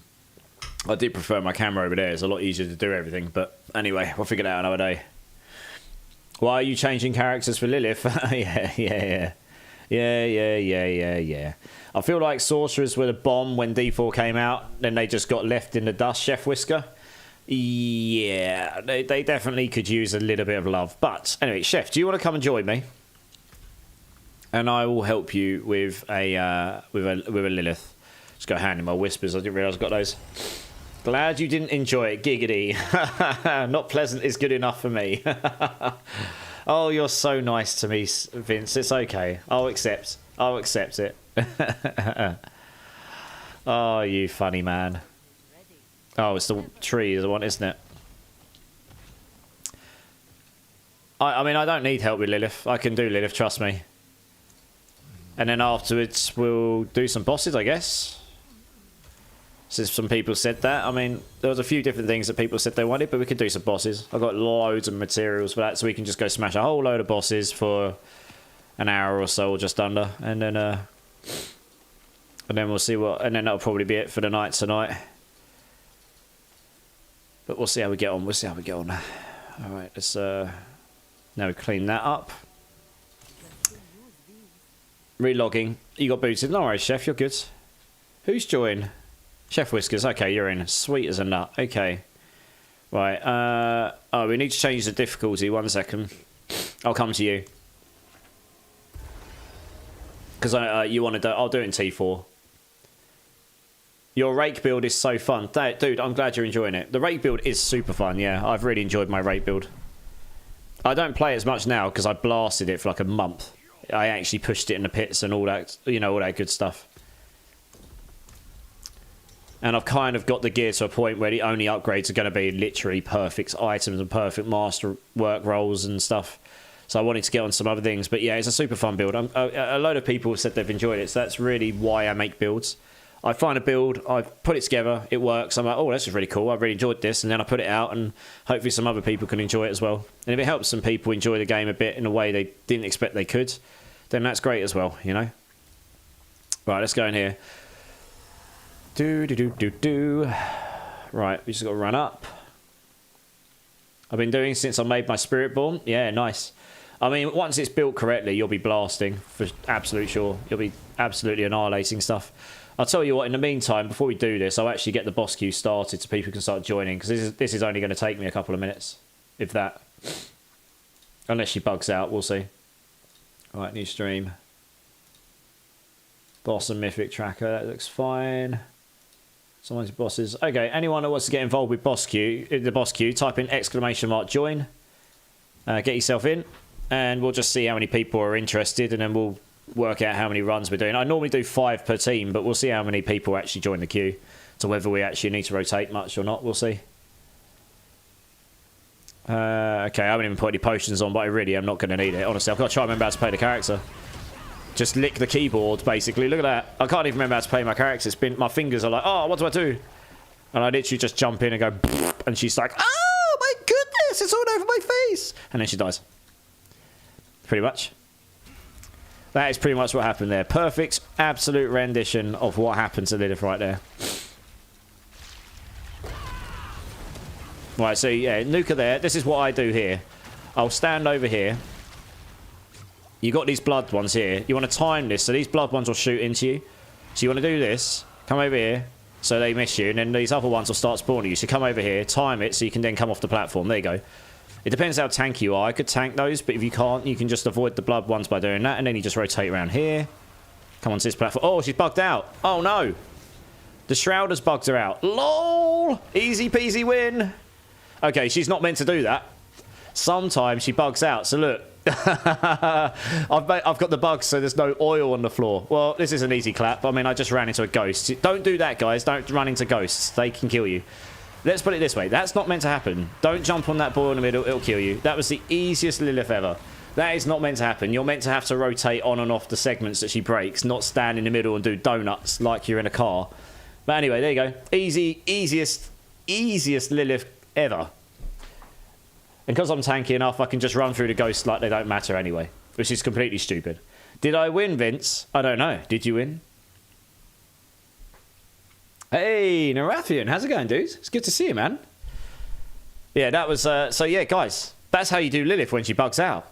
I do prefer my camera over there. It's a lot easier to do everything. But anyway, we'll figure it out another day. Why are you changing characters for Lilith? Yeah. I feel like sorcerers were the bomb when D4 came out. Then they just got left in the dust, Chef Whisker. Yeah, they definitely could use a little bit of love. But anyway, Chef, do you want to come and join me? And I will help you with a Lilith. Just go hand in my whispers. I didn't realise I got those. Glad you didn't enjoy it, giggity. Not pleasant is good enough for me. Oh, you're so nice to me, Vince. It's okay. I'll accept it. Oh, you funny man. Oh, it's the tree is the one, isn't it? I mean, I don't need help with Lilith. I can do Lilith, trust me. And then afterwards, we'll do some bosses, I guess. Since some people said that. I mean, there was a few different things that people said they wanted, but we could do some bosses. I've got loads of materials for that, so we can just go smash a whole load of bosses for an hour or so, or just under. And then we'll see what... And then that'll probably be it for the night tonight. But we'll see how we get on. Alright, let's... now we clean that up. Relogging. You got booted. No worries, Chef. You're good. Who's joined? Chef Whiskers. Okay, you're in. Sweet as a nut. Okay. Right. Oh, we need to change the difficulty. 1 second. I'll come to you. Because you want to do... I'll do it in T4. Your rake build is so fun. Dude, I'm glad you're enjoying it. The rake build is super fun, yeah. I've really enjoyed my rake build. I don't play it as much now because I blasted it for like a month. I actually pushed it in the pits and all that, you know, all that good stuff. And I've kind of got the gear to a point where the only upgrades are going to be literally perfect items and perfect master work rolls and stuff. So I wanted to get on some other things. But yeah, it's a super fun build. A load of people have said they've enjoyed it. So that's really why I make builds. I find a build, I put it together, it works. I'm like, oh, this is really cool. I really enjoyed this. And then I put it out and hopefully some other people can enjoy it as well. And if it helps some people enjoy the game a bit in a way they didn't expect they could, then that's great as well, you know? Right, let's go in here. Right, we just got to run up. I've been doing since I made my Spirit Born. Yeah, nice. I mean, once it's built correctly, you'll be blasting for absolute sure. You'll be absolutely annihilating stuff. I'll tell you what, in the meantime, before we do this, I'll actually get the boss queue started so people can start joining, because this is only going to take me a couple of minutes, if that. Unless she bugs out, we'll see. Alright, new stream. Boss and Mythic Tracker, that looks fine. Someone's bosses. Okay, anyone that wants to get involved with the boss queue, type in !join. Get yourself in, and we'll just see how many people are interested, and then we'll work out how many runs we're doing. I normally do 5 per team, but we'll see how many people actually join the queue. So whether we actually need to rotate much or not, we'll see. Okay, I haven't even put any potions on, but I really am not going to need it. Honestly, I've got to try and remember how to play the character. Just lick the keyboard, basically. Look at that. I can't even remember how to play my character. It's been, my fingers are like, oh, what do I do? And I literally just jump in and go, and she's like, oh my goodness, it's all over my face. And then she dies. Pretty much. That is pretty much what happened there. Perfect, absolute rendition of what happened to Lilith right there. Right, so yeah, Nuka there. This is what I do here. I'll stand over here. You got these blood ones here. You want to time this so these blood ones will shoot into you. So you want to do this. Come over here so they miss you, and then these other ones will start spawning you. So come over here, time it so you can then come off the platform. There you go. It depends how tanky you are. I could tank those, but if you can't, you can just avoid the blood ones by doing that, and then you just rotate around here. Come onto this platform. Oh, she's bugged out. Oh, no. The Shroud has bugged her out. LOL! Easy peasy win. Okay, she's not meant to do that. Sometimes she bugs out. So look. I've got the bugs, so there's no oil on the floor. Well, this is an easy clap. I mean, I just ran into a ghost. Don't do that, guys. Don't run into ghosts. They can kill you. Let's put it this way. That's not meant to happen. Don't jump on that ball in the middle. It'll kill you. That was the easiest Lilith ever. That is not meant to happen. You're meant to have to rotate on and off the segments that she breaks, not stand in the middle and do donuts like you're in a car. But anyway, there you go. Easiest Lilith ever. And because I'm tanky enough, I can just run through the ghosts like they don't matter anyway, which is completely stupid. Did I win, Vince? I don't know. Did you win? Hey, Narathian. How's it going, dude? It's good to see you, man. Yeah, that was... so, yeah, guys, that's how you do Lilith when she bugs out.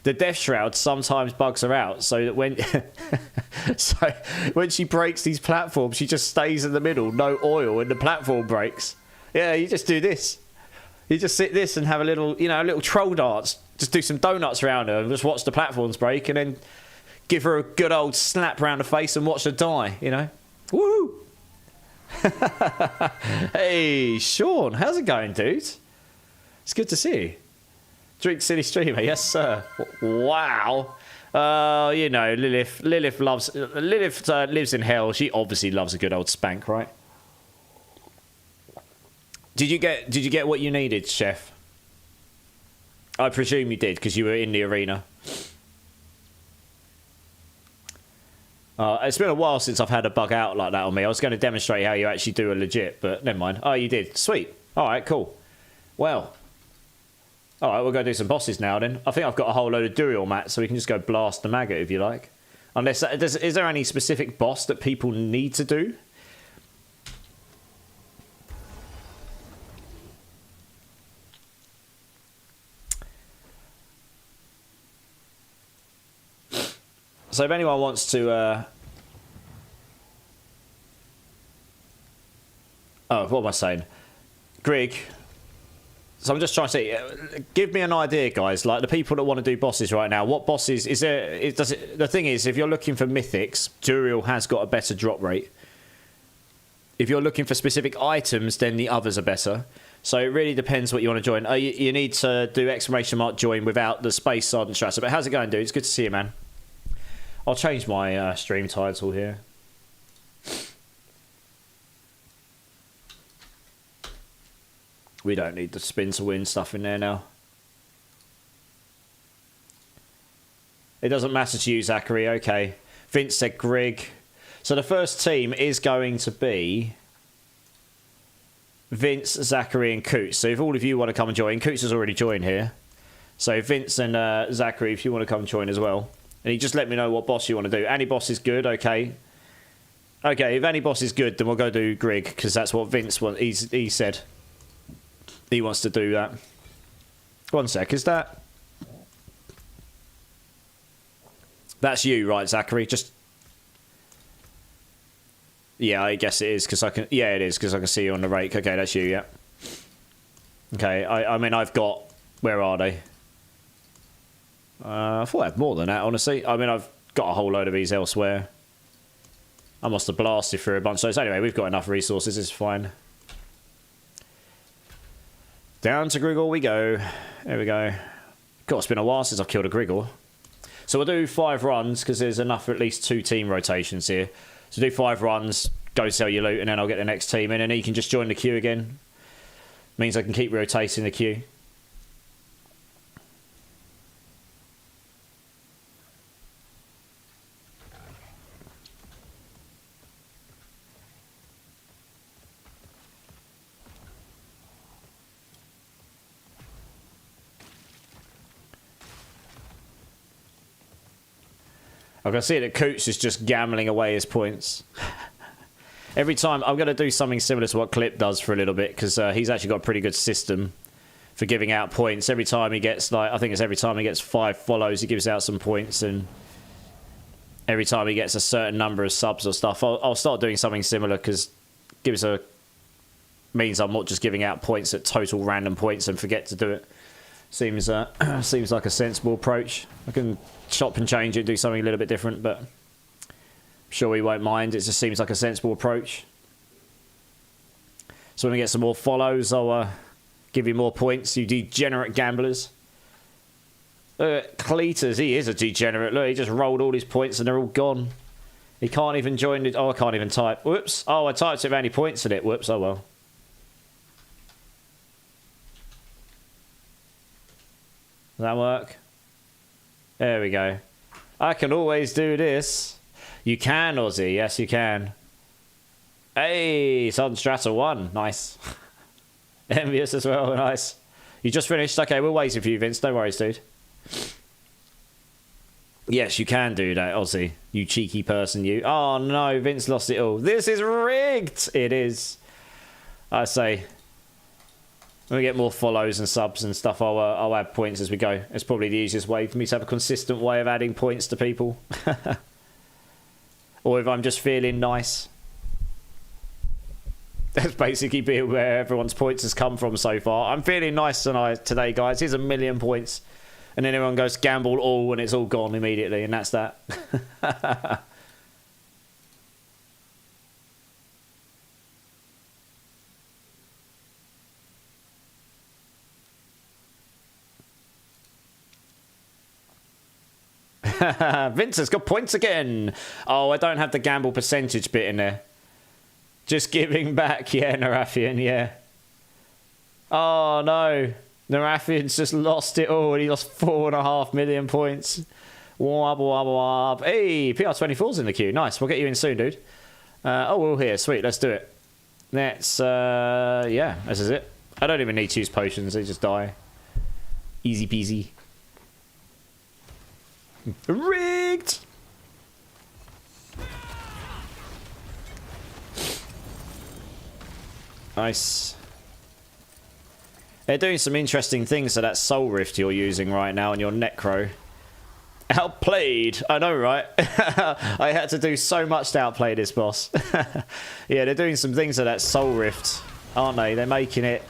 The Death Shroud sometimes bugs her out, so that when... so, when she breaks these platforms, she just stays in the middle, no oil, and the platform breaks. Yeah, you just do this. You just sit this and have a little, you know, a little troll dance. Just do some donuts around her and just watch the platforms break and then give her a good old slap round the face and watch her die, you know. Woo! Hey, Sean, how's it going, dude? It's good to see you. Drink City Streamer, yes, sir. Wow. You know, Lilith lives in hell. She obviously loves a good old spank, right? Did you get what you needed, Chef? I presume you did, because you were in the arena. It's been a while since I've had a bug out like that on me. I was going to demonstrate how you actually do a legit, but never mind. Oh, you did. Sweet. All right, cool. Well. All right, we'll go do some bosses now then. I think I've got a whole load of Duriel mats, so we can just go blast the maggot if you like. Unless, is there any specific boss that people need to do? So if anyone wants to... Oh, what am I saying? Grig. So I'm just trying to say, give me an idea, guys. Like the people that want to do bosses right now, what bosses is there? The thing is, if you're looking for mythics, Duriel has got a better drop rate. If you're looking for specific items, then the others are better. So it really depends what you want to join. You need to do exclamation mark join without the space sergeant strata. But how's it going, dude? It's good to see you, man. I'll change my stream title here. We don't need the spin to win stuff in there now. It doesn't matter to you, Zachary. Okay. Vince said Grig. So the first team is going to be Vince, Zachary and Coots. So if all of you want to come and join, Coots has already joined here. So Vince and Zachary, if you want to come and join as well. And you just let me know what boss you want to do. Any boss is good, okay. Okay, if any boss is good, then we'll go do Grig, because that's what Vince wants. He said he wants to do that. 1 sec, is that... That's you, right, Zachary? Just... Yeah, I guess it is, because I can... Yeah, it is, because I can see you on the rake. Okay, that's you, yeah. Okay, I mean, I've got... Where are they? I thought I had more than that, honestly. I mean, I've got a whole load of these elsewhere. I must have blasted through a bunch of those. Anyway, we've got enough resources. It's fine. Down to Grigor we go. There we go. God, it's been a while since I've killed a Grigor. So we'll do 5 runs, because there's enough for at least 2 team rotations here. So do 5 runs, go sell your loot, and then I'll get the next team in, and then you can just join the queue again. Means I can keep rotating the queue. I can see that Coots is just gambling away his points. Every time, I'm going to do something similar to what Clip does for a little bit, because he's actually got a pretty good system for giving out points. Every time he gets, like, I think it's every time he gets 5 follows, he gives out some points, and every time he gets a certain number of subs or stuff. I'll start doing something similar, because means I'm not just giving out points at total random points and forget to do it. Seems seems like a sensible approach. I can chop and change it, do something a little bit different, but I'm sure he won't mind. It just seems like a sensible approach. So when I get some more follows, I'll give you more points, you degenerate gamblers. Cletus, he is a degenerate. Look, he just rolled all his points and they're all gone. He can't even join it. Oh, I can't even type. Whoops. Oh, I typed it with any points in it. Whoops. Oh, well. Does that work? There we go. I can always do this. You can, Aussie. Yes, you can. Hey, Sunstrata 1. Nice. Envious as well. Nice. You just finished? Okay, we're waiting for you, Vince. No worries, dude. Yes, you can do that, Aussie. You cheeky person, you. Oh, no. Vince lost it all. This is rigged. It is. I say... when we get more follows and subs and stuff, I'll add points as we go. It's probably the easiest way for me to have a consistent way of adding points to people. Or if I'm just feeling nice. That's basically been where everyone's points has come from so far. I'm feeling nice today, guys. Here's 1,000,000 points. And then everyone goes gamble all and it's all gone immediately. And that's that. Vince has got points again. Oh, I don't have the gamble percentage bit in there. Just giving back. Yeah, Narathian, yeah. Oh, no. Narathian's just lost it all. He lost 4.5 million points. Wab, wab, wab. Hey, PR24's in the queue. Nice. We'll get you in soon, dude. Oh, we're all here. Sweet. Let's do it. Let's, yeah, this is it. I don't even need to use potions. They just die. Easy peasy. Rigged! Nice. They're doing some interesting things to that soul rift you're using right now on your necro. Outplayed! I know, right? I had to do so much to outplay this boss. Yeah, they're doing some things to that soul rift, aren't they? They're making it...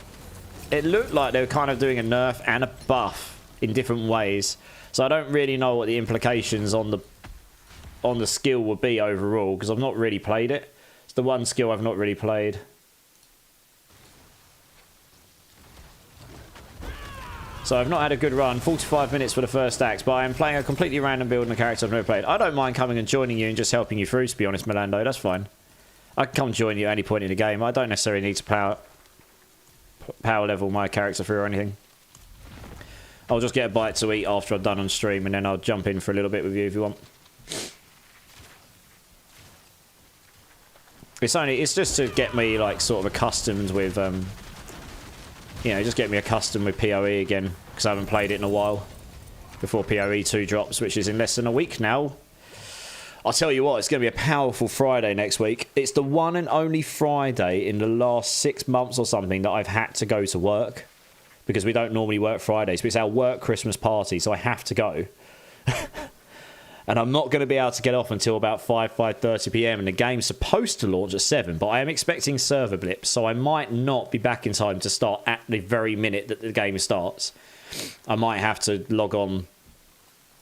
It looked like they were kind of doing a nerf and a buff in different ways. So I don't really know what the implications on the skill would be overall, because I've not really played it. It's the one skill I've not really played. So I've not had a good run. 45 minutes for the first act, but I am playing a completely random build and a character I've never played. I don't mind coming and joining you and just helping you through, to be honest, Melando. That's fine. I can come join you at any point in the game. I don't necessarily need to power level my character through or anything. I'll just get a bite to eat after I've done on stream, and then I'll jump in for a little bit with you if you want. It's just to get me, like, sort of accustomed with, you know, just get me accustomed with PoE again, because I haven't played it in a while. Before PoE 2 drops, which is in less than a week now. I'll tell you what, it's going to be a powerful Friday next week. It's the one and only Friday in the last 6 months or something that I've had to go to work. Because we don't normally work Fridays, but it's our work Christmas party, so I have to go. And I'm not going to be able to get off until about 5:30 p.m. and the game's supposed to launch at 7, but I am expecting server blips, so I might not be back in time to start at the very minute that the game starts. I might have to log on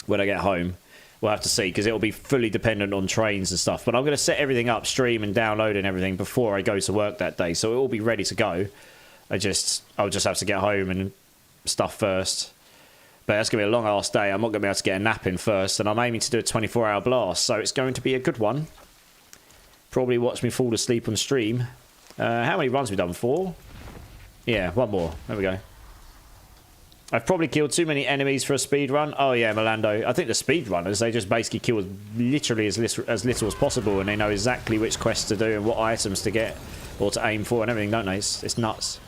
when I get home. We'll have to see, because it'll be fully dependent on trains and stuff. But I'm going to set everything up, stream and download and everything before I go to work that day, so it will be ready to go. I'll just have to get home and stuff first. But that's going to be a long ass day. I'm not going to be able to get a nap in first, and I'm aiming to do a 24-hour blast, so it's going to be a good one. Probably watch me fall asleep on stream. How many runs have we done? 4? Yeah, 1 more. There we go. I've probably killed too many enemies for a speed run. Oh yeah, Melando. I think the speed runners, they just basically kill literally as little as possible, and they know exactly which quests to do and what items to get or to aim for and everything, don't they? It's nuts.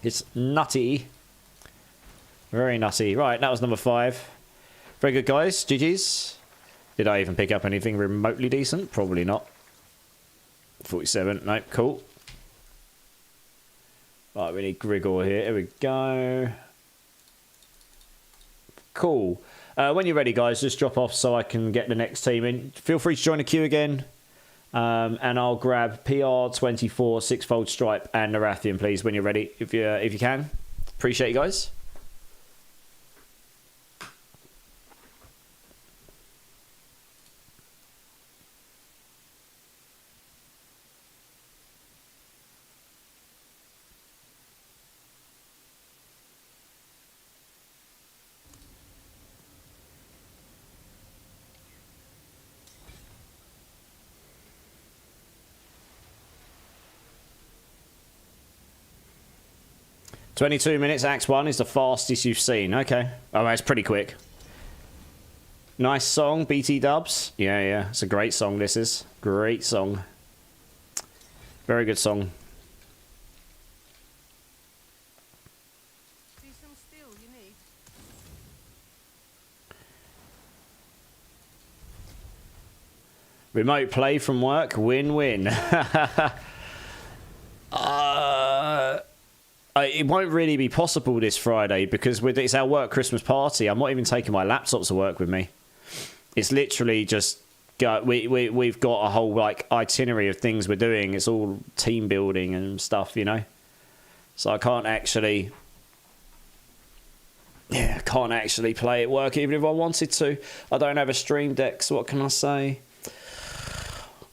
It's nutty. Very nutty. Right, that was number 5. Very good, guys. GG's. Did I even pick up anything remotely decent? Probably not. 47. Nope, cool. Right, we need Grigor here. Here we go. Cool. When you're ready, guys, just drop off so I can get the next team in. Feel free to join the queue again. And I'll grab PR24, Sixfold Stripe, and Narathian, please, when you're ready, if you can. Appreciate you guys. $22 Acts 1 is the fastest you've seen. Okay. Oh, that's pretty quick. Nice song, BT Dubs. Yeah. It's a great song, this is. Great song. Very good song. See some steel you need. Remote play from work, win-win. It won't really be possible this Friday because it's our work Christmas party. I'm not even taking my laptops to work with me. It's literally just we've got a whole like itinerary of things we're doing. It's all team building and stuff, you know. So I can't actually play at work even if I wanted to. I don't have a stream deck, so what can I say?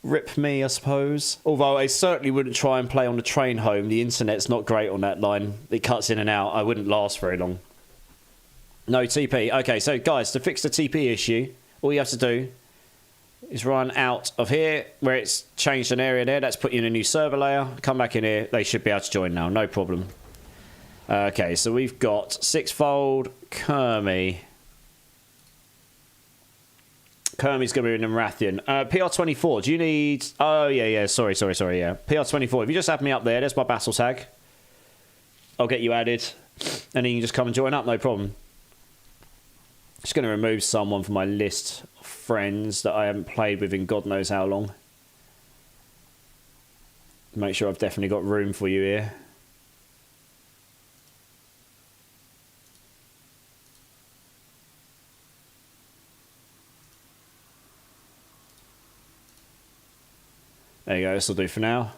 Rip me, I suppose. Although I certainly wouldn't try and play on the train home. The internet's not great on that line. It cuts in and out. I wouldn't last very long. No TP. Okay, so guys, to fix the TP issue, all you have to do is run out of here, where it's changed an area there. That's put you in a new server layer. Come back in here. They should be able to join now. No problem. Okay, so we've got Sixfold, Kermie. Kermie's going to be in Narathian. PR24, do you need... Oh, yeah. Sorry, yeah. PR24, if you just have me up there's my battle tag. I'll get you added. And then you can just come and join up, no problem. Just going to remove someone from my list of friends that I haven't played with in God knows how long. Make sure I've definitely got room for you here. There you go, this will do for now.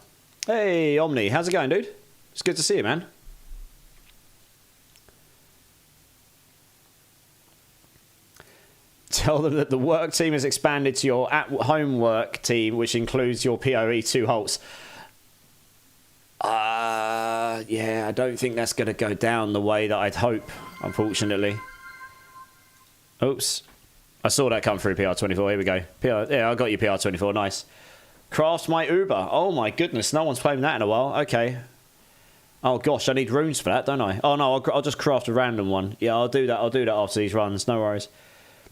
Hey, Omni, how's it going, dude? It's good to see you, man. Tell them that the work team has expanded to your at-home work team, which includes your PoE 2 Holtz. Yeah, I don't think that's going to go down the way that I'd hope, unfortunately. Oops. I saw that come through, PR24. Here we go. Yeah, I got you, PR24. Nice. Craft my Uber. Oh my goodness, no one's playing that in a while. Okay. Oh gosh, I need runes for that, don't I? Oh no, I'll just craft a random one. Yeah, I'll do that after these runs. No worries.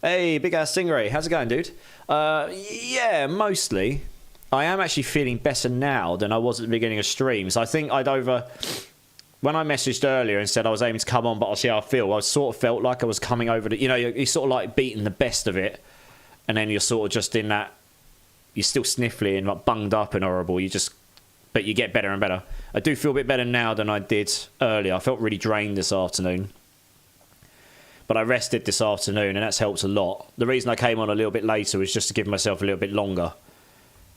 Hey, big ass Stingray. How's it going, dude? Yeah, mostly. I am actually feeling better now than I was at the beginning of streams. I think when I messaged earlier and said I was aiming to come on, but I'll see how I feel, I sort of felt like I was coming over to, you know, you're sort of like beating the best of it, and then you're sort of just in that, you're still sniffly and like bunged up and horrible. But you get better and better. I do feel a bit better now than I did earlier. I felt really drained this afternoon. But I rested this afternoon and that's helped a lot. The reason I came on a little bit later was just to give myself a little bit longer.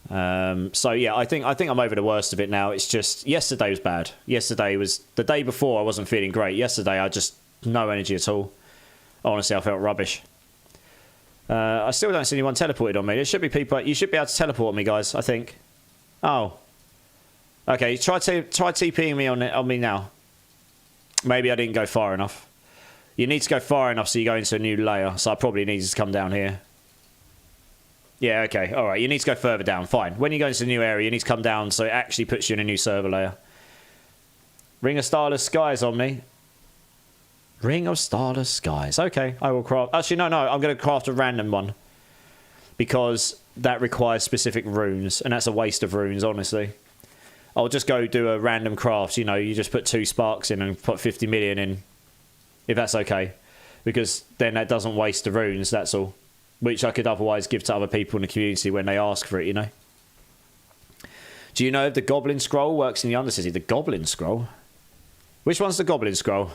So yeah, I think I'm over the worst of it now. It's just, yesterday was bad. Yesterday was, the day before I wasn't feeling great. Yesterday I just, no energy at all. Honestly, I felt rubbish. I still don't see anyone teleported on me. There should be people. You should be able to teleport me, guys. I think. Oh. Okay. Try TPing me on me now. Maybe I didn't go far enough. You need to go far enough so you go into a new layer. So I probably need to come down here. Yeah. Okay. All right. You need to go further down. Fine. When you go into a new area, you need to come down so it actually puts you in a new server layer. Ring of Starless Skies on me. Ring of Starless Skies. Okay, I will craft... Actually, no, I'm going to craft a random one. Because that requires specific runes. And that's a waste of runes, honestly. I'll just go do a random craft. You know, you just put 2 sparks in and put 50 million in. If that's okay. Because then that doesn't waste the runes, that's all. Which I could otherwise give to other people in the community when they ask for it, you know. Do you know if the Goblin Scroll works in the Undercity? The Goblin Scroll? Which one's the Goblin Scroll?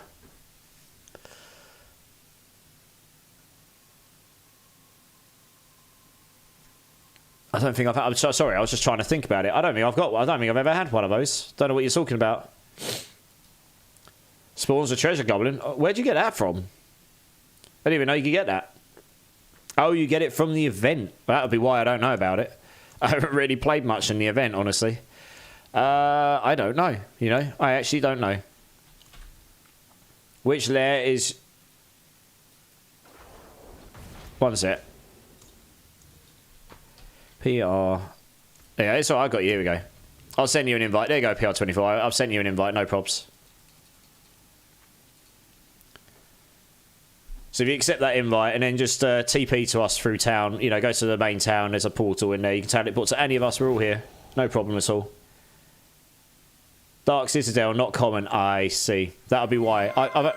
I don't think I'm sorry, I was just trying to think about it. I don't think I've ever had one of those. Don't know what you're talking about. Spawns a treasure goblin. Where'd you get that from? I didn't even know you could get that. Oh, you get it from the event. That would be why I don't know about it. I haven't really played much in the event, honestly. I don't know. You know, I actually don't know. Which layer is... One sec. PR. Yeah, it's all right. I got you. Here we go. I'll send you an invite. There you go, PR24. I've sent you an invite. No probs. So if you accept that invite and then just TP to us through town, you know, go to the main town. There's a portal in there. You can teleport to any of us. We're all here. No problem at all. Dark Citadel, not common. I see. That'll be why.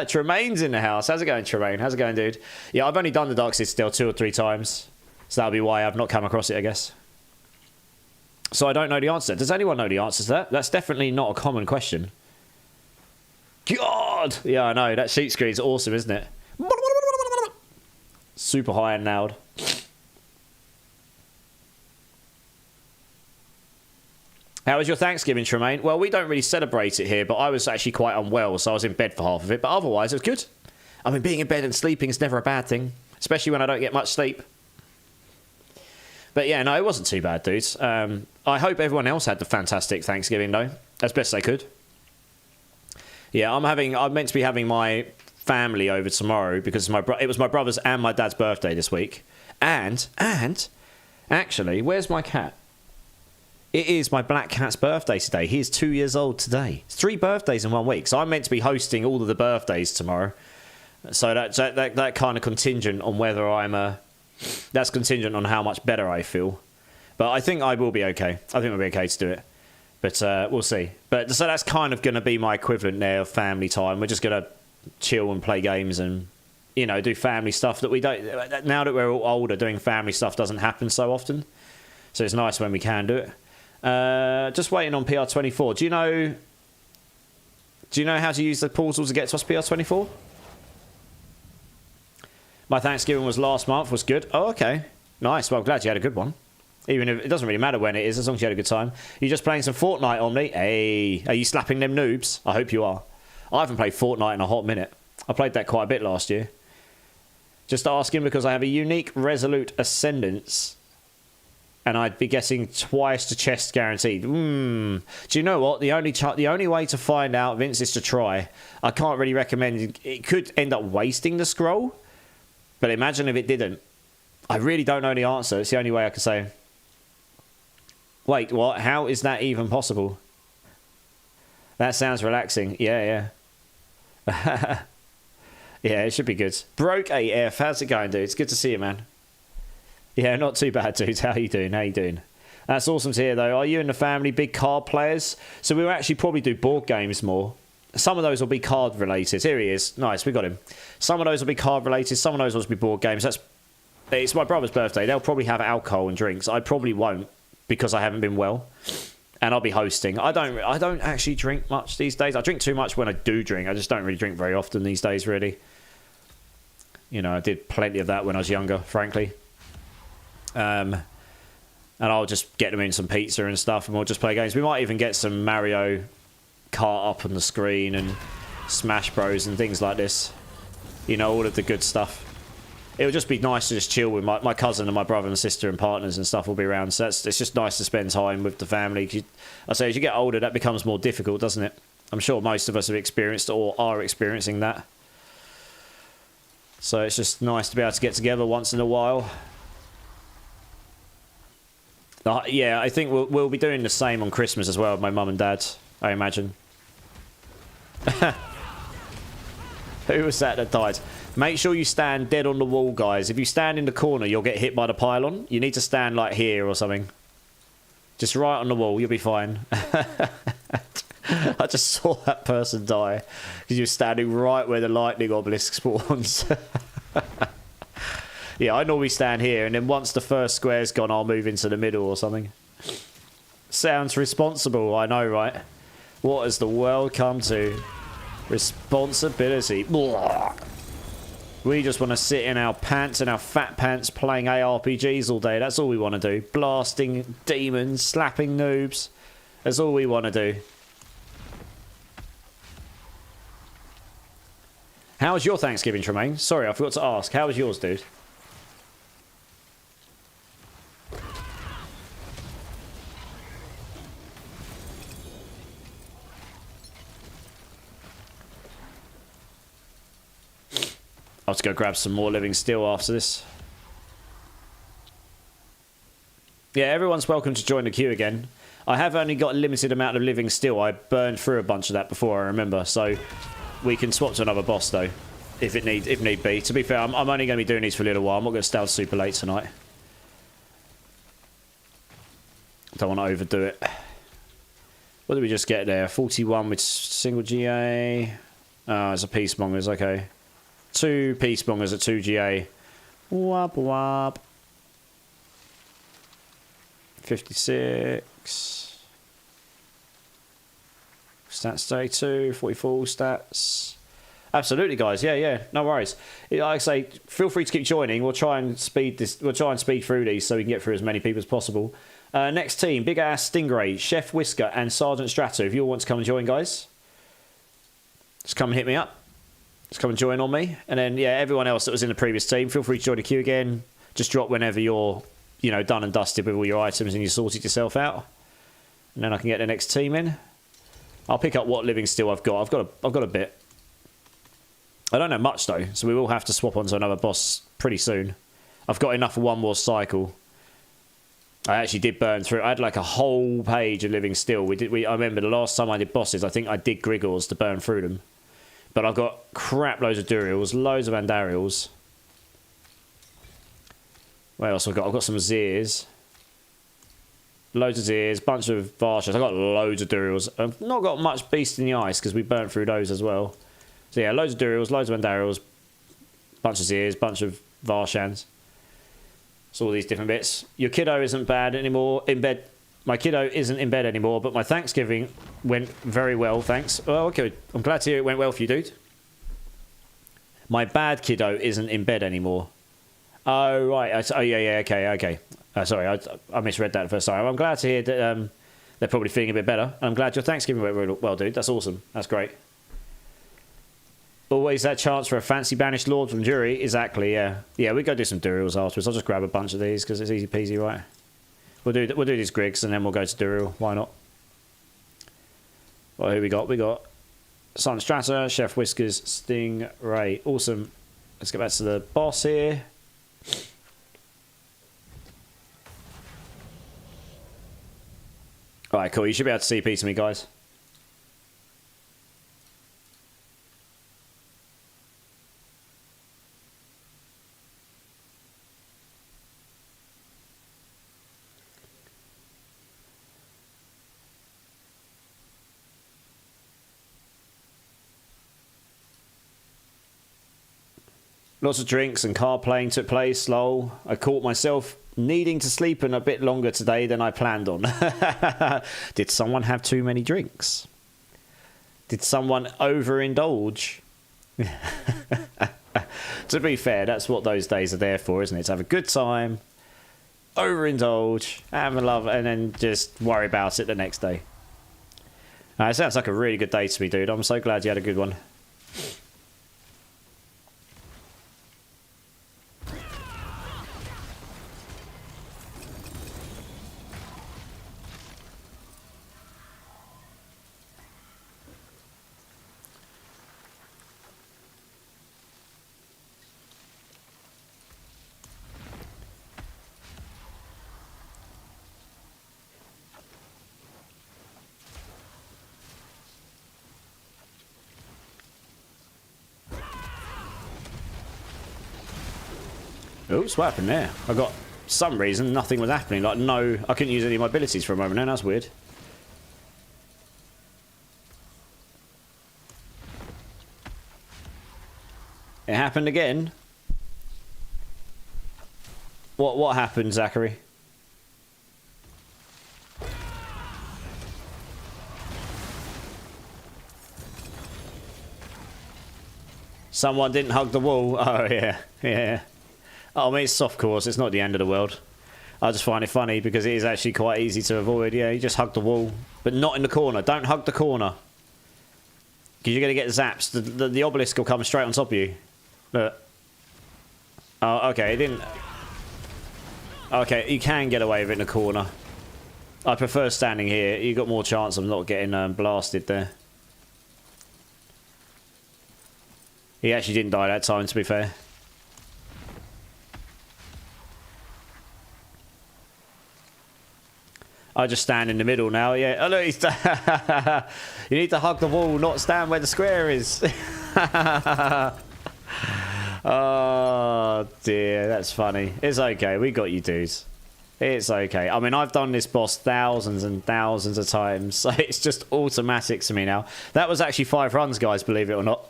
Tremaine's in the house. How's it going, Tremaine? How's it going, dude? Yeah, I've only done the Dark Citadel 2 or 3 times. So that'll be why I've not come across it, I guess. So I don't know the answer. Does anyone know the answer to that? That's definitely not a common question. God! Yeah, I know. That sheet screen's awesome, isn't it? Super high and loud. How was your Thanksgiving, Tremaine? Well, we don't really celebrate it here, but I was actually quite unwell, so I was in bed for half of it. But otherwise, it was good. I mean, being in bed and sleeping is never a bad thing, especially when I don't get much sleep. But yeah, no, it wasn't too bad, dudes. I hope everyone else had the fantastic Thanksgiving, though, as best they could. Yeah, I'm meant to be having my family over tomorrow because it was my brother's and my dad's birthday this week. And actually, where's my cat? It is my black cat's birthday today. He is 2 years old today. It's 3 birthdays in 1 week. So I'm meant to be hosting all of the birthdays tomorrow. So that kind of contingent on whether that's contingent on how much better I feel. But I think I will be okay. I think I'll be okay to do it. But we'll see. But so that's kind of going to be my equivalent there of family time. We're just going to chill and play games and, you know, do family stuff that we don't... Now that we're all older, doing family stuff doesn't happen so often. So it's nice when we can do it. Just waiting on PR24. Do you know how to use the portal to get to us, PR24? My Thanksgiving was last month. Was good. Oh, okay. Nice. Well, glad you had a good one. Even if it doesn't really matter when it is, as long as you had a good time. You're just playing some Fortnite on me. Hey, are you slapping them noobs? I hope you are. I haven't played Fortnite in a hot minute. I played that quite a bit last year. Just asking because I have a unique Resolute Ascendance and I'd be getting twice the chest guaranteed. Do you know what? The only way to find out, Vince, is to try. I can't really recommend... It could end up wasting the scroll, but imagine if it didn't. I really don't know the answer. It's the only way I can say. Wait, what? How is that even possible? That sounds relaxing. Yeah. Yeah, it should be good. Broke AF. How's it going, dude? It's good to see you, man. Yeah, not too bad, dude. How you doing? That's awesome to hear, though. Are you and the family big card players? So we'll actually probably do board games more. Some of those will be card related. Here he is. Nice, we got him. Some of those will be card related. Some of those will be board games. It's my brother's birthday. They'll probably have alcohol and drinks. I probably won't because I haven't been well. And I'll be hosting. I don't actually drink much these days. I drink too much when I do drink. I just don't really drink very often these days, really. You know, I did plenty of that when I was younger, frankly. And I'll just get them in some pizza and stuff, and we'll just play games. We might even get some Mario Kart up on the screen and Smash Bros and things like this. You know, all of the good stuff. It would just be nice to just chill with my cousin and my brother and sister and partners and stuff will be around. So it's just nice to spend time with the family. I say, as you get older, that becomes more difficult, doesn't it? I'm sure most of us have experienced or are experiencing that. So it's just nice to be able to get together once in a while. Yeah, I think we'll be doing the same on Christmas as well with my mum and dad, I imagine. Who was that died? Make sure you stand dead on the wall, guys. If you stand in the corner, you'll get hit by the pylon. You need to stand like here or something. Just right on the wall, you'll be fine. I just saw that person die because you were standing right where the lightning obelisk spawns. Yeah, I normally stand here, and then once the first square's gone, I'll move into the middle or something. Sounds responsible, I know, right? What has the world come to? Responsibility. Blah. We just want to sit in our pants and our fat pants playing ARPGs all day. That's all we want to do. Blasting demons, slapping noobs. That's all we want to do. How was your Thanksgiving, Tremaine? Sorry, I forgot to ask. How was yours, dude? I'll have to go grab some more living steel after this. Yeah, everyone's welcome to join the queue again. I have only got a limited amount of living steel. I burned through a bunch of that before, I remember. So we can swap to another boss, though, if need be. To be fair, I'm only going to be doing these for a little while. I'm not going to stay out super late tonight. Don't want to overdo it. What did we just get there? 41 with single GA. Oh, it's a Peacemongers, okay. 2 Peacemongers at 2 GA. Wop wop. 56. Stats day 2. 44 stats. Absolutely, guys. Yeah. No worries. Like I say, feel free to keep joining. We'll try and speed this. We'll try and speed through these so we can get through as many people as possible. Next team: Big Ass Stingray, Chef Whisker, and Sergeant Strato. If you all want to come and join, guys, just come and hit me up. Just come and join on me. And then, yeah, everyone else that was in the previous team, feel free to join the queue again. Just drop whenever you're, you know, done and dusted with all your items and you sorted yourself out. And then I can get the next team in. I'll pick up what living steel I've got. I've got a bit. I don't know much, though, so we will have to swap onto another boss pretty soon. I've got enough for one more cycle. I actually did burn through. I had like a whole page of living steel. I remember the last time I did bosses, I think I did Grigors to burn through them. But I've got crap loads of Durials, loads of Andarials. What else have I got? I've got some Azirs. Loads of Azirs, bunch of Varshas. I've got loads of Durials. I've not got much Beast in the Ice because we burnt through those as well. So yeah, loads of Durials, loads of Andarials, bunch of Azirs, bunch of Varshans. So all these different bits. Your kiddo isn't bad anymore in bed. My kiddo isn't in bed anymore, but my Thanksgiving went very well, thanks. Oh, okay. I'm glad to hear it went well for you, dude. My bad kiddo isn't in bed anymore. Oh, right. Oh, yeah, okay. Sorry, I misread that the first time. I'm glad to hear that they're probably feeling a bit better. I'm glad your Thanksgiving went really well, dude. That's awesome. That's great. Always that chance for a fancy banished lord from Jury. Exactly, yeah. Yeah, we go do some Durials afterwards. I'll just grab a bunch of these because it's easy peasy, right? We'll do these Griggs and then we'll go to Durial. Why not? Well, who we got? We got Sergeant Strata, Chef Whiskers, Stingray. Awesome. Let's get back to the boss here. Alright, cool. You should be able to CP to me, guys. Lots of drinks and car playing took place, lol. I caught myself needing to sleep in a bit longer today than I planned on. Did someone have too many drinks? Did someone overindulge? To be fair, that's what those days are there for, isn't it? To have a good time, overindulge, have a love, and then just worry about it the next day. It sounds like a really good day to me, dude. I'm so glad you had a good one. Oops, what happened there? I got some reason nothing was happening. Like no, I couldn't use any of my abilities for a moment. Then that's weird. It happened again. What happened, Zachary? Someone didn't hug the wall. Oh, yeah. Yeah. Oh, I mean, it's soft course. It's not the end of the world. I just find it funny because it is actually quite easy to avoid. Yeah, you just hug the wall. But not in the corner. Don't hug the corner. Because you're going to get zaps. The obelisk will come straight on top of you. Look. Oh, okay. It didn't... Okay, you can get away with it in the corner. I prefer standing here. You've got more chance of not getting blasted there. He actually didn't die that time, to be fair. I just stand in the middle now. Yeah. Oh, look, he's you need to hug the wall, not stand where the square is. Oh, dear. That's funny. It's okay. We got you, dudes. It's okay. I mean, I've done this boss thousands and thousands of times, so it's just automatic to me now. That was actually 5 runs, guys, believe it or not.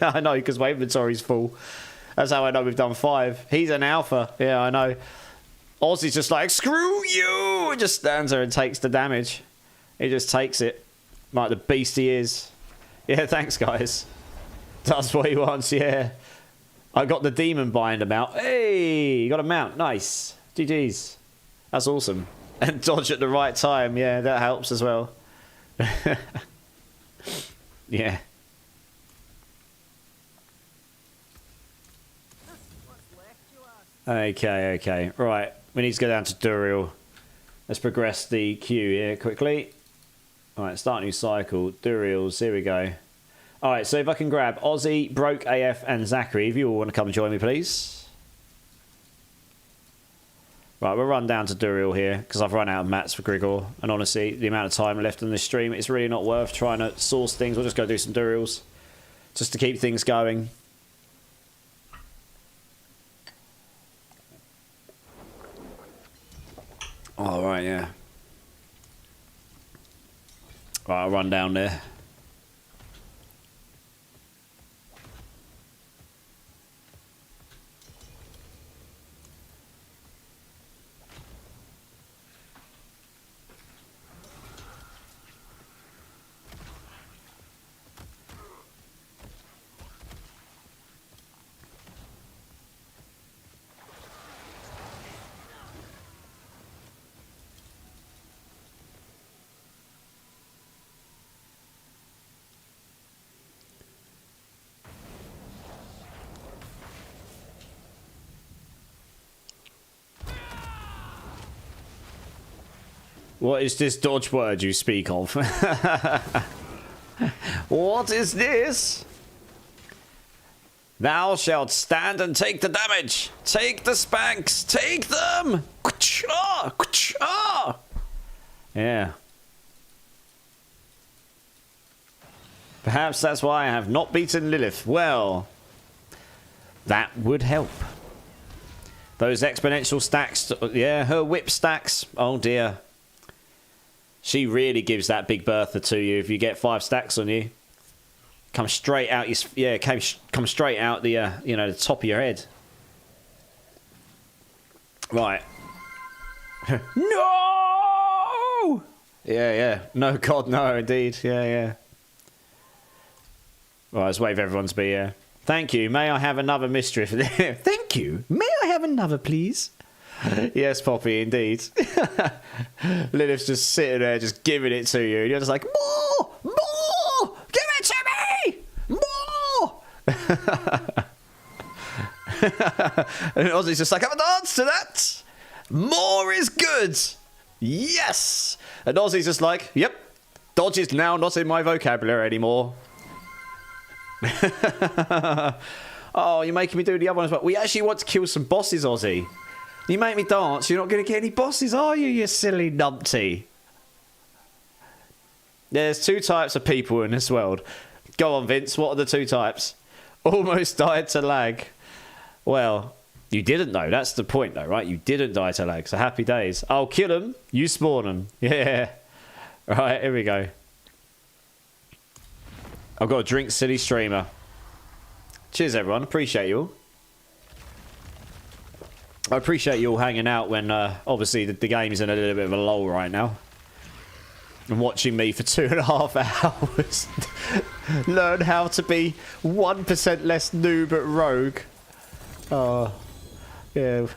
I know, because my inventory's full. That's how I know we've done 5. He's an alpha. Yeah, I know. Ozzy's just like, screw you! He just stands there and takes the damage. He just takes it. Like the beast he is. Yeah, thanks, guys. Does what he wants, yeah. I got the demon bind him out. Hey, you got a mount. Nice. GG's. That's awesome. And dodge at the right time. Yeah, that helps as well. Yeah. Okay. Right. We need to go down to Duriel. Let's progress the queue here quickly. Alright, start a new cycle. Duriels. Here we go. Alright, so if I can grab Ozzy, Broke AF, and Zachary, if you all want to come and join me, please. Right, we'll run down to Duriel here, because I've run out of mats for Grigor. And honestly, the amount of time left in this stream, it's really not worth trying to source things. We'll just go do some Duriels, just to keep things going. Alright, yeah. Right, I'll run down there. What is this dodge word you speak of? What is this? Thou shalt stand and take the damage. Take the spanks. Take them. Yeah. Perhaps that's why I have not beaten Lilith. Well, that would help. Those exponential stacks. Yeah, her whip stacks. Oh, dear. She really gives that big Bertha to you if you get 5 stacks on you. Come straight out your... Yeah, come straight out the, you know, the top of your head. Right. No! Yeah. No, God, no, indeed. Yeah. Right, let's wait for everyone to be here. Thank you. May I have another mischief? Thank you. May I have another, please? Yes, Poppy, indeed. Lilith's just sitting there, just giving it to you. And you're just like, more! Give it to me! More! And Ozzy's just like, have a dance to that! More is good! Yes! And Ozzy's just like, yep, dodge is now not in my vocabulary anymore. Oh, you're making me do the other one as well. We actually want to kill some bosses, Ozzy. You make me dance, you're not going to get any bosses, are you, you silly numpty? There's 2 types of people in this world. Go on, Vince, what are the 2 types? Almost died to lag. Well, you didn't know. That's the point, though, right? You didn't die to lag, so happy days. I'll kill them, you spawn them. Yeah. Right, here we go. I've got a drink city streamer. Cheers, everyone. Appreciate you all. I appreciate you all hanging out when, obviously, the game's in a little bit of a lull right now. And watching me for 2.5 hours Learn how to be 1% less noob at rogue. Oh, yeah.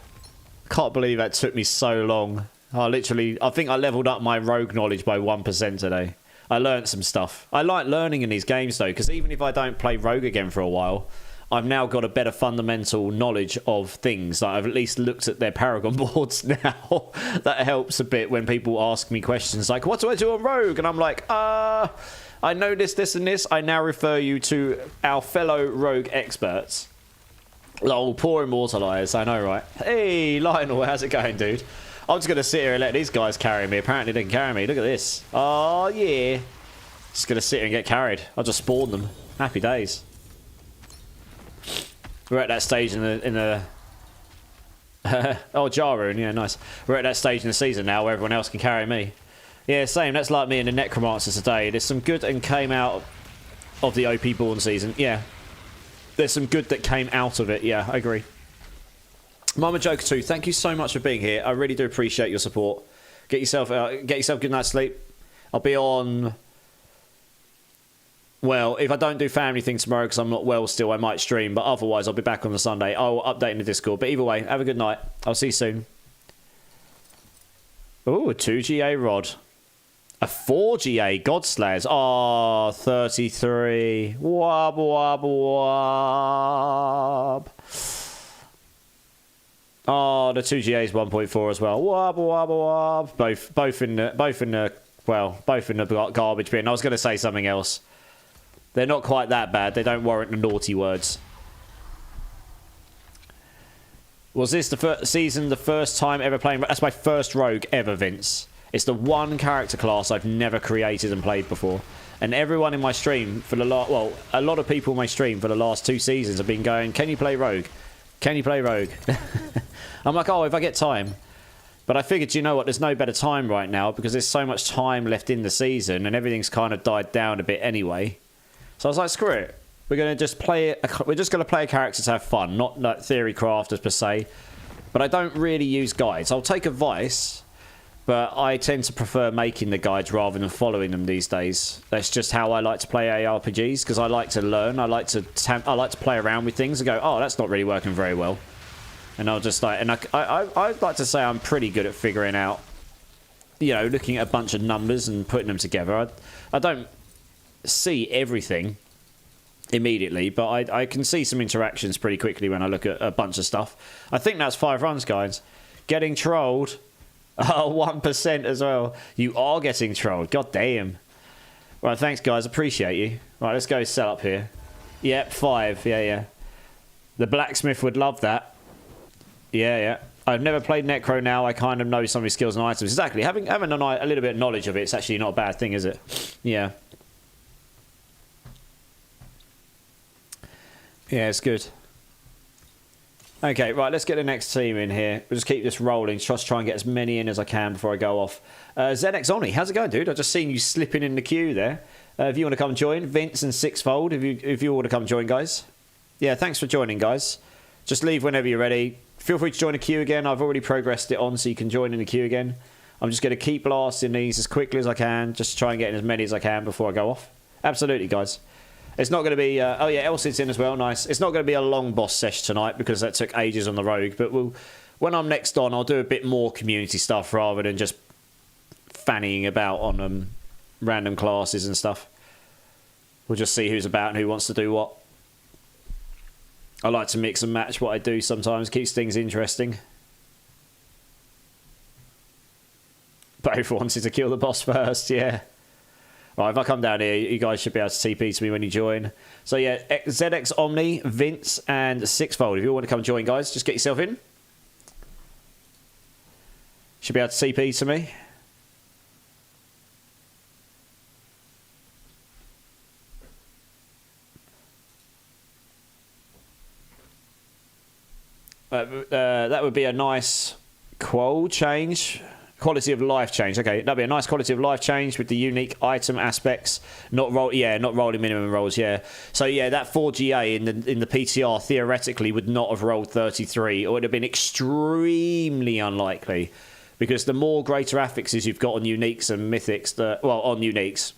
Can't believe that took me so long. I think I leveled up my rogue knowledge by 1% today. I learned some stuff. I like learning in these games though, because even if I don't play rogue again for a while, I've now got a better fundamental knowledge of things. Like I've at least looked at their Paragon boards now. That helps a bit when people ask me questions like, what do I do on rogue? And I'm like, I know this, and this. I now refer you to our fellow rogue experts. Lol, poor Immortalized, I know, right? Hey, Lionel, how's it going, dude? I'm just going to sit here and let these guys carry me. Apparently they can carry me. Look at this. Oh, yeah. Just going to sit here and get carried. I'll just spawn them. Happy days. We're at that stage in the oh, Jarun, yeah, nice. We're at that stage in the season now where everyone else can carry me. Yeah, same. That's like me and the Necromancer today. There's some good and came out of the OP Born season. Yeah. There's some good that came out of it. Yeah, I agree. Mama Joker 2, thank you so much for being here. I really do appreciate your support. Get yourself a good night's sleep. I'll be on... Well, if I don't do family thing tomorrow because I'm not well still, I might stream. But otherwise, I'll be back on the Sunday. I'll update in the Discord. But either way, have a good night. I'll see you soon. Ooh, a 2GA rod. A 4GA Godslayers. Oh, 33. Wob, wob, wob. Oh, the 2GA is 1.4 as well. Wob, wob, wob. Both in the garbage bin. I was going to say something else. They're not quite that bad. They don't warrant the naughty words. Was this the first time ever playing? That's my first rogue ever, Vince. It's the one character class I've never created and played before. And everyone in my stream for the a lot of people in my stream for the last 2 seasons have been going, can you play rogue? Can you play rogue? I'm like, oh, if I get time. But I figured, you know what, there's no better time right now because there's so much time left in the season and everything's kind of died down a bit anyway. So I was like, screw it. We're going to just play we're just going to play a character to have fun, not like theory crafters per se. But I don't really use guides. I'll take advice, but I tend to prefer making the guides rather than following them these days. That's just how I like to play ARPGs because I like to learn. I like to play around with things and go, oh, that's not really working very well. And I'll just like, and I'd like to say I'm pretty good at figuring out, you know, looking at a bunch of numbers and putting them together. I don't see everything immediately, but I can see some interactions pretty quickly when I look at a bunch of stuff. I think that's 5 runs, guys. Getting trolled. 1% as well. You are getting trolled. God damn. Right, thanks, guys. Appreciate you. Right, let's go set up here. Yep, 5. Yeah. The blacksmith would love that. Yeah. I've never played Necro now. I kind of know some of his skills and items. Exactly. Having a little bit of knowledge of it, it's actually not a bad thing, is it? Yeah. Yeah, it's good. Okay, right, let's get the next team in here. We'll just keep this rolling. Just try and get as many in as I can before I go off. ZX Omni, how's it going, dude? I've just seen you slipping in the queue there. If you want to come join, Vince and Sixfold, if you want to come join, guys. Yeah, thanks for joining, guys. Just leave whenever you're ready. Feel free to join the queue again. I've already progressed it on so you can join in the queue again. I'm just going to keep blasting these as quickly as I can. Just try and get in as many as I can before I go off. Absolutely, guys. It's not going to be... oh, yeah, Elsie's in as well. Nice. It's not going to be a long boss sesh tonight because that took ages on the rogue. But when I'm next on, I'll do a bit more community stuff rather than just fannying about on random classes and stuff. We'll just see who's about and who wants to do what. I like to mix and match what I do sometimes. Keeps things interesting. Both wanted to kill the boss first, yeah. Right, if I come down here, you guys should be able to TP to me when you join. So yeah, ZX Omni, Vince, and Sixfold. If you want to come join, guys, just get yourself in. Should be able to TP to me. That would be a nice qual change. Quality of life change. Okay, that'd be a nice quality of life change with the unique item aspects. Not rolling minimum rolls. Yeah. So yeah, that 4GA in the PTR theoretically would not have rolled 33, or it would have been extremely unlikely, because the more greater affixes you've got on uniques and mythics, on uniques,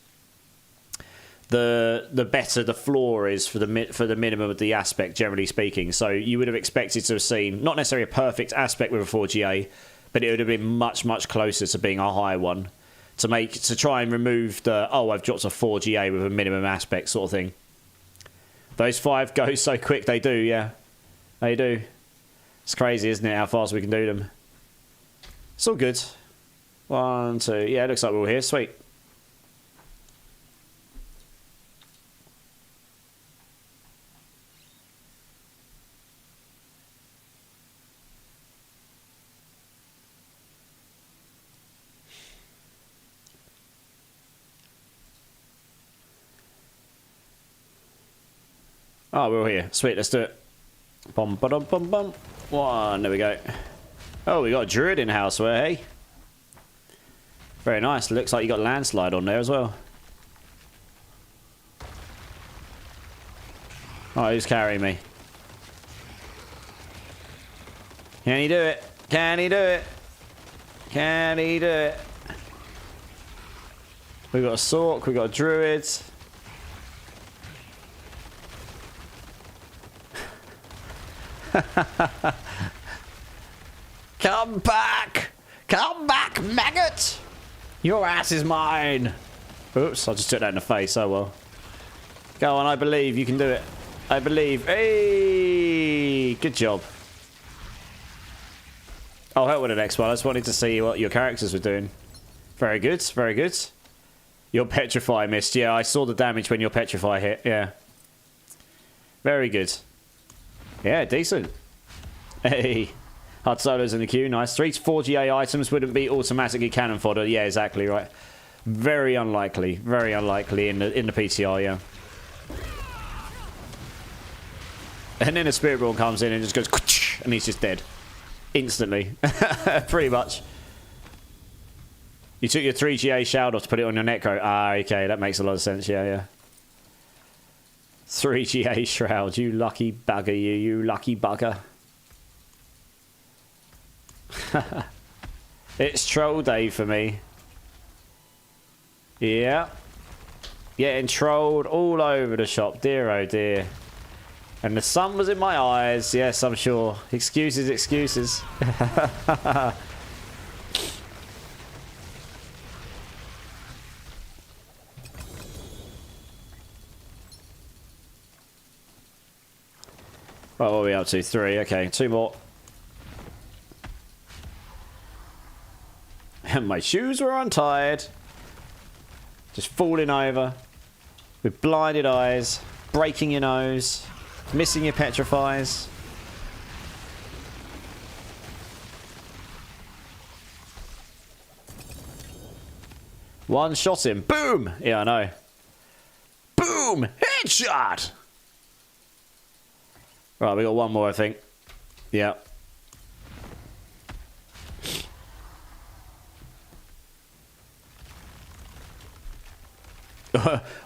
the better the floor is for the minimum of the aspect, generally speaking. So you would have expected to have seen not necessarily a perfect aspect with a 4GA, but it would have been much closer to being a high one to try and remove the I've dropped a 4GA with a minimum aspect sort of thing. Those 5 go so quick, they do, yeah, they do. It's crazy, isn't it, how fast we can do them? It's all good. 1, 2, yeah, it looks like we're all here. Sweet. Oh, we're all here. Sweet, let's do it. Bum, ba-dum, bum, bum. 1, there we go. Oh, we got a druid in house, hey? Very nice. Looks like you got landslide on there as well. Oh, who's carrying me? Can he do it? Can he do it? Can he do it? We got a Sork, we got a druid. Come back! Come back, maggot! Your ass is mine! Oops, I just took that in the face, oh well. Go on, I believe you can do it. I believe. Hey! Good job. I'll help with the next one. I just wanted to see what your characters were doing. Very good, very good. Your Petrify missed. Yeah, I saw the damage when your Petrify hit, yeah. Very good. Yeah, decent. Hey. Hard solos in the queue, nice. 3 to 4GA items wouldn't be automatically cannon fodder. Yeah, exactly right. Very unlikely in the PTR, yeah. And then a Spirit Brawn comes in and just goes, and he's just dead. Instantly. Pretty much. You took your 3GA Shroud off to put it on your Necro. Ah, okay, that makes a lot of sense, yeah. 3GA Shroud, you lucky bugger, you lucky bugger. It's troll day for me. Yeah. Getting trolled all over the shop, dear oh dear. And the sun was in my eyes, yes, I'm sure. Excuses, excuses. Right, what are we up to? 3, okay, 2 more. And my shoes were untied. Just falling over. With blinded eyes. Breaking your nose. Missing your petrifies. One shot him. Boom! Yeah, I know. Boom! Headshot! Right, we got one more, I think. Yeah.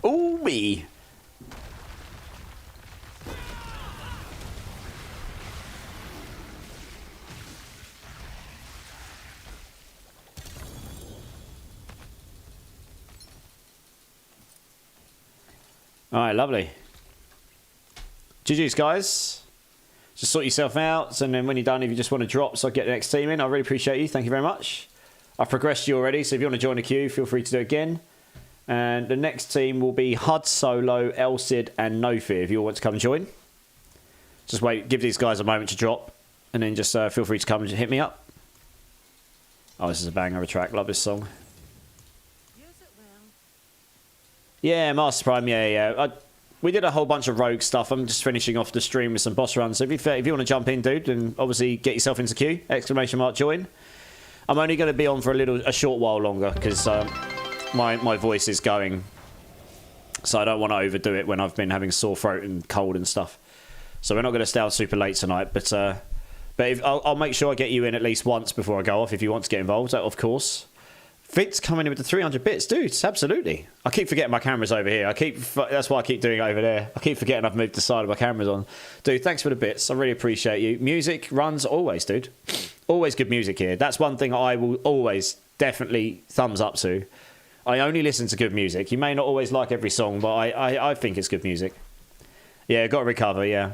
Ooh, me. All right, lovely. GG's, guys. Just sort yourself out, and then when you're done, if you just want to drop so I get the next team in, I really appreciate you. Thank you very much. I've progressed you already, so if you want to join the queue, feel free to do it again. And the next team will be Hud, Solo, Elcid, and No Fear, if you all want to come and join. Just wait, give these guys a moment to drop, and then just feel free to come and hit me up. Oh, this is a banger of a track. Love this song. Yeah, Master Prime, yeah. We did a whole bunch of rogue stuff. I'm just finishing off the stream with some boss runs. So if you want to jump in, dude, then obviously get yourself into queue. Exclamation mark join. I'm only going to be on for a short while longer because my voice is going. So I don't want to overdo it when I've been having sore throat and cold and stuff. So we're not going to stay out super late tonight. But I'll make sure I get you in at least once before I go off if you want to get involved, of course. Fitz coming in with the 300 bits, dude. Absolutely. I keep forgetting my camera's over here. That's why I keep doing it over there. I keep forgetting I've moved the side of my cameras on. Dude, thanks for the bits. I really appreciate you. Music runs always, dude. Always good music here. That's one thing I will always definitely thumbs up to. I only listen to good music. You may not always like every song, but I think it's good music. Yeah, got to recover, yeah.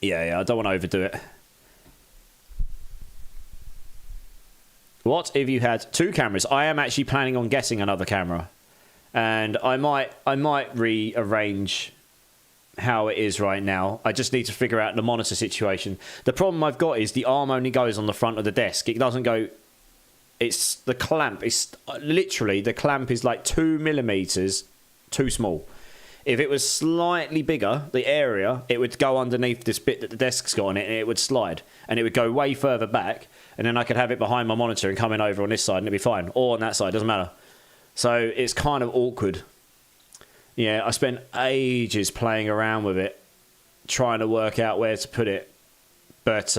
Yeah, I don't want to overdo it. What if you had 2 cameras? I am actually planning on getting another camera. And I might rearrange how it is right now. I just need to figure out the monitor situation. The problem I've got is the arm only goes on the front of the desk. It doesn't go... It's the clamp. It's literally, the clamp is like 2 millimeters too small. If it was slightly bigger, the area, it would go underneath this bit that the desk's got on it, and it would slide. And it would go way further back, and then I could have it behind my monitor and come in over on this side, and it'd be fine. Or on that side, doesn't matter. So it's kind of awkward. Yeah, I spent ages playing around with it, trying to work out where to put it. But,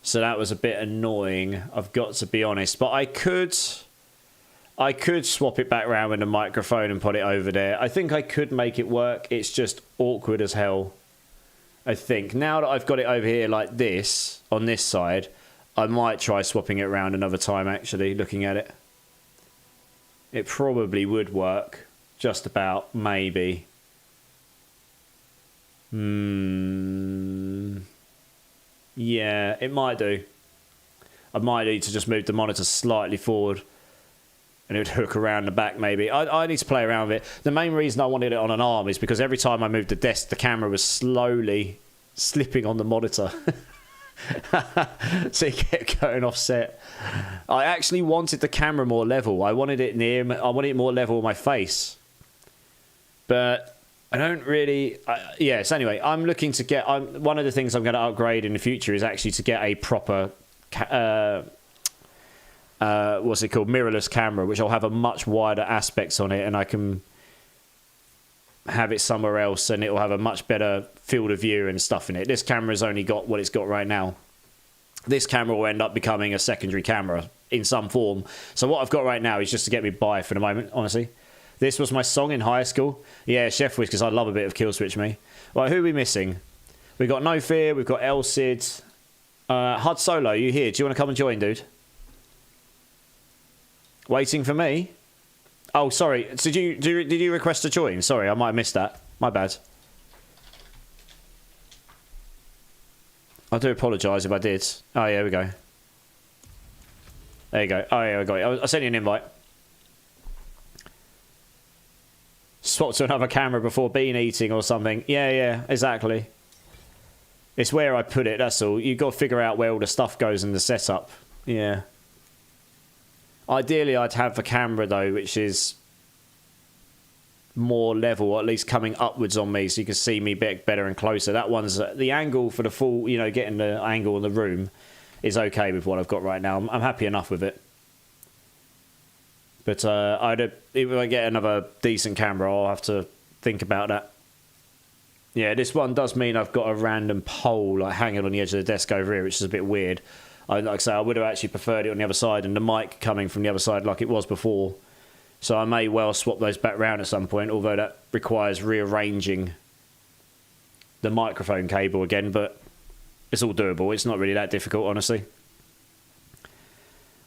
so that was a bit annoying, I've got to be honest. But I could swap it back around with the microphone and put it over there. I think I could make it work. It's just awkward as hell, I think. Now that I've got it over here like this, on this side, I might try swapping it around another time, actually, looking at it. It probably would work. Just about, maybe. Yeah, it might do. I might need to just move the monitor slightly forward. And it would hook around the back, maybe. I need to play around with it. The main reason I wanted it on an arm is because every time I moved the desk, the camera was slowly slipping on the monitor. So it kept going offset. I actually wanted the camera more level. I wanted it more level with my face. But I don't really... yes, anyway, I'm looking to get... one of the things I'm going to upgrade in the future is actually to get a proper... what's it called? Mirrorless camera, which will have a much wider aspects on it, and I can have it somewhere else, and it will have a much better field of view and stuff in it. This camera's only got what it's got right now. This camera will end up becoming a secondary camera in some form. So what I've got right now is just to get me by for the moment, honestly. This was my song in high school. Yeah, Chef Wish, because I love a bit of Kill Switch Me. Right, who are we missing? We've got No Fear, we've got El Cid. Hud Solo, you here? Do you want to come and join, dude? Waiting for me? Oh, sorry. Did you request to join? Sorry, I might have missed that. My bad. I do apologise if I did. Oh, yeah, here we go. There you go. Oh, yeah, I got it. I sent you an invite. Swap to another camera before bean eating or something. Yeah, exactly. It's where I put it, that's all. You've got to figure out where all the stuff goes in the setup. Yeah. Ideally, I'd have a camera, though, which is more level, or at least coming upwards on me so you can see me better and closer. That one's... the angle for the full, getting the angle in the room is okay with what I've got right now. I'm happy enough with it. But if I get another decent camera, I'll have to think about that. Yeah, this one does mean I've got a random pole hanging on the edge of the desk over here, which is a bit weird. Like I say, I would have actually preferred it on the other side, and the mic coming from the other side like it was before. So I may well swap those back round at some point, although that requires rearranging the microphone cable again, but it's all doable. It's not really that difficult, honestly.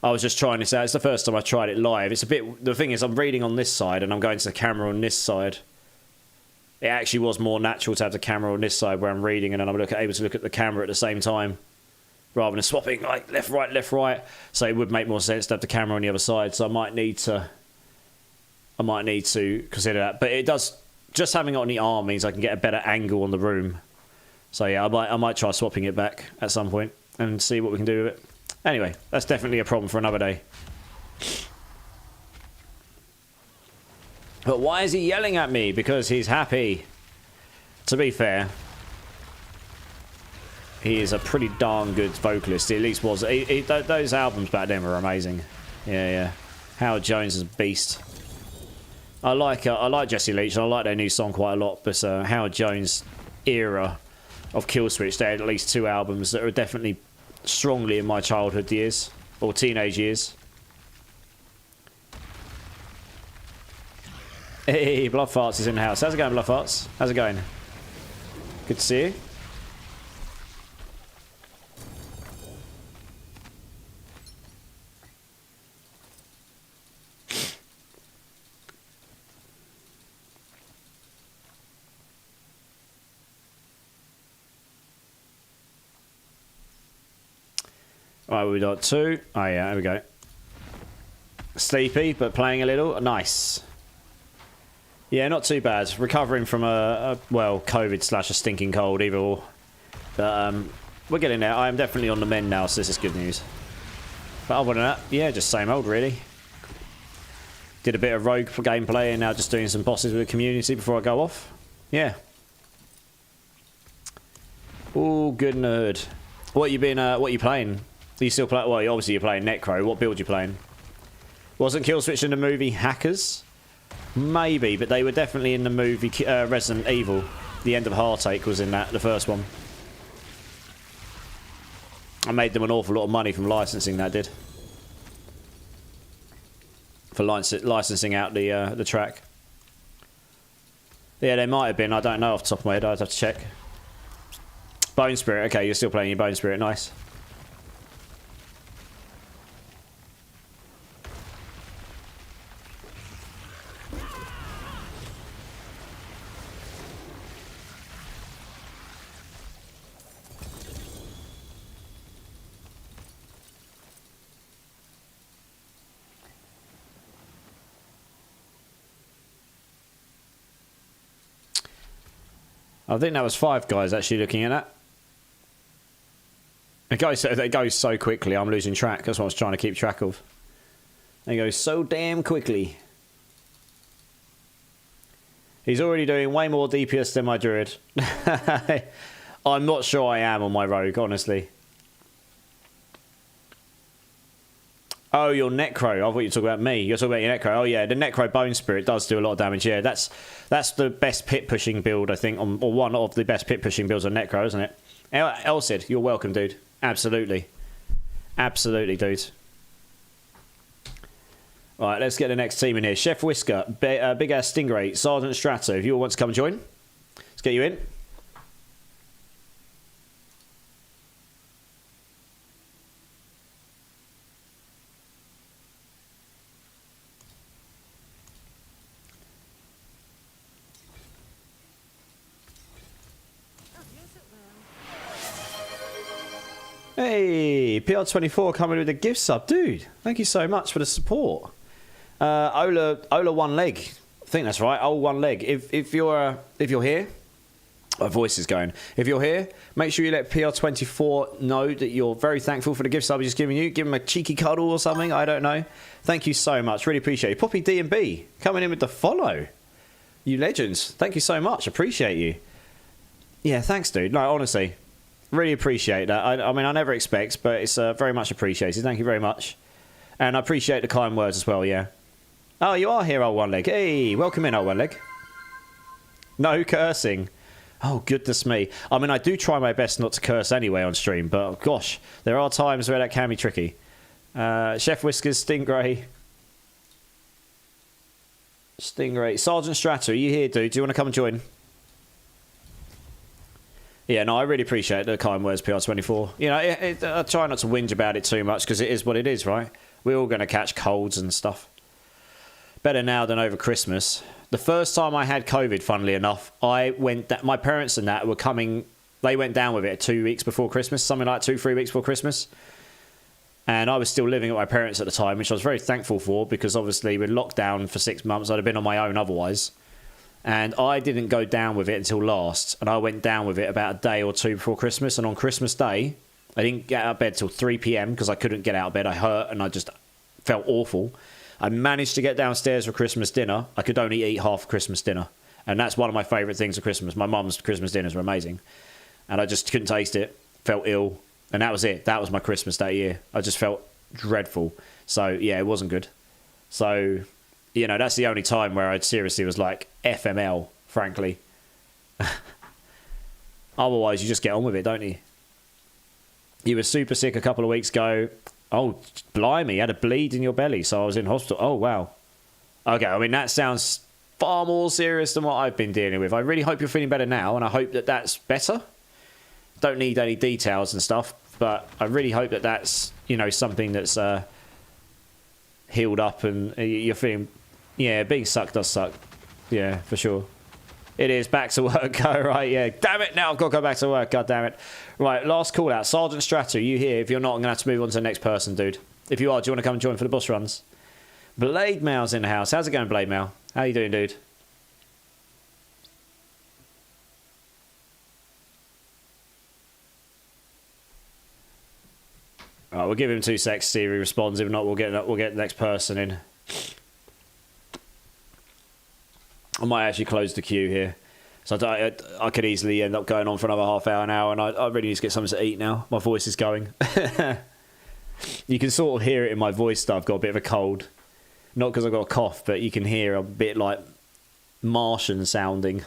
I was just trying this out. It's the first time I tried it live. It's a bit... The thing is, I'm reading on this side, and I'm going to the camera on this side. It actually was more natural to have the camera on this side where I'm reading, and then I'm able to look at the camera at the same time, rather than swapping like left, right. So it would make more sense to have the camera on the other side. So I might need to consider that. But it does... Just having it on the arm means I can get a better angle on the room. So yeah, I might try swapping it back at some point and see what we can do with it. Anyway, that's definitely a problem for another day. But why is he yelling at me? Because he's happy. To be fair, he is a pretty darn good vocalist. He at least was. Those albums back then were amazing. Yeah. Howard Jones is a beast. I like Jesse Leach, and I like their new song quite a lot. But Howard Jones' era of Killswitch, they had at least 2 albums that are definitely strongly in my childhood years or teenage years. Hey, Blood Farts is in the house. How's it going, Blood Farts? How's it going? Good to see you. Right, we got 2. Oh yeah, there we go. Sleepy, but playing a little. Nice. Yeah, not too bad. Recovering from well, COVID / a stinking cold, either or. But we're getting there. I am definitely on the mend now, so this is good news. But other than that, yeah, just same old, really. Did a bit of rogue gameplay and now just doing some bosses with the community before I go off. Yeah. Oh, good nerd. What you playing? Are you still playing? Well, obviously you're playing Necro. What build you playing? Wasn't Killswitch in the movie Hackers? Maybe, but they were definitely in the movie Resident Evil. The End of Heartache was in that, the first one. I made them an awful lot of money from licensing, that did. For licensing out the track. Yeah, they might have been. I don't know off the top of my head. I'd have to check. Bone Spirit. Okay, you're still playing your Bone Spirit. Nice. I think that was 5 guys actually looking at that. It goes so quickly, I'm losing track. That's what I was trying to keep track of. It goes so damn quickly. He's already doing way more DPS than my druid. I'm not sure I am on my rogue, honestly. Oh, your Necro. I thought you were talking about me. You're talking about your Necro. Oh, yeah, the Necro Bone Spirit does do a lot of damage. Yeah, that's the best pit pushing build, I think, or one of the best pit pushing builds on Necro, isn't it? Elsid, you're welcome, dude. Absolutely. Absolutely, dude. All right, let's get the next team in here. Chef Whisker, Big Ass Stingray, Sergeant Strato. If you all want to come and join, let's get you in. Hey, PR24 coming with a gift sub. Dude, thank you so much for the support. Ola One Leg. I think that's right. Ola One Leg. If you're here, my voice is going. If you're here, make sure you let PR24 know that you're very thankful for the gift sub he's just giving you. Give him a cheeky cuddle or something. I don't know. Thank you so much. Really appreciate it. Poppy D&B coming in with the follow. You legends. Thank you so much. Appreciate you. Yeah, thanks, dude. No, honestly. Really appreciate that. I mean, I never expect, but it's very much appreciated. Thank you very much. And I appreciate the kind words as well, yeah. Oh, you are here, Old One Leg. Hey, welcome in, Old One Leg. No cursing. Oh, goodness me. I mean, I do try my best not to curse anyway on stream, but gosh, there are times where that can be tricky. Chef Whiskers, Stingray. Sergeant Stratter, are you here, dude? Do you want to come and join? Yeah, no, I really appreciate the kind words, PR24. You know, I try not to whinge about it too much because it is what it is, right? We're all going to catch colds and stuff. Better now than over Christmas. The first time I had COVID, funnily enough, my parents and that were coming, they went down with it 2 weeks before Christmas, something like 2-3 weeks before Christmas. And I was still living with my parents at the time, which I was very thankful for because obviously with lockdown for 6 months, I'd have been on my own otherwise. And I didn't go down with it until last. And I went down with it about a day or two before Christmas. And on Christmas Day, I didn't get out of bed till 3 p.m. because I couldn't get out of bed. I hurt and I just felt awful. I managed to get downstairs for Christmas dinner. I could only eat half Christmas dinner. And that's one of my favourite things of Christmas. My mum's Christmas dinners were amazing. And I just couldn't taste it. Felt ill. And that was it. That was my Christmas that year. I just felt dreadful. So, yeah, it wasn't good. So, you know, that's the only time where I seriously was like, FML, frankly. Otherwise, you just get on with it, don't you? You were super sick a couple of weeks ago. Oh, blimey, you had a bleed in your belly, so I was in hospital. Oh, wow. Okay, I mean, that sounds far more serious than what I've been dealing with. I really hope you're feeling better now, and I hope that that's better. Don't need any details and stuff, but I really hope that that's, you know, something that's healed up and you're feeling... Yeah, being sucked does suck. Yeah, for sure. It is back to work. Go right, yeah. Damn it! Now I've got to go back to work. God damn it! Right, last call out. Sergeant Stratter, are you here? If you're not, I'm gonna have to move on to the next person, dude. If you are, do you want to come and join for the boss runs? Blade Mail's in the house. How's it going, Blade Mail? How you doing, dude? Alright, we'll give him 2 secs, see if he responds. If not, we'll get the next person in. I might actually close the queue here. So I could easily end up going on for another half hour, an hour, and I really need to get something to eat now. My voice is going. You can sort of hear it in my voice that I've got a bit of a cold. Not because I've got a cough, but you can hear a bit like Martian sounding.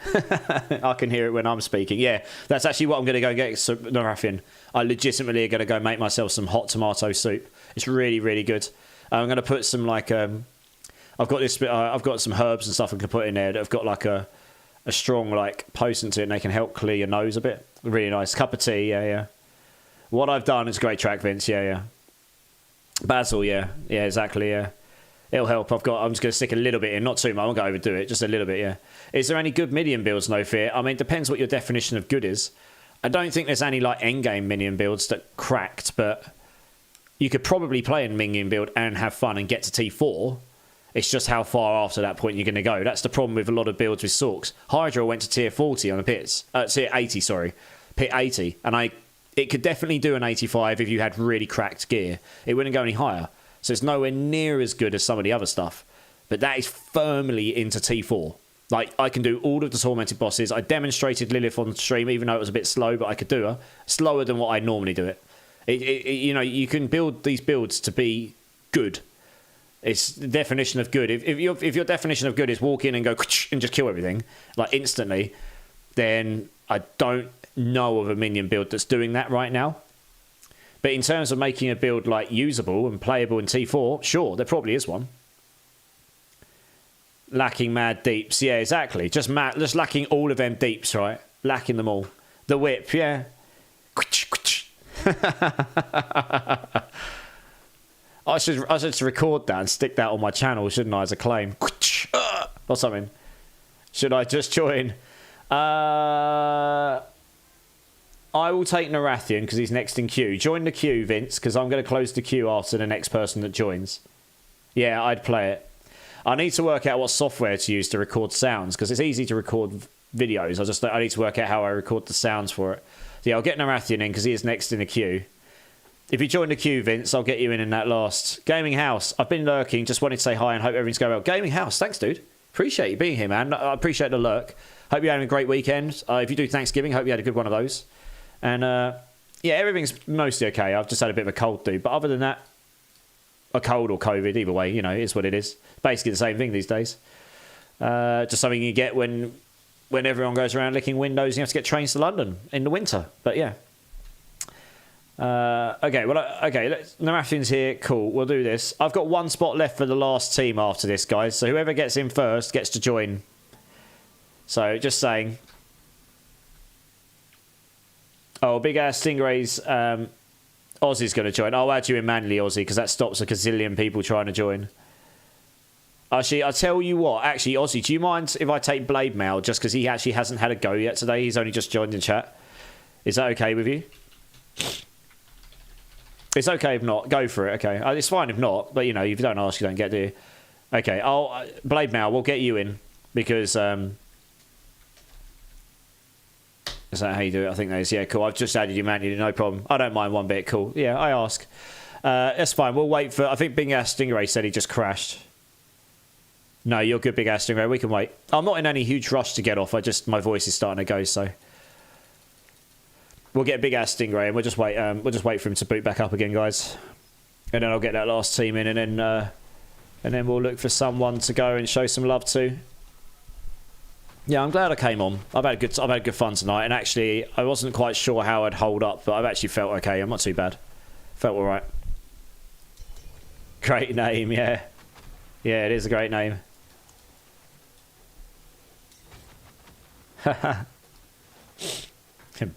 I can hear it when I'm speaking. Yeah, that's actually what I'm going to go get, Narathian. I legitimately are going to go make myself some hot tomato soup. It's really, really good. I'm going to put some like I've got some herbs and stuff I can put in there that have got like a strong like potency and they can help clear your nose a bit. Really nice cup of tea. Yeah. What I've done is a great track, Vince. Yeah. Basil. Yeah, exactly. Yeah. It'll help. I'm just going to stick a little bit in, not too much. I won't go overdo it, just a little bit, yeah. Is there any good minion builds? No fear. I mean, it depends what your definition of good is. I don't think there's any like endgame minion builds that cracked, but you could probably play a minion build and have fun and get to T4. It's just how far after that point you're going to go. That's the problem with a lot of builds with Sorks. Hydra went to tier 40 on the pits. Tier 80, sorry. Pit 80. And it could definitely do an 85 if you had really cracked gear. It wouldn't go any higher. So it's nowhere near as good as some of the other stuff. But that is firmly into T4. Like, I can do all of the Tormented bosses. I demonstrated Lilith on stream, even though it was a bit slow, but I could do her. Slower than what I normally do it. You know, you can build these builds to be good. It's the definition of good. If your definition of good is walk in and go and just kill everything, like instantly, then I don't know of a minion build that's doing that right now. But in terms of making a build like usable and playable in T4, sure, there probably is one. Lacking mad deeps, yeah, exactly. Just lacking all of them deeps, right? Lacking them all. The whip, yeah. I should record that and stick that on my channel, shouldn't I, as a claim? Or something. Should I just join? I will take Narathian because he's next in queue. Join the queue, Vince, because I'm going to close the queue after the next person that joins. Yeah, I'd play it. I need to work out what software to use to record sounds because it's easy to record videos. I need to work out how I record the sounds for it. So yeah, I'll get Narathian in because he is next in the queue. If you join the queue, Vince, I'll get you in that last. Gaming House, I've been lurking. Just wanted to say hi and hope everything's going well. Gaming House, thanks, dude. Appreciate you being here, man. I appreciate the lurk. Hope you're having a great weekend. If you do Thanksgiving, hope you had a good one of those. And yeah, everything's mostly okay. I've just had a bit of a cold, dude. But other than that, a cold or COVID, either way, you know, it is what it is. Basically the same thing these days. Just something you get when everyone goes around licking windows and you have to get trains to London in the winter. But yeah. Okay, Narathian's here. Cool, we'll do this. I've got one spot left for the last team after this, guys. So whoever gets in first gets to join. So just saying. Oh, big ass Stingray's Ozzy's going to join. I'll add you in manually, Ozzy, because that stops a gazillion people trying to join. Actually, I tell you what. Actually, Ozzy, do you mind if I take Blade Mail just because he actually hasn't had a go yet today? He's only just joined in chat. Is that okay with you? It's okay if not. Go for it. Okay, it's fine if not. But you know, if you don't ask, you don't get, do you? Okay, Blade Mail. We'll get you in because. Is that how you do it? I think that is. Yeah, cool. I've just added you manually. No problem. I don't mind one bit. Cool. Yeah, I ask. That's fine. We'll wait for. I think Big Ass Stingray said he just crashed. No, you're good, Big Ass Stingray. We can wait. I'm not in any huge rush to get off. My voice is starting to go. So we'll get Big Ass Stingray and we'll just wait. We'll just wait for him to boot back up again, guys. And then I'll get that last team in, and then we'll look for someone to go and show some love to. Yeah, I'm glad I came on. I've had good fun tonight, and actually, I wasn't quite sure how I'd hold up, but I've actually felt okay. I'm not too bad. Felt all right. Great name, yeah. Yeah, it is a great name.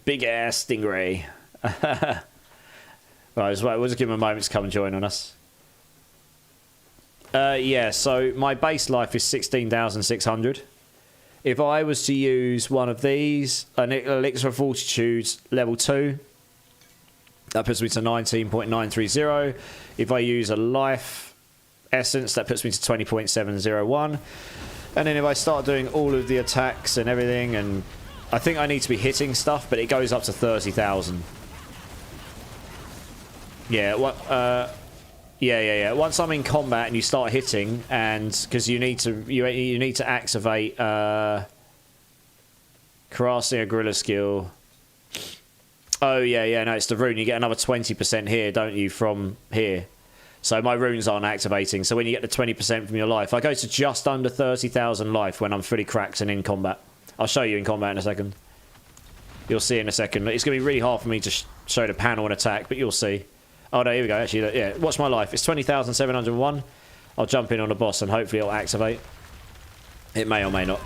Big ass Stingray. Right, we'll just give him a moment to come and join on us. Yeah, so my base life is 16,600. if I was to use one of these, an Elixir of Fortitude level 2, that puts me to 19.930. If I use a Life Essence, that puts me to 20.701. And then if I start doing all of the attacks and everything, and I think I need to be hitting stuff, but it goes up to 30,000. Yeah, yeah. Once I'm in combat and you start hitting, and because you need to activate Karasnia Gorilla skill. Oh yeah, no, it's the rune. You get another 20% here, don't you, from here? So my runes aren't activating. So when you get the 20% from your life, I go to just under 30,000 life when I'm fully cracked and in combat. I'll show you in combat in a second. You'll see in a second. It's going to be really hard for me to show the panel and attack, but you'll see. Oh no, here we go. Actually, yeah. Watch my life. It's 20,701. I'll jump in on the boss and hopefully it'll activate. It may or may not.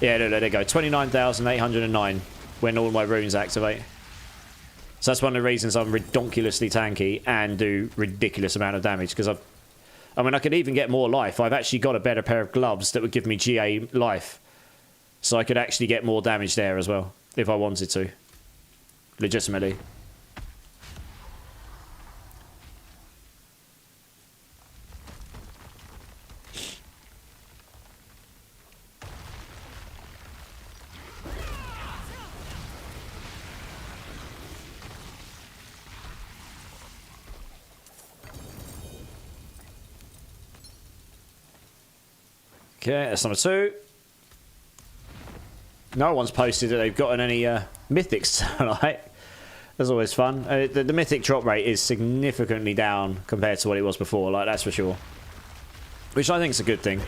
Yeah, there you go. 29,809 when all my runes activate. So that's one of the reasons I'm ridiculously tanky and do ridiculous amount of damage, because I mean, I could even get more life. I've actually got a better pair of gloves that would give me GA life. So I could actually get more damage there as well, if I wanted to. Legitimately. Okay, that's number 2. No one's posted that they've gotten any mythics tonight. That's always fun. The mythic drop rate is significantly down compared to what it was before, like, that's for sure. Which I think is a good thing.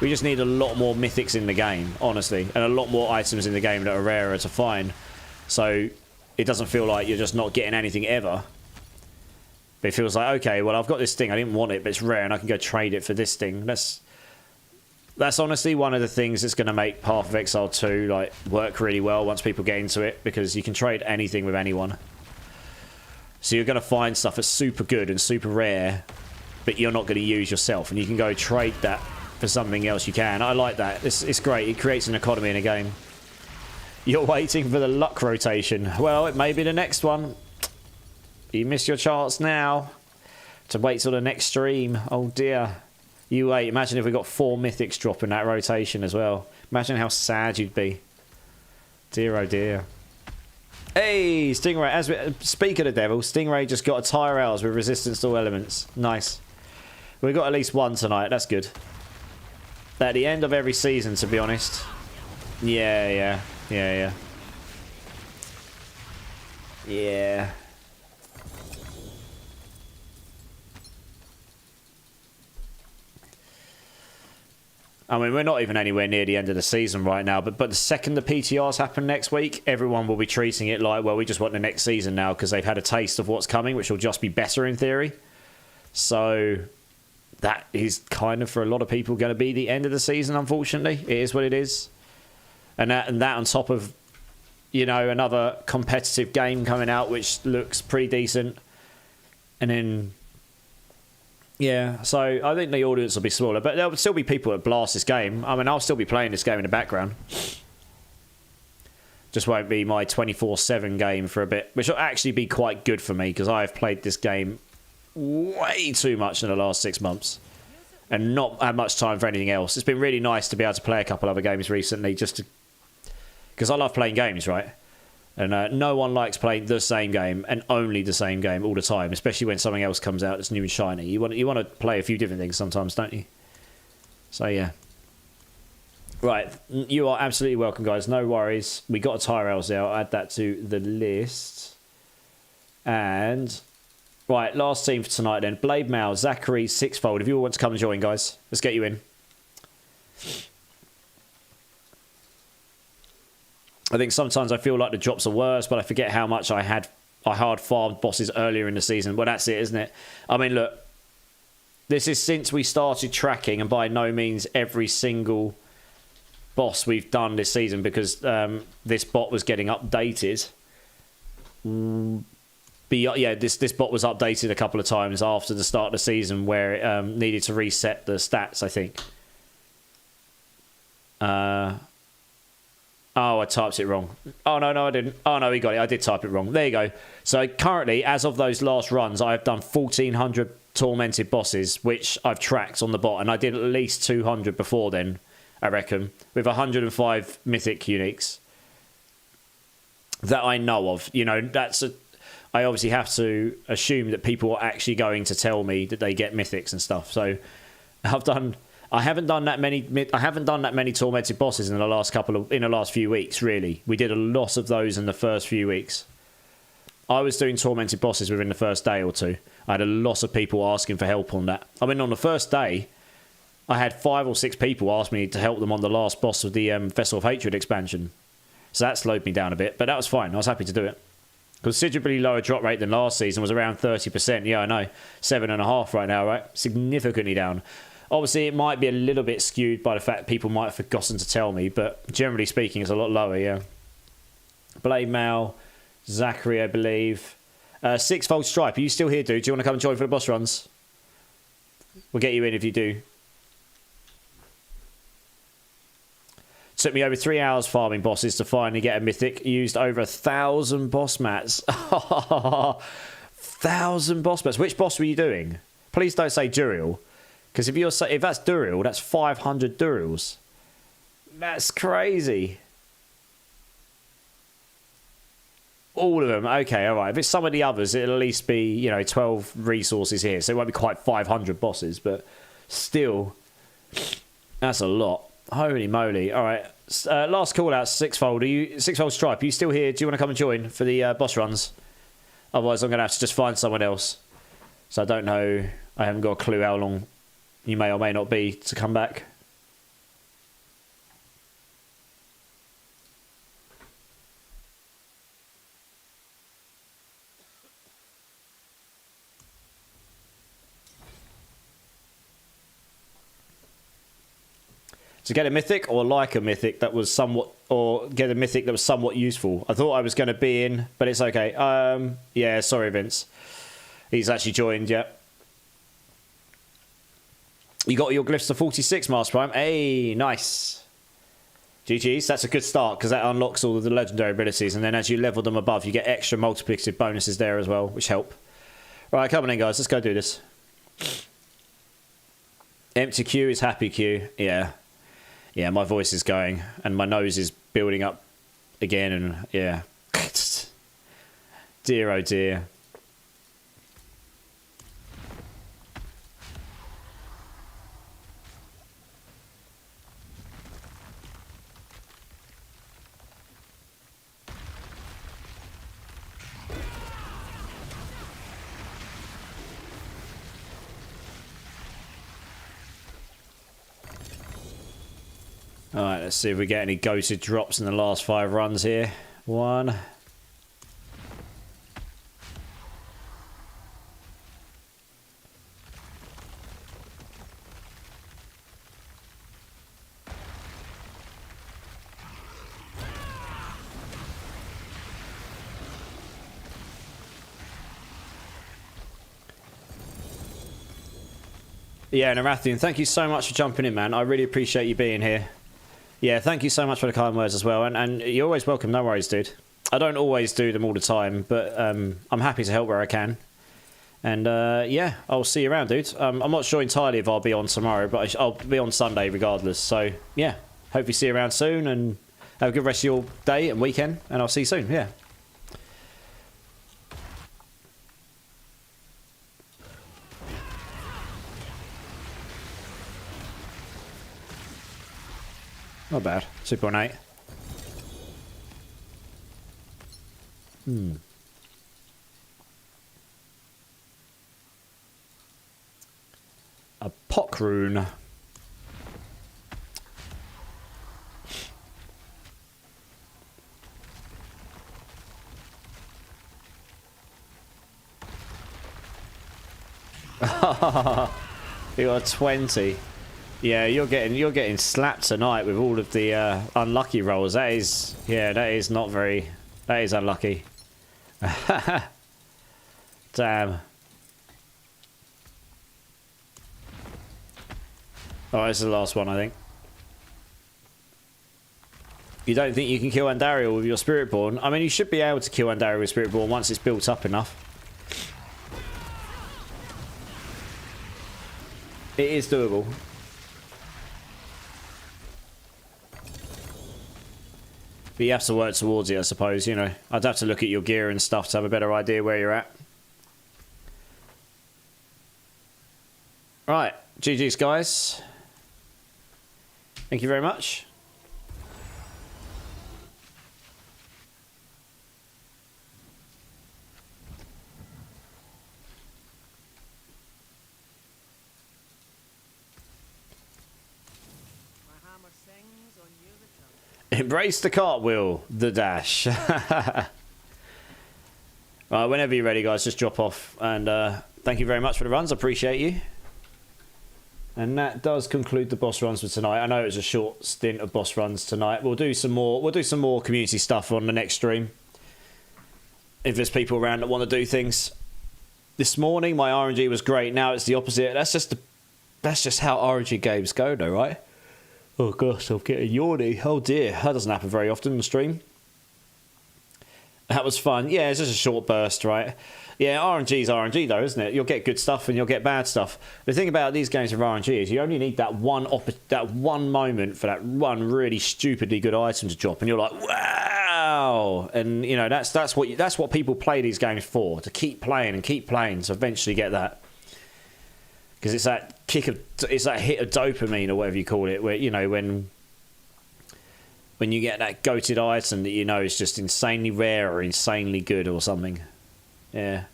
We just need a lot more mythics in the game, honestly, and a lot more items in the game that are rarer to find. So it doesn't feel like you're just not getting anything ever. But it feels like, okay, well, I've got this thing, I didn't want it, but it's rare, and I can go trade it for this thing. That's honestly one of the things that's going to make Path of Exile 2 like work really well once people get into it, because you can trade anything with anyone. So you're going to find stuff that's super good and super rare, but you're not going to use yourself, and you can go trade that for something else you can. I like that. It's great. It creates an economy in a game. You're waiting for the luck rotation. Well, it may be the next one. You missed your chance now to wait till the next stream. Oh dear. You wait. Imagine if we got 4 mythics drop in that rotation as well. Imagine how sad you'd be. Dear oh dear. Hey, Stingray. As we speak of the devil, Stingray just got a Tyrells with resistance to all elements. Nice. We got at least one tonight. That's good. At the end of every season, to be honest. Yeah. I mean, we're not even anywhere near the end of the season right now, but the second the PTRs happen next week, everyone will be treating it like, well, we just want the next season now, because they've had a taste of what's coming, which will just be better in theory. So that is kind of, for a lot of people, going to be the end of the season, unfortunately. It is what it is. And that on top of, you know, another competitive game coming out, which looks pretty decent. And then, yeah, so I think the audience will be smaller, but there will still be people that blast this game. I mean, I'll still be playing this game in the background. Just won't be my 24/7 game for a bit, which will actually be quite good for me, because I've played this game way too much in the last 6 months and not had much time for anything else. It's been really nice to be able to play a couple other games recently, just to, because I love playing games, right? And no one likes playing the same game and only the same game all the time, especially when something else comes out that's new and shiny. You want to play a few different things sometimes, don't you? So yeah. Right, you are absolutely welcome, guys. No worries. We got a Tyrells there. I'll add that to the list. And right, last team for tonight then. Blade Mail, Zachary, Sixfold. If you all want to come and join, guys, let's get you in. I think sometimes I feel like the drops are worse, but I forget how much I hard farmed bosses earlier in the season. Well, that's it, isn't it? I mean, look, this is since we started tracking, and by no means every single boss we've done this season, because this bot was getting updated. But yeah, this bot was updated a couple of times after the start of the season, where it needed to reset the stats, I think. Oh, I typed it wrong. Oh, no, I didn't. Oh, no, we got it. I did type it wrong. There you go. So currently, as of those last runs, I've done 1,400 tormented bosses, which I've tracked on the bot, and I did at least 200 before then, I reckon, with 105 mythic uniques that I know of. You know, I obviously have to assume that people are actually going to tell me that they get mythics and stuff. So I haven't done that many tormented bosses in the last few weeks, really. We did a lot of those in the first few weeks. I was doing tormented bosses within the first day or two. I had a lot of people asking for help on that. I mean, on the first day, I had 5 or 6 people ask me to help them on the last boss of the Vessel of Hatred expansion. So that slowed me down a bit, but that was fine. I was happy to do it. Considerably lower drop rate than last season, was around 30%. Yeah, I know. 7.5 right now, right? Significantly down. Obviously, it might be a little bit skewed by the fact people might have forgotten to tell me, but generally speaking, it's a lot lower, yeah. Blade Mail, Zachary, I believe. Sixfold Stripe, are you still here, dude? Do you want to come and join for the boss runs? We'll get you in if you do. Took me over 3 hours farming bosses to finally get a mythic. Used over 1,000 boss mats. 1,000 boss mats. Which boss were you doing? Please don't say Duriel. Because if that's Duriel, that's 500 Duriels. That's crazy. All of them. Okay, all right. If it's some of the others, it'll at least be, 12 resources here. So it won't be quite 500 bosses, but still, that's a lot. Holy moly. All right. Last call out, Sixfold Stripe. Are you still here? Do you want to come and join for the boss runs? Otherwise, I'm going to have to just find someone else. So I don't know. I haven't got a clue how long you may or may not be to come back. To get a mythic or like a mythic that was somewhat, or get a mythic that was somewhat useful. I thought I was going to be in, but it's okay. Yeah, sorry, Vince. He's actually joined, yeah. You got your glyphs to 46, Master Prime. Hey, nice. GG's, that's a good start, because that unlocks all of the legendary abilities, and then as you level them above, you get extra multiplicative bonuses there as well, which help. Right, come on in, guys. Let's go do this. Empty queue is happy queue. Yeah. Yeah, my voice is going, and my nose is building up again, and yeah. Dear, oh dear. Alright, let's see if we get any ghosted drops in the last 5 runs here. 1. Yeah, Narathian, thank you so much for jumping in, man. I really appreciate you being here. Yeah, thank you so much for the kind words as well. And you're always welcome, no worries, dude. I don't always do them all the time, but I'm happy to help where I can. And yeah, I'll see you around, dude. I'm not sure entirely if I'll be on tomorrow, but I'll be on Sunday regardless. So yeah, hope you see you around soon and have a good rest of your day and weekend. And I'll see you soon, yeah. Not bad. 2.8. A pock rune. You got 20. Yeah, you're getting slapped tonight with all of the unlucky rolls. That is not very. That is unlucky. Damn. Oh, this is the last one, I think. You don't think you can kill Andariel with your Spiritborn? I mean, you should be able to kill Andariel with Spiritborn once it's built up enough. It is doable. But you have to work towards it, I suppose, you know. I'd have to look at your gear and stuff to have a better idea where you're at. Right, GG's, guys. Thank you very much. Embrace the cartwheel, the dash. Right, whenever you're ready, guys, just drop off. And thank you very much for the runs. I appreciate you. And that does conclude the boss runs for tonight. I know it was a short stint of boss runs tonight. We'll do some more. We'll do some more community stuff on the next stream. If there's people around that want to do things. This morning, my RNG was great. Now it's the opposite. That's just how RNG games go, though, right? Oh gosh, I'm getting yawny. Oh dear, that doesn't happen very often in the stream. That was fun. Yeah, it's just a short burst, right? Yeah, RNG's RNG though, isn't it? You'll get good stuff and you'll get bad stuff. The thing about these games of RNG is you only need that one moment for that one really stupidly good item to drop, and you're like, wow! And you know that's what people play these games for, to keep playing and keep playing to eventually get that. Because it's that it's that hit of dopamine or whatever you call it, where you know when you get that goated item that you know is just insanely rare or insanely good or something. Yeah.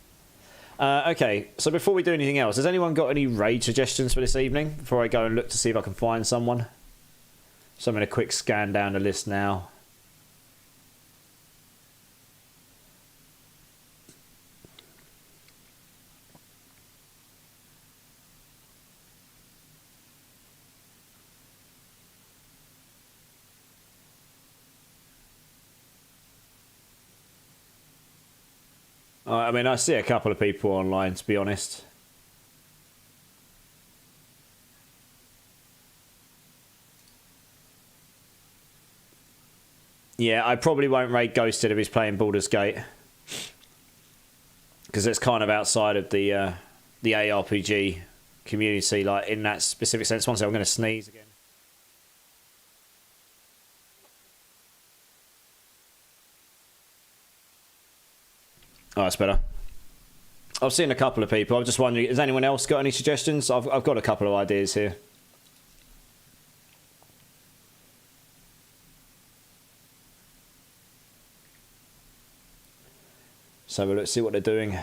Okay, so before we do anything else, has anyone got any raid suggestions for this evening? Before I go and look to see if I can find someone. So I'm going to quick scan down the list now. I mean, I see a couple of people online, to be honest. Yeah, I probably won't raid Ghosted if he's playing Baldur's Gate. Because it's kind of outside of the ARPG community, like in that specific sense. One second, I'm going to sneeze again. Oh, that's better. I've seen a couple of people. I'm just wondering, has anyone else got any suggestions? I've got a couple of ideas here. So let's see what they're doing.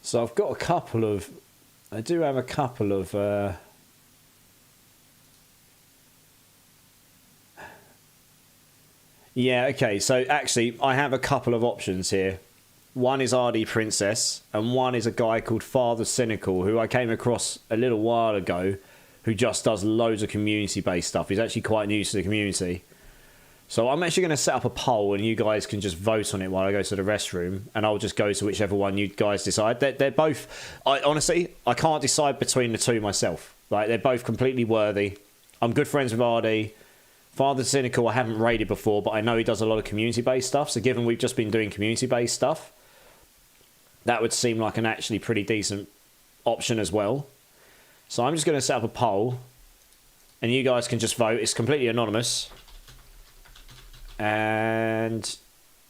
So I've got a couple of... I do have a couple of... Yeah, okay. So actually, I have a couple of options here. One is RD Princess, and one is a guy called Father Cynical, who I came across a little while ago, who just does loads of community-based stuff. He's actually quite new to the community. So I'm actually going to set up a poll, and you guys can just vote on it while I go to the restroom, and I'll just go to whichever one you guys decide. They're both... honestly, I can't decide between the two myself. Like, they're both completely worthy. I'm good friends with RD. Father Cynical I haven't raided before, but I know he does a lot of community-based stuff, so given we've just been doing community-based stuff, that would seem like an actually pretty decent option as well. So I'm just going to set up a poll, and you guys can just vote. It's completely anonymous. And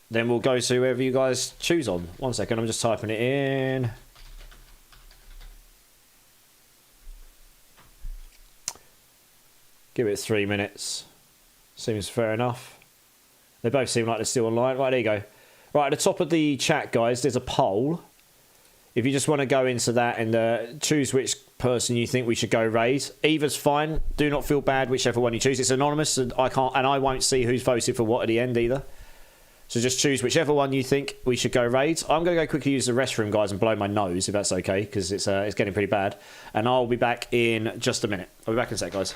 then we'll go to whoever you guys choose on. 1 second, I'm just typing it in. Give it 3 minutes. Seems fair enough. They both seem like they're still online. Right, there you go. Right, at the top of the chat, guys, there's a poll. if you just want to go into that and choose which person you think we should go raid, either's fine. Do not feel bad whichever one you choose. It's anonymous, and I won't see who's voted for what at the end either. So just choose whichever one you think we should go raid. I'm going to go quickly use the restroom, guys, and blow my nose, if that's okay, because it's getting pretty bad. And I'll be back in just a minute. I'll be back in a sec, guys.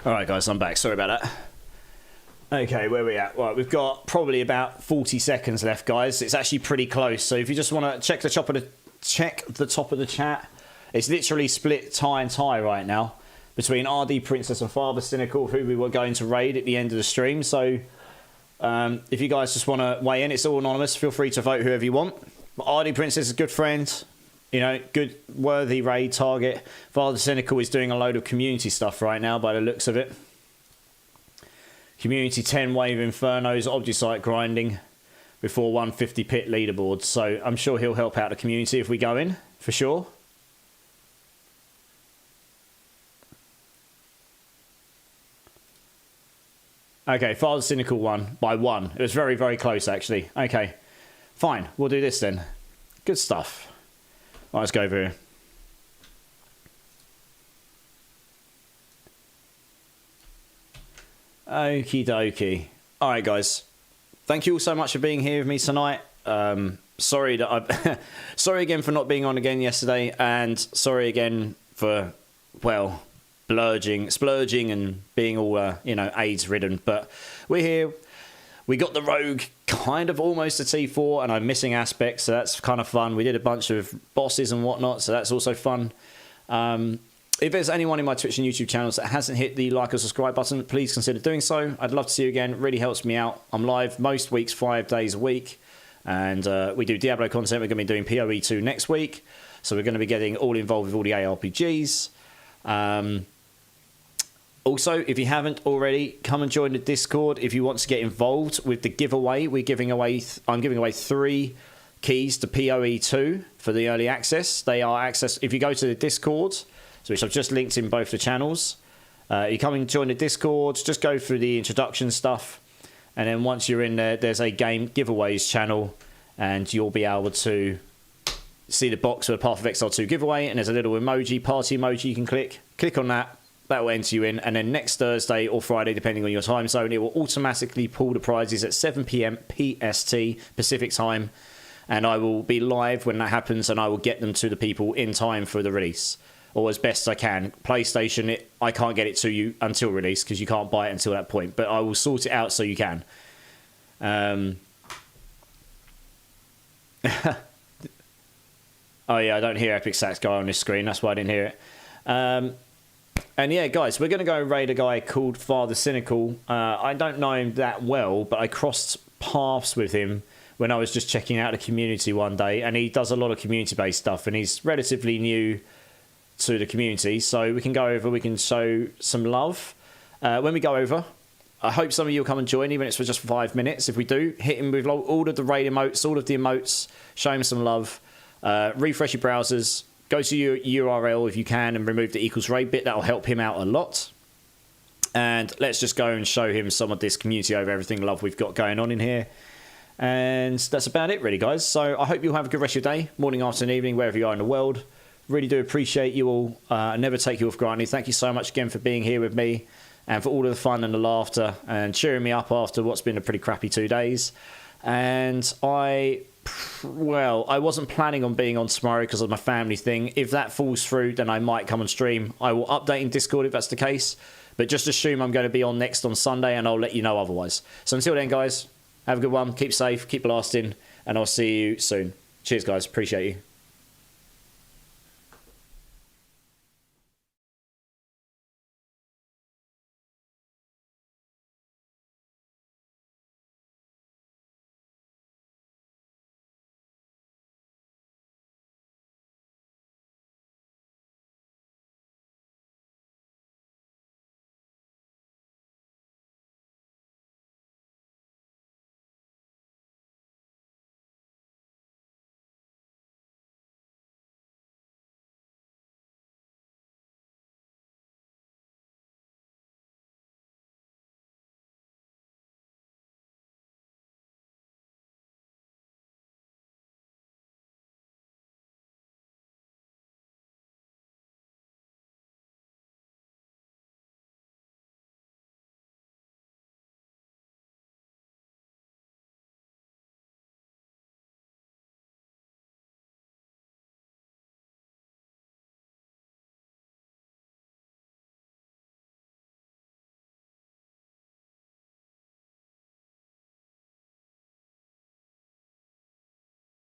Alright guys, I'm back. Sorry about that. Okay, where are we at? Right, we've got probably about 40 seconds left, guys. It's actually pretty close. So if you just want to check the top of the chat, it's literally split tie and tie right now between RD Princess and Father Cynical, who we were going to raid at the end of the stream. So if you guys just want to weigh in, it's all anonymous. Feel free to vote whoever you want. But RD Princess is a good friend. You know, good, worthy raid target. Father Cynical is doing a load of community stuff right now by the looks of it. Community 10 wave infernos, Obdusite grinding before 150 pit leaderboards. So I'm sure he'll help out the community if we go in, for sure. Okay, Father Cynical won by 1. It was very, very close, actually. Okay, fine. We'll do this then. Good stuff. Right, let's go over here. Okie dokie. Alright guys, thank you all so much for being here with me tonight. Sorry that I sorry again for not being on again yesterday, and sorry again for, well, splurging and being all you know, AIDS ridden, but we're here. We got the rogue kind of almost a T4, and I'm missing aspects, so that's kind of fun. We did a bunch of bosses and whatnot, so that's also fun. If there's anyone in my Twitch and YouTube channels that hasn't hit the like or subscribe button, please consider doing so. I'd love to see you again. It really helps me out. I'm live most weeks, 5 days a week. And we do Diablo content. We're going to be doing PoE 2 next week. So we're going to be getting all involved with all the ARPGs. Also, if you haven't already, come and join the Discord if you want to get involved with the giveaway. I'm giving away 3 keys to PoE 2 for the early access. They are accessed if you go to the Discord, which I've just linked in both the channels. You come and join the Discord, just go through the introduction stuff, and then once you're in there, there's a game giveaways channel, and you'll be able to see the box with a Path of Exile 2 giveaway, and there's a little emoji, party emoji you can click on that will enter you in, and then next Thursday or Friday, depending on your time zone, it will automatically pull the prizes at 7 PM PST, Pacific time, and I will be live when that happens, and I will get them to the people in time for the release, or as best I can. PlayStation, I can't get it to you until release, because you can't buy it until that point, but I will sort it out so you can. Oh yeah, I don't hear Epic Stats guy on this screen, that's why I didn't hear it. And yeah, guys, we're going to go raid a guy called Father Cynical. I don't know him that well, but I crossed paths with him when I was just checking out the community one day, and he does a lot of community-based stuff, and he's relatively new to the community, so we can go over, we can show some love. When we go over, I hope some of you will come and join, even if it's for just 5 minutes. If we do, hit him with all of the raid emotes, all of the emotes, show him some love. Refresh your browsers, go to your URL if you can and remove the equals raid bit. That'll help him out a lot. And let's just go and show him some of this community over everything love we've got going on in here. And that's about it, really, guys. So I hope you'll have a good rest of your day, morning, afternoon, evening, wherever you are in the world. Really do appreciate you all. I never take you off granted. Thank you so much again for being here with me and for all of the fun and the laughter and cheering me up after what's been a pretty crappy 2 days. And I wasn't planning on being on tomorrow because of my family thing. If that falls through, then I might come and stream. I will update in Discord if that's the case. But just assume I'm going to be on next on Sunday, and I'll let you know otherwise. So until then, guys, have a good one. Keep safe, keep blasting, and I'll see you soon. Cheers, guys. Appreciate you.